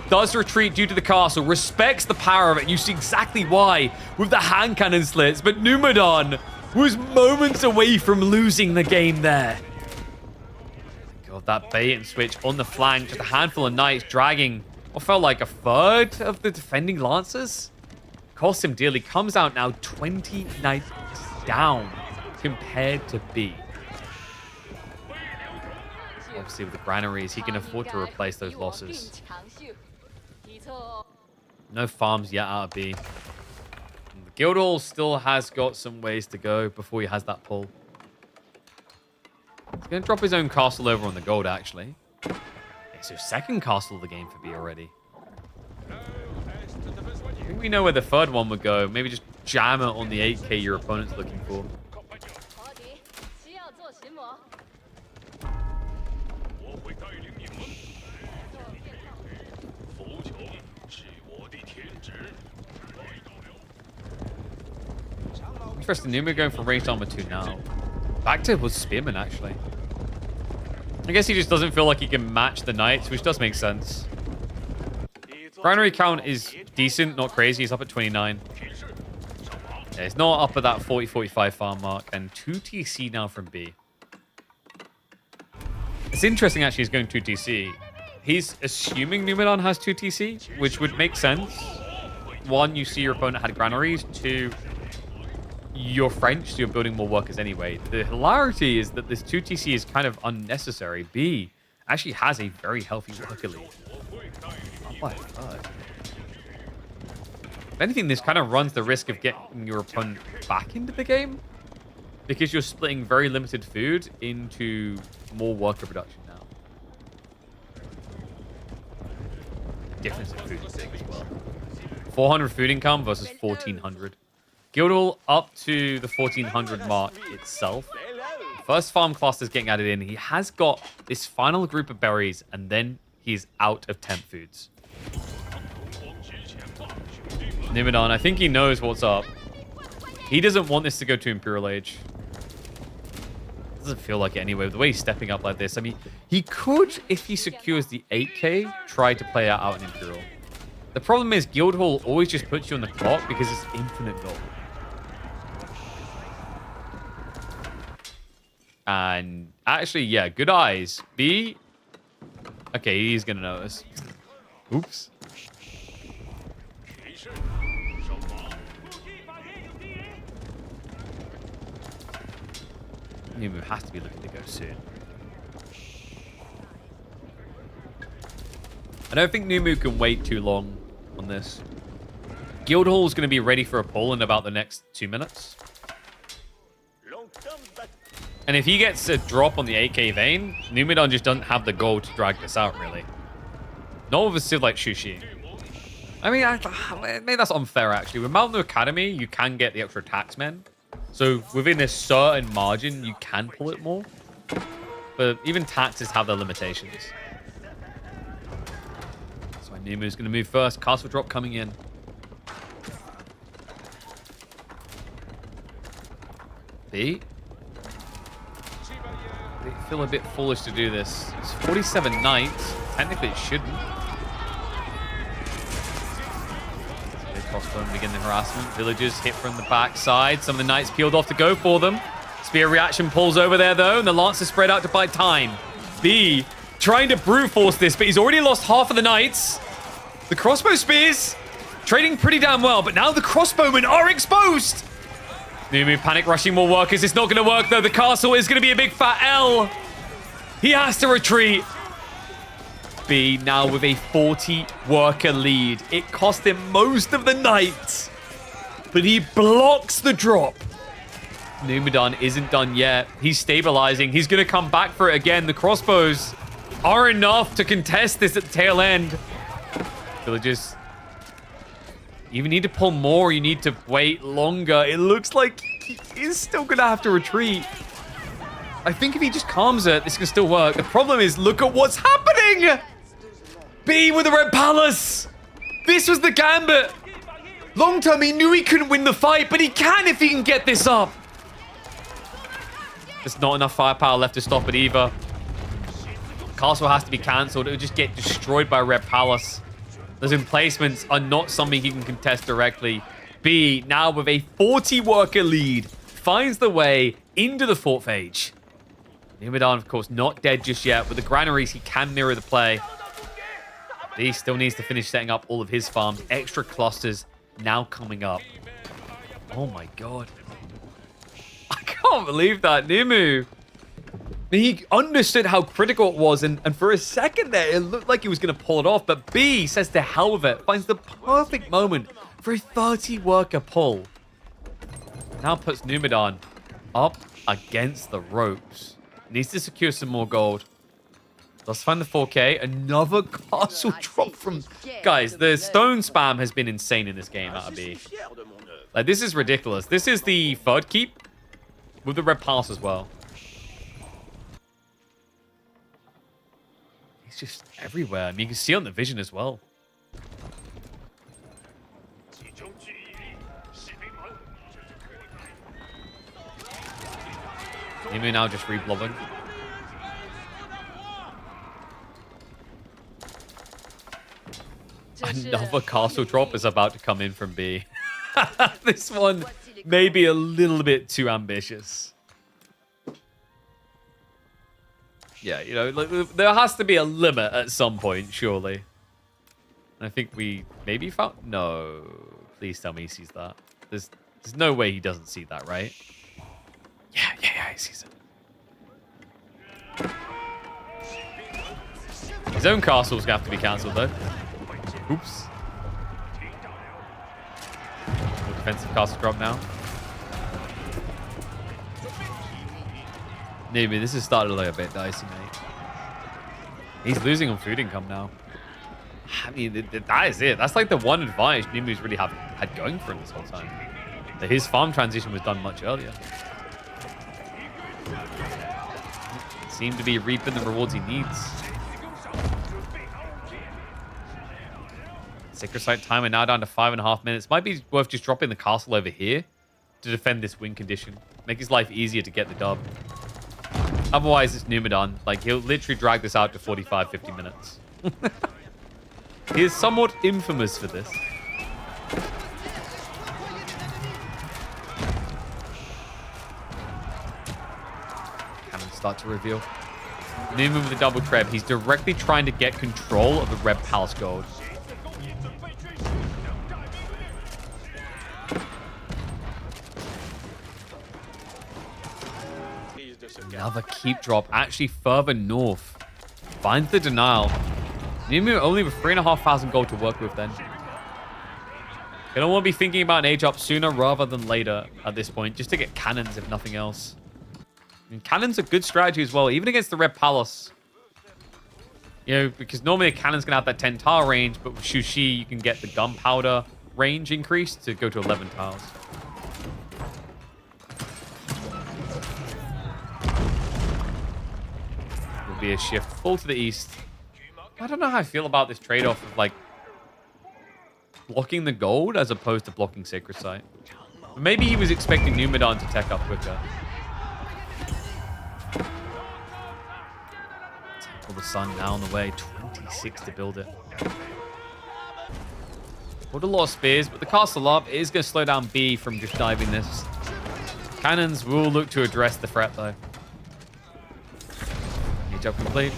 does retreat due to the castle. Respects the power of it. You see exactly why with the hand cannon slits. But Numidan was moments away from losing the game there. God, that bait and switch on the flank. Just a handful of knights dragging what felt like a third of the defending lancers. Cost him dearly. Comes out now 20 knights down compared to B. Obviously, with the granaries, he can afford to replace those losses. No farms yet out of B. And the Guildhall still has got some ways to go before he has that pull. He's going to drop his own castle over on the gold, actually. It's his second castle of the game for B already. I think we know where the third one would go. Maybe just jam it on the 8k your opponent's looking for. Interesting. Numa going for ranged armor 2 now. Back to was Spearman, actually. I guess he just doesn't feel like he can match the knights, which does make sense. Granary count is decent, not crazy. He's up at 29. Yeah, he's not up at that 40-45 farm mark. And 2 TC now from B. It's interesting, actually, he's going 2 TC. He's assuming Numidan has 2 TC, which would make sense. 1, you see your opponent had granaries. 2, you're French, so you're building more workers anyway. The hilarity is that this 2 TC is kind of unnecessary. B actually has a very healthy worker lead. Up by a third. If anything, this kind of runs the risk of getting your opponent back into the game, because you're splitting very limited food into more worker production now. The difference in food is big as well. 400 food income versus 1400. Guildhall up to the 1400 mark itself. First farm cluster is getting added in. He has got this final group of berries, and then he's out of temp foods. Numidan, I think he knows what's up. He doesn't want this to go to Imperial Age. Doesn't feel like it anyway. The way he's stepping up like this. I mean, he could, if he secures the 8k, try to play out an Imperial. The problem is Guildhall always just puts you on the clock because it's infinite gold. And actually, yeah, good eyes. B. Okay, he's going to notice. Oops. Numu has to be looking to go soon. I don't think Numu can wait too long on this. Guildhall is going to be ready for a pull in about the next 2 minutes. And if he gets a drop on the 8k vein, Numidon just doesn't have the gold to drag this out, really. Not with a civ like Shushi. I mean, maybe that's unfair, actually. With Mountain Academy, you can get the extra taxmen. So within a certain margin, you can pull it more. But even taxes have their limitations. So Numu's going to move first. Castle drop coming in. B. They feel a bit foolish to do this. It's 47 knights. Technically, it shouldn't. Crossbow and begin the harassment. Villagers hit from the backside. Some of the knights peeled off to go for them. Spear reaction pulls over there, though, and the Lancer spread out to buy time. B trying to brute force this, but he's already lost half of the knights. The crossbow spears trading pretty damn well, but now the crossbowmen are exposed. Numu panic rushing more workers. It's not going to work, though. The castle is going to be a big fat L. He has to retreat. B now with a 40 worker lead. It cost him most of the knights, but he blocks the drop. Numidon isn't done yet. He's stabilizing. He's going to come back for it again. The crossbows are enough to contest this at the tail end. Villagers, you need to pull more. You need to wait longer. It looks like he is still going to have to retreat. I think if he just calms it, this can still work. The problem is, look at what's happening. B with the Red Palace. This was the gambit. Long term, he knew he couldn't win the fight, but he can if he can get this up. There's not enough firepower left to stop it either. Castle has to be cancelled. It would just get destroyed by Red Palace. Those emplacements are not something he can contest directly. B, now with a 40 worker lead, finds the way into the 4th age. Numidon, of course, not dead just yet. With the granaries, he can mirror the play. B still needs to finish setting up all of his farms. Extra clusters now coming up. Oh my god. I can't believe that. Numu. He understood how critical it was, and for a second there, it looked like he was going to pull it off, but B says to hell with it. Finds the perfect moment for a 30 worker pull. Now puts Numidon up against the ropes. Needs to secure some more gold. Let's find the 4K. Another castle drop from... Guys, the stone spam has been insane in this game out of B. Like, this is ridiculous. This is the 3rd keep with the Red Palace as well. He's just everywhere. I mean, you can see on the vision as well. Emu now just reblobbing. Another castle drop is about to come in from B. This one may be a little bit too ambitious. Yeah, you know, like, there has to be a limit at some point, surely. And I think we maybe found... No. Please tell me he sees that. There's no way he doesn't see that, right? Yeah, he sees it. His own castle's gonna have to be cancelled, though. Oops. More defensive castle drop now. Maybe this is starting to look a bit dicey, mate. He's losing on food income now. I mean, that is it. That's like the one advantage Nimu's really had going for him this whole time. That his farm transition was done much earlier. Seemed to be reaping the rewards he needs. Sacred Site timer now down to 5.5 minutes. Might be worth just dropping the castle over here to defend this win condition. Make his life easier to get the dub. Otherwise, it's Numadon. Like, he'll literally drag this out to 45, 50 minutes. He is somewhat infamous for this. Cannons start to reveal. Newman with the double treb. He's directly trying to get control of the Red Palace gold. Another keep drop, actually further north. Finds the denial. Nimu only with 3,500 gold to work with then. Gonna want to be thinking about an age up sooner rather than later at this point, just to get cannons if nothing else. And cannons are good strategy as well, even against the Red Palace. You know, because normally a cannon's gonna have that 10 tile range, but with Shushi you can get the gunpowder range increased to go to 11 tiles. Will be a shift full to the east. I don't know how I feel about this trade-off of, like, blocking the gold as opposed to blocking Sacred Site. But maybe he was expecting Numadon to tech up quicker. Temple the Sun now on the way. 26 to build it. Put a lot of spears, but the castle up is going to slow down B from just diving this. Cannons will look to address the threat, though. Age up complete.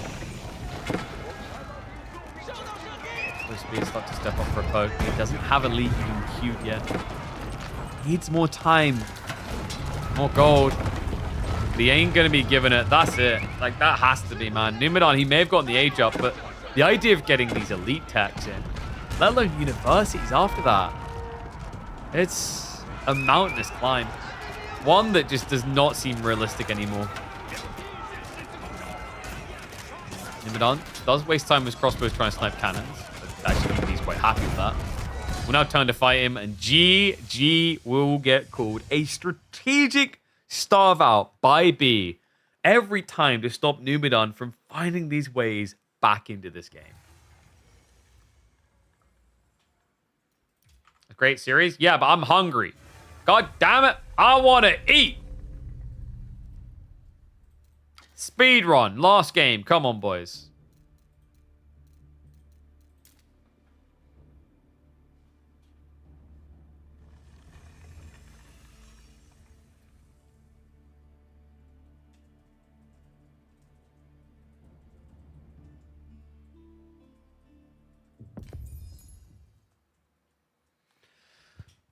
Spears start to step up for a poke. He doesn't have elite even queued yet. Needs more time. More gold. But he ain't going to be giving it. That's it. Like, that has to be, man. Numadon, he may have gotten the age up, but the idea of getting these elite techs in, let alone universities after that, it's a mountainous climb. One that just does not seem realistic anymore. Numadon does waste time with crossbows trying to snipe cannons. Actually, he's quite happy with that. We'll now turn to fight him, and GG will get called. A strategic starve out by B every time to stop Numadon from finding these ways back into this game. A great series? Yeah, but I'm hungry. God damn it, I want to eat. Speed run, last game. Come on, boys.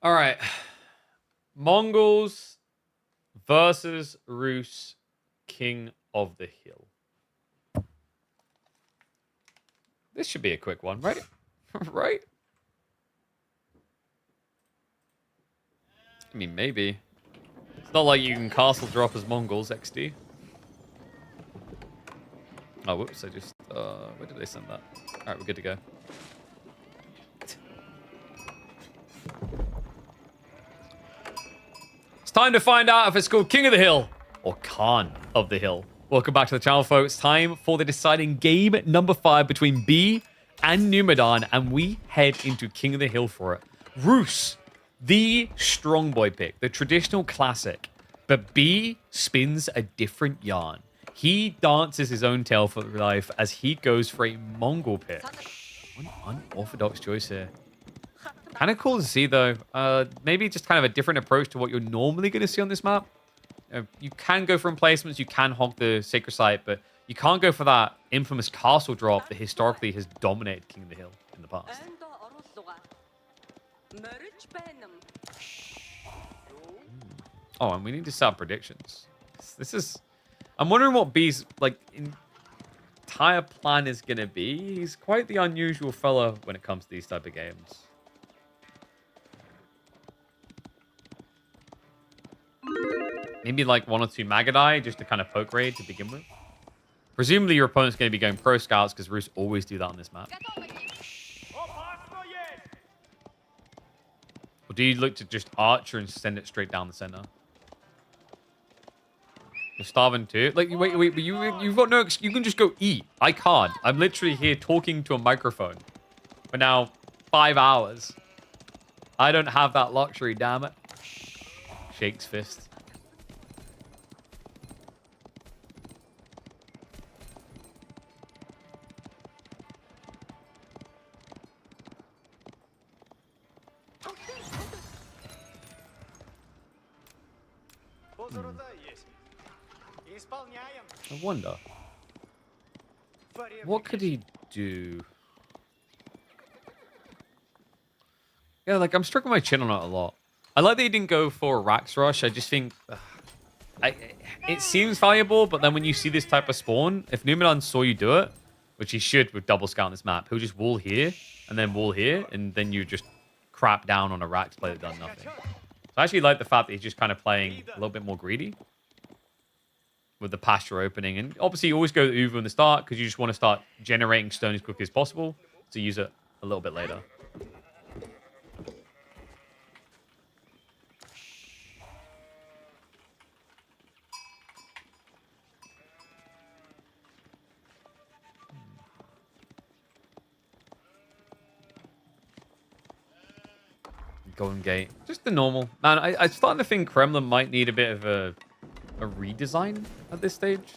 All right. Mongols versus Rus, King of the Hill. This should be a quick one, right? Right? I mean, maybe. It's not like you can castle drop as Mongols, XD. Oh, whoops, I just... where did they send that? All right, we're good to go. It's time to find out if it's called King of the Hill or Khan of the Hill. Welcome back to the channel, folks. Time for the deciding game number 5 between B and Numadon, and we head into King of the Hill for it. Rus, the strong boy pick, the traditional classic, but B spins a different yarn. He dances his own tail for life as he goes for a Mongol pick. What an unorthodox choice here. Kind of cool to see, though. Maybe just kind of a different approach to what you're normally going to see on this map. You can go for emplacements, you can hog the Sacred Site, but you can't go for that infamous castle drop that historically has dominated King of the Hill in the past. Oh, and we need to set up predictions. This is... I'm wondering what B's, like, entire plan is going to be. He's quite the unusual fella when it comes to these type of games. Maybe like 1 or 2 Magadai just to kind of poke raid to begin with. Presumably your opponent's going to be going pro scouts because Rus always do that on this map. Or do you look to just archer and send it straight down the center? You're starving too? Like, wait, but you've got no... You can just go eat. I can't. I'm literally here talking to a microphone for now 5 hours. I don't have that luxury, damn it. Shakes fist. I wonder. What could he do? Yeah, like, I'm stroking my chin on it a lot. I like that he didn't go for a Rax Rush. I just think... it seems valuable, but then when you see this type of spawn, if Numenon saw you do it, which he should with double scout on this map, he'll just wall here, and then wall here, and then you just crap down on a Rax play that done nothing. So I actually like the fact that he's just kind of playing a little bit more greedy with the pasture opening. And obviously, you always go Uvu in the start because you just want to start generating stone as quickly as possible to use it a little bit later. Golden Gate. Just the normal. Man, I'm starting to think Kremlin might need a bit of a redesign at this stage.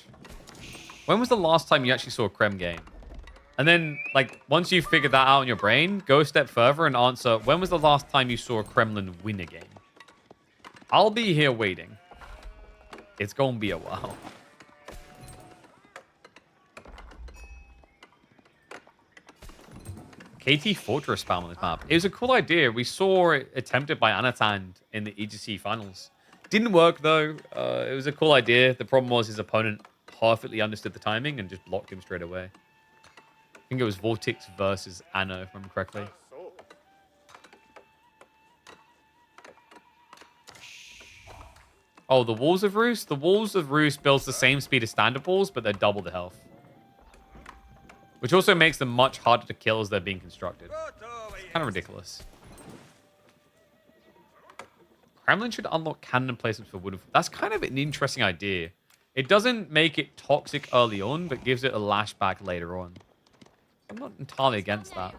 When was the last time you actually saw a Krem game? And then, like, once you've figured that out in your brain, go a step further and answer, when was the last time you saw a Kremlin win a game? I'll be here waiting. It's gonna be a while. KT Fortress spam on this map. It was a cool idea. We saw it attempted by Anatand in the EGC finals. Didn't work, though. It was a cool idea. The problem was his opponent perfectly understood the timing and just blocked him straight away. I think it was Vortex versus Anna, if I remember correctly. Oh, the Walls of Roost? The Walls of Roost builds the same speed as standard walls, but they're double the health. Which also makes them much harder to kill as they're being constructed. It's kind of ridiculous. Kremlin should unlock cannon placements for wood. That's kind of an interesting idea. It doesn't make it toxic early on, but gives it a lashback later on. I'm not entirely against that.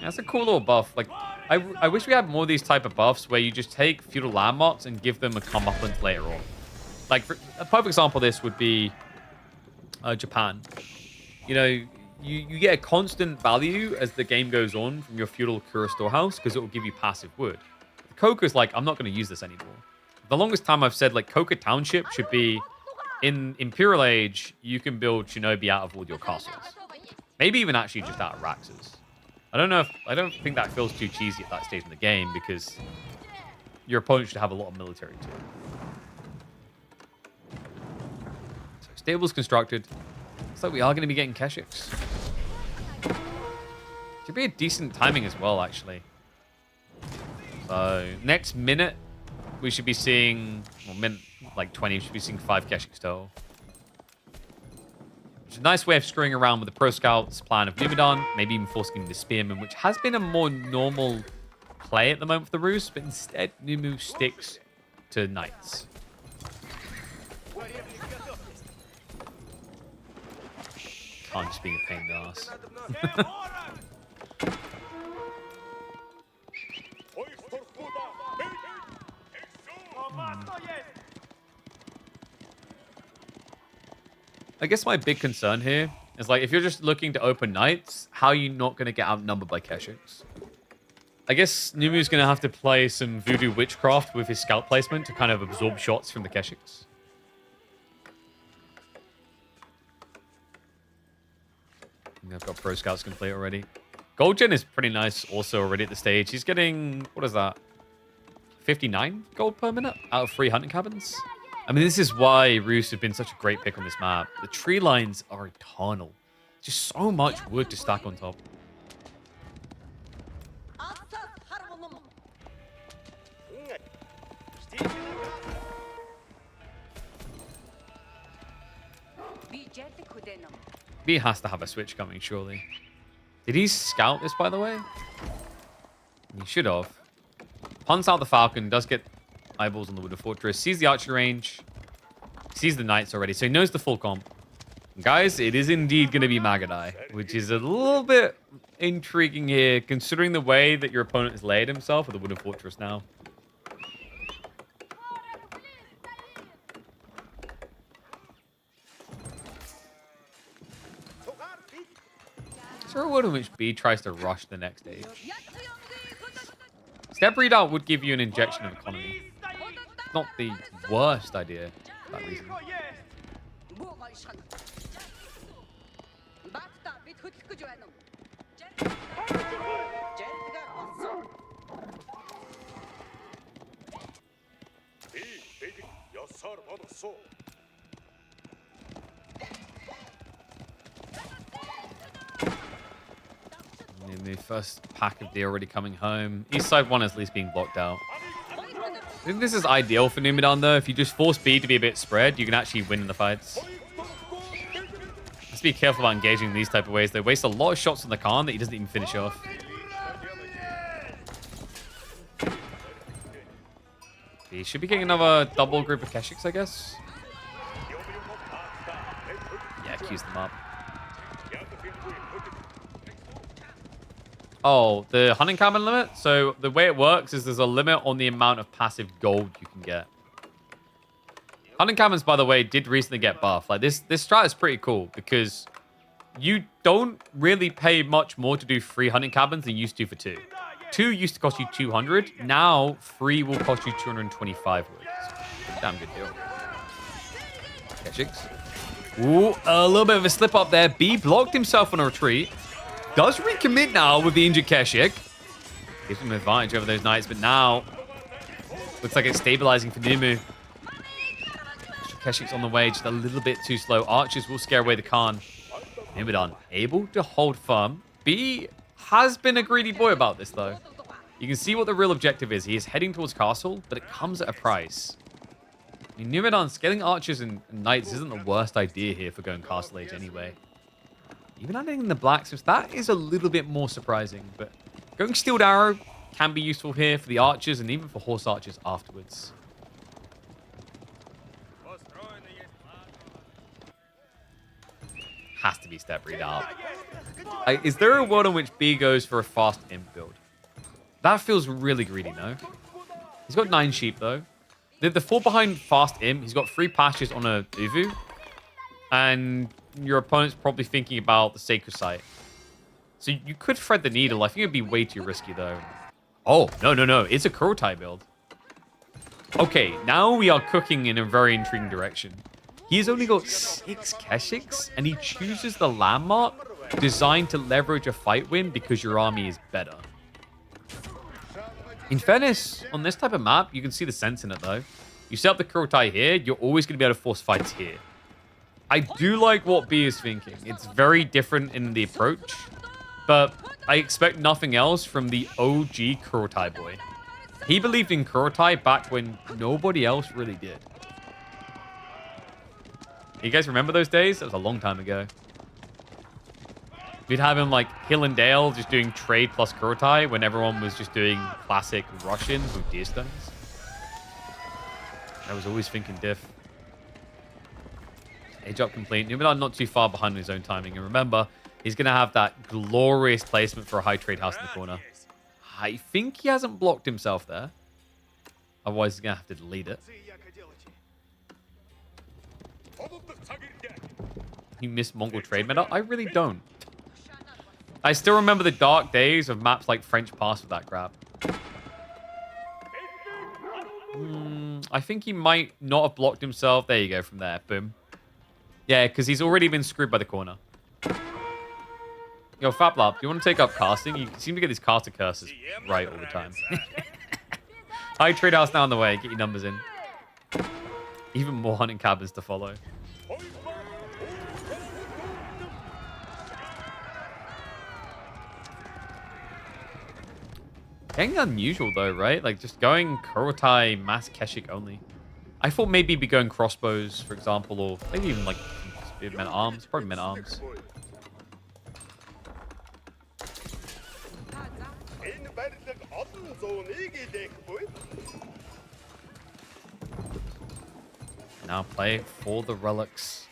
That's a cool little buff. Like, I wish we had more of these type of buffs where you just take feudal landmarks and give them a comeuppance later on. Like, for a perfect example of this would be Japan. You know, you get a constant value as the game goes on from your feudal Kura storehouse because it will give you passive wood. Koka's like, I'm not going to use this anymore. The longest time I've said, like, Koka Township should be, in Imperial Age, you can build Shinobi out of all your castles. Maybe even actually just out of Raxes. I don't think that feels too cheesy at that stage in the game because your opponent should have a lot of military too. Stable's constructed. Looks like we are going to be getting Keshiks. Should be a decent timing as well, actually. So, next minute, we should be seeing... Well, minute like 20, we should be seeing 5 Keshiks total. Which is a nice way of screwing around with the Pro Scouts plan of Numenon, maybe even forcing the Spearman, which has been a more normal play at the moment for the Roost, but instead, Numu sticks to Knights. I'm just being a pain in the ass. I guess my big concern here is, like, if you're just looking to open Knights, how are you not going to get outnumbered by Keshiks? I guess Numu's going to have to play some Voodoo Witchcraft with his scout placement to kind of absorb shots from the Keshiks. I've got Pro Scouts complete already. Gold Gen is pretty nice also already at the stage. He's getting, what is that? 59 gold per minute out of 3 hunting cabins. I mean, this is why Roost have been such a great pick on this map. The tree lines are eternal. Just so much wood to stack on top. B has to have a switch coming, surely. Did he scout this, by the way? He should have. Punts out the Falcon, does get eyeballs on the Wooded Fortress, sees the archery range, sees the Knights already, so he knows the full comp. And guys, it is indeed going to be Magadai, which is a little bit intriguing here, considering the way that your opponent has laid himself with the Wooden Fortress now. Is there a world in which B tries to rush the next stage? Step redoubt would give you an injection of economy. Not the worst idea for that reason. And the first pack of D already coming home. East side one is at least being blocked out. I think this is ideal for Numidan though. If you just force B to be a bit spread, you can actually win in the fights. Just be careful about engaging in these type of ways. They waste a lot of shots on the Khan that he doesn't even finish off. He should be getting another double group of Keshiks, I guess. Yeah, queues them up. Oh, the hunting cabin limit? So the way it works is there's a limit on the amount of passive gold you can get. Hunting cabins, by the way, did recently get buffed. Like this strat is pretty cool because you don't really pay much more to do 3 hunting cabins than you used to for 2. 2 used to cost you 200. Now 3 will cost you 225 words. Damn good deal. Keshiks. Ooh, a little bit of a slip up there. B blocked himself on a retreat. Does recommit now with the injured Keshik. Gives him an advantage over those knights, but now looks like it's stabilizing for Numu. Keshik's on the way, just a little bit too slow. Archers will scare away the Khan. Numidan able to hold firm. B has been a greedy boy about this, though. You can see what the real objective is. He is heading towards castle, but it comes at a price. I mean, Numidan scaling archers and knights isn't the worst idea here for going castle age anyway. Even adding in the blacksmiths, that is a little bit more surprising. But going steeled arrow can be useful here for the archers and even for horse archers afterwards. Has to be step redoubt. Is there a world in which B goes for a fast imp build? That feels really greedy, no? He's got 9 sheep, though. The 4 behind fast imp, he's got 3 pastures on a Uvu. And your opponent's probably thinking about the Sacred Site. So you could thread the needle. I think it'd be way too risky, though. Oh, no. It's a Kurotai build. Okay, now we are cooking in a very intriguing direction. He's only got 6 Keshiks, and he chooses the landmark designed to leverage a fight win because your army is better. In fairness, on this type of map, you can see the sense in it, though. You set up the Kurotai here, you're always going to be able to force fights here. I do like what B is thinking. It's very different in the approach, but I expect nothing else from the OG Kurotai boy. He believed in Kurotai back when nobody else really did. You guys remember those days? That was a long time ago. We'd have him like Hill and Dale just doing trade plus Kurotai when everyone was just doing classic Russians with deer stones. I was always thinking diff. Age up complete. Numidan not too far behind in his own timing. And remember, he's going to have that glorious placement for a high trade house in the corner. I think he hasn't blocked himself there. Otherwise, he's going to have to delete it. You miss Mongol trade meta? I really don't. I still remember the dark days of maps like French Pass with that crap. I think he might not have blocked himself. There you go from there. Boom. Yeah, because he's already been screwed by the corner. Yo, Faplap, do you want to take up casting? You seem to get these caster curses right all the time. High trade house now on the way. Get your numbers in. Even more hunting cabins to follow. Getting unusual though, right? Like just going Kurotai mass Keshik only. I thought maybe he'd be going crossbows, for example, or maybe even like men at arms. Probably men at arms. Now play for the relics.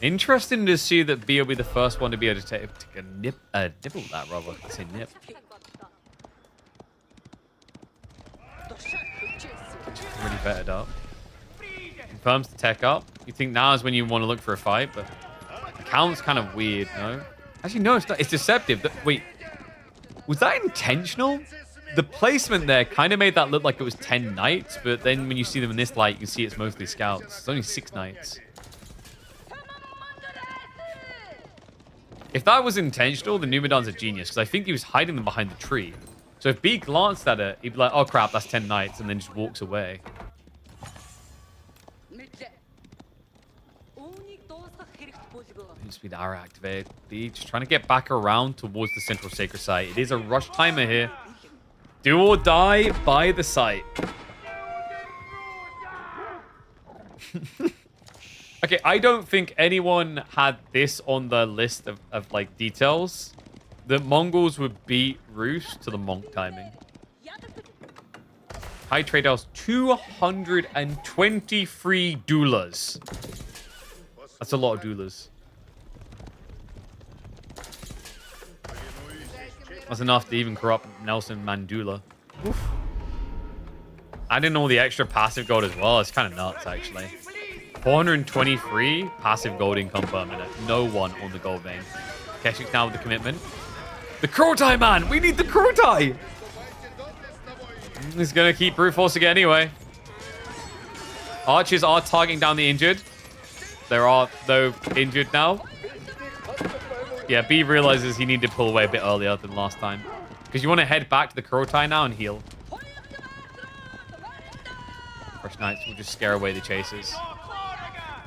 Interesting to see that B will be the first one to be able to take a nibble that, rather. I say nip. Just really bettered up. Confirms the tech up. You think now is when you want to look for a fight, but the count's kind of weird, no? Actually, no, it's not. It's deceptive. Wait, was that intentional? The placement there kind of made that look like it was 10 knights, but then when you see them in this light, you can see it's mostly scouts. It's only 6 knights. If that was intentional, the Numidan's a genius, because I think he was hiding them behind the tree. So if B glanced at it, he'd be like, oh crap, that's 10 knights, and then just walks away. Speed arrow activated. B just trying to get back around towards the central sacred site. It is a rush timer here. Do or die by the site. Okay, I don't think anyone had this on the list of like details. The Mongols would beat Rus to the monk timing. High trade house, 223 doulas. That's a lot of doulas. That's enough to even corrupt Nelson Mandula. Oof. Adding all the extra passive gold as well, it's kind of nuts, actually. 423 passive gold income per minute. No one on the gold vein. Keshik's now with the commitment. The Krotai, man! We need the Krotai! He's going to keep brute forcing it anyway. Archers are targeting down the injured. There are, though, injured now. Yeah, B realizes he needed to pull away a bit earlier than last time. Because you want to head back to the Krotai now and heal. Fresh Knights will just scare away the chasers.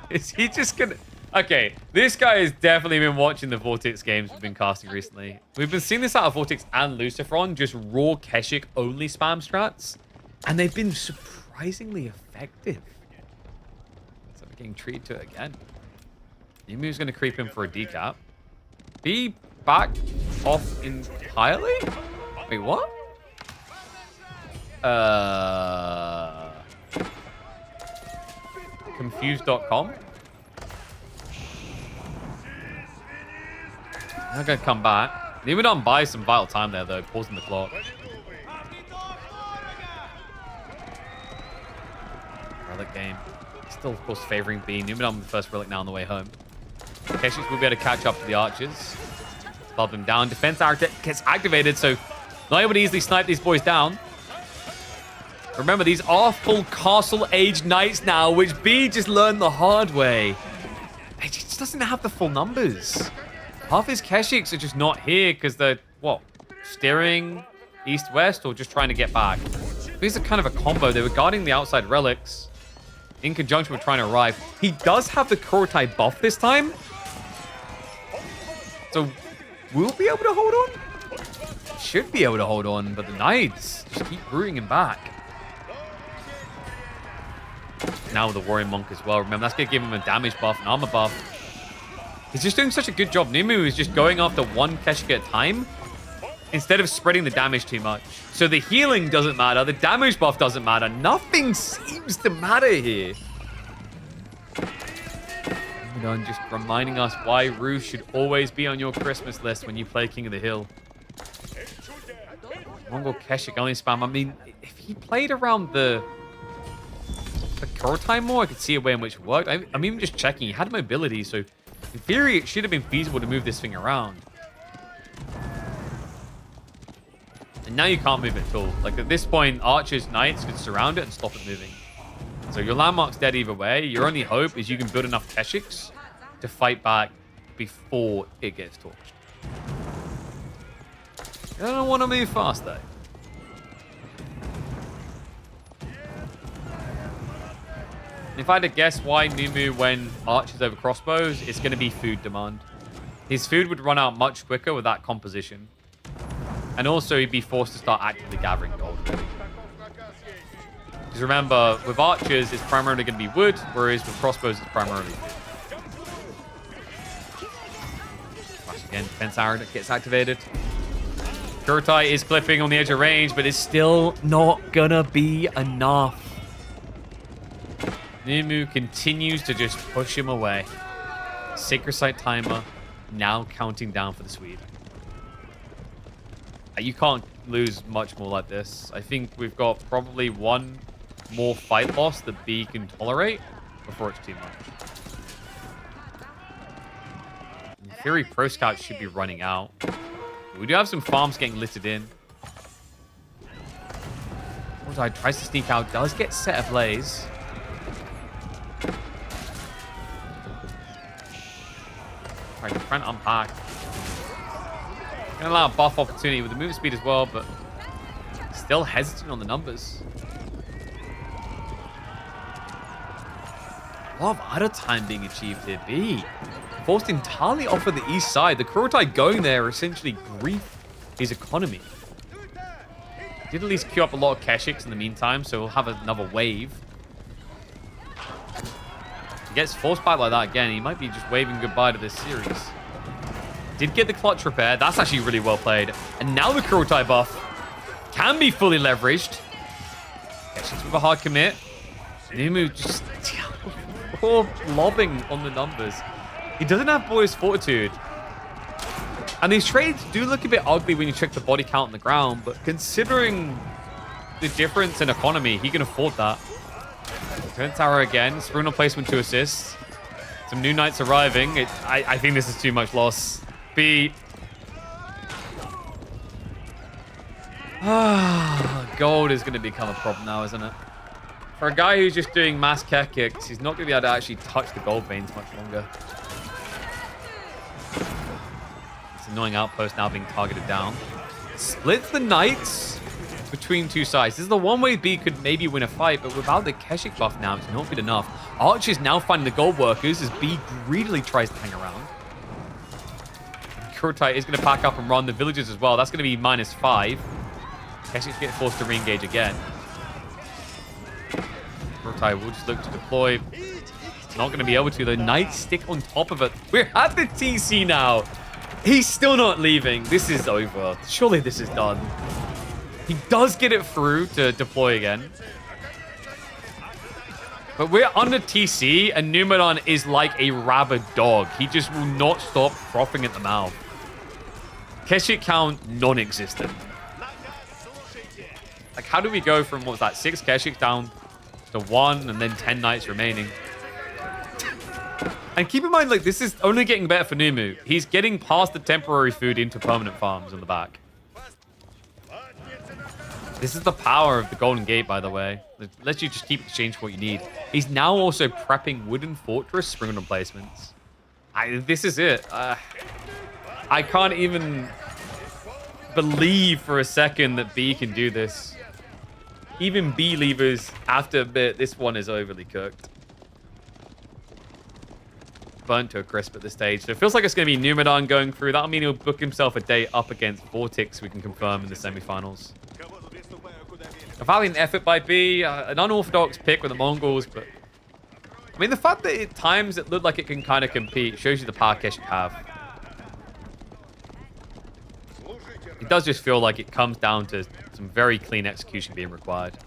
Is he just gonna... Okay, this guy has definitely been watching the Vortex games we've been casting recently. We've been seeing this out of Vortex and Luciferon, just raw Keshik only spam strats. And they've been surprisingly effective. So we're getting treated to it again. Yumu's going to creep in for a decap. B back off entirely? Wait, what? Confused.com? I'm gonna come back. Numidan buys some vital time there, though, pausing the clock. Relic game. Still, of course, favoring B. Numidan with the first relic now on the way home. Keshik will be able to catch up to the archers. Club them down. Defense arrow gets activated, so not able to easily snipe these boys down. Remember, these are full castle-age knights now, which B just learned the hard way. He just doesn't have the full numbers. Half his Keshiks are just not here because they're, what, steering east-west or just trying to get back. These are kind of a combo. They were guarding the outside relics in conjunction with trying to arrive. He does have the Krotai buff this time. So we'll be able to hold on? Should be able to hold on, but the Knights just keep rooting him back. Now with the Warrior Monk as well. Remember, that's going to give him a damage buff, an armor buff. He's just doing such a good job. Nimu is just going after one Keshik at a time instead of spreading the damage too much. So the healing doesn't matter. The damage buff doesn't matter. Nothing seems to matter here. And just reminding us why Ruse should always be on your Christmas list when you play King of the Hill. Mongol Keshik only spam. I mean, if he played around the Krotai more, I could see a way in which it worked. I'm even just checking. He had mobility, so in theory, it should have been feasible to move this thing around. And now you can't move it at all. Like, at this point, archers, knights can surround it and stop it moving. So your landmark's dead either way. Your only hope is you can build enough Keshiks to fight back before it gets torched. I don't want to move fast, though. If I had to guess why Numu went archers over crossbows, it's going to be food demand. His food would run out much quicker with that composition. And also, he'd be forced to start actively gathering gold. Because remember, with archers, it's primarily going to be wood, whereas with crossbows, it's primarily food. Flash again, defense arrow that gets activated. Kurtai is clipping on the edge of range, but it's still not going to be enough. Nimu continues to just push him away. Sacred Site timer now counting down for the sweep. You can't lose much more like this. I think we've got probably one more fight loss that B can tolerate before it's too much. In theory, Pro Scout should be running out. We do have some farms getting littered in. Bullseye tries to sneak out, does get set ablaze. Right, trying to unpack. Gonna allow a buff opportunity with the movement speed as well, but still hesitant on the numbers. A lot of idle time being achieved here. B forced entirely off of the east side. The Kurotai going there essentially grief his economy. Did at least queue up a lot of Keshiks in the meantime, so we'll have another wave. He gets force fight like that again. He might be just waving goodbye to this series. Did get the clutch repair. That's actually really well played. And now the Kurotai buff can be fully leveraged. Keshiks with a hard commit. Numu just poor lobbing on the numbers. He doesn't have Boy's Fortitude. And these trades do look a bit ugly when you check the body count on the ground, but considering the difference in economy, he can afford that. Turn tower again. Spoon replacement to assists. Some new knights arriving. I think this is too much loss. B. Gold is going to become a problem now, isn't it? For a guy who's just doing mass care kicks, he's not going to be able to actually touch the gold veins much longer. This annoying outpost now being targeted down. Splits the knights between two sides. This is the one way B could maybe win a fight, but without the Keshik buff now, it's not good enough. Arch is now finding the gold workers as B greedily tries to hang around. Kurotai is going to pack up and run the villagers as well. That's going to be -5. Keshiks get forced to re-engage again. Kurotai will just look to deploy. Not going to be able to. The knights stick on top of it. We're at the TC now. He's still not leaving. This is over. Surely this is done. He does get it through to deploy again. But we're under TC, and Numeron is like a rabid dog. He just will not stop frothing at the mouth. Keshik count, non-existent. Like, how do we go from, what was that, 6 Keshiks down to 1, and then 10 knights remaining? And keep in mind, like, this is only getting better for Numu. He's getting past the temporary food into permanent farms on the back. This is the power of the Golden Gate, by the way. It lets you just keep exchange for what you need. He's now also prepping Wooden Fortress spring replacements. This is it. I can't even believe for a second that B can do this. Even B levers have to admit this one is overly cooked. Burnt to a crisp at this stage. So it feels like it's going to be Numeron going through. That'll mean he'll book himself a day up against Vortex, we can confirm in the semifinals. A valiant effort by B. An unorthodox pick with the Mongols, but I mean, the fact that at times it looked like it can kind of compete shows you the power Kesh you have. It does just feel like it comes down to some very clean execution being required.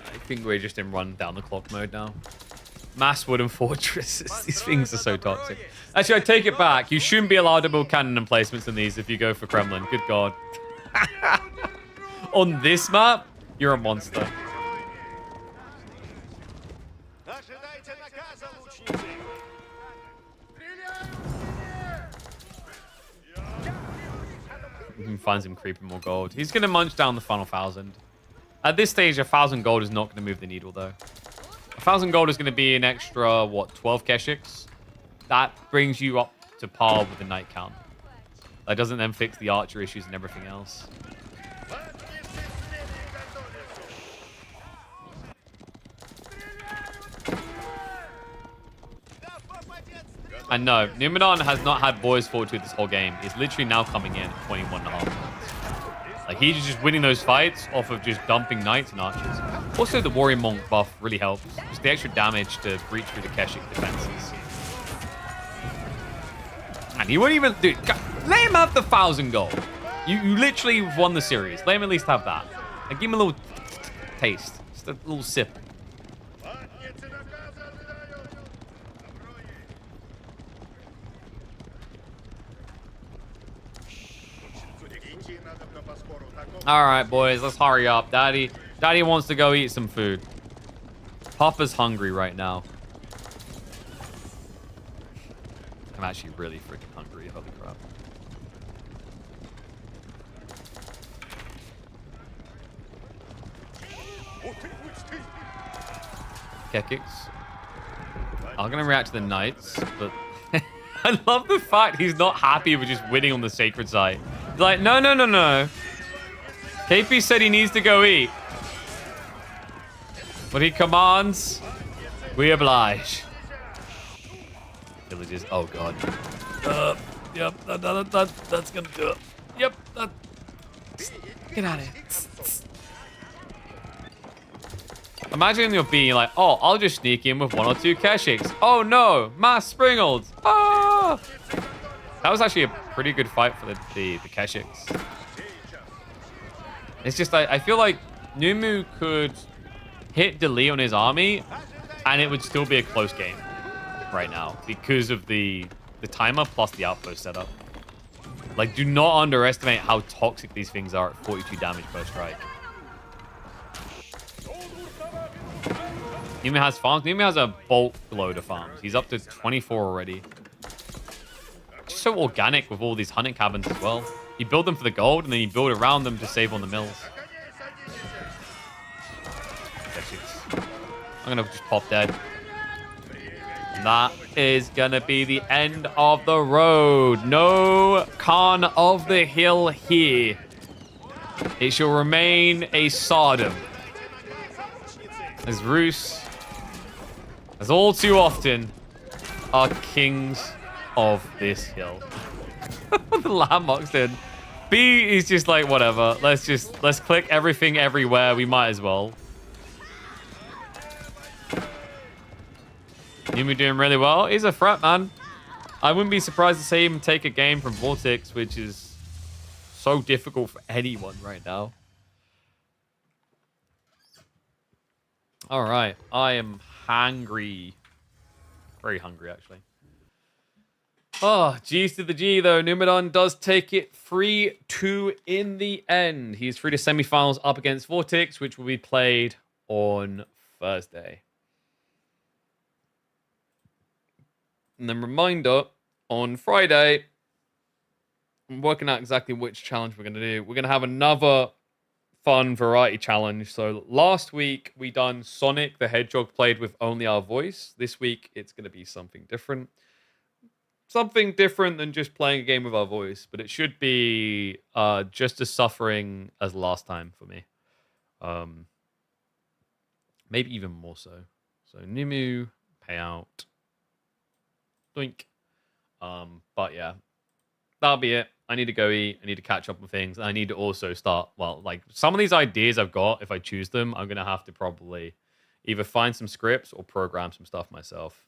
I think we're just in run down the clock mode now. Mass Wooden Fortresses. These things are so toxic. Actually, I take it back. You shouldn't be allowed to build cannon emplacements in these if you go for Kremlin. Good God. On this map, you're a monster. Finds him creeping more gold. He's going to munch down the final 1,000. At this stage, 1,000 gold is not going to move the needle, though. 1,000 gold is going to be an extra, what, 12 Keshiks? That brings you up to par with the knight count. That doesn't then fix the archer issues and everything else. And no, Numenon has not had Boy's Fortitude this whole game. He's literally now coming in at 21.5 points. Like, he's just winning those fights off of just dumping knights and archers. Also, the Warrior Monk buff really helps. Just the extra damage to breach through the Keshik defenses. man. He won't even... Dude, let him have the 1,000 gold. You literally won the series. Let him at least have that. And give him a little taste. Just a little sip. All right, boys. Let's hurry up. Daddy wants to go eat some food. Papa's hungry right now. I'm actually really freaking hungry. Holy crap. Kekix. I'm going to react to the knights, but I love the fact he's not happy with just winning on the sacred site. He's like, no, no, no, no. KP said he needs to go eat. When he commands, we oblige. Villages. Oh, God. Yep, that's going to do it. Yep. Get out of here. Imagine you're being like, oh, I'll just sneak in with 1 or 2 Keshiks. Oh, no. Mass Springled. Ah! That was actually a pretty good fight for the Keshiks. It's just, I feel like Numu could hit delete on his army, and it would still be a close game right now because of the timer plus the outpost setup. Like, do not underestimate how toxic these things are at 42 damage per strike. Numu has farms. Numu has a bulk load of farms. He's up to 24 already. Just so organic with all these hunting cabins as well. You build them for the gold, and then you build around them to save on the mills. I'm going to just pop dead. And that is going to be the end of the road. No Khan of the Hill here. It shall remain a Sodom. As Roos, as all too often, are kings of this hill. The landmarks did. B is just like, whatever. Let's click everything everywhere. We might as well. Numu doing really well. He's a threat, man. I wouldn't be surprised to see him take a game from Vortex, which is so difficult for anyone right now. All right. I am hungry. Very hungry, actually. Oh, G's to the G, though. Numidon does take it 3-2 in the end. He's through to semifinals up against Vortex, which will be played on Thursday. And then reminder, on Friday, I'm working out exactly which challenge we're going to do. We're going to have another fun variety challenge. So last week, we done Sonic the Hedgehog played with only our voice. This week, it's going to be something different. Something different than just playing a game with our voice, but it should be just as suffering as last time for me. Maybe even more so. So Numu, payout. Doink. But yeah, that'll be it. I need to go eat. I need to catch up on things. I need to also start, well, like some of these ideas I've got, if I choose them, I'm going to have to probably either find some scripts or program some stuff myself.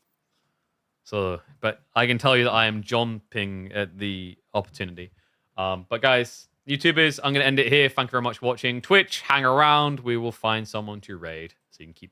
So, but I can tell you that I am jumping at the opportunity. But guys, YouTubers, I'm going to end it here. Thank you very much for watching. Twitch, hang around. We will find someone to raid so you can keep